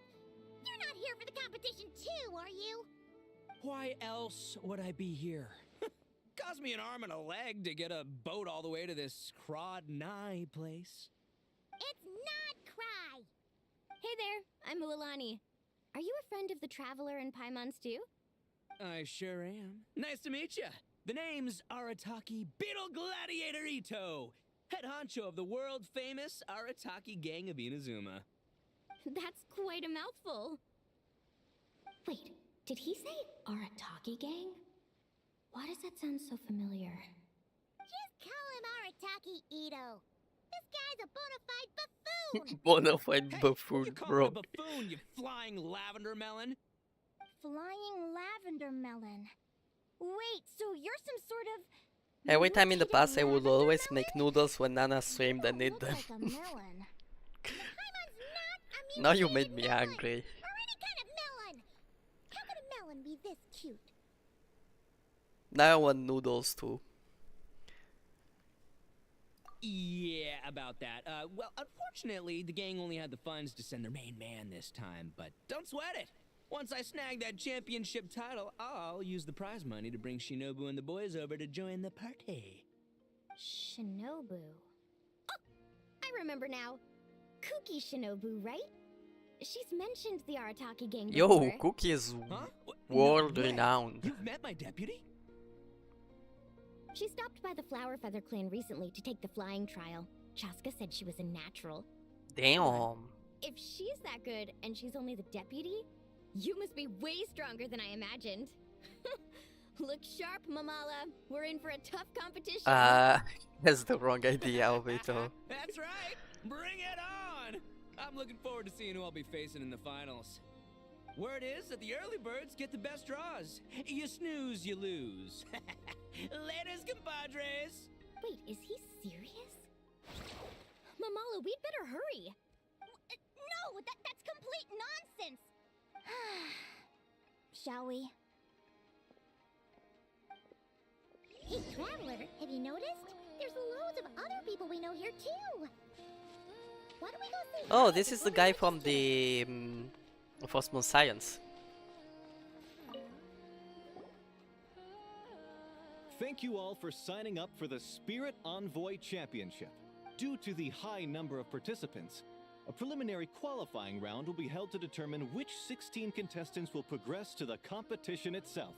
you're not here for the competition too, are you? Why else would I be here? Cost me an arm and a leg to get a boat all the way to this Crawd-Nigh place. It's not Cry. Hey there, I'm Mualani. Are you a friend of the Traveler and Paimon Stew? I sure am. Nice to meet you. The name's Arataki Beetle Gladiator Ito, head honcho of the world-famous Arataki Gang of Inazuma. That's quite a mouthful. Wait, did he say Arataki Gang? Why does that sound so familiar? Just call him Arataki Ito. This guy's a bona fide buffoon. Bona fide buffoon, You call bro. me a buffoon, you flying lavender melon? Flying lavender melon. Wait, so you're some sort of Every time in the mutated past I would lavender always melon? make noodles when Nana streamed and eat Look them. like a melon. Paimon's not a Now you mutated made me melon, angry. or any kind of melon. How could a melon be this cute? Now I want noodles too. Yeah, about that. Well, unfortunately, the gang only had the funds to send their main man this time, but don't sweat it. Once I snag that championship title, I'll use the prize money to bring Shinobu and the boys over to join the party. Shinobu. Oh, I remember now. Kuki Shinobu, right? She's mentioned the Arataki Gang Yo, before. Cookie is Huh? world No way. renowned. You've met my deputy? She stopped by the Flower Feather Clan recently to take the flying trial. Chaska said she was a natural. Damn. If she's that good and she's only the deputy, you must be way stronger than I imagined. Look sharp, Mamala. We're in for a tough competition. That's the wrong idea, Obito. That's right! Bring it on! I'm looking forward to seeing who I'll be facing in the finals. Word is that the early birds get the best draws. You snooze, you lose. Laters, compadres! Wait, is he serious? Mamala, we'd better hurry. No, that's complete nonsense. Shall we? Hey, Traveler, have you noticed? There's loads of other people we know here too. Why don't we go say Oh, hi this is before the we guy reach from the Osmond Science. Thank you all for signing up for the Spirit Envoy Championship. Due to the high number of participants, a preliminary qualifying round will be held to determine which 16 contestants will progress to the competition itself.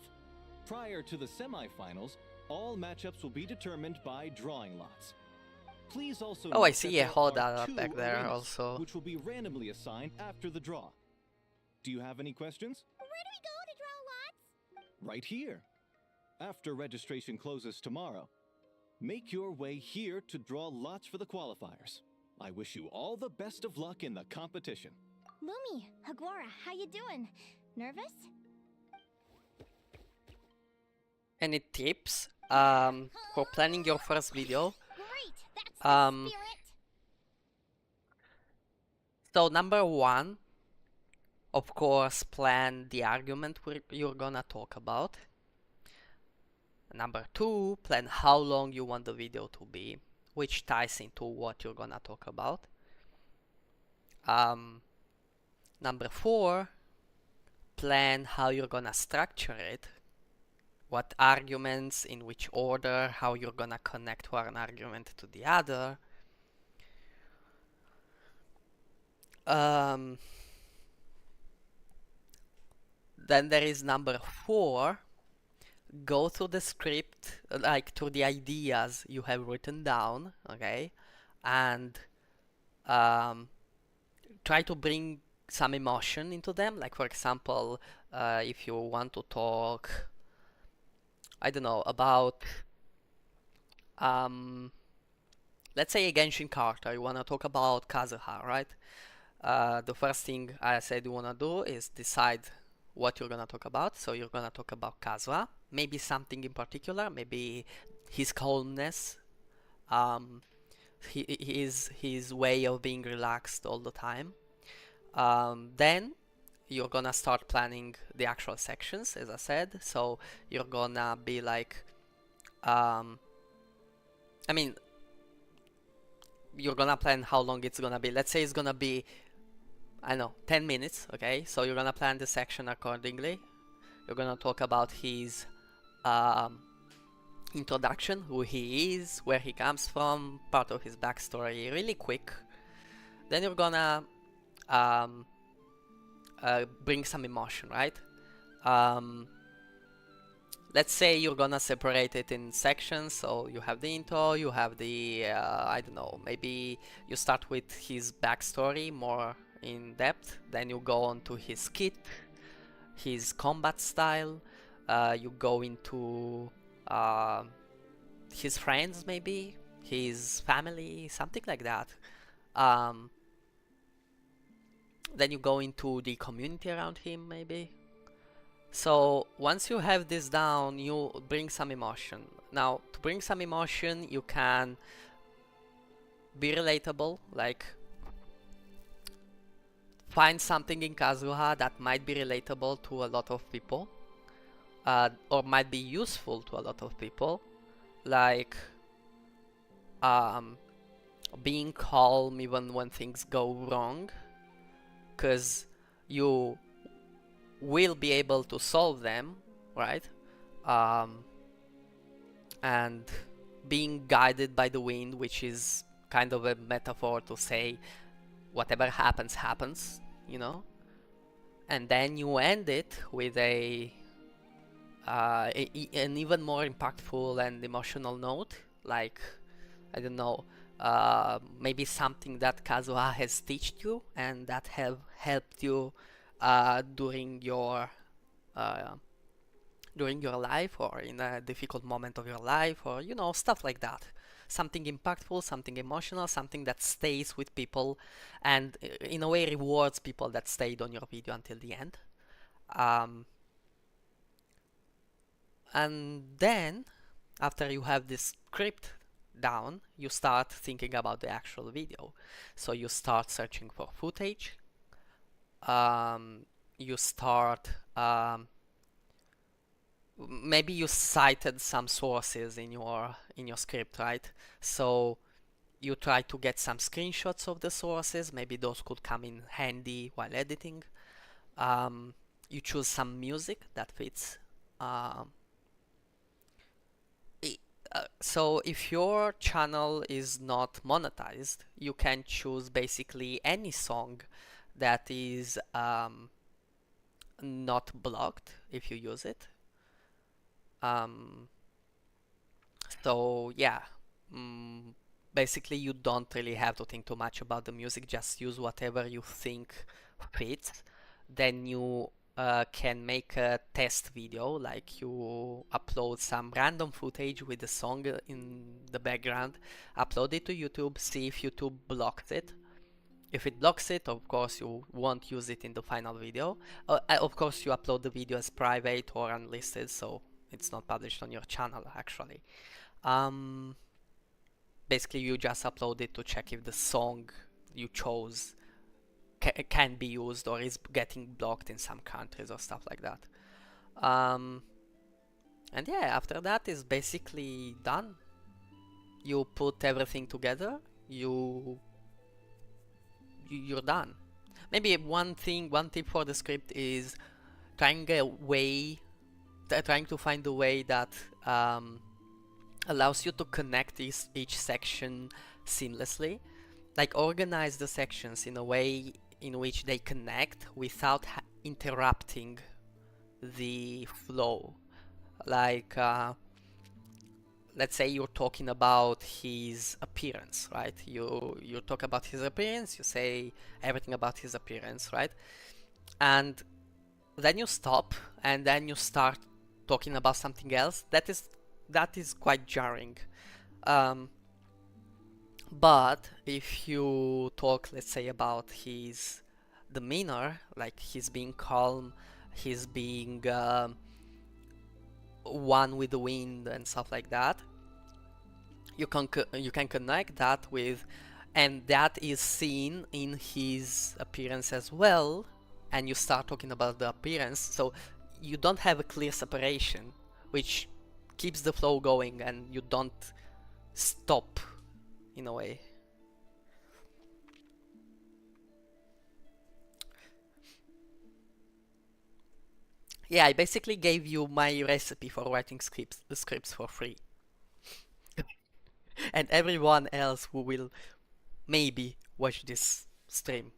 Prior to the semifinals, all matchups will be determined by drawing lots. Please also Oh, I note see that a there hold are up two back there arenas, also. which will be randomly assigned after the draw. Do you have any questions? Where do we go to draw lots? Right here. After registration closes tomorrow, make your way here to draw lots for the qualifiers. I wish you all the best of luck in the competition. Lumi, Hagwara, how you doing? Nervous? Any tips for planning your first video? Great, that's the spirit. So number one, of course, plan the argument you're gonna talk about. Number two, plan how long you want the video to be, which ties into what you're gonna talk about. Number four, plan how you're gonna structure it. What arguments, in which order, how you're gonna connect one argument to the other. Then there is number four, go through the script, like through the ideas you have written down, okay, and try to bring some emotion into them. Like for example, if you want to talk I don't know, about let's say a Genshin character, you wanna talk about Kazuha, right? The first thing I said you wanna do is decide what you're gonna talk about. So you're gonna talk about Kazuha, maybe something in particular, maybe his calmness, his way of being relaxed all the time. Then you're gonna start planning the actual sections, as I said. So you're gonna be like, I mean, you're gonna plan how long it's gonna be. Let's say it's gonna be, I don't know, 10 minutes, okay? So you're gonna plan the section accordingly. You're gonna talk about his introduction, who he is, where he comes from, part of his backstory, really quick. Then you're gonna bring some emotion, right? Let's say you're gonna separate it in sections, so you have the intro, you have the, I don't know, maybe you start with his backstory more in depth, then you go on to his kit, his combat style, you go into his friends maybe, his family, something like that. Then you go into the community around him maybe. So once you have this down, you bring some emotion. Now, to bring some emotion, you can be relatable, like find something in Kazuha that might be relatable to a lot of people, or might be useful to a lot of people, like being calm even when things go wrong, because you will be able to solve them, right? And being guided by the wind, which is kind of a metaphor to say whatever happens, happens, you know? And then you end it with an even more impactful and emotional note, like, I don't know, maybe something that Kazuha has taught you and that have helped you during your life, or in a difficult moment of your life, or you know, stuff like that. Something impactful, something emotional, something that stays with people and in a way rewards people that stayed on your video until the end. And then after you have this script down, you start thinking about the actual video. So you start searching for footage, you start maybe you cited some sources in your script, right? So you try to get some screenshots of the sources, maybe those could come in handy while editing. You choose some music that fits. So if your channel is not monetized, you can choose basically any song that is not blocked if you use it. So yeah, basically you don't really have to think too much about the music, just use whatever you think fits. Then you can make a test video, like you upload some random footage with the song in the background, upload it to YouTube, see if YouTube blocks it. If it blocks it, of course you won't use it in the final video. Of course you upload the video as private or unlisted, so it's not published on your channel actually. Basically you just upload it to check if the song you chose can be used or is getting blocked in some countries or stuff like that. And yeah, after that is basically done. You put everything together, you're done. Maybe one tip for the script is trying to find a way that allows you to connect each section seamlessly. Like organize the sections in a way in which they connect without interrupting the flow. Like let's say you're talking about his appearance, right? You talk about his appearance, you say everything about his appearance, right? And then you stop and then you start talking about something else, that is quite jarring. But if you talk, let's say, about his demeanor, like he's being calm, he's being one with the wind and stuff like that, you can connect that with, and that is seen in his appearance as well, and you start talking about the appearance, so you don't have a clear separation, which keeps the flow going and you don't stop in a way. Yeah, I basically gave you my recipe for writing scripts for free. And everyone else who will maybe watch this stream.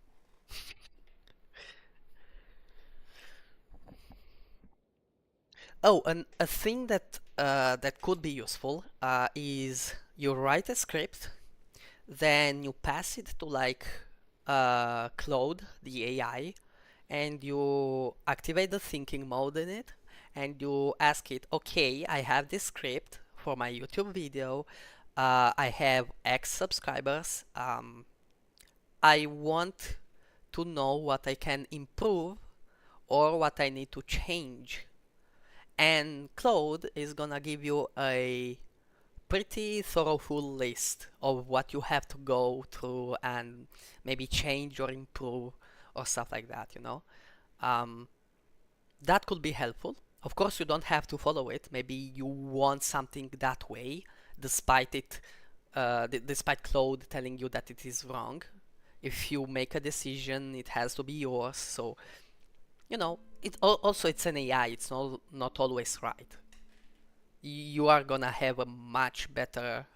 Oh, and a thing that that could be useful is you write a script, then you pass it to like Claude, the AI, and you activate the thinking mode in it, and you ask it, okay, I have this script for my YouTube video. I have X subscribers. I want to know what I can improve or what I need to change. And Claude is gonna give you a pretty thorough full list of what you have to go through and maybe change or improve or stuff like that, you know. That could be helpful. Of course, you don't have to follow it. Maybe you want something that way, despite it, despite Claude telling you that it is wrong. If you make a decision, it has to be yours. So, you know, also it's an AI. It's not always right. You are gonna have a much better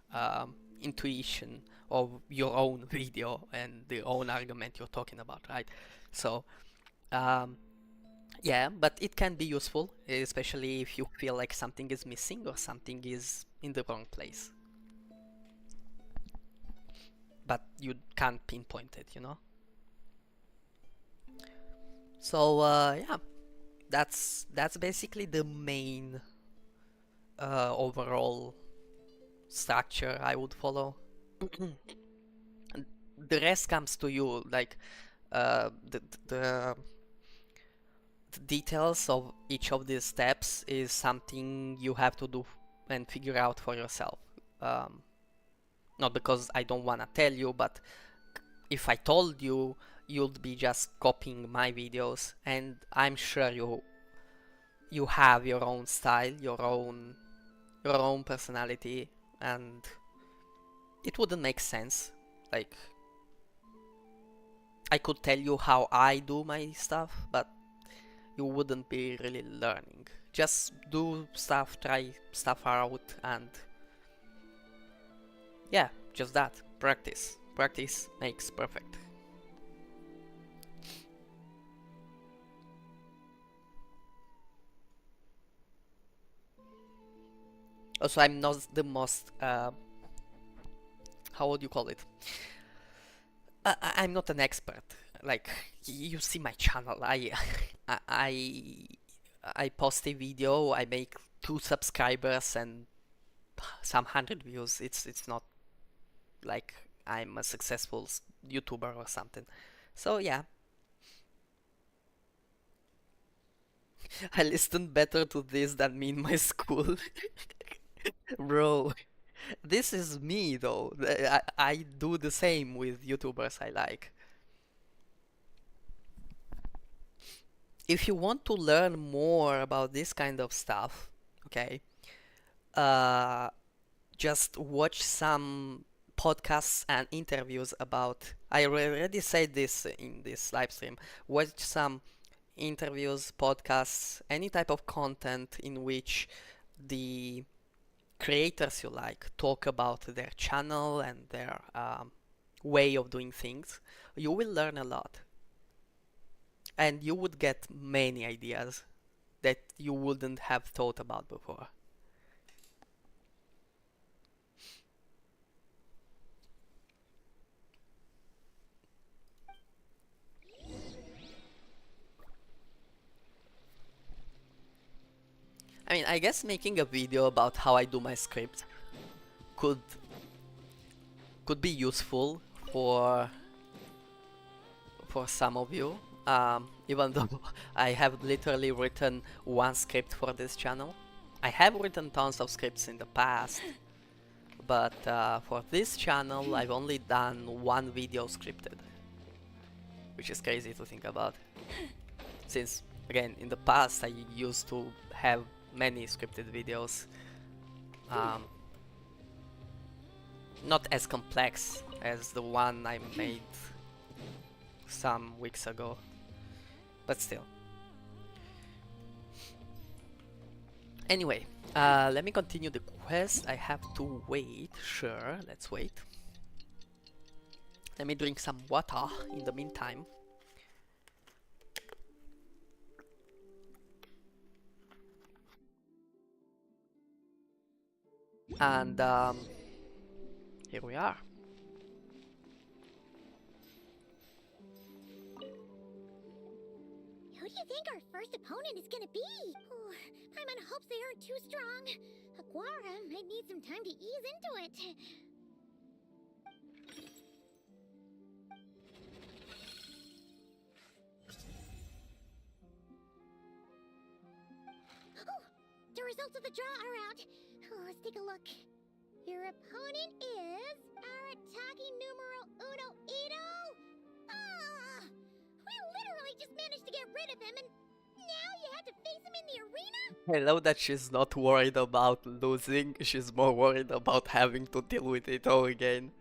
intuition of your own video and the own argument you're talking about, right? So, yeah, but it can be useful, especially if you feel like something is missing or something is in the wrong place. But you can't pinpoint it, you know? So, yeah, that's basically the main overall structure I would follow. The rest comes to you, like the details of each of these steps is something you have to do and figure out for yourself. Not because I don't want to tell you, but if I told you, you'd be just copying my videos, and I'm sure you have your own style, your own personality, and it wouldn't make sense. Like, I could tell you how I do my stuff, but you wouldn't be really learning. Just do stuff, try stuff out, and yeah, just that. Practice. Practice makes perfect. Also, I'm not the most, how would you call it? I'm not an expert. Like, you see my channel. I I post a video, I make 2 subscribers and some 100 views. It's not like I'm a successful YouTuber or something. So yeah, I listen better to this than me in my school. Bro, this is me though. I do the same with YouTubers I like. If you want to learn more about this kind of stuff, okay, uh, just watch some podcasts and interviews about. I already said this in this live stream. Watch some interviews, podcasts, any type of content in which the creators you like talk about their channel and their way of doing things. You will learn a lot. And you would get many ideas that you wouldn't have thought about before. I mean, I guess making a video about how I do my script could be useful for some of you, even though I have literally written one script for this channel. I have written tons of scripts in the past, but for this channel I've only done one video scripted, which is crazy to think about, since again in the past I used to have many scripted videos, not as complex as the one I made some weeks ago, but still. Anyway, let me continue the quest. I have to wait. Sure, let's wait. Let me drink some water in the meantime. And here we are. Who do you think our first opponent is gonna be? Oh, Paimon hopes they aren't too strong. Aguara might need some time to ease into it. Oh, the results of the draw are out. Oh, let's take a look. Your opponent is Arataki numero uno Ito. Ah, we literally just managed to get rid of him, and now you have to face him in the arena? I love that she's not worried about losing, she's more worried about having to deal with it all again.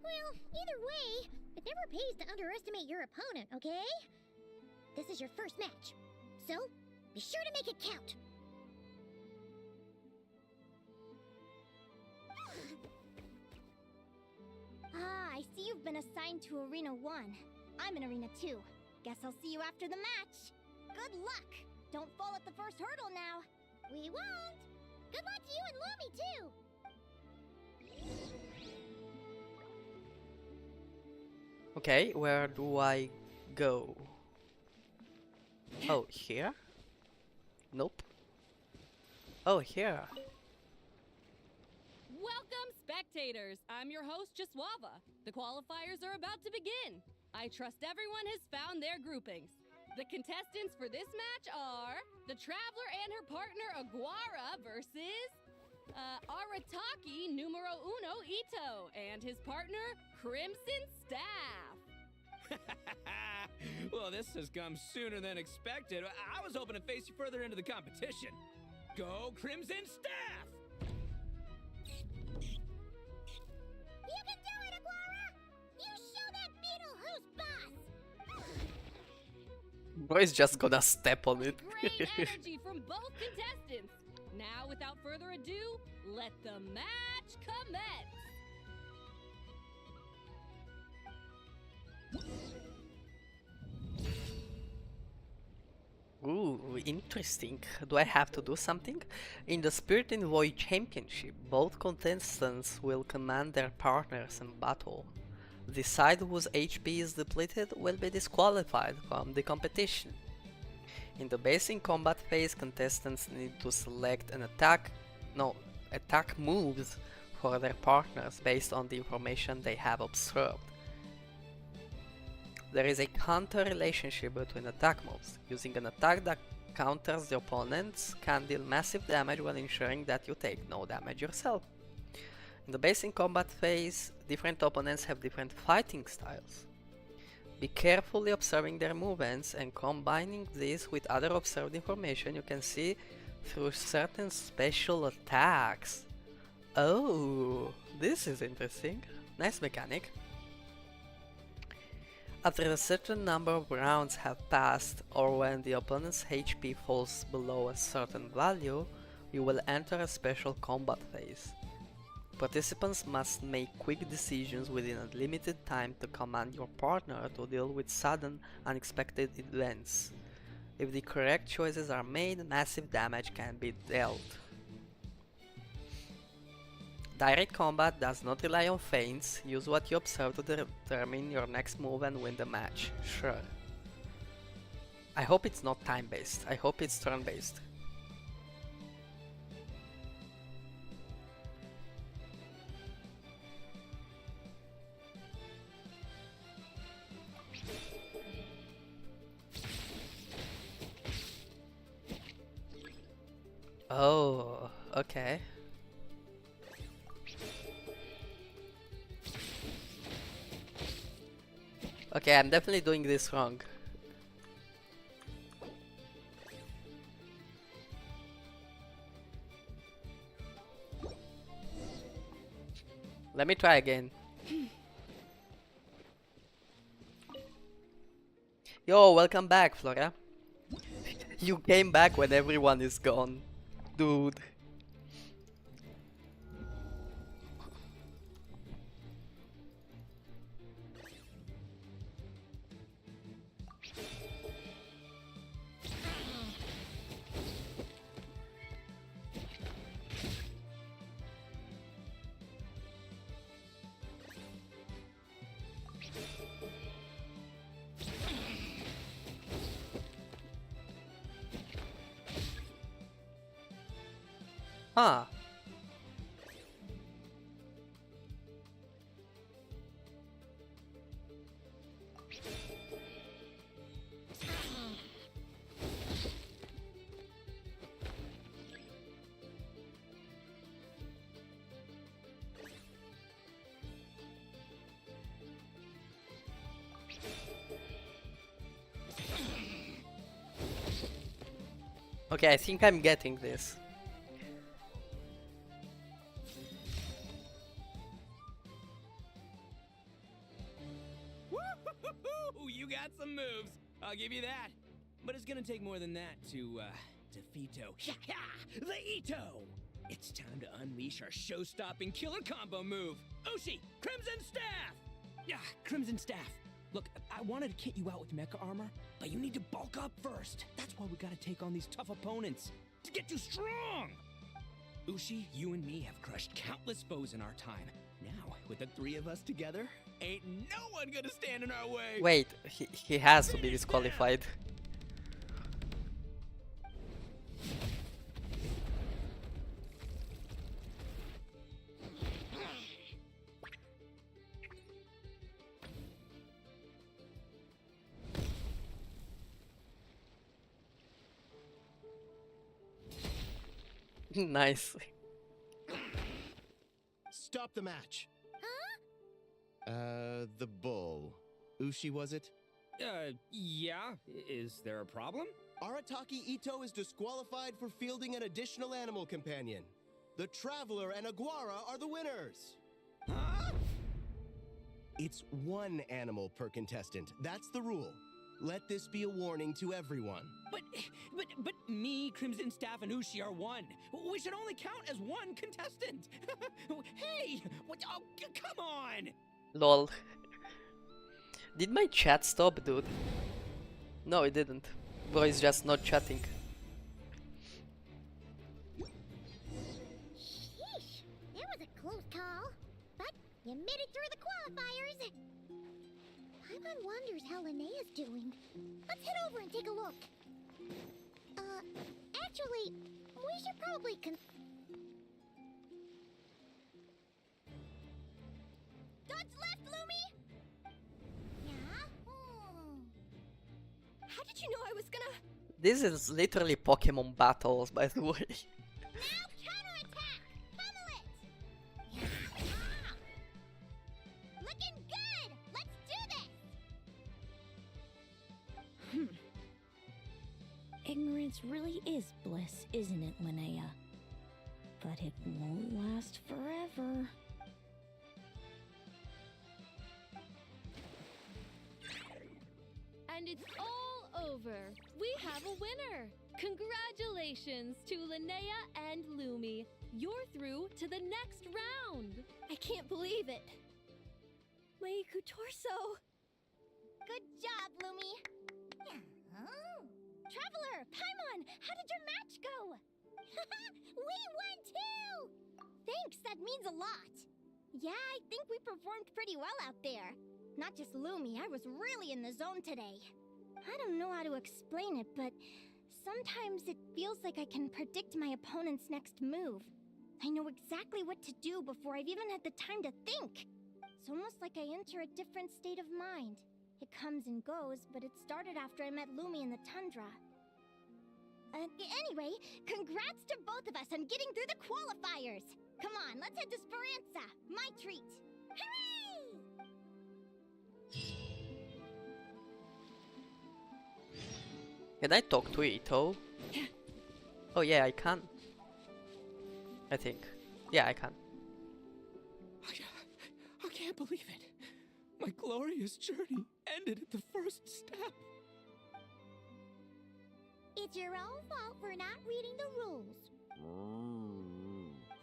Well, either way, it never pays to underestimate your opponent, okay? This is your first match, so be sure to make it count. Ah, I see you've been assigned to Arena 1. I'm in Arena 2. Guess I'll see you after the match. Good luck! Don't fall at the first hurdle now. We won't! Good luck to you and Lumi, too! Okay, where do I go? Oh, here? Nope. Oh, here. Welcome, spectators! I'm your host, Jaswava. The qualifiers are about to begin. I trust everyone has found their groupings. The contestants for this match are the Traveler and her partner Aguara versus Arataki numero uno Ito and his partner Crimson Staff. Well, this has come sooner than expected. I was hoping to face you further into the competition. Go Crimson Staff! You can do it, Aguara! You show that beetle who's boss! Boy's just gonna step on it. Great energy from both contestants. Now, without further ado, let the match commence. Ooh, interesting. Do I have to do something? In the Spirit Envoy Championship, both contestants will command their partners in battle. The side whose HP is depleted will be disqualified from the competition. In the basic combat phase, contestants need to select an attack moves for their partners based on the information they have observed. There is a counter relationship between attack moves. Using an attack that counters the opponents can deal massive damage while ensuring that you take no damage yourself. In the basic combat phase, different opponents have different fighting styles. Be carefully observing their movements and combining this with other observed information you can see through certain special attacks. Oh, this is interesting. Nice mechanic. After a certain number of rounds have passed, or when the opponent's HP falls below a certain value, you will enter a special combat phase. Participants must make quick decisions within a limited time to command your partner to deal with sudden, unexpected events. If the correct choices are made, massive damage can be dealt. Direct combat does not rely on feints. Use what you observe to determine your next move and win the match. Sure. I hope it's not time-based. I hope it's turn-based. Oh, okay. Okay, I'm definitely doing this wrong. Let me try again. Yo, welcome back, Flora. You came back when everyone is gone. Dude. Huh. Okay, I think I'm getting this. Woo-hoo-hoo-hoo! You got some moves. I'll give you that. But it's gonna take more than that to defeato. The Ito! It's time to unleash our show-stopping killer combo move. Ushi, Crimson Staff! Yeah, Crimson Staff. Look, I wanted to kit you out with mecha armor, but you need to bulk up first. That's why we gotta take on these tough opponents to get you strong. Ushi, you and me have crushed countless foes in our time. Now, with the three of us together, ain't no one gonna stand in our way. Wait, he has to be disqualified. Nice. Stop the match. The bull. Ushi, was it? Yeah. Is there a problem? Arataki Ito is disqualified for fielding an additional animal companion. The Traveler and Aguara are the winners. Huh? It's one animal per contestant. That's the rule. Let this be a warning to everyone. But me, Crimson Staff, and Ushi are one. We should only count as one contestant. Hey, what? Oh, come on! Lol. Did my chat stop, dude? No, it didn't. Bro is just not chatting. Sheesh, that was a close call. But you made it through the qualifiers. Paimon wonders how Linnea's doing. Let's head over and take a look. Actually, we should probably Dodge left, Lumi! Yeah? How did you know I was gonna... This is literally Pokemon battles, by the way. Now counterattack! Pummel it! Looking good! Let's do this! Ignorance really is bliss, isn't it, Linnea? But it won't last forever. And it's all over. We have a winner. Congratulations to Linnea and Lumi. You're through to the next round. I can't believe it. Meiku Torso. Good job, Lumi. Traveler, Paimon, how did your match go? We won too! Thanks, that means a lot. Yeah, I think we performed pretty well out there. Not just Lumi, I was really in the zone today. I don't know how to explain it, but sometimes it feels like I can predict my opponent's next move. I know exactly what to do before I've even had the time to think. It's almost like I enter a different state of mind. It comes and goes, but it started after I met Lumi in the tundra. Anyway, congrats to both of us on getting through the qualifiers! Come on, let's head to Speranza, my treat! Hooray! Can I talk to Ito? Oh yeah, I can. I think. Yeah, I can. I can't believe it. My glorious journey ended at the first step. It's your own fault for not reading the rules.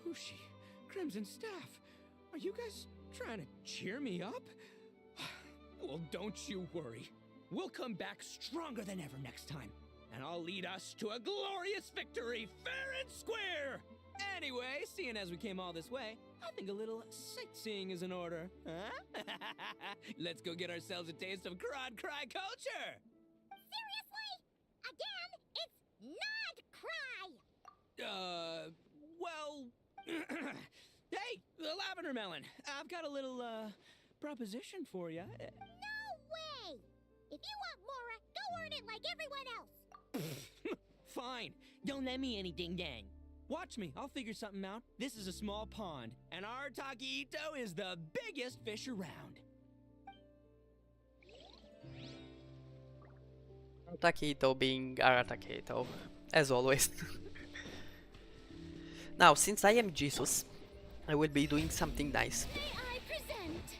Ushi, Crimson Staff, are you guys trying to cheer me up? Well, don't you worry. We'll come back stronger than ever next time, and I'll lead us to a glorious victory, fair and square! Anyway, seeing as we came all this way, I think a little sightseeing is in order, huh? Let's go get ourselves a taste of Crod Cry culture! Seriously? Again, it's not cry! Well... Hey, the Lavender Melon, I've got a little, proposition for you. No way! If you want Mora, go earn it like everyone else! Fine, don't let me any ding-dang. Watch me, I'll figure something out. This is a small pond, and our Ito is the biggest fish around. Arakito being Arakito, as always. Now, since I am Jesus, I will be doing something nice. May I present?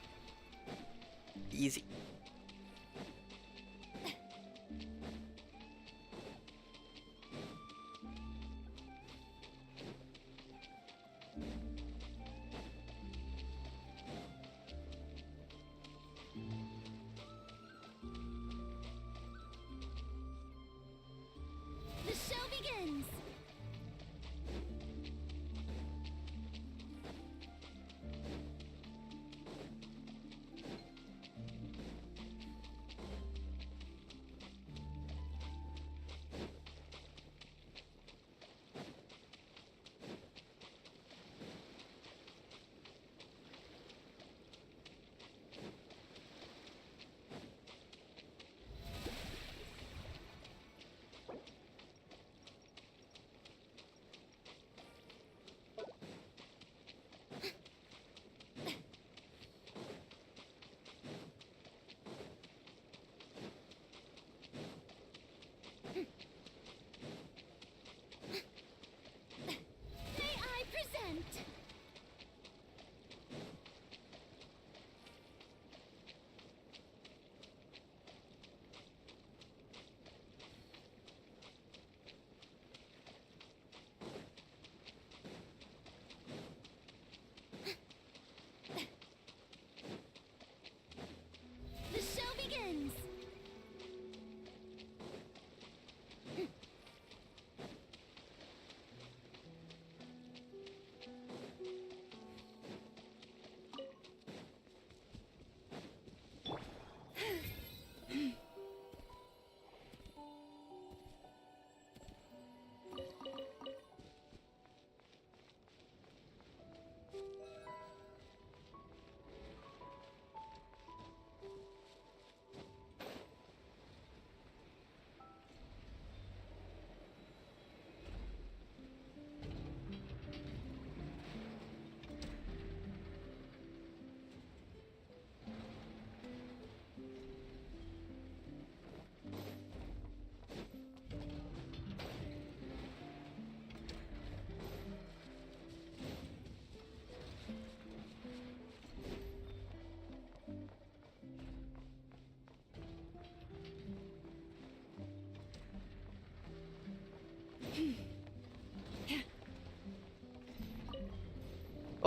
Easy. The show begins! May I present? The show begins!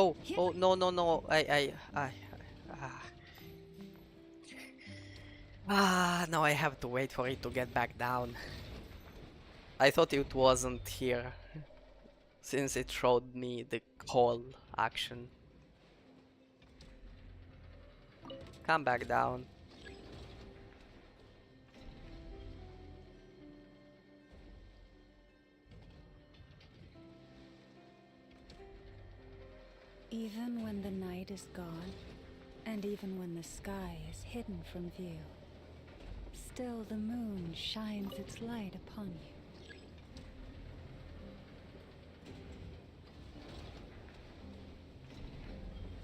Oh, oh, no, no, no, now I have to wait for it to get back down. I thought it wasn't here, since it showed me the whole action. Come back down. Even when the night is gone, and even when the sky is hidden from view, still the moon shines its light upon you.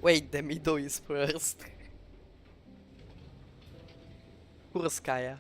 Wait, the middle is first. Kurskaya.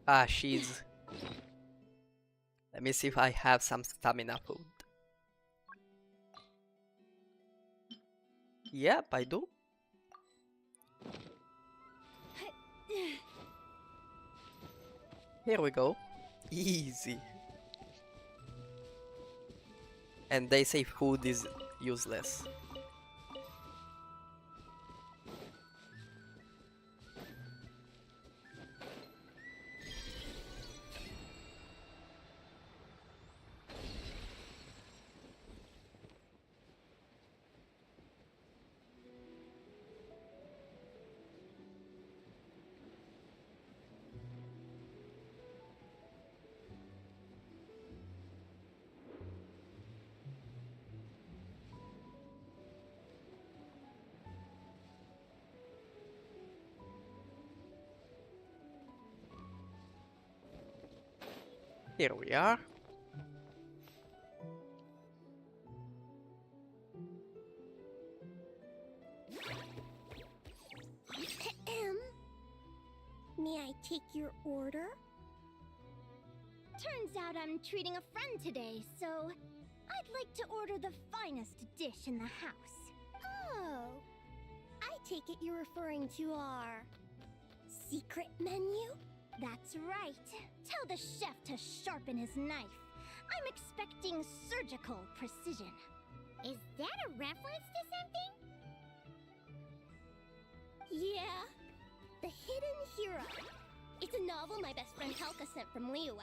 Ah, she's... Let me see if I have some stamina food. Yep, I do. Here we go. Easy. And they say food is useless. Here we are. May I take your order? Turns out I'm treating a friend today, so I'd like to order the finest dish in the house. Oh, I take it you're referring to our secret menu? That's right. Tell the chef to sharpen his knife. I'm expecting surgical precision. Is that a reference to something? Yeah, The Hidden Hero. It's a novel my best friend Helka sent from Liyue.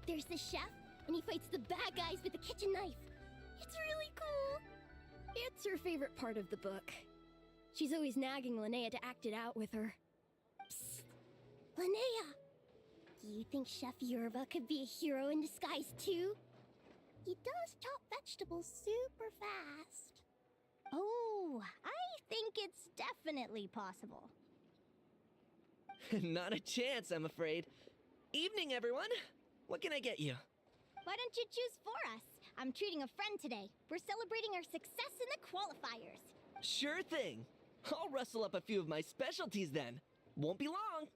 There's the chef, and he fights the bad guys with a kitchen knife. It's really cool. It's her favorite part of the book. She's always nagging Linnea to act it out with her. Psst. Linnea! Do you think Chef Yerba could be a hero in disguise too? He does chop vegetables super fast. Oh, I think it's definitely possible. Not a chance, I'm afraid. Evening, everyone. What can I get you? Why don't you choose for us? I'm treating a friend today. We're celebrating our success in the qualifiers. Sure thing. I'll rustle up a few of my specialties then. Won't be long.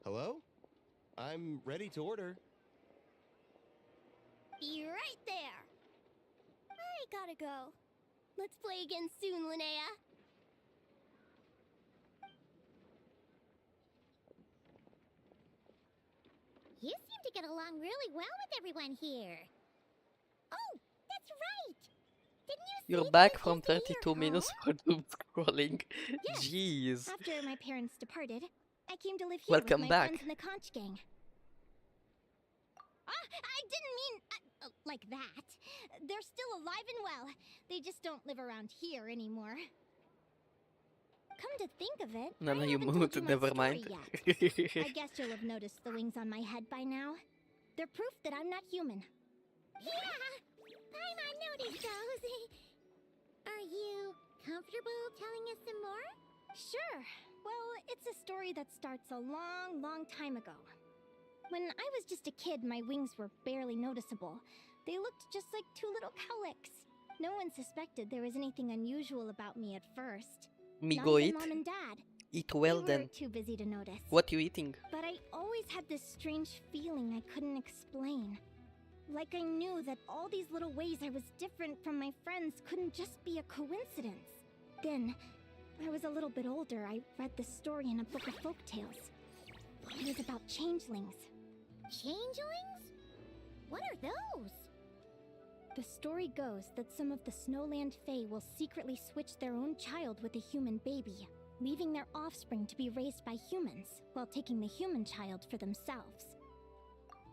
Hello? I'm ready to order. Be right there. I gotta go. Let's play again soon, Linnea. You seem to get along really well with everyone here. Oh, that's right! Didn't you You're say back this from used to be 32 your minutes home? for doom scrolling. Yes. Jeez. After my parents departed, I came to live here Welcome with my back. friends in the conch gang. I didn't mean like that. They're still alive and well. They just don't live around here anymore. Come to think of it, No, I you haven't moved, told you my never story mind. yet. I guess you'll have noticed the wings on my head by now. They're proof that I'm not human. Yeah, I noticed those. Are you comfortable telling us some more? Sure. Well, it's a story that starts a long, long time ago. When I was just a kid, my wings were barely noticeable. They looked just like two little cowlicks. No one suspected there was anything unusual about me at first. Me Not go even eat? Mom and Dad. Eat well They were then. too busy to notice. What you eating? But I always had this strange feeling I couldn't explain. Like I knew that all these little ways I was different from my friends couldn't just be a coincidence. Then, when I was a little bit older, I read this story in a book of folk tales. It was about changelings. Changelings? What are those? The story goes that some of the Snowland Fae will secretly switch their own child with a human baby, leaving their offspring to be raised by humans, while taking the human child for themselves.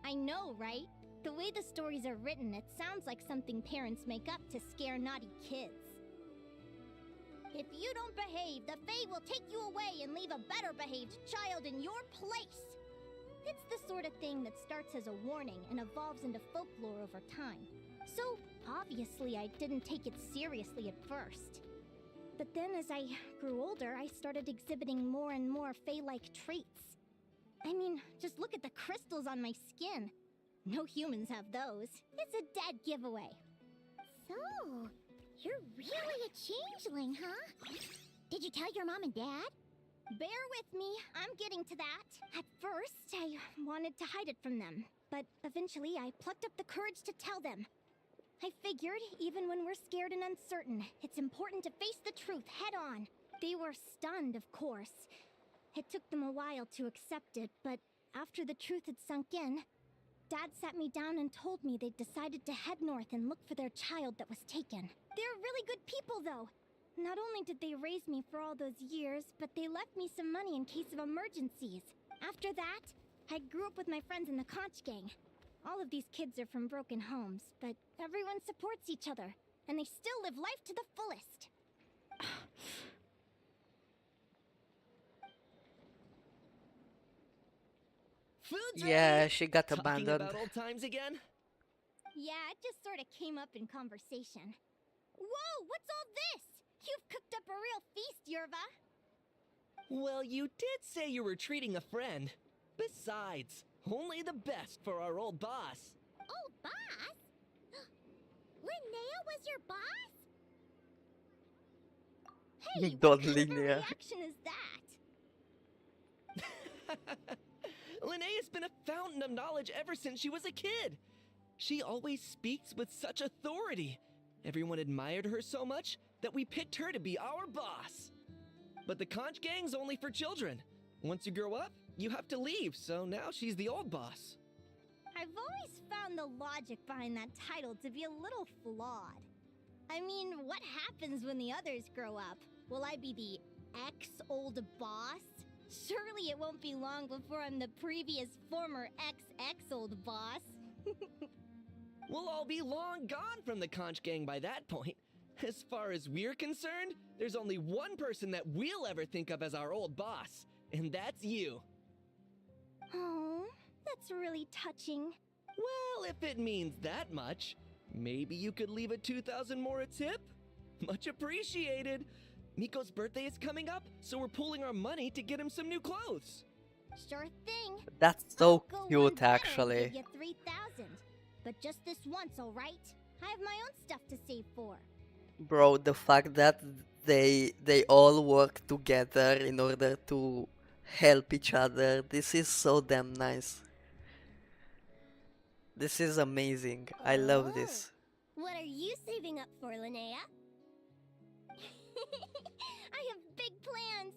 I know, right? The way the stories are written, it sounds like something parents make up to scare naughty kids. If you don't behave, the Fae will take you away and leave a better behaved child in your place. It's the sort of thing that starts as a warning and evolves into folklore over time. So, obviously, I didn't take it seriously at first. But then as I grew older, I started exhibiting more and more Fae-like traits. I mean, just look at the crystals on my skin. No humans have those. It's a dead giveaway. So, you're really a changeling, huh? Did you tell your mom and dad? Bear with me, I'm getting to that. At first, I wanted to hide it from them, but eventually I plucked up the courage to tell them. I figured, even when we're scared and uncertain, it's important to face the truth head on. They were stunned, of course. It took them a while to accept it, but after the truth had sunk in, Dad sat me down and told me they'd decided to head north and look for their child that was taken. They're really good people, though. Not only did they raise me for all those years, but they left me some money in case of emergencies. After that, I grew up with my friends in the Conch Gang. All of these kids are from broken homes, but everyone supports each other, and they still live life to the fullest. Food's Yeah, ready? she got Talking abandoned. about old times again? Yeah, it just sort of came up in conversation. Whoa, what's all this? You've cooked up a real feast, Yerva. Well, you did say you were treating a friend. Besides, only the best for our old boss. Old boss? Linnea was your boss? Hey, Don't what kind of a Linnea. reaction is that? Linnea's been a fountain of knowledge ever since she was a kid. She always speaks with such authority. Everyone admired her so much that we picked her to be our boss. But the Conch Gang's only for children. Once you grow up, you have to leave, so now she's the old boss. I've always found the logic behind that title to be a little flawed. I mean, what happens when the others grow up? Will I be the ex-old boss? Surely it won't be long before I'm the previous former ex-old boss. We'll all be long gone from the Conch Gang by that point. As far as we're concerned, there's only one person that we'll ever think of as our old boss, and that's you. Oh, that's really touching. Well, if it means that much, maybe you could leave a 2,000 more a tip? Much appreciated. Miko's birthday is coming up, so we're pooling our money to get him some new clothes. Sure thing. That's so Go one cute, better and actually. give you 3,000. But just this once, all right? I have my own stuff to save for. Bro, the fact that they all work together in order to help each other, this is so damn nice. This is amazing. I love this. What are you saving up for, Linnea? I have big plans.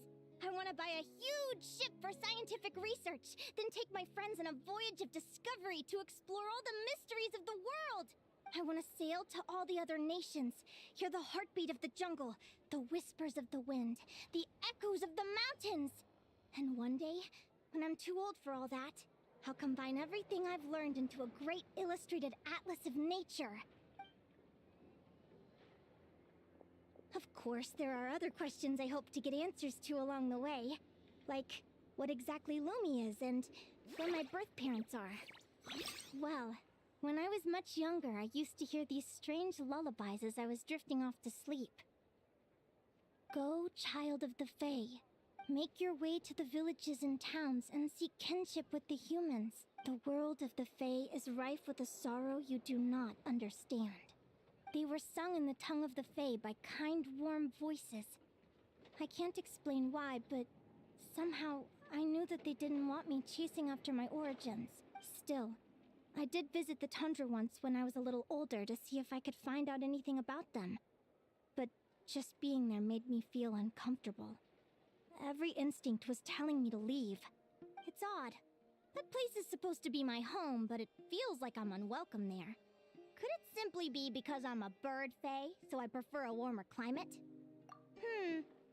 I want to buy a huge ship for scientific research, then take my friends on a voyage of discovery to explore all the mysteries of the world. I want to sail to all the other nations, hear the heartbeat of the jungle, the whispers of the wind, the echoes of the mountains. And one day, when I'm too old for all that, I'll combine everything I've learned into a great illustrated atlas of nature. Of course, there are other questions I hope to get answers to along the way. Like, what exactly Lumi is and where my birth parents are. Well, when I was much younger, I used to hear these strange lullabies as I was drifting off to sleep. Go, child of the Fae. Make your way to the villages and towns and seek kinship with the humans. The world of the Fae is rife with a sorrow you do not understand. They were sung in the tongue of the Fae by kind, warm voices. I can't explain why, but somehow I knew that they didn't want me chasing after my origins. Still, I did visit the tundra once when I was a little older to see if I could find out anything about them. But just being there made me feel uncomfortable. Every instinct was telling me to leave. It's odd. That place is supposed to be my home, but it feels like I'm unwelcome there. Could it simply be because I'm a bird fae, so I prefer a warmer climate?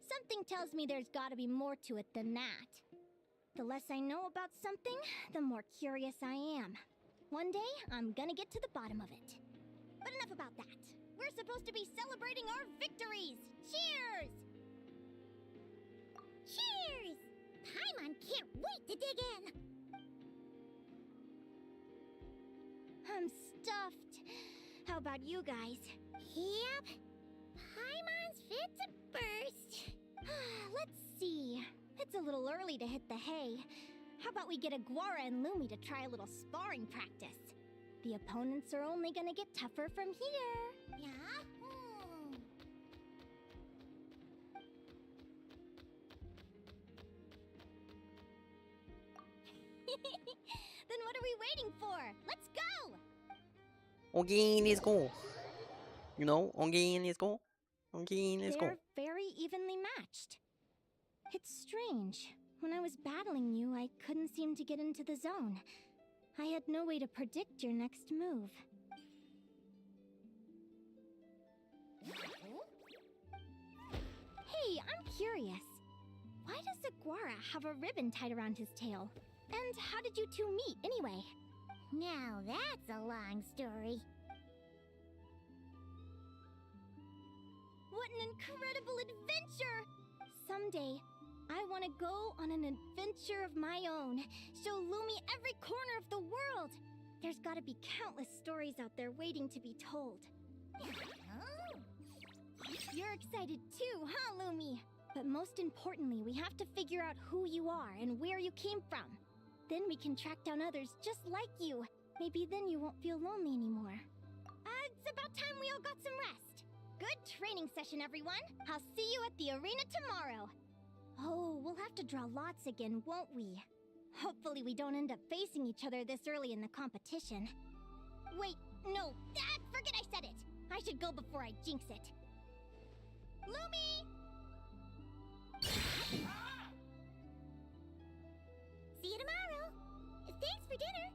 Something tells me there's gotta be more to it than that. The less I know about something, the more curious I am. One day, I'm gonna get to the bottom of it. But enough about that. We're supposed to be celebrating our victories! Cheers! Cheers! Paimon can't wait to dig in! I'm stuffed. How about you guys? Yep. Paimon's fit to burst. Let's see. It's a little early to hit the hay. How about we get Aguara and Lumi to try a little sparring practice? The opponents are only gonna get tougher from here. Yeah? Then what are we waiting for? Let's go! Okay, let's go. You know, okay, let's go. Okay, let's go. They're very evenly matched. It's strange. When I was battling you, I couldn't seem to get into the zone. I had no way to predict your next move. Hey, I'm curious. Why does Aguara have a ribbon tied around his tail? And how did you two meet, anyway? Now that's a long story. What an incredible adventure! Someday, I want to go on an adventure of my own. Show Lumi every corner of the world. There's got to be countless stories out there waiting to be told. You're excited too, huh, Lumi? But most importantly, we have to figure out who you are and where you came from. Then we can track down others just like you. Maybe then you won't feel lonely anymore. It's about time we all got some rest. Good training session, everyone. I'll see you at the arena tomorrow. Oh, we'll have to draw lots again, won't we? Hopefully we don't end up facing each other this early in the competition. Wait, no, forget I said it. I should go before I jinx it. Lumi! See you tomorrow. Thanks for dinner.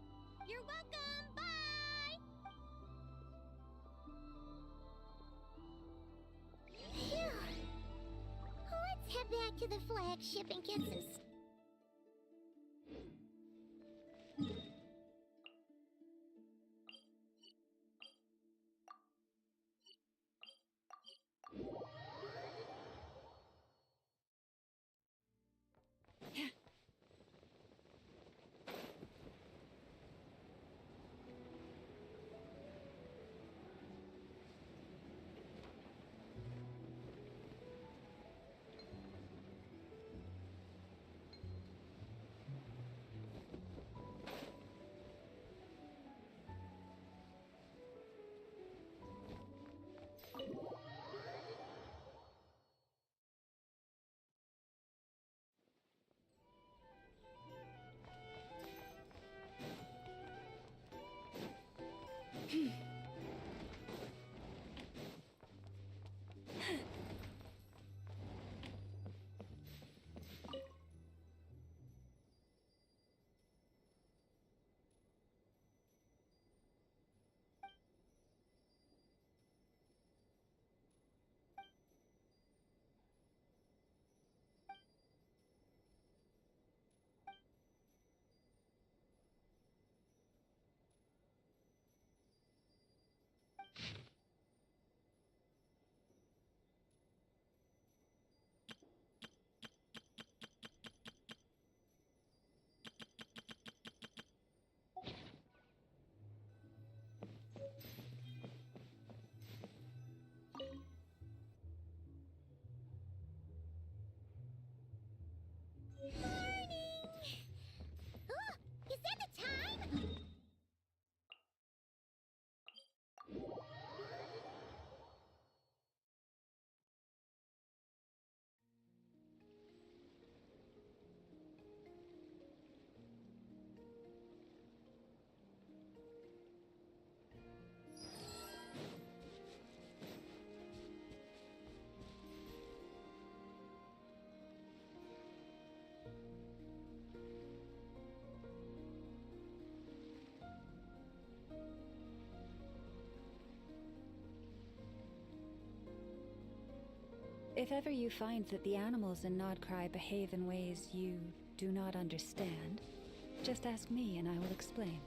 You're welcome. Bye! Phew. Let's head back to the flagship and get some... If ever you find that the animals in Nodcry behave in ways you do not understand, just ask me and I will explain.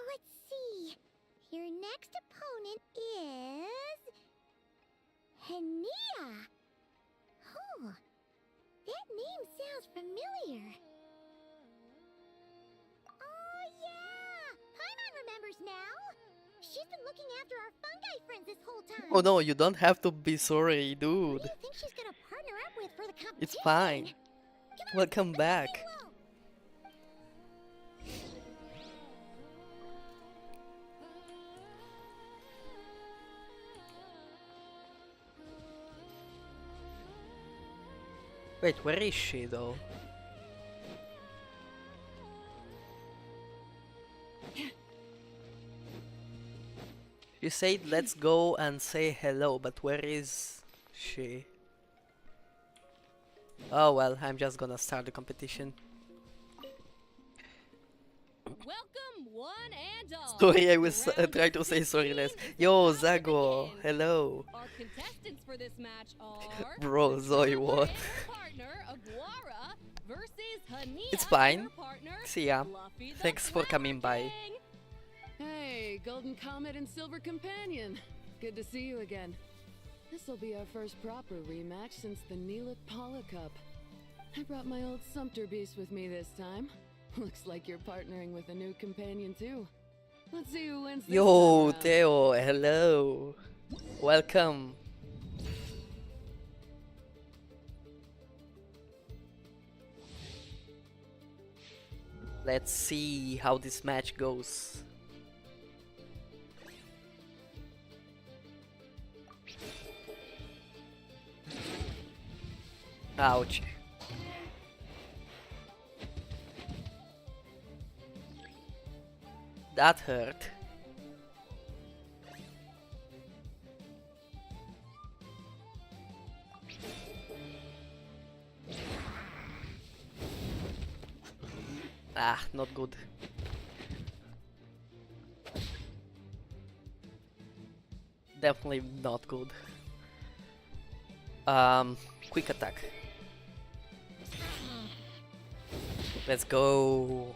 Let's see. Your next opponent is... Hania. Oh, that name sounds familiar. Oh, yeah! Paimon remembers now. She's been looking after our fungi friends this whole time. Oh no, you don't have to be sorry, Who do dude. you think she's gonna partner up with for the competition? It's fine. Welcome back. Wait, where is she though? She said let's go and say hello, but where is she? Oh well, I'm just gonna start the competition. Welcome, one and all. Sorry, I was trying to say sorry less. Yo, Zago, hello. Our contestants for this match are Bro, Zoe, what? partner Aguara versus Hania. It's fine. Partner, See ya. Fluffy the Thanks for coming by. Hey, Golden Comet and Silver Companion. Good to see you again. This'll be our first proper rematch since the Neelit Paula Cup. I brought my old Sumpter Beast with me this time. Looks like you're partnering with a new companion too. Let's see who wins this Yo, time around. Theo, hello. Welcome. Let's see how this match goes. Ouch. That hurt. Ah, not good. Definitely not good. Quick attack. Let's go.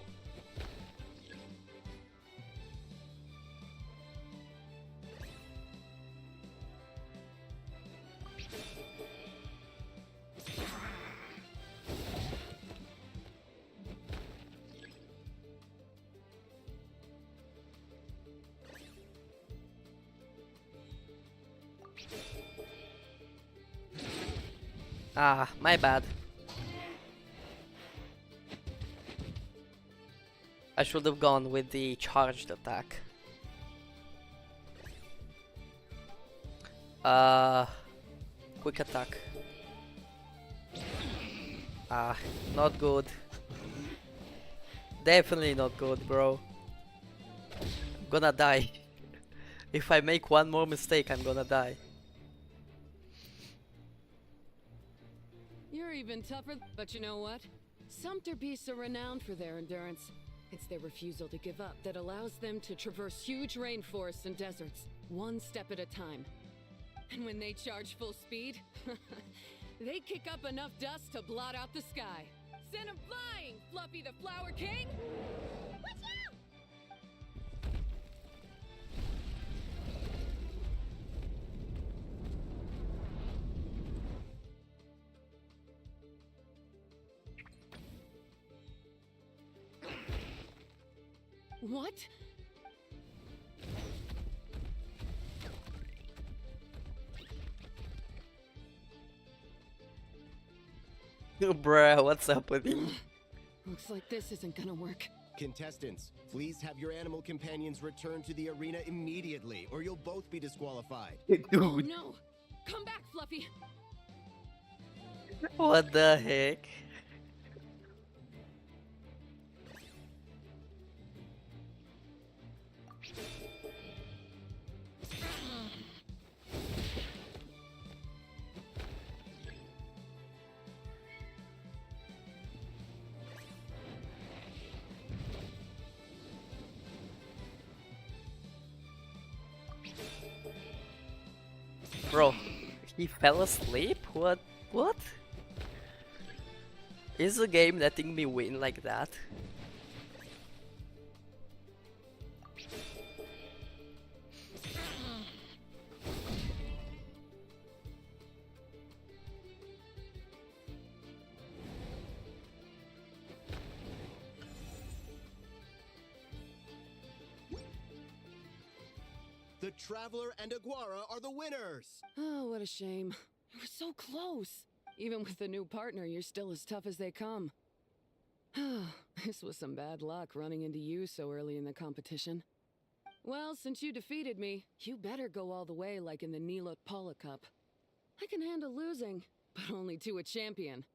Ah, my bad. I should have gone with the charged attack. Quick attack. Ah, not good. Definitely not good, bro. I'm gonna die. If I make one more mistake, I'm gonna die. You're even tougher, but you know what? Sumpter beasts are renowned for their endurance. It's their refusal to give up that allows them to traverse huge rainforests and deserts, one step at a time. And when they charge full speed, they kick up enough dust to blot out the sky. Send 'em flying, Fluffy the Flower King! Watch out! What? Bruh, what's up with you? Looks like this isn't gonna work. Contestants, please have your animal companions return to the arena immediately, or you'll both be disqualified. Oh no! Come back, Fluffy! What the heck? Bro, he fell asleep? What? What? Is the game letting me win like that? The Traveler and Aguara are the winners! Oh, what a shame. You were so close. Even with the new partner, you're still as tough as they come. This was some bad luck running into you so early in the competition. Well, since you defeated me, you better go all the way like in the Nilot Paula Cup. I can handle losing, but only to a champion.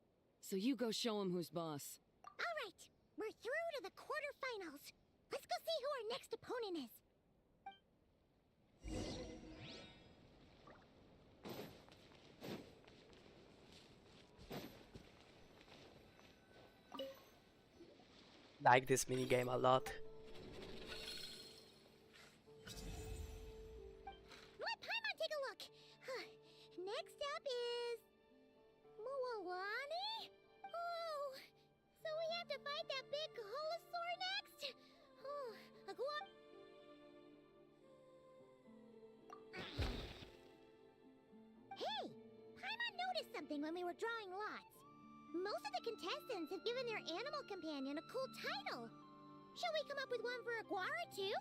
So you go show him who's boss. Alright, we're through to the quarterfinals. Let's go see who our next opponent is. Like this minigame a lot. Let Paimon take a look. Next up is... Mualani? Oh, so we have to fight that big Holosaur next? Oh, Hey, Paimon noticed something when we were drawing lots. Most of the contestants have given their animal companion a cool title. Shall we come up with one for Aguara too?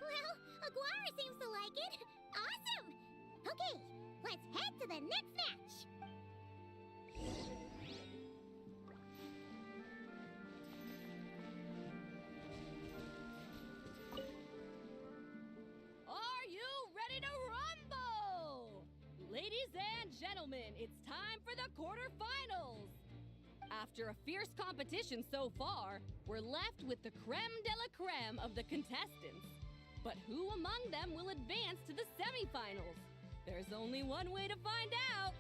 Well, Aguara seems to like it. Awesome! Okay, let's head to the next match. Are you ready to rumble? Ladies and gentlemen, it's time for the quarterfinals. After a fierce competition so far, we're left with the creme de la creme of the contestants. But who among them will advance to the semifinals? There's only one way to find out.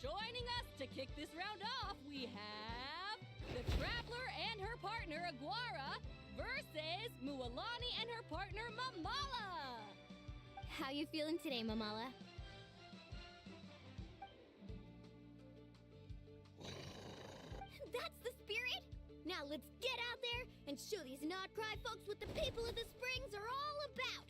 Joining us to kick this round off, we have the Traveler and her partner Aguara versus Mualani and her partner Mamala. How you feeling today, Mamala? That's the spirit! Now let's get out there and show these not-cry folks what the people of the Springs are all about!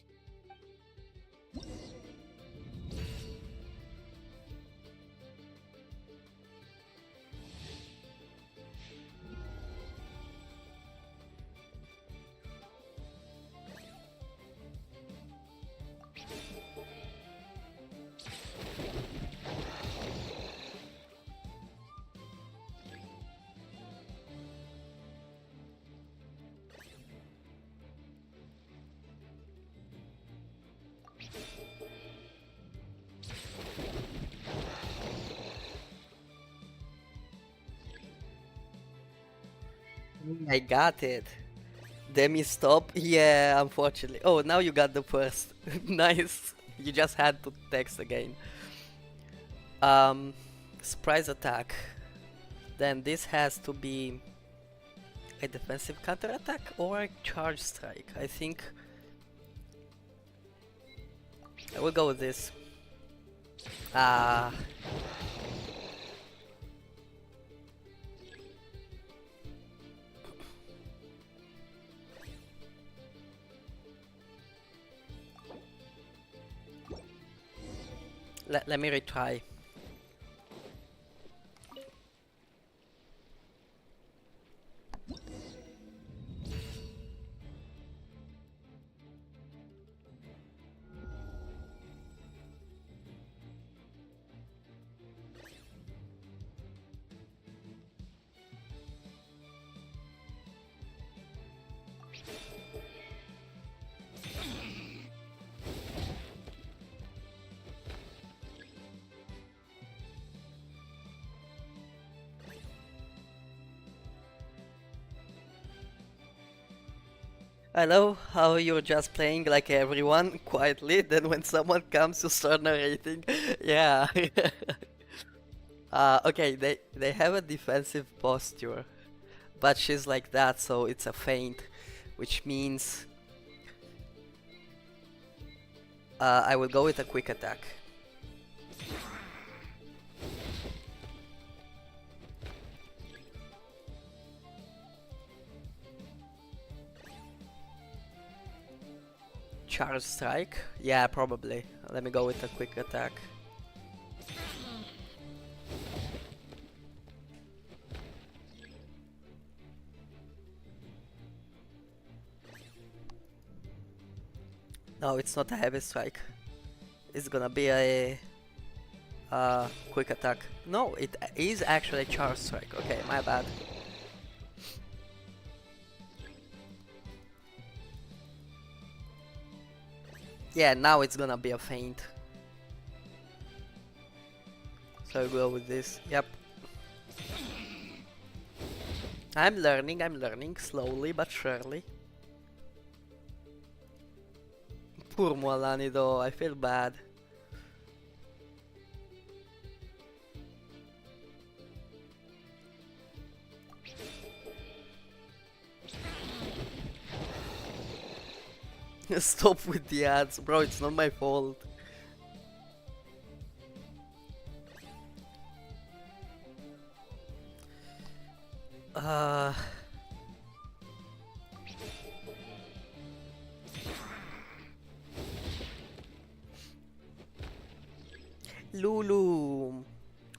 I got it. Demi stop? Yeah, unfortunately. Oh, now you got the first. Nice. You just had to text again. Surprise attack. Then this has to be a defensive counter attack or a charge strike. I think I will go with this. Let me retry. Hello, how you're just playing like everyone quietly, then when someone comes you start narrating. Yeah. Okay, they have a defensive posture, but she's like that, so it's a feint, which means I will go with a quick attack. Charge strike? Yeah, probably. Let me go with a quick attack. No, it's not a heavy strike. It's gonna be a quick attack. No, it is actually a charge strike. Okay, my bad. Yeah, now it's gonna be a feint. So I'll go with this. Yep. I'm learning slowly but surely. Poor Mualani though, I feel bad. Stop with the ads, bro, it's not my fault. Lulu,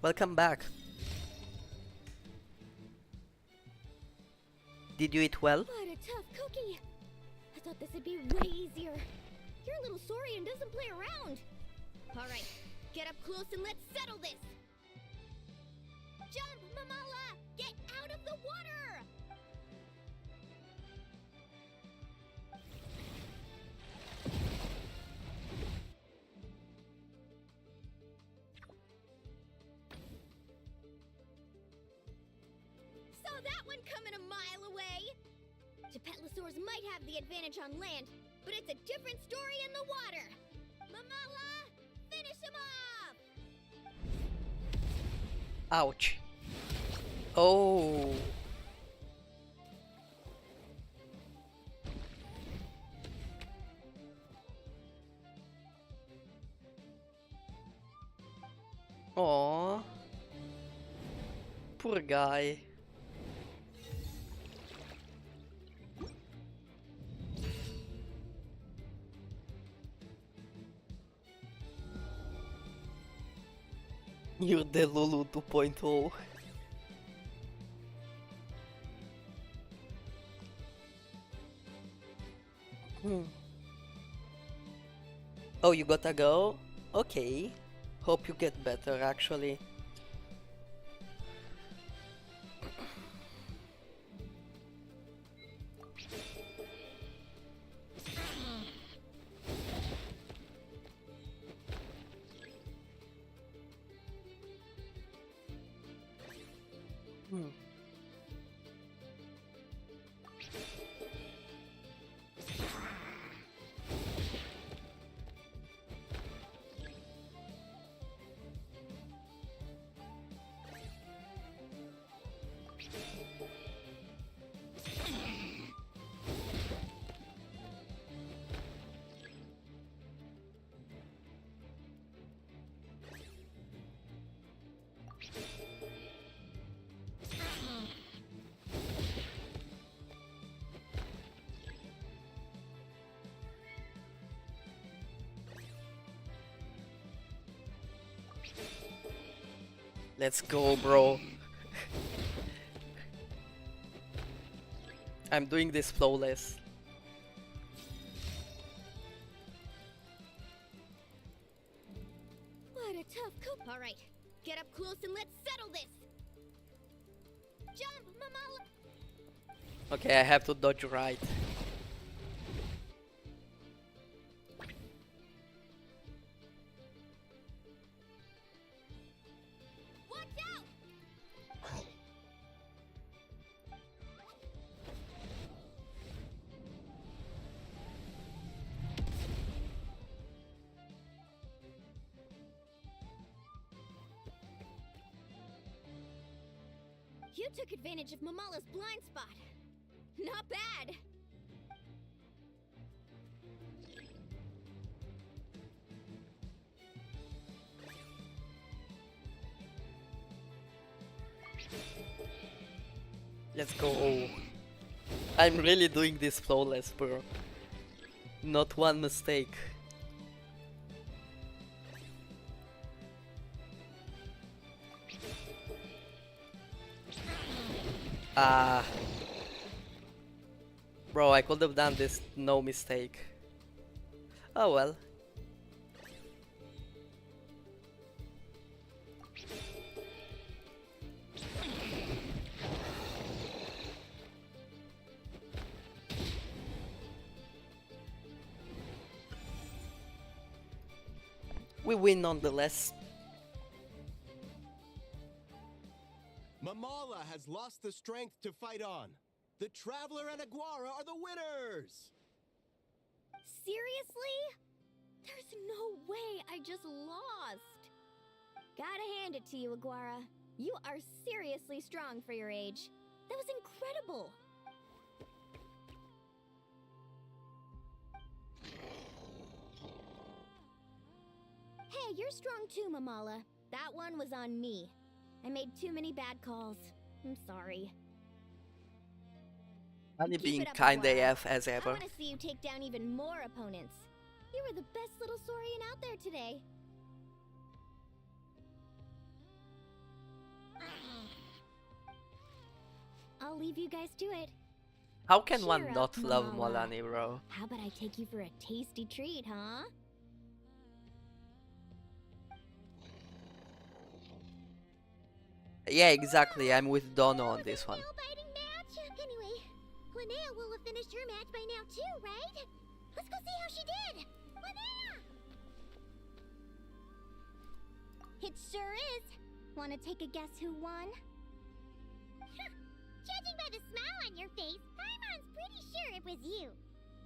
welcome back. Did you eat well? What a tough cookie! I thought this would be way easier. You're a little Saurian doesn't play around. Alright, get up close and let's settle this! Jump, Mamala! Get out of the water! Saw that one coming a mile away! Gepetlosaurs might have the advantage on land, but it's a different story in the water! Mamala! Finish him off! Ouch. Oh. Aww. Poor guy. You're the Lulu 2.0. Oh, you gotta go? Okay. Hope you get better, actually. Let's go, bro. I'm doing this flawless. What a tough cook! Alright, get up close and let's settle this! Jump, Mamala! Okay, I have to dodge right. Watch out! You took advantage of Mamala's blind spot. Not bad. Let's go. I'm really doing this flawless, bro. Not one mistake. Ah. Bro, I could have done this no mistake. Oh well. We win nonetheless. Mamala has lost the strength to fight on. The Traveler and Aguara are the winners! Seriously? There's no way I just lost. Gotta hand it to you, Aguara. You are seriously strong for your age. That was incredible. Hey, you're strong too, Mamala. That one was on me. I made too many bad calls. I'm sorry. Only Keep being it up, kind Aguara. AF as I ever. want to see you take down even more opponents. You were the best little Saurian out there today. I'll leave you guys to it. How can Cheer one up, not love Mamala. Molani, bro? How about I take you for a tasty treat, huh? Yeah, exactly. I'm with Dono on this one. Anyway, Linnea will have finished her match by now too, right? Let's go see how she did. Linnea! It sure is. Want to take a guess who won? Judging by the smile on your face, Paimon's pretty sure it was you.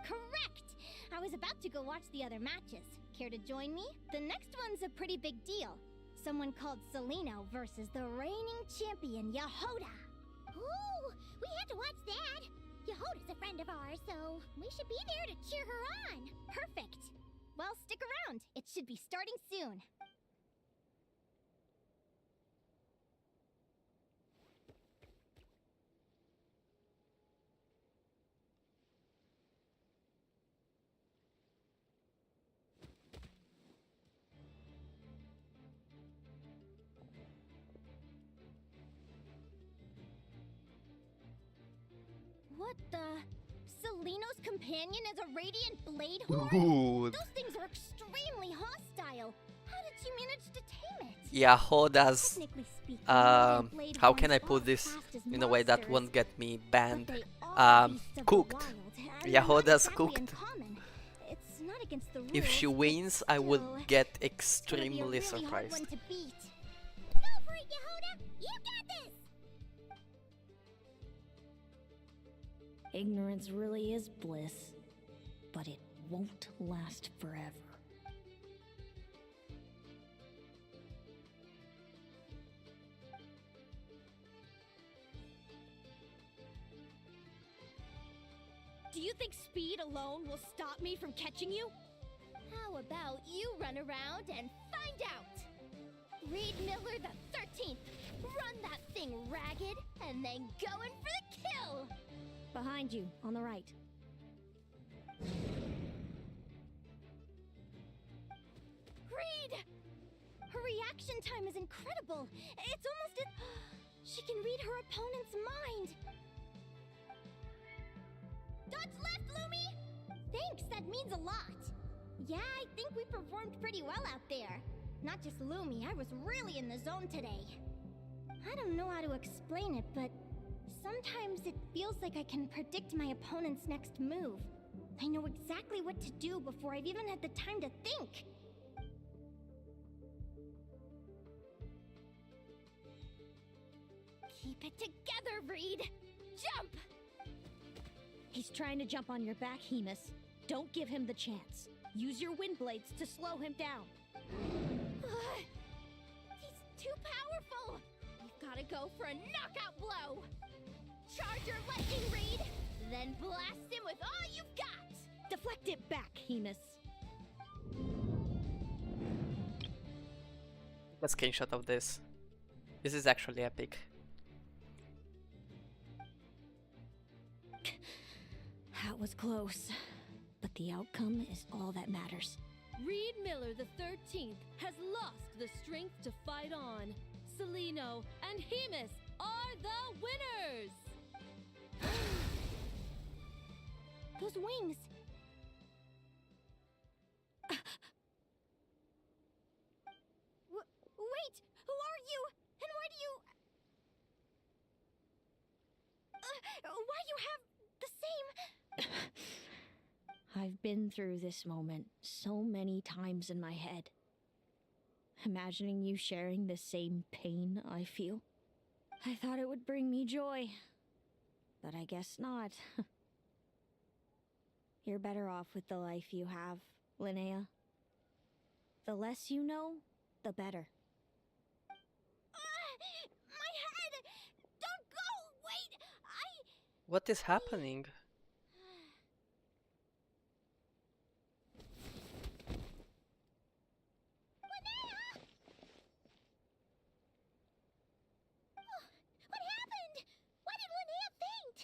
Correct! I was about to go watch the other matches. Care to join me? The next one's a pretty big deal. Someone called Celino versus the reigning champion, Yahoda. Ooh, we have to watch that. Yahoda's a friend of ours, so we should be there to cheer her on. Perfect. Well, stick around. It should be starting soon. What the? Celino's companion is a radiant blade horn? Ooh. Those things are extremely hostile. How did she manage to tame it? Yahoda's Technically speaking, blade how can I horns put aren't this fast as in a way that monsters, won't get me banned? but they are beasts of the Cooked. wild, and they're not Yahoda's exactly cooked. uncommon. It's not against the If she rules, but wins, I would still, get it's gonna be a extremely really hard surprised. one to beat. Go for it, Yahoda! You got this! Ignorance really is bliss, but it won't last forever. Do you think speed alone will stop me from catching you? How about you run around and find out? Reed Miller the 13th, run that thing ragged, and then go in for the kill! Behind you, on the right. Reed! Her reaction time is incredible. It's almost as... She can read her opponent's mind. Dodge left, Lumi! Thanks, that means a lot. Yeah, I think we performed pretty well out there. Not just Lumi, I was really in the zone today. I don't know how to explain it, but sometimes it feels like I can predict my opponent's next move. I know exactly what to do before I've even had the time to think. Keep it together, Reed! Jump! He's trying to jump on your back, Hemus. Don't give him the chance. Use your wind blades to slow him down. He's too powerful! We've Gotta go for a knockout blow! Charge your lightning reed, then blast him with all you've got! Deflect it back, Hemus. A screenshot of this. This is actually epic. That was close, but the outcome is all that matters. Reed Miller the 13th has lost the strength to fight on. Celino and Hemus are the winners! Those wings! Wait! Who are you? And why do you... why do you have the same... I've been through this moment so many times in my head. Imagining you sharing the same pain I feel. I thought it would bring me joy, but I guess not. You're better off with the life you have, Linnea. The less you know, the better. My head! Don't go! Wait! What is happening? What happened? Why did Linnea faint?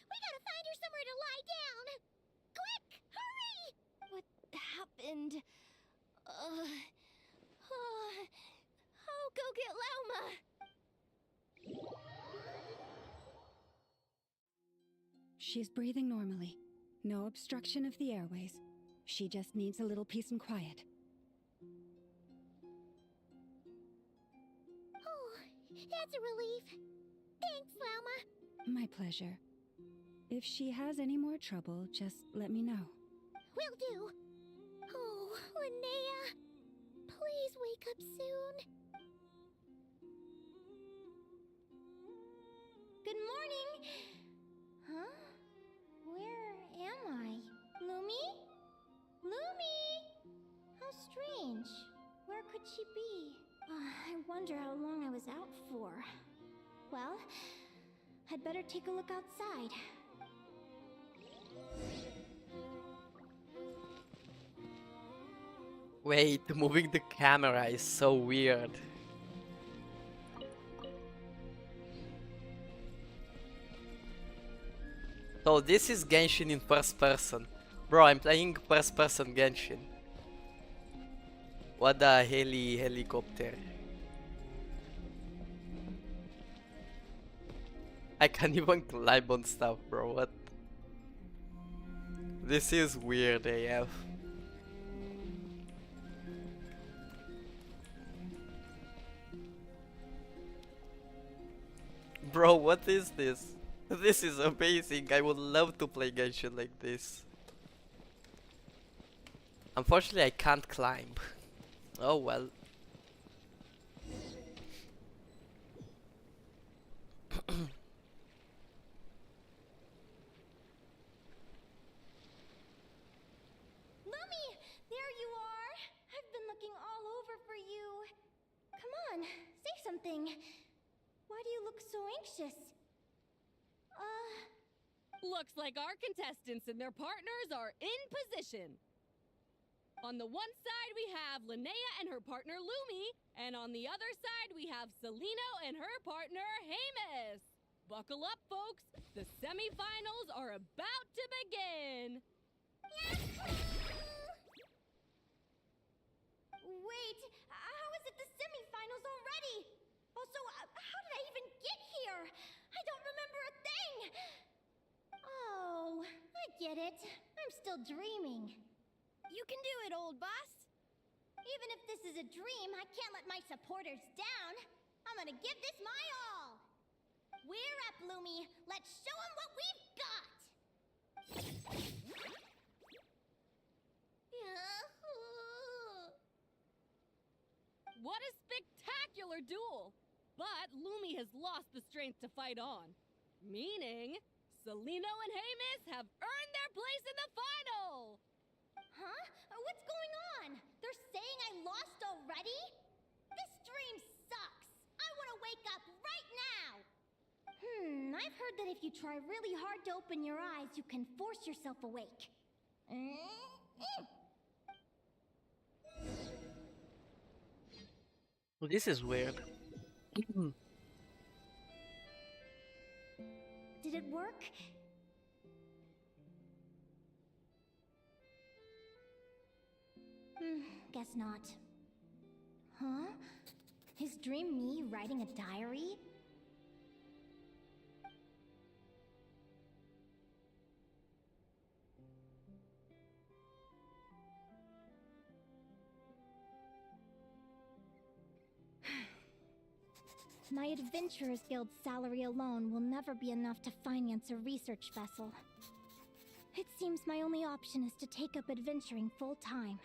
We gotta find her somewhere to lie down! Quick! Hurry! What happened? I'll go get Lauma. She's breathing normally. No obstruction of the airways. She just needs a little peace and quiet. Oh, that's a relief. Thanks, Lauma. My pleasure. If she has any more trouble, just let me know. Will do. Oh, Linnea. Please wake up soon. Good morning. Huh? Where am I? Lumi? Lumi? How strange. Where could she be? I wonder how long I was out for. Well, I'd better take a look outside. Wait, moving the camera is so weird. So this is Genshin in first person. Bro, I'm playing first person Genshin. What the helicopter. I can't even climb on stuff, bro. What? This is weird AF. Bro, what is this? This is amazing. I would love to play Genshin like this. Unfortunately, I can't climb. Oh well. Lumi! There you are! I've been looking all over for you. Come on, say something. Why do you look so anxious? Looks like our contestants and their partners are in position. On the one side, we have Linnea and her partner Lumi, and on the other side, we have Celino and her partner Hemus. Buckle up, folks. The semifinals are about to begin. Wait, how is it the semifinals already? Also, how did I even get here? I don't remember a thing. Oh, I get it. I'm still dreaming. You can do it, old boss. Even if this is a dream, I can't let my supporters down. I'm gonna give this my all. We're up, Lumi. Let's show them what we've got. What a spectacular duel! But Lumi has lost the strength to fight on. Meaning, Celino and Hemus have earned their place in the final! Huh? What's going on? They're saying I lost already? This dream sucks. I want to wake that if you try really hard to open your eyes, you can force yourself awake. Well, this is weird. Did it work? Guess not. Huh? Is Dream me writing a diary? My Adventurers Guild's salary alone will never be enough to finance a research vessel. It seems my only option is to take up adventuring full-time.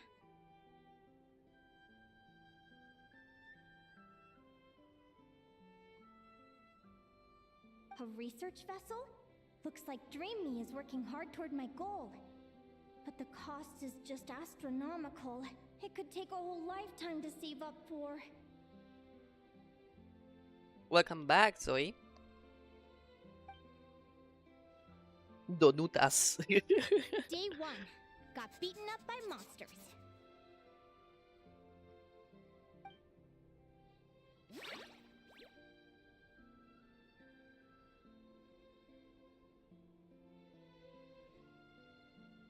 A research vessel? Looks like Dream Me is working hard toward my goal. But the cost is just astronomical. It could take a whole lifetime to save up for. Welcome back, Zoe. Donutas. Day 1. Got beaten up by monsters.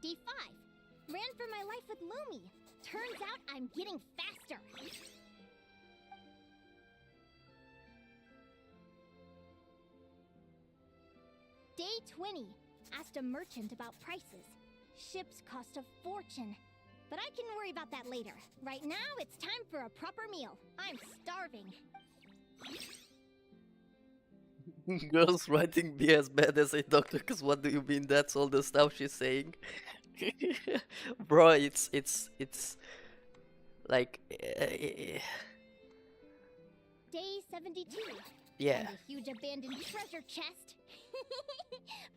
Day 5. Ran for my life with Lumi. Turns out I'm getting faster. Day 20. Asked a merchant about prices. Ships cost a fortune. But I can worry about that later. Right now, it's time for a proper meal. I'm starving. Girls writing be as bad as a doctor, cause what do you mean that's all the stuff she's saying? Bro, it's like Day 72. yeah. And a huge abandoned treasure chest.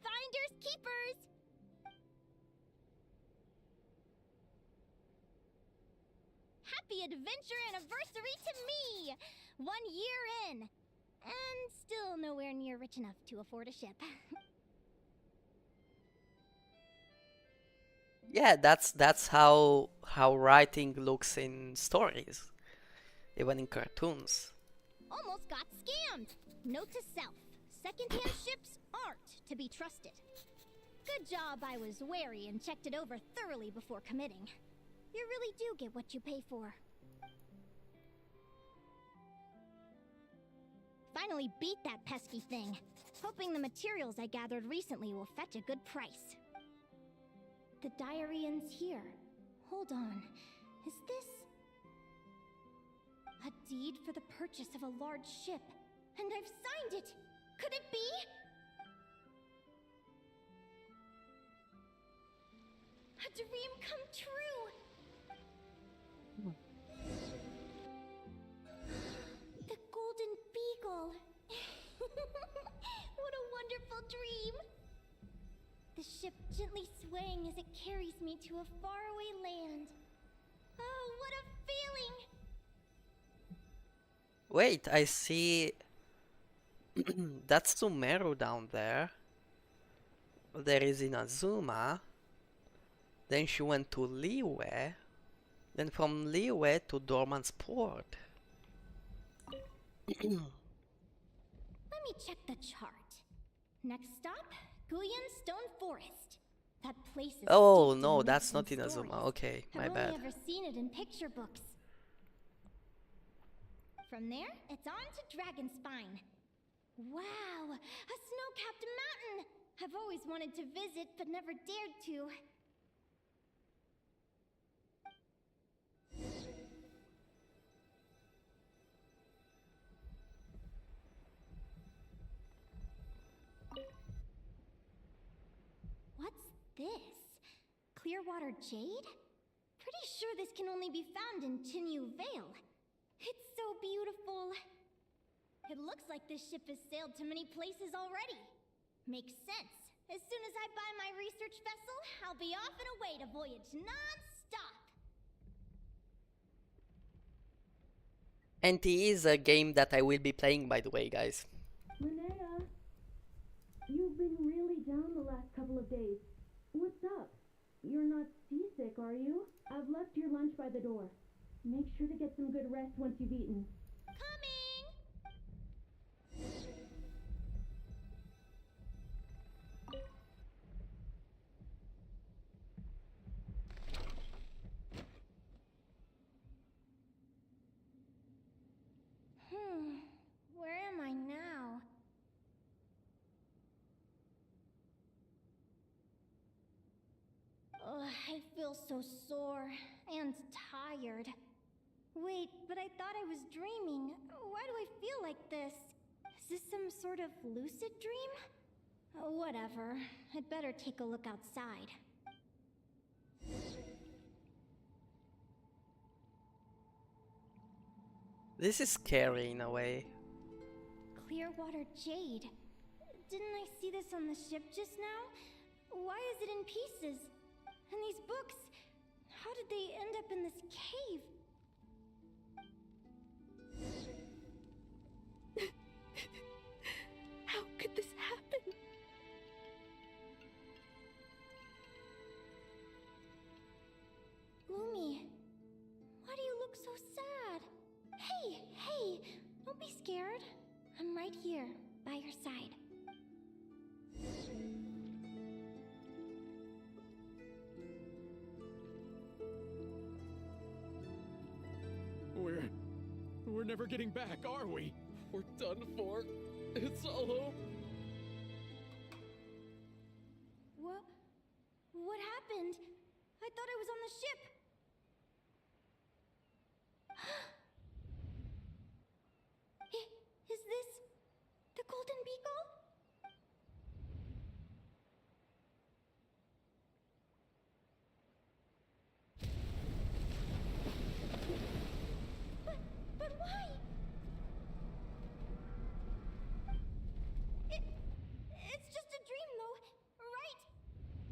Finders keepers. Happy adventure anniversary to me! 1 year in. And still nowhere near rich enough to afford a ship. Yeah, that's how writing looks in stories, even in cartoons. Almost got scammed. Note to self. Secondhand ships aren't to be trusted. Good job I was wary and checked it over thoroughly before committing. You really do get what you pay for. Finally beat that pesky thing. Hoping the materials I gathered recently will fetch a good price. The diary ends here. Hold on. Is this... a deed for the purchase of a large ship? And I've signed it! Could it be? A dream come true! The Golden Beagle! What a wonderful dream! The ship gently swaying as it carries me to a faraway land. Oh, what a feeling! Wait, I see. That's Sumeru down there. There is Inazuma. Then she went to Liyue. Then from Liyue to Dorman's Port. Let me check the chart. Next stop, Guyan Stone Forest. That place is Oh steeped no, in that's myths not and Inazuma. stories. Okay, my I've bad. only ever seen it in picture books. From there, it's on to Dragonspine. Wow, a snow-capped mountain! I've always wanted to visit, but never dared to. What's this? Clearwater jade? Pretty sure this can only be found in Tinyu Vale. It's so beautiful. It looks like this ship has sailed to many places already. Makes sense. As soon as I buy my research vessel, I'll be off and away to voyage non-stop. NT is a game that I will be playing, by the way, guys. Linnea. You've been really down the last couple of days. What's up? You're not seasick, are you? I've left your lunch by the door. Make sure to get some good rest once you've eaten. Where am I now? Ugh, I feel so sore and tired. Wait, but I thought I was dreaming. Why do I feel like this? Is this some sort of lucid dream? Whatever. I'd better take a look outside. This is scary in a way. Clearwater Jade. Didn't I see this on the ship just now? Why is it in pieces? And these books, how did they end up in this cave? How could this happen? Lumi, why do you look so sad? Hey, don't be scared. I'm right here, by your side. We're never getting back, are we? We're done for. It's all over. What happened? I thought I was on the ship. Is this the Golden Beagle? But why? It's just a dream, though, right?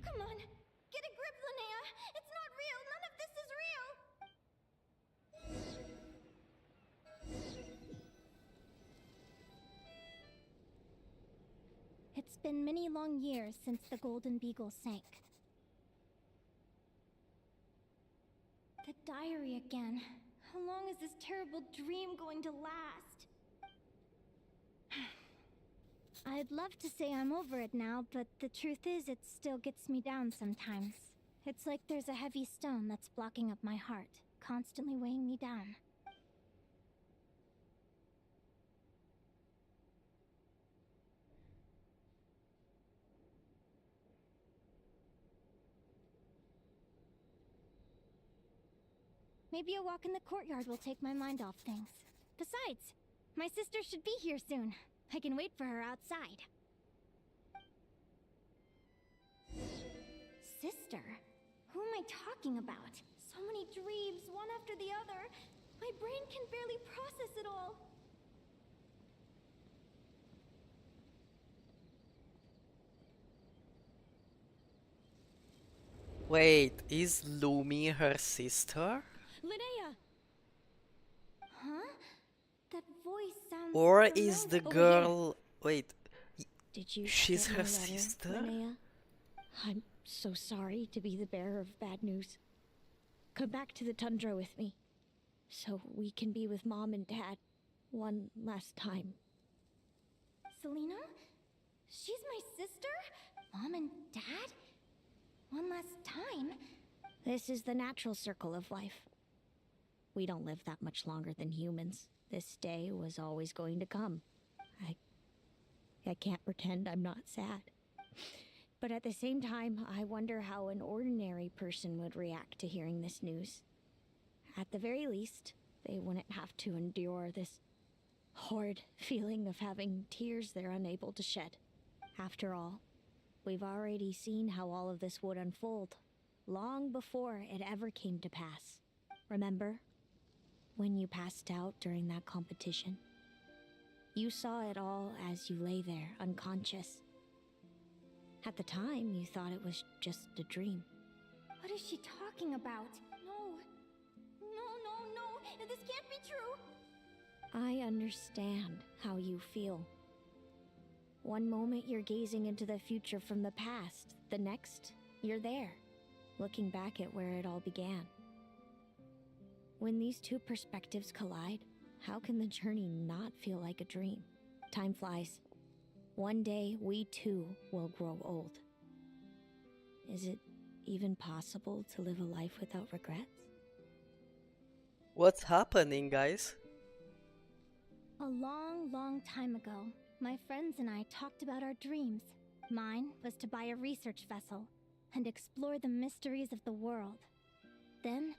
Come on, get a grip, Linnea. It's not real. None of this is real. It's been many long years since the Golden Beagle sank. The diary again. How long is this terrible dream going to last? I'd love to say I'm over it now, but the truth is it still gets me down sometimes. It's like there's a heavy stone that's blocking up my heart, constantly weighing me down. Maybe a walk in the courtyard will take my mind off things. Besides, my sister should be here soon. I can wait for her outside. Sister? Who am I talking about? So many dreams, one after the other. My brain can barely process it all. Wait, is Lumi her sister? Linnea! Huh? That voice sounds Or is the familiar. girl... Wait, Did you she's get her my letter, sister? Linnea? I'm so sorry to be the bearer of bad news. Come back to the tundra with me, so we can be with Mom and Dad one last time. Selena? She's my sister? Mom and Dad? One last time? This is the natural circle of life. We don't live that much longer than humans. This day was always going to come. I can't pretend I'm not sad. But at the same time, I wonder how an ordinary person would react to hearing this news. At the very least, they wouldn't have to endure this horrid feeling of having tears they're unable to shed. After all, we've already seen how all of this would unfold, long before it ever came to pass. Remember? When you passed out during that competition? You saw it all as you lay there, unconscious. At the time, you thought it was just a dream. What is she talking about? No. This can't be true. I understand how you feel. One moment you're gazing into the future from the past, the next, you're there, looking back at where it all began. When these two perspectives collide, how can the journey not feel like a dream? Time flies. One day, we too will grow old. Is it even possible to live a life without regrets? What's happening, guys? A long, long time ago, my friends and I talked about our dreams. Mine was to buy a research vessel and explore the mysteries of the world. Then,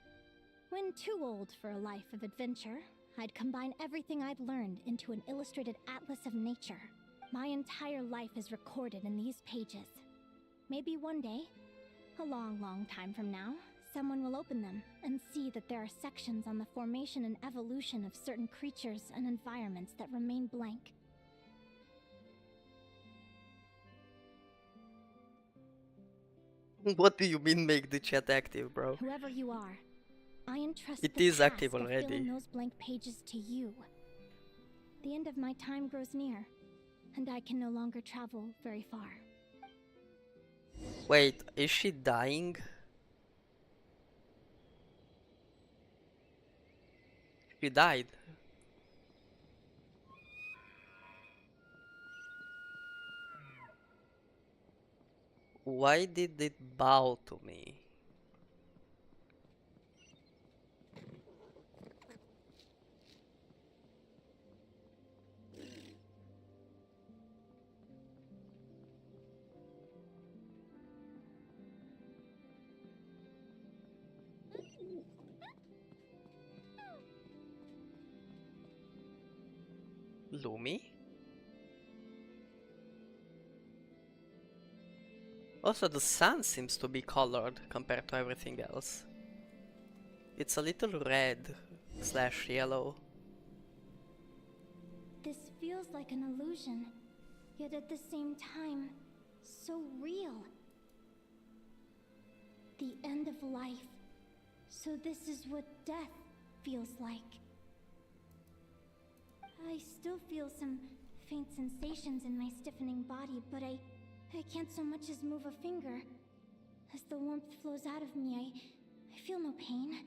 when too old for a life of adventure, I'd combine everything I'd learned into an illustrated atlas of nature. My entire life is recorded in these pages. Maybe one day, a long, long time from now, someone will open them and see that there are sections on the formation and evolution of certain creatures and environments that remain blank. What do you mean make the chat active, bro? Whoever you are, I entrust It the is task active of already. filling those blank pages to you. The end of my time grows near, and I can no longer travel very far. Wait, is she dying? She died. Why did it bow to me? Lumi? Also, the sun seems to be colored compared to everything else. It's a little red / yellow. This feels like an illusion, yet at the same time, so real. The end of life. So this is what death feels like. I still feel some faint sensations in my stiffening body, but I can't so much as move a finger. As the warmth flows out of me, I feel no pain.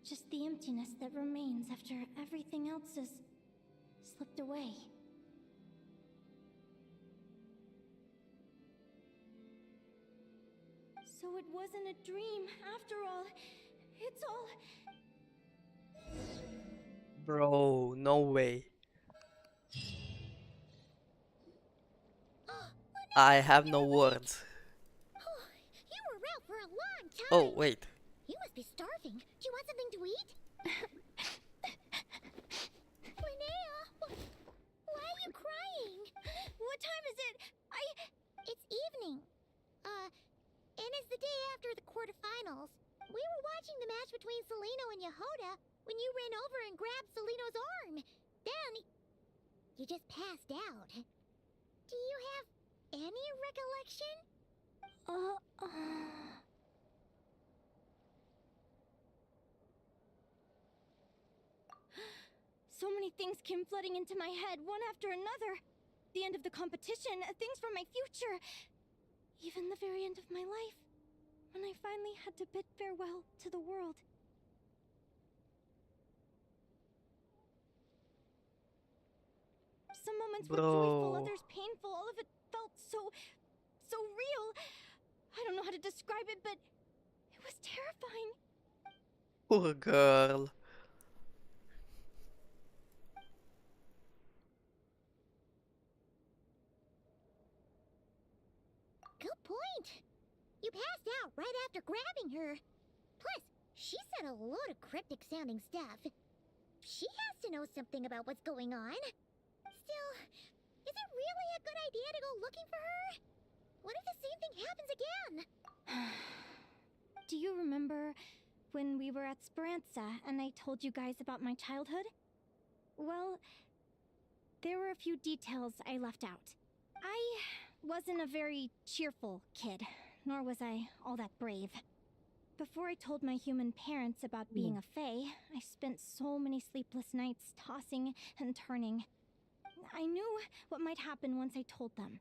Just the emptiness that remains after everything else has slipped away. So it wasn't a dream, after all. It's all... Bro, no way. I have no words. You were out for a long time! Oh, wait. You must be starving. Do you want something to eat? Linnea! Why are you crying? What time is it? It's evening. And it's the day after the quarterfinals. We were watching the match between Celino and Yehoda when you ran over and grabbed Celino's arm. Then, you just passed out. Do you have any recollection? So many things came flooding into my head, one after another. The end of the competition, things from my future. Even the very end of my life, when I finally had to bid farewell to the world. Some moments were joyful, others painful. All of it felt so real. I don't know how to describe it, but it was terrifying. Poor girl. Good point. You passed out right after grabbing her. Plus, she said a load of cryptic sounding stuff. She has to know something about what's going on. Still, is it really a good idea to go looking for her? What if the same thing happens again? Do you remember when we were at Speranza and I told you guys about my childhood? Well, there were a few details I left out. I wasn't a very cheerful kid, nor was I all that brave. Before I told my human parents about being a fae, I spent so many sleepless nights tossing and turning. I knew what might happen once I told them.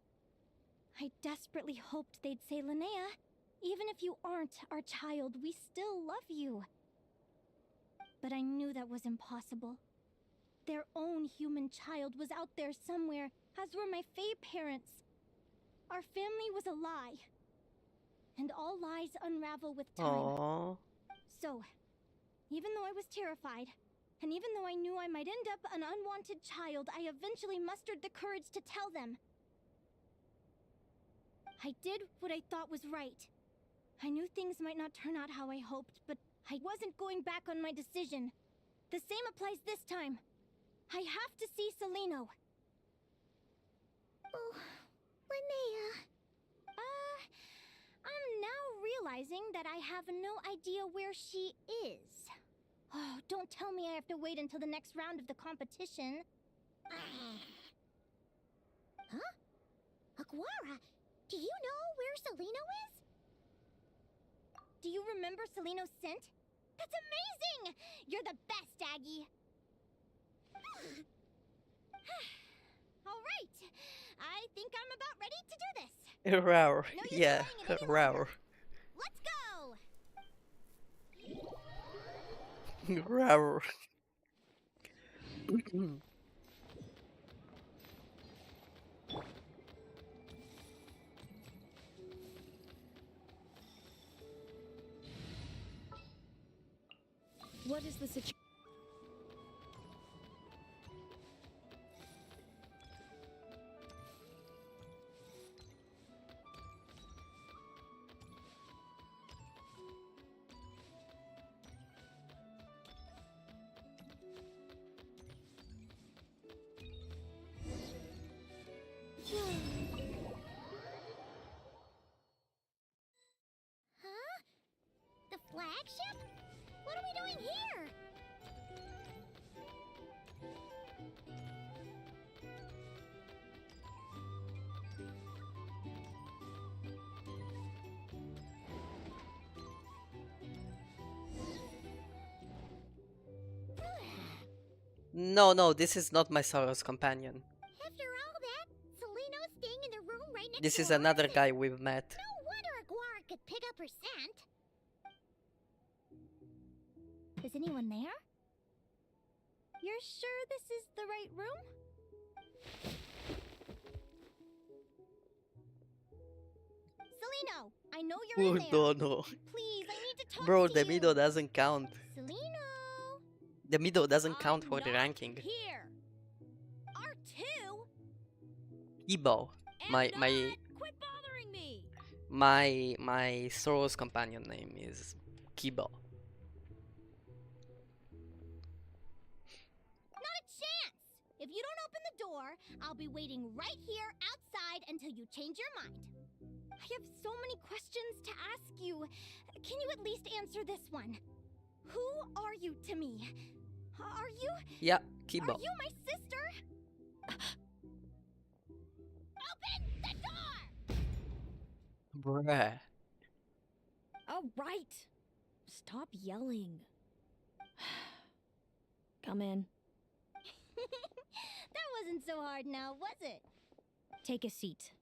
I desperately hoped they'd say, Linnea, even if you aren't our child, we still love you. But I knew that was impossible. Their own human child was out there somewhere, as were my Fae parents. Our family was a lie. And all lies unravel with time. Aww. So, even though I was terrified, and even though I knew I might end up an unwanted child, I eventually mustered the courage to tell them. I did what I thought was right. I knew things might not turn out how I hoped, but I wasn't going back on my decision. The same applies this time. I have to see Celino. Oh, Linnea. I'm now realizing that I have no idea where she is. Oh, don't tell me I have to wait until the next round of the competition. Huh? Aguara, do you know where Celino is? Do you remember Celino's scent? That's amazing! You're the best, Aggie! Alright, I think I'm about ready to do this. Rawr. No use Yeah, delaying it any rawr. Let's go! Rawr. What is the situation? Huh? The flagship? What are we doing here? No, this is not my Soros companion. After all that, Celino's staying in the room right next This to is ours? another guy we've met. No wonder Aguara could pick up her scent. Is anyone there? You're sure this is the right room? Celino, I know you're in there. No. Please, I need to talk Bro, to the you. middle doesn't count. Celino, The middle doesn't count for the ranking. here. R2? Ibo. My Quit bothering me. my Soros companion name is Kibo. Not a chance! If you don't open the door, I'll be waiting right here outside until you change your mind. I have so many questions to ask you. Can you at least answer this one? Who are you to me? Are you... Yeah, Kibo. Are you my sister? Open the door! Bruh. All right. Stop yelling. Come in. That wasn't so hard now, was it? Take a seat.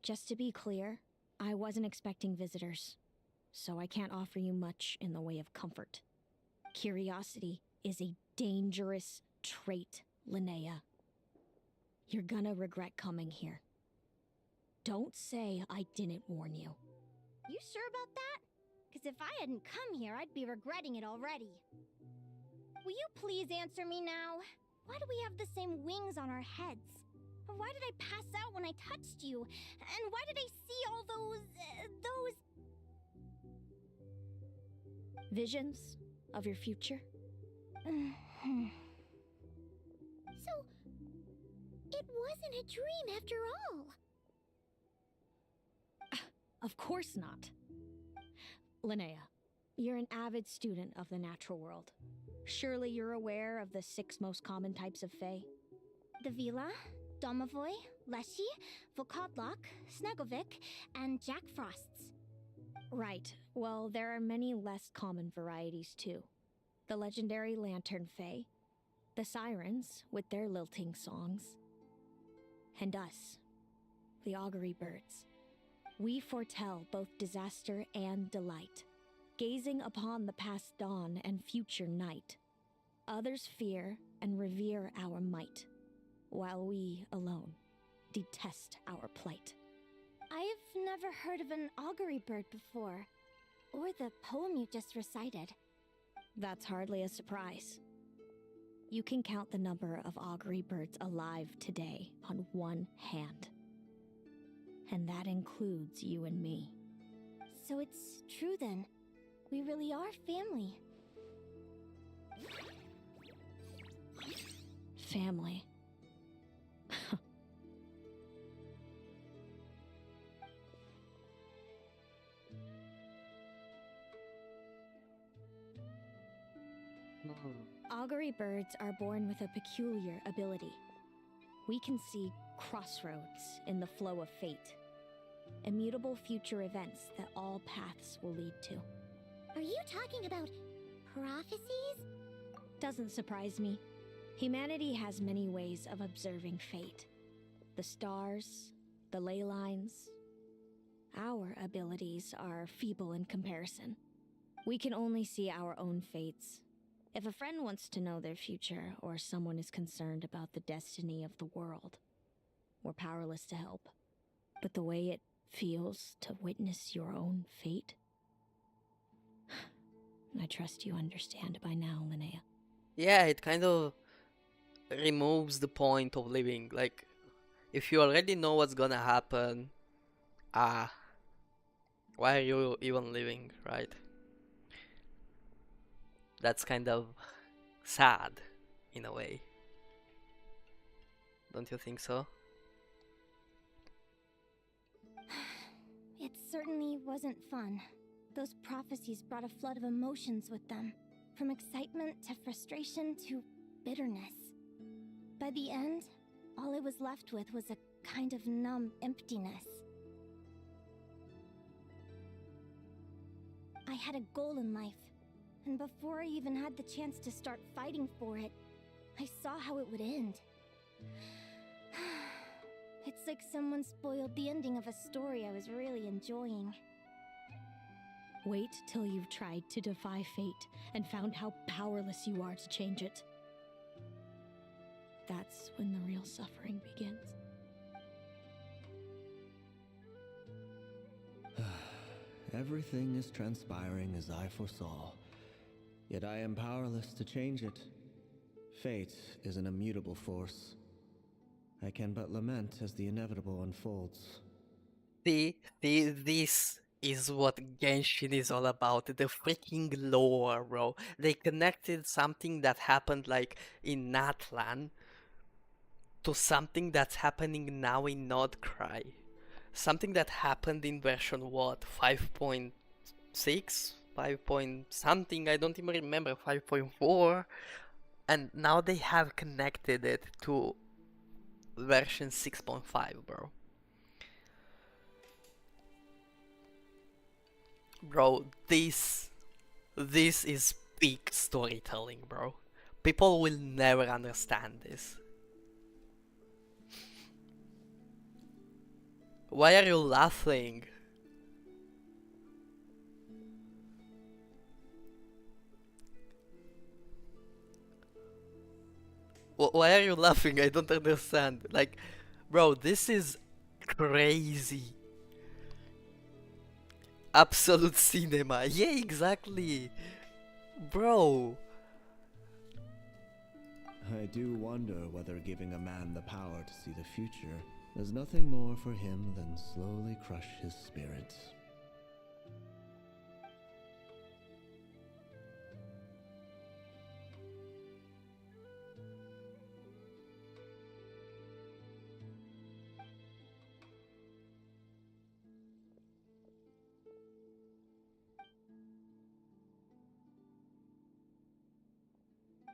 Just to be clear, I wasn't expecting visitors, so I can't offer you much in the way of comfort. Curiosity is a dangerous trait, Linnea. You're gonna regret coming here. Don't say I didn't warn you. You sure about that? Because if I hadn't come here, I'd be regretting it already. Will you please answer me now? Why do we have the same wings on our heads? Why did I pass out when I touched you? And why did I see all those visions of your future? So, it wasn't a dream after all. Of course not. Linnea, you're an avid student of the natural world. Surely you're aware of the 6 most common types of Fae. The Vila, Domovoy, Leshy, Vokadlok, Snegovic, and Jack Frosts. Right. Well, there are many less common varieties too. The legendary Lantern Fae, the Sirens with their lilting songs, and us, the augury birds. We foretell both disaster and delight, gazing upon the past dawn and future night. Others fear and revere our might, while we alone detest our plight. I've never heard of an augury bird before, or the poem you just recited. That's hardly a surprise. You can count the number of augury birds alive today on one hand. And that includes you and me. So it's true then. We really are family. Family. Augury birds are born with a peculiar ability. We can see crossroads in the flow of fate, immutable future events that all paths will lead to. Are you talking about prophecies? Doesn't surprise me. Humanity has many ways of observing fate. The stars, the ley lines. Our abilities are feeble in comparison. We can only see our own fates. If a friend wants to know their future, or someone is concerned about the destiny of the world, we're powerless to help. But the way it feels to witness your own fate, I trust you understand by now, Linnea. Yeah, it kind of removes the point of living. Like, if you already know what's gonna happen, why are you even living, right? That's kind of sad, in a way. Don't you think so? It certainly wasn't fun. Those prophecies brought a flood of emotions with them, from excitement to frustration to bitterness. By the end, all I was left with was a kind of numb emptiness. I had a goal in life, and before I even had the chance to start fighting for it, I saw how it would end. It's like someone spoiled the ending of a story I was really enjoying. Wait till you've tried to defy fate and found how powerless you are to change it. That's when the real suffering begins. Everything is transpiring as I foresaw, yet I am powerless to change it. Fate is an immutable force. I can but lament as the inevitable unfolds. This is what Genshin is all about. The freaking lore, bro. They connected something that happened like in Natlan to something that's happening now in Nordcry. Something that happened in version what? 5.6? 5 point something, I don't even remember, 5.4. And now they have connected it to version 6.5, bro. Bro, this is peak storytelling, bro. People will never understand this. Why are you laughing? Why are you laughing? I don't understand. Like, bro, this is crazy. Absolute cinema. Yeah, exactly. Bro. I do wonder whether giving a man the power to see the future does nothing more for him than slowly crush his spirits.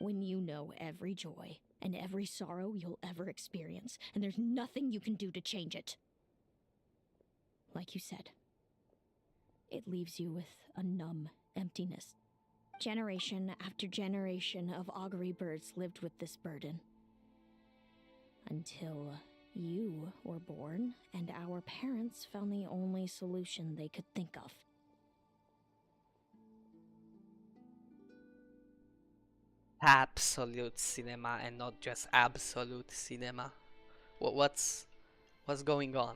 When you know every joy and every sorrow you'll ever experience, and there's nothing you can do to change it. Like you said, it leaves you with a numb emptiness. Generation after generation of augury birds lived with this burden. Until You were born, and our parents found the only solution they could think of. Absolute cinema and not just absolute cinema. What's going on?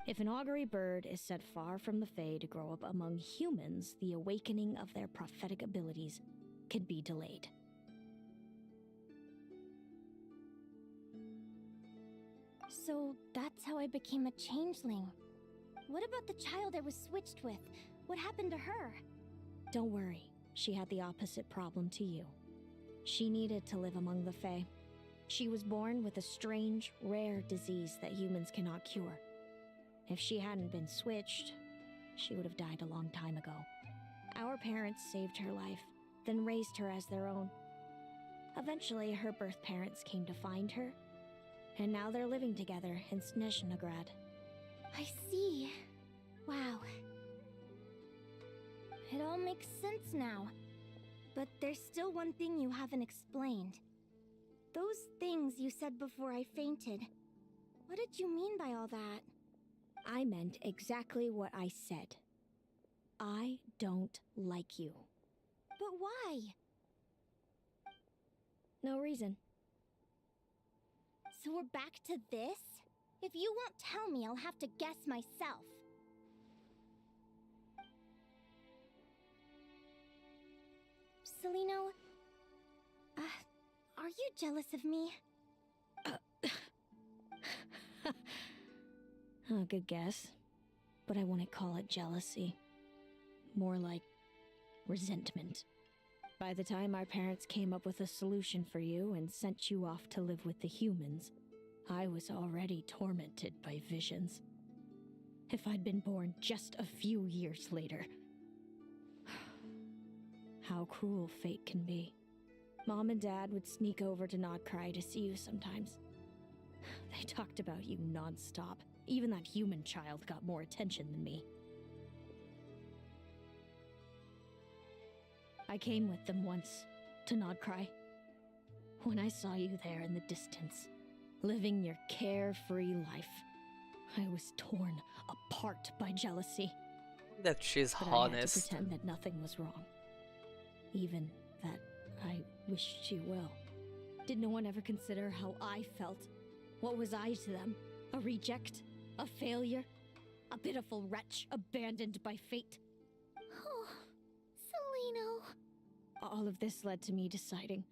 If an augury bird is set far from the Fae to grow up among humans, the awakening of their prophetic abilities can be delayed. So that's how I became a changeling. What about the child I was switched with? What happened to her? Don't worry, she had the opposite problem to you. She needed to live among the Fae. She was born with a strange, rare disease that humans cannot cure. If she hadn't been switched, she would have died a long time ago. Our parents saved her life, then raised her as their own. Eventually, her birth parents came to find her, and now they're living together in Snezhnograd. I see. Wow. It all makes sense now. But there's still one thing you haven't explained. Those things you said before I fainted. What did you mean by all that? I meant exactly what I said. I don't like you. But why? No reason. So we're back to this? If you won't tell me, I'll have to guess myself. Celino, are you jealous of me? Oh, good guess. But I wouldn't call it jealousy. More like resentment. By the time our parents came up with a solution for you and sent you off to live with the humans, I was already tormented by visions. If I'd been born just a few years later. How cruel fate can be. Mom and Dad would sneak over to Nodcry to see you sometimes. They talked about you nonstop. Even that human child got more attention than me. I came with them once, to Nodcry. When I saw you there in the distance, living your carefree life, I was torn apart by jealousy. That she's but honest. I had to pretend that nothing was wrong. Even that I wished you well. Did no one ever consider how I felt? What was I to them? A reject? A failure? A pitiful wretch abandoned by fate? Oh, Celino. All of this led to me deciding,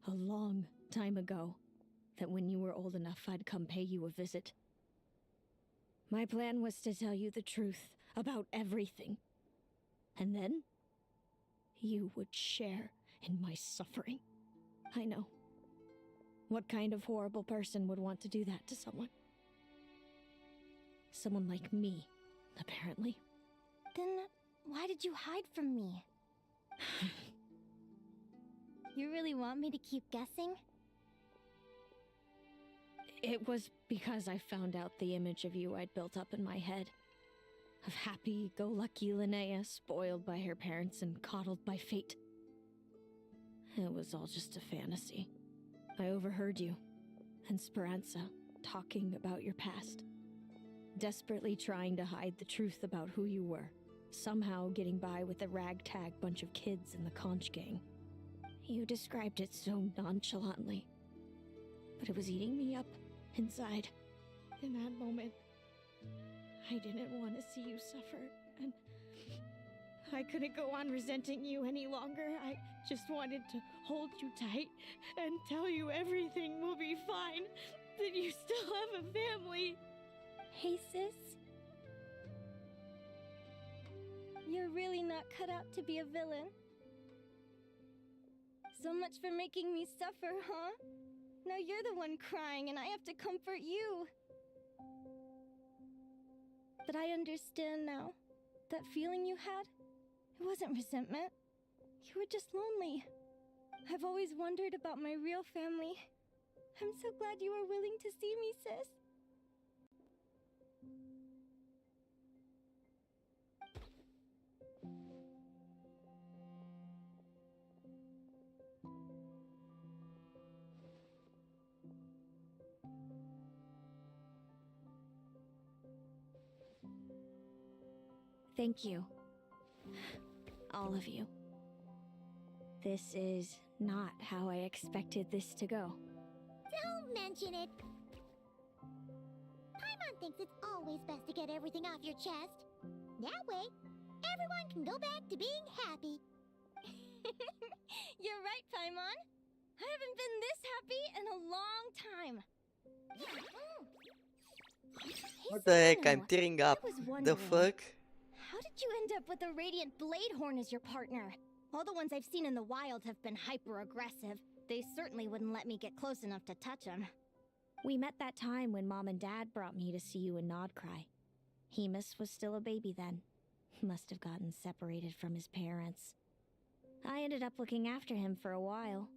a long time ago, that when you were old enough I'd come pay you a visit. My plan was to tell you the truth about everything. And then, you would share in my suffering. I know. What kind of horrible person would want to do that to someone? Someone like me, apparently. Then why did you hide from me? You really want me to keep guessing? It was because I found out the image of you I'd built up in my head. Of happy-go-lucky Linnea, spoiled by her parents and coddled by fate. It was all just a fantasy. I overheard you, and Speranza, talking about your past. Desperately trying to hide the truth about who you were. Somehow getting by with a ragtag bunch of kids in the conch gang. You described it so nonchalantly. But it was eating me up inside. In that moment, I didn't want to see you suffer, and I couldn't go on resenting you any longer. I just wanted to hold you tight and tell you everything will be fine, that you still have a family. Hey, sis. You're really not cut out to be a villain. So much for making me suffer, huh? Now you're the one crying and I have to comfort you. But I understand now. That feeling you had, it wasn't resentment. You were just lonely. I've always wondered about my real family. I'm so glad you were willing to see me, sis. Thank you. All of you. This is not how I expected this to go. Don't mention it. Paimon thinks it's always best to get everything off your chest. That way, everyone can go back to being happy. You're right, Paimon. I haven't been this happy in a long time. What the heck? I'm tearing up. I was The wondering, fuck? how did you end up with a Radiant Bladehorn as your partner? All the ones I've seen in the wild have been hyper-aggressive. They certainly wouldn't let me get close enough to touch them. We met that time when Mom and Dad brought me to see you in Nodcry. Hemus was still a baby then. Must have gotten separated from his parents. I ended up looking after him for a while.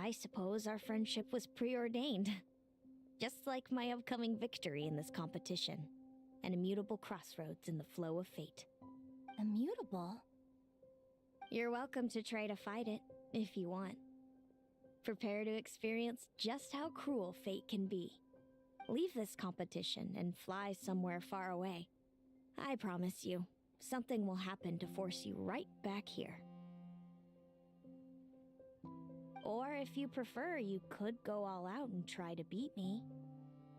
I suppose our friendship was preordained. Just like my upcoming victory in this competition. An immutable crossroads in the flow of fate. Immutable? You're welcome to try to fight it, if you want. Prepare to experience just how cruel fate can be. Leave this competition and fly somewhere far away. I promise you, something will happen to force you right back here. Or if you prefer, you could go all out and try to beat me.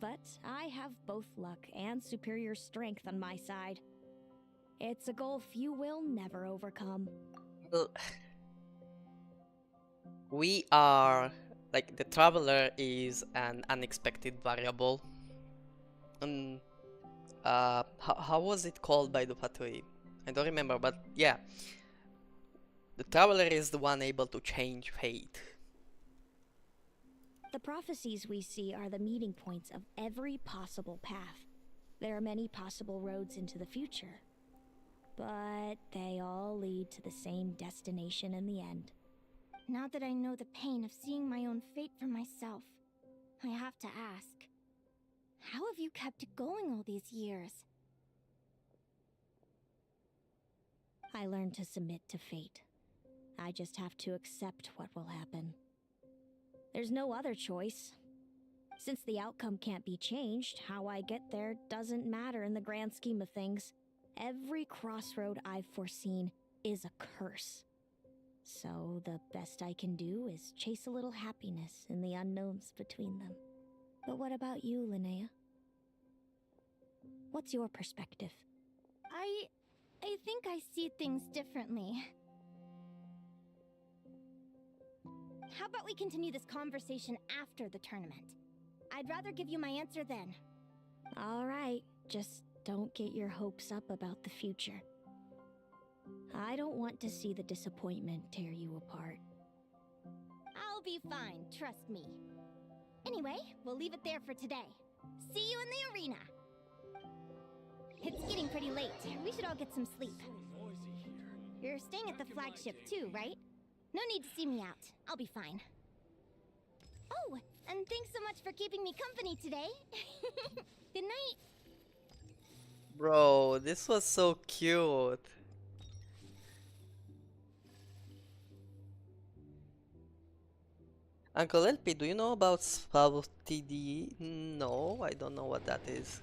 But I have both luck and superior strength on my side. It's a goal few will never overcome. Well, we are like the traveler is an unexpected variable. And how was it called by the Fatui? I don't remember, but yeah. The traveler is the one able to change fate. The prophecies we see are the meeting points of every possible path. There are many possible roads into the future. But they all lead to the same destination in the end. Now that I know the pain of seeing my own fate for myself, I have to ask, how have you kept it going all these years? I learned to submit to fate. I just have to accept what will happen. There's no other choice. Since the outcome can't be changed, how I get there doesn't matter in the grand scheme of things. Every crossroad I've foreseen is a curse. So the best I can do is chase a little happiness in the unknowns between them. But what about you, Linnea? What's your perspective? I think I see things differently. How about we continue this conversation after the tournament? I'd rather give you my answer then. All right, just don't get your hopes up about the future. I don't want to see the disappointment tear you apart. I'll be fine, trust me. Anyway, we'll leave it there for today. See you in the arena! It's getting pretty late. We should all get some sleep. You're staying at the flagship too, right? No need to see me out. I'll be fine. Oh, and thanks so much for keeping me company today. Good night. Bro, this was so cute. Uncle LP, do you know about Spav TD? No, I don't know what that is.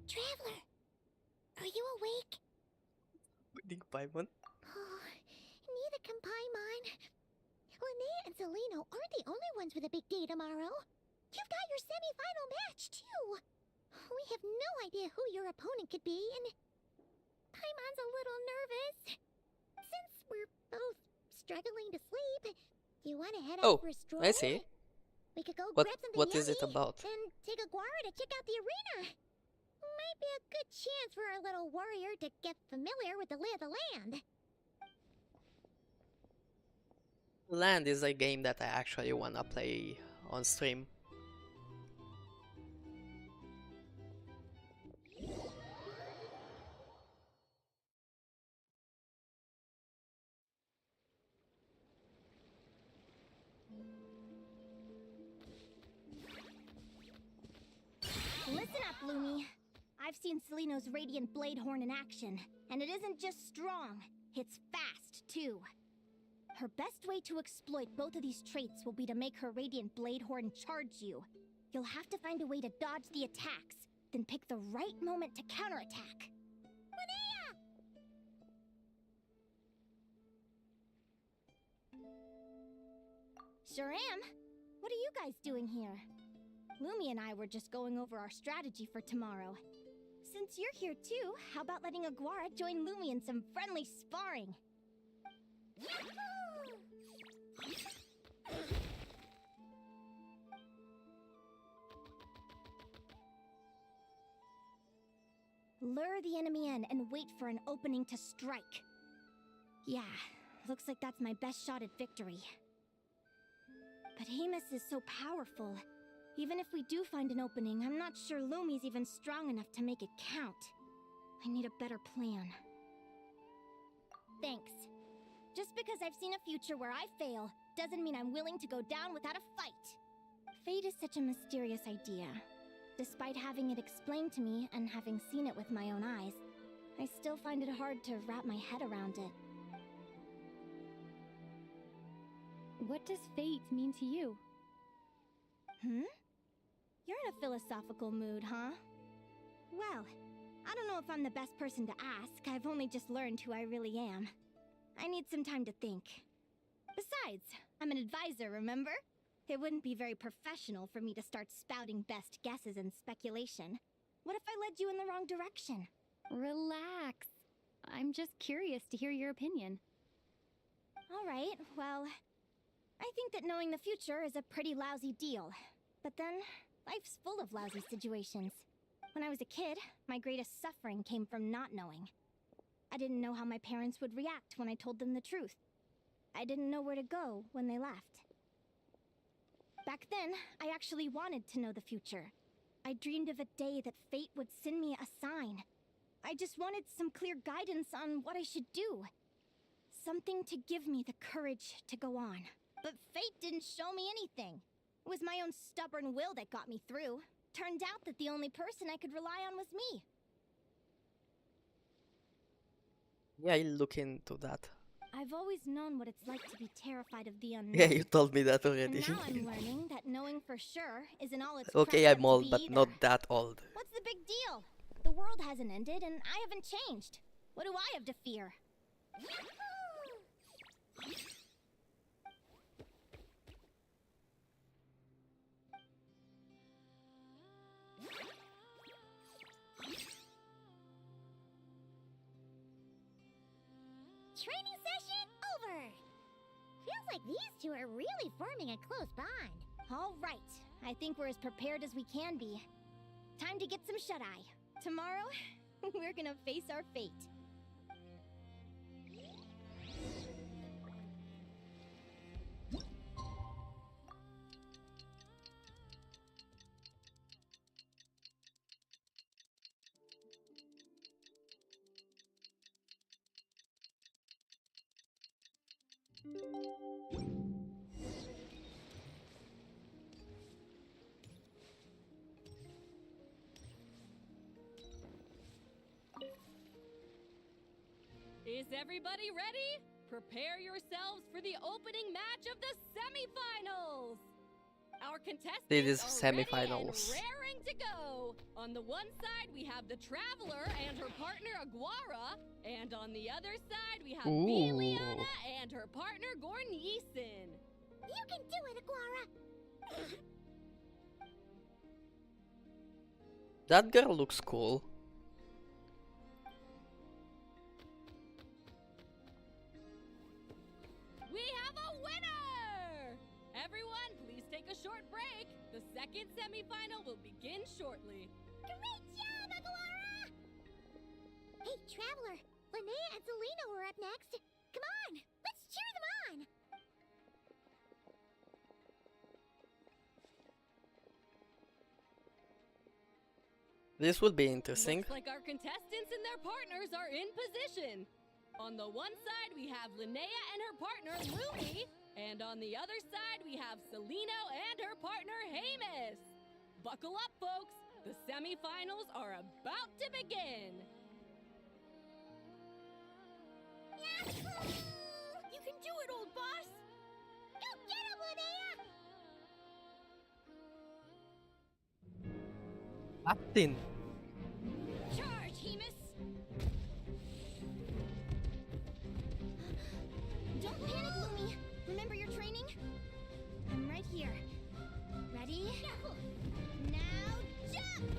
Traveler, are you awake? Big Paimon? Oh, neither can Paimon. Linnea and Zelino aren't the only ones with a big day tomorrow. You've got your semi-final match, too. We have no idea who your opponent could be, and Paimon's a little nervous. Since we're both struggling to sleep, do you want to head out for a stroll? I see. We could go What- grab something what is it yummy, about? then take a guara to check out the arena. Might be a good chance for our little warrior to get familiar with the lay of the land. Land is a game that I actually wanna play on stream. Listen up, Lumi. I've seen Celino's Radiant Bladehorn in action, and it isn't just strong, it's fast, too. Her best way to exploit both of these traits will be to make her Radiant Bladehorn charge you. You'll have to find a way to dodge the attacks, then pick the right moment to counterattack. Linnea! Sure am. What are you guys doing here? Lumi and I were just going over our strategy for tomorrow. Since you're here too, how about letting Aguara join Lumi in some friendly sparring? Lure the enemy in and wait for an opening to strike. Yeah, looks like that's my best shot at victory. But Hamus is so powerful. Even if we do find an opening, I'm not sure Lumi's even strong enough to make it count. I need a better plan. Thanks. Just because I've seen a future where I fail, doesn't mean I'm willing to go down without a fight. Fate is such a mysterious idea. Despite having it explained to me and having seen it with my own eyes, I still find it hard to wrap my head around it. What does fate mean to you? You're in a philosophical mood, huh? Well, I don't know if I'm the best person to ask. I've only just learned who I really am. I need some time to think. Besides, I'm an advisor, remember? It wouldn't be very professional for me to start spouting best guesses and speculation. What if I led you in the wrong direction? Relax. I'm just curious to hear your opinion. Alright, well, I think that knowing the future is a pretty lousy deal. But then, life's full of lousy situations. When I was a kid, my greatest suffering came from not knowing. I didn't know how my parents would react when I told them the truth. I didn't know where to go when they left. Back then, I actually wanted to know the future. I dreamed of a day that fate would send me a sign. I just wanted some clear guidance on what I should do. Something to give me the courage to go on. But fate didn't show me anything. It was my own stubborn will that got me through. Turned out that the only person I could rely on was me. Yeah, I'll look into that. I've always known what it's like to be terrified of the unknown. Yeah, you told me that already. And now I'm learning that knowing for sure isn't all it's Okay, cracked up I'm to old, be but either. not that old. What's the big deal? The world hasn't ended, and I haven't changed. What do I have to fear? Training session over! Feels like these two are really forming a close bond. All right. I think we're as prepared as we can be. Time to get some shut-eye. Tomorrow, we're gonna face our fate. Is everybody ready? Prepare yourselves for the opening match of the semifinals! Our contestants It is are ready and semifinals. raring to go! On the one side, we have the Traveler and her partner Aguara, and on the other side, we have Ooh. Biliana and her partner Gornyesin. You can do it, Aguara! That girl looks cool. We have a winner! Everyone, please take a short break. The second semifinal will begin shortly. Great job, Aguara! Hey, Traveler, Linnea and Selena were up next. Come on, let's cheer them on! This will be interesting. Looks like our contestants and their partners are in position. On the one side, we have Linnea and her partner, Lumi. And on the other side, we have Celino and her partner, Hamus. Buckle up, folks. The semifinals are about to begin. You can do it, old boss! Captain. Charge, Hemus! Don't panic, Lumi. Remember your training? I'm right here. Ready? Now jump!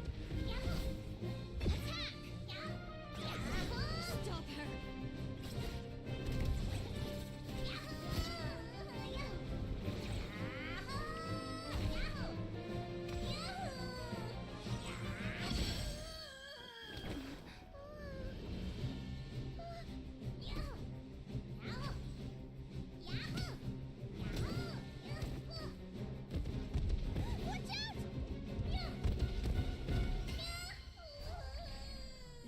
Attack! Stop her!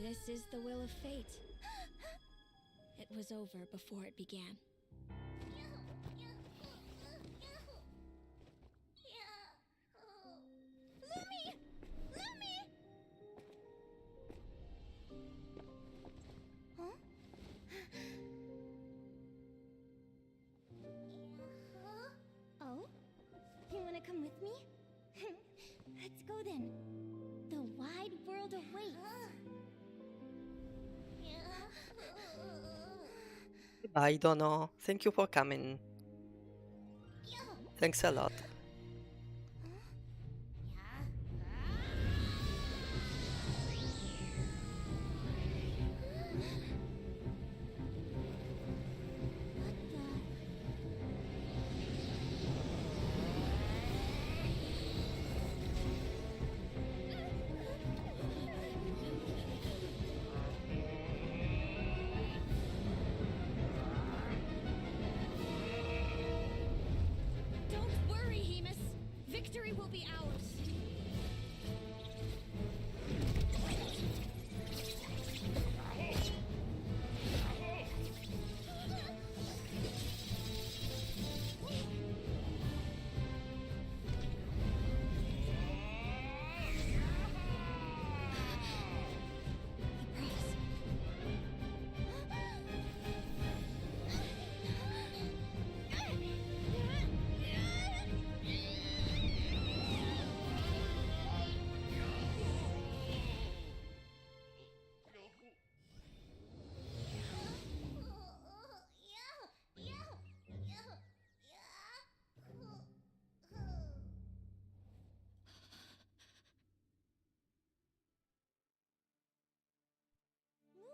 This is the will of fate. It was over before it began. Lumi! Lumi! Huh? Oh? You wanna come with me? Let's go then. The wide world awaits. I don't know. Thank you for coming. Thanks a lot. Don't worry, Hemus. Victory will be ours.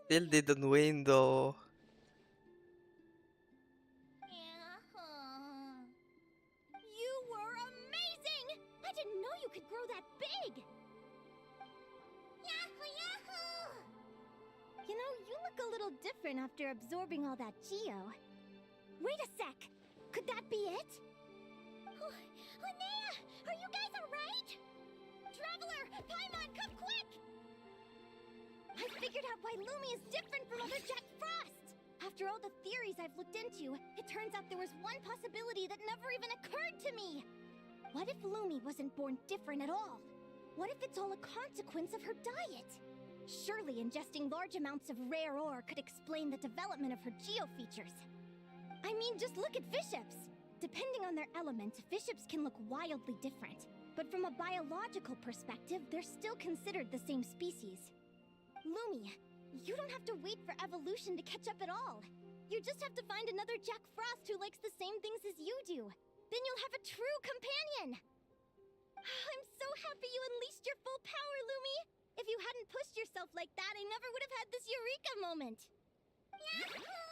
Still didn't win though. You were amazing! I didn't know you could grow that big! Yahoo, yahoo! You know, you look a little different after absorbing all that geo. Wait a sec! Could that be it? Linnea! Are you guys alright? Traveler! Paimon, come quick! I figured out why Lumi is different from other Jack Frost! After all the theories I've looked into, it turns out there was one possibility that never even occurred to me! What if Lumi wasn't born different at all? What if it's all a consequence of her diet? Surely ingesting large amounts of rare ore could explain the development of her geo-features. I mean, just look at fiships! Depending on their element, fiships can look wildly different. But from a biological perspective, they're still considered the same species. Lumi, you don't have to wait for evolution to catch up at all. You just have to find another Jack Frost who likes the same things as you do. Then you'll have a true companion! I'm so happy you unleashed your full power, Lumi! If you hadn't pushed yourself like that, I never would have had this eureka moment! Yahoo!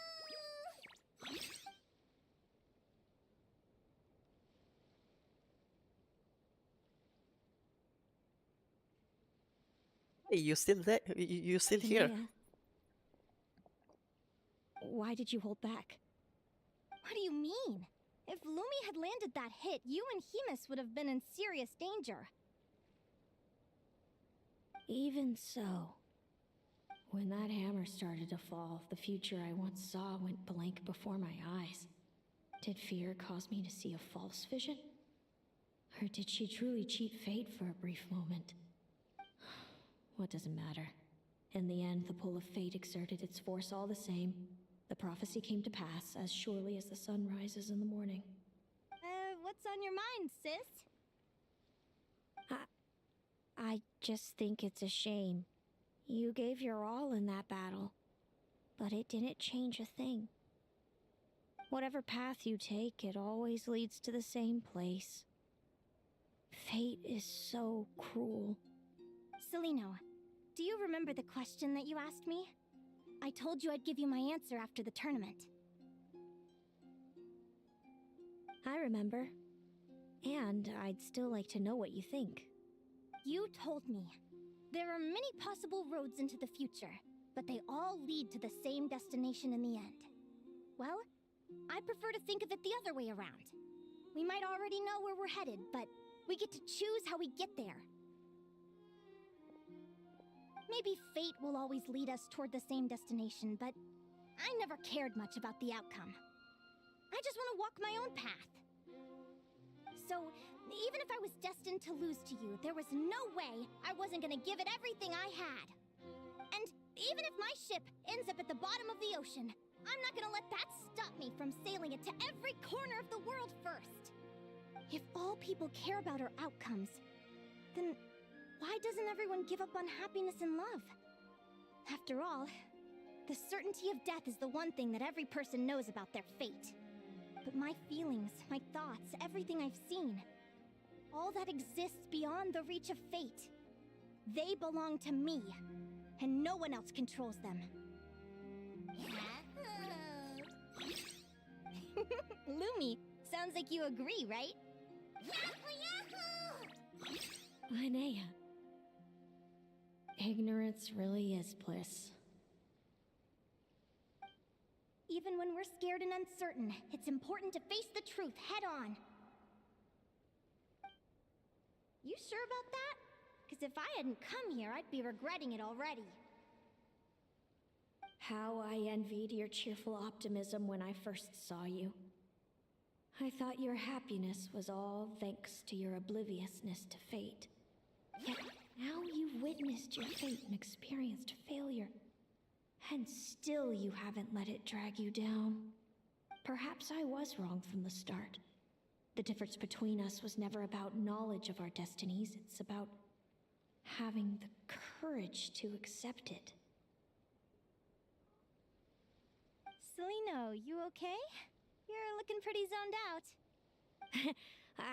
Hey, you still there? You still here? Linnea, why did you hold back? What do you mean? If Lumi had landed that hit, you and Hemus would have been in serious danger. Even so, when that hammer started to fall, the future I once saw went blank before my eyes. Did fear cause me to see a false vision? Or did she truly cheat fate for a brief moment? What does it matter? In the end, the pull of fate exerted its force all the same. The prophecy came to pass as surely as the sun rises in the morning. What's on your mind, sis? I just think it's a shame. You gave your all in that battle, but it didn't change a thing. Whatever path you take, it always leads to the same place. Fate is so cruel. Celino, do you remember the question that you asked me? I told you I'd give you my answer after the tournament. I remember. And I'd still like to know what you think. You told me. There are many possible roads into the future, but they all lead to the same destination in the end. Well, I prefer to think of it the other way around. We might already know where we're headed, but we get to choose how we get there. Maybe fate will always lead us toward the same destination, but I never cared much about the outcome. I just want to walk my own path. So, even if I was destined to lose to you, there was no way I wasn't gonna give it everything I had. And even if my ship ends up at the bottom of the ocean, I'm not gonna let that stop me from sailing it to every corner of the world first. If all people care about are outcomes, then why doesn't everyone give up on happiness and love? After all, the certainty of death is the one thing that every person knows about their fate. But my feelings, my thoughts, everything I've seen, all that exists beyond the reach of fate, they belong to me, and no one else controls them. Lumi, sounds like you agree, right? Linnea. Ignorance really is bliss. Even when we're scared and uncertain, it's important to face the truth head on. You sure about that? Because if I hadn't come here, I'd be regretting it already. How I envied your cheerful optimism when I first saw you. I thought your happiness was all thanks to your obliviousness to fate. Yet now you've witnessed your fate and experienced failure. And still you haven't let it drag you down. Perhaps I was wrong from the start. The difference between us was never about knowledge of our destinies, it's about having the courage to accept it. Celino, you okay? You're looking pretty zoned out.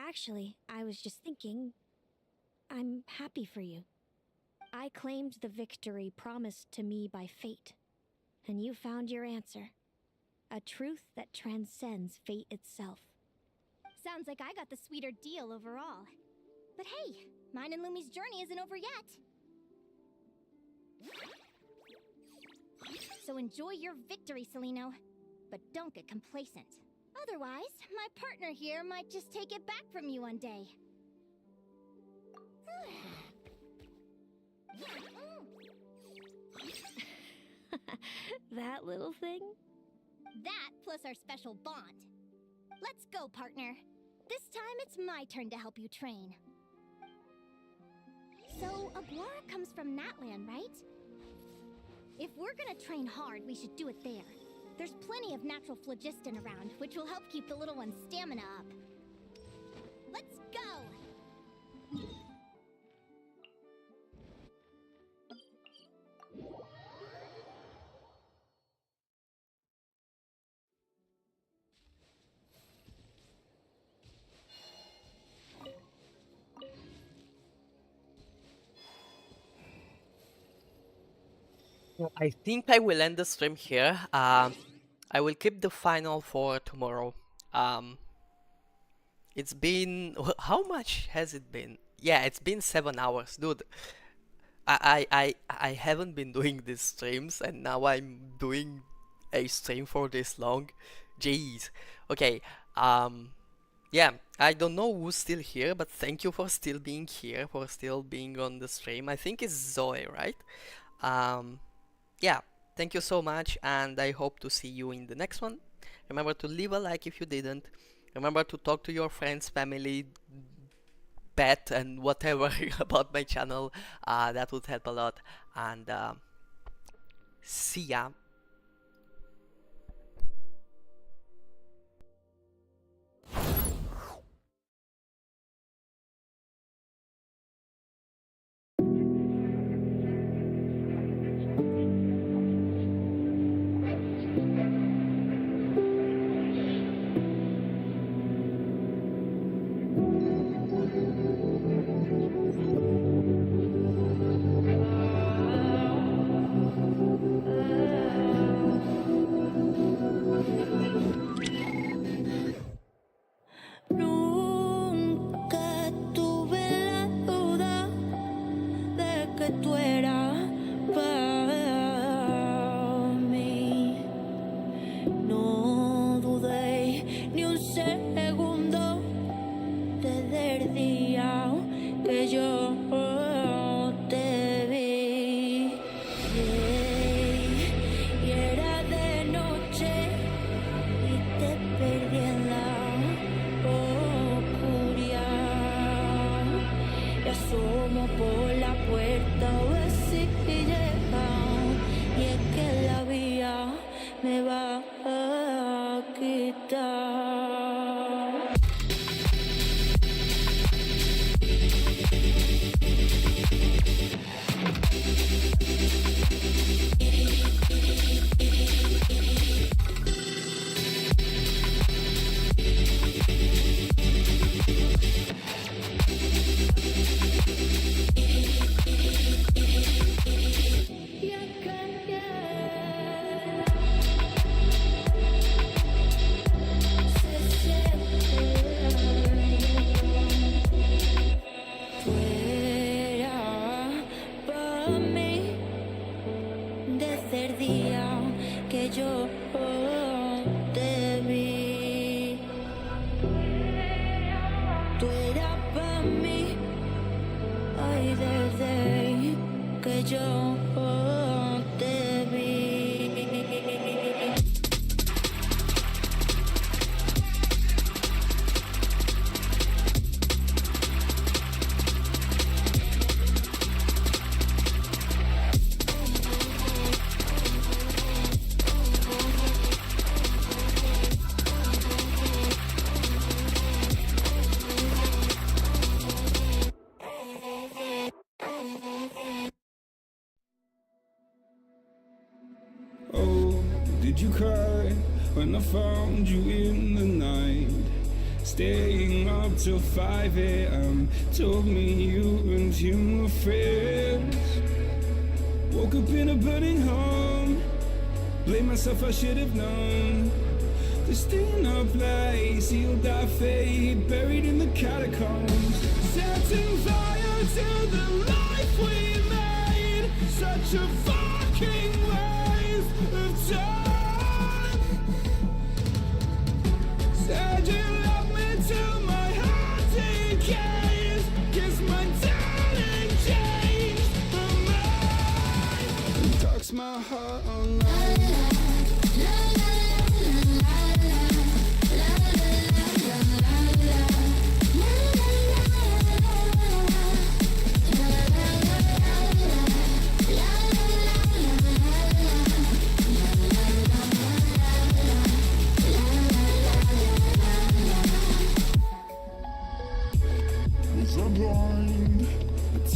Actually, I was just thinking, I'm happy for you. I claimed the victory promised to me by fate, and you found your answer. A truth that transcends fate itself. Sounds like I got the sweeter deal overall. But hey, mine and Lumi's journey isn't over yet. So enjoy your victory, Celino. But don't get complacent. Otherwise, my partner here might just take it back from you one day. That little thing? That plus our special bond. Let's go, partner. This time it's my turn to help you train. So, Aguara comes from Natlan, right? If we're gonna train hard, we should do it there. There's plenty of natural phlogiston around, which will help keep the little one's stamina up. Let's go! I think I will end the stream here. I will keep the final for tomorrow. It's been how much has it been? Yeah, it's been 7 hours, dude. I haven't been doing these streams, and now I'm doing a stream for this long. Jeez. Okay. Yeah, I don't know who's still here, but thank you for still being here, for still being on the stream. I think it's Zoe, right? Yeah, thank you so much, and I hope to see you in the next one. Remember to leave a like if you didn't. Remember to talk to your friends, family, pet, and whatever about my channel. That would help a lot. And see ya. como por la puerta o así llega. Y es que la vía me va a quitar. Did you cry when I found you in the night? Staying up till 5 a.m. Told me you and him were friends. Woke up in a burning home. Blame myself, I should have known. This in a place, sealed our fate, buried in the catacombs. Setting fire to the life we made. Such a fucking waste of time. Said you love me till my heart decays. Guess my darling changed her mind. Talks my heart online.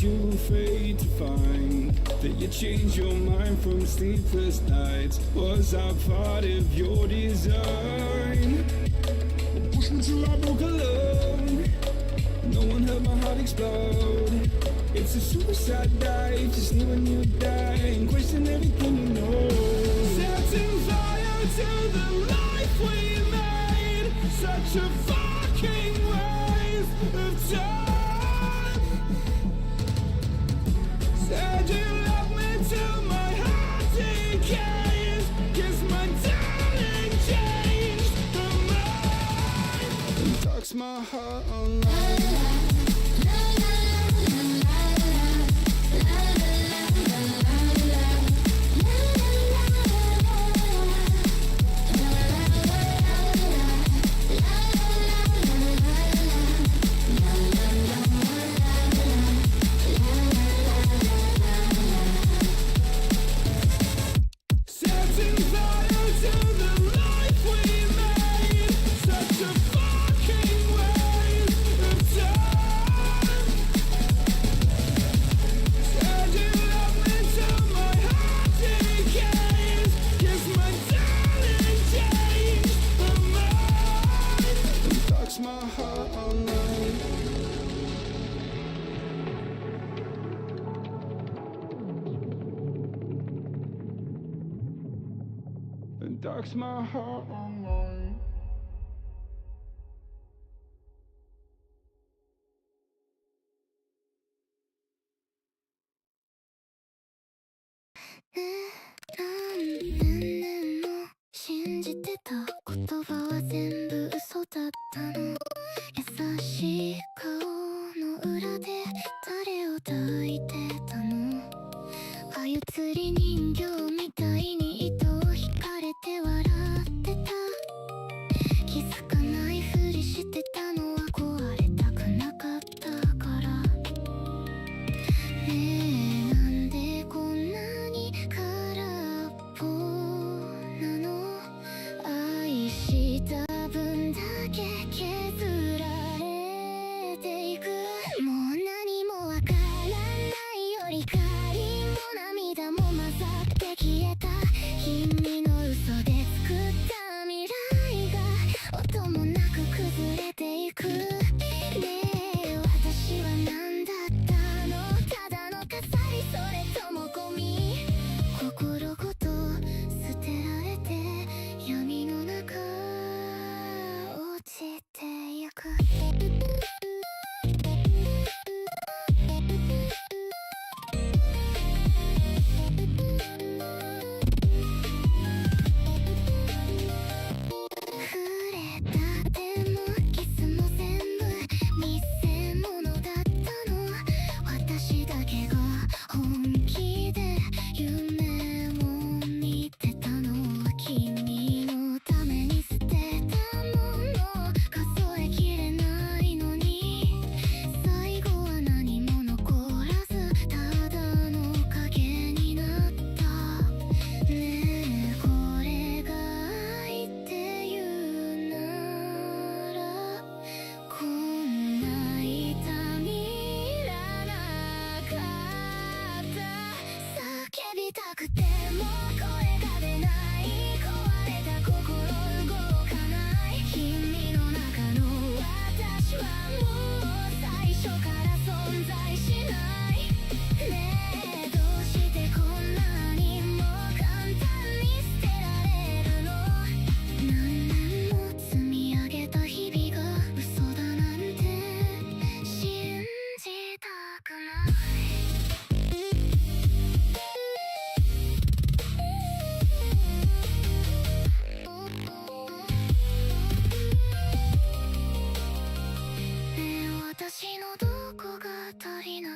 Too afraid to find that you changed your mind from sleepless nights. Was I part of your design? Push me till I broke alone. No one heard my heart explode. It's a suicide dive, just knew when you die and question everything you know. Setting fire to the life we made. Such a fucking waste of time. Said you love me till my heart decays. Guess my darling changed her mind. And talks my heart online. Darks my heart online.何も信じてた言葉は全部嘘だったの。優しい顔の裏で誰を抱いてたの。操り人形みたいに糸を引かれて笑ってた。気づかないふりしてたのは壊れたくなかったから。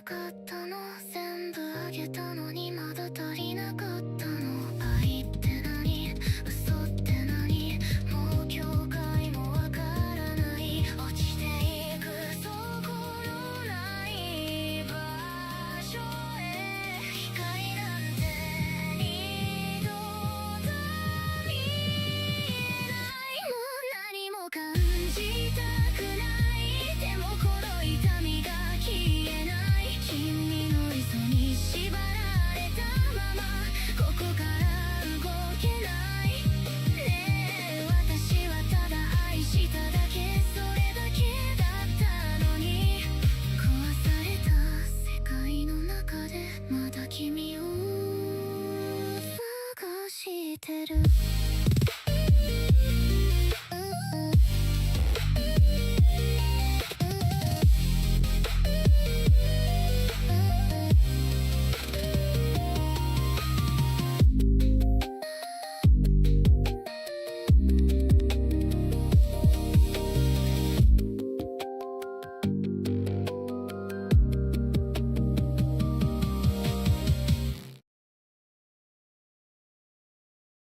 かったの全部あげたのにまだ足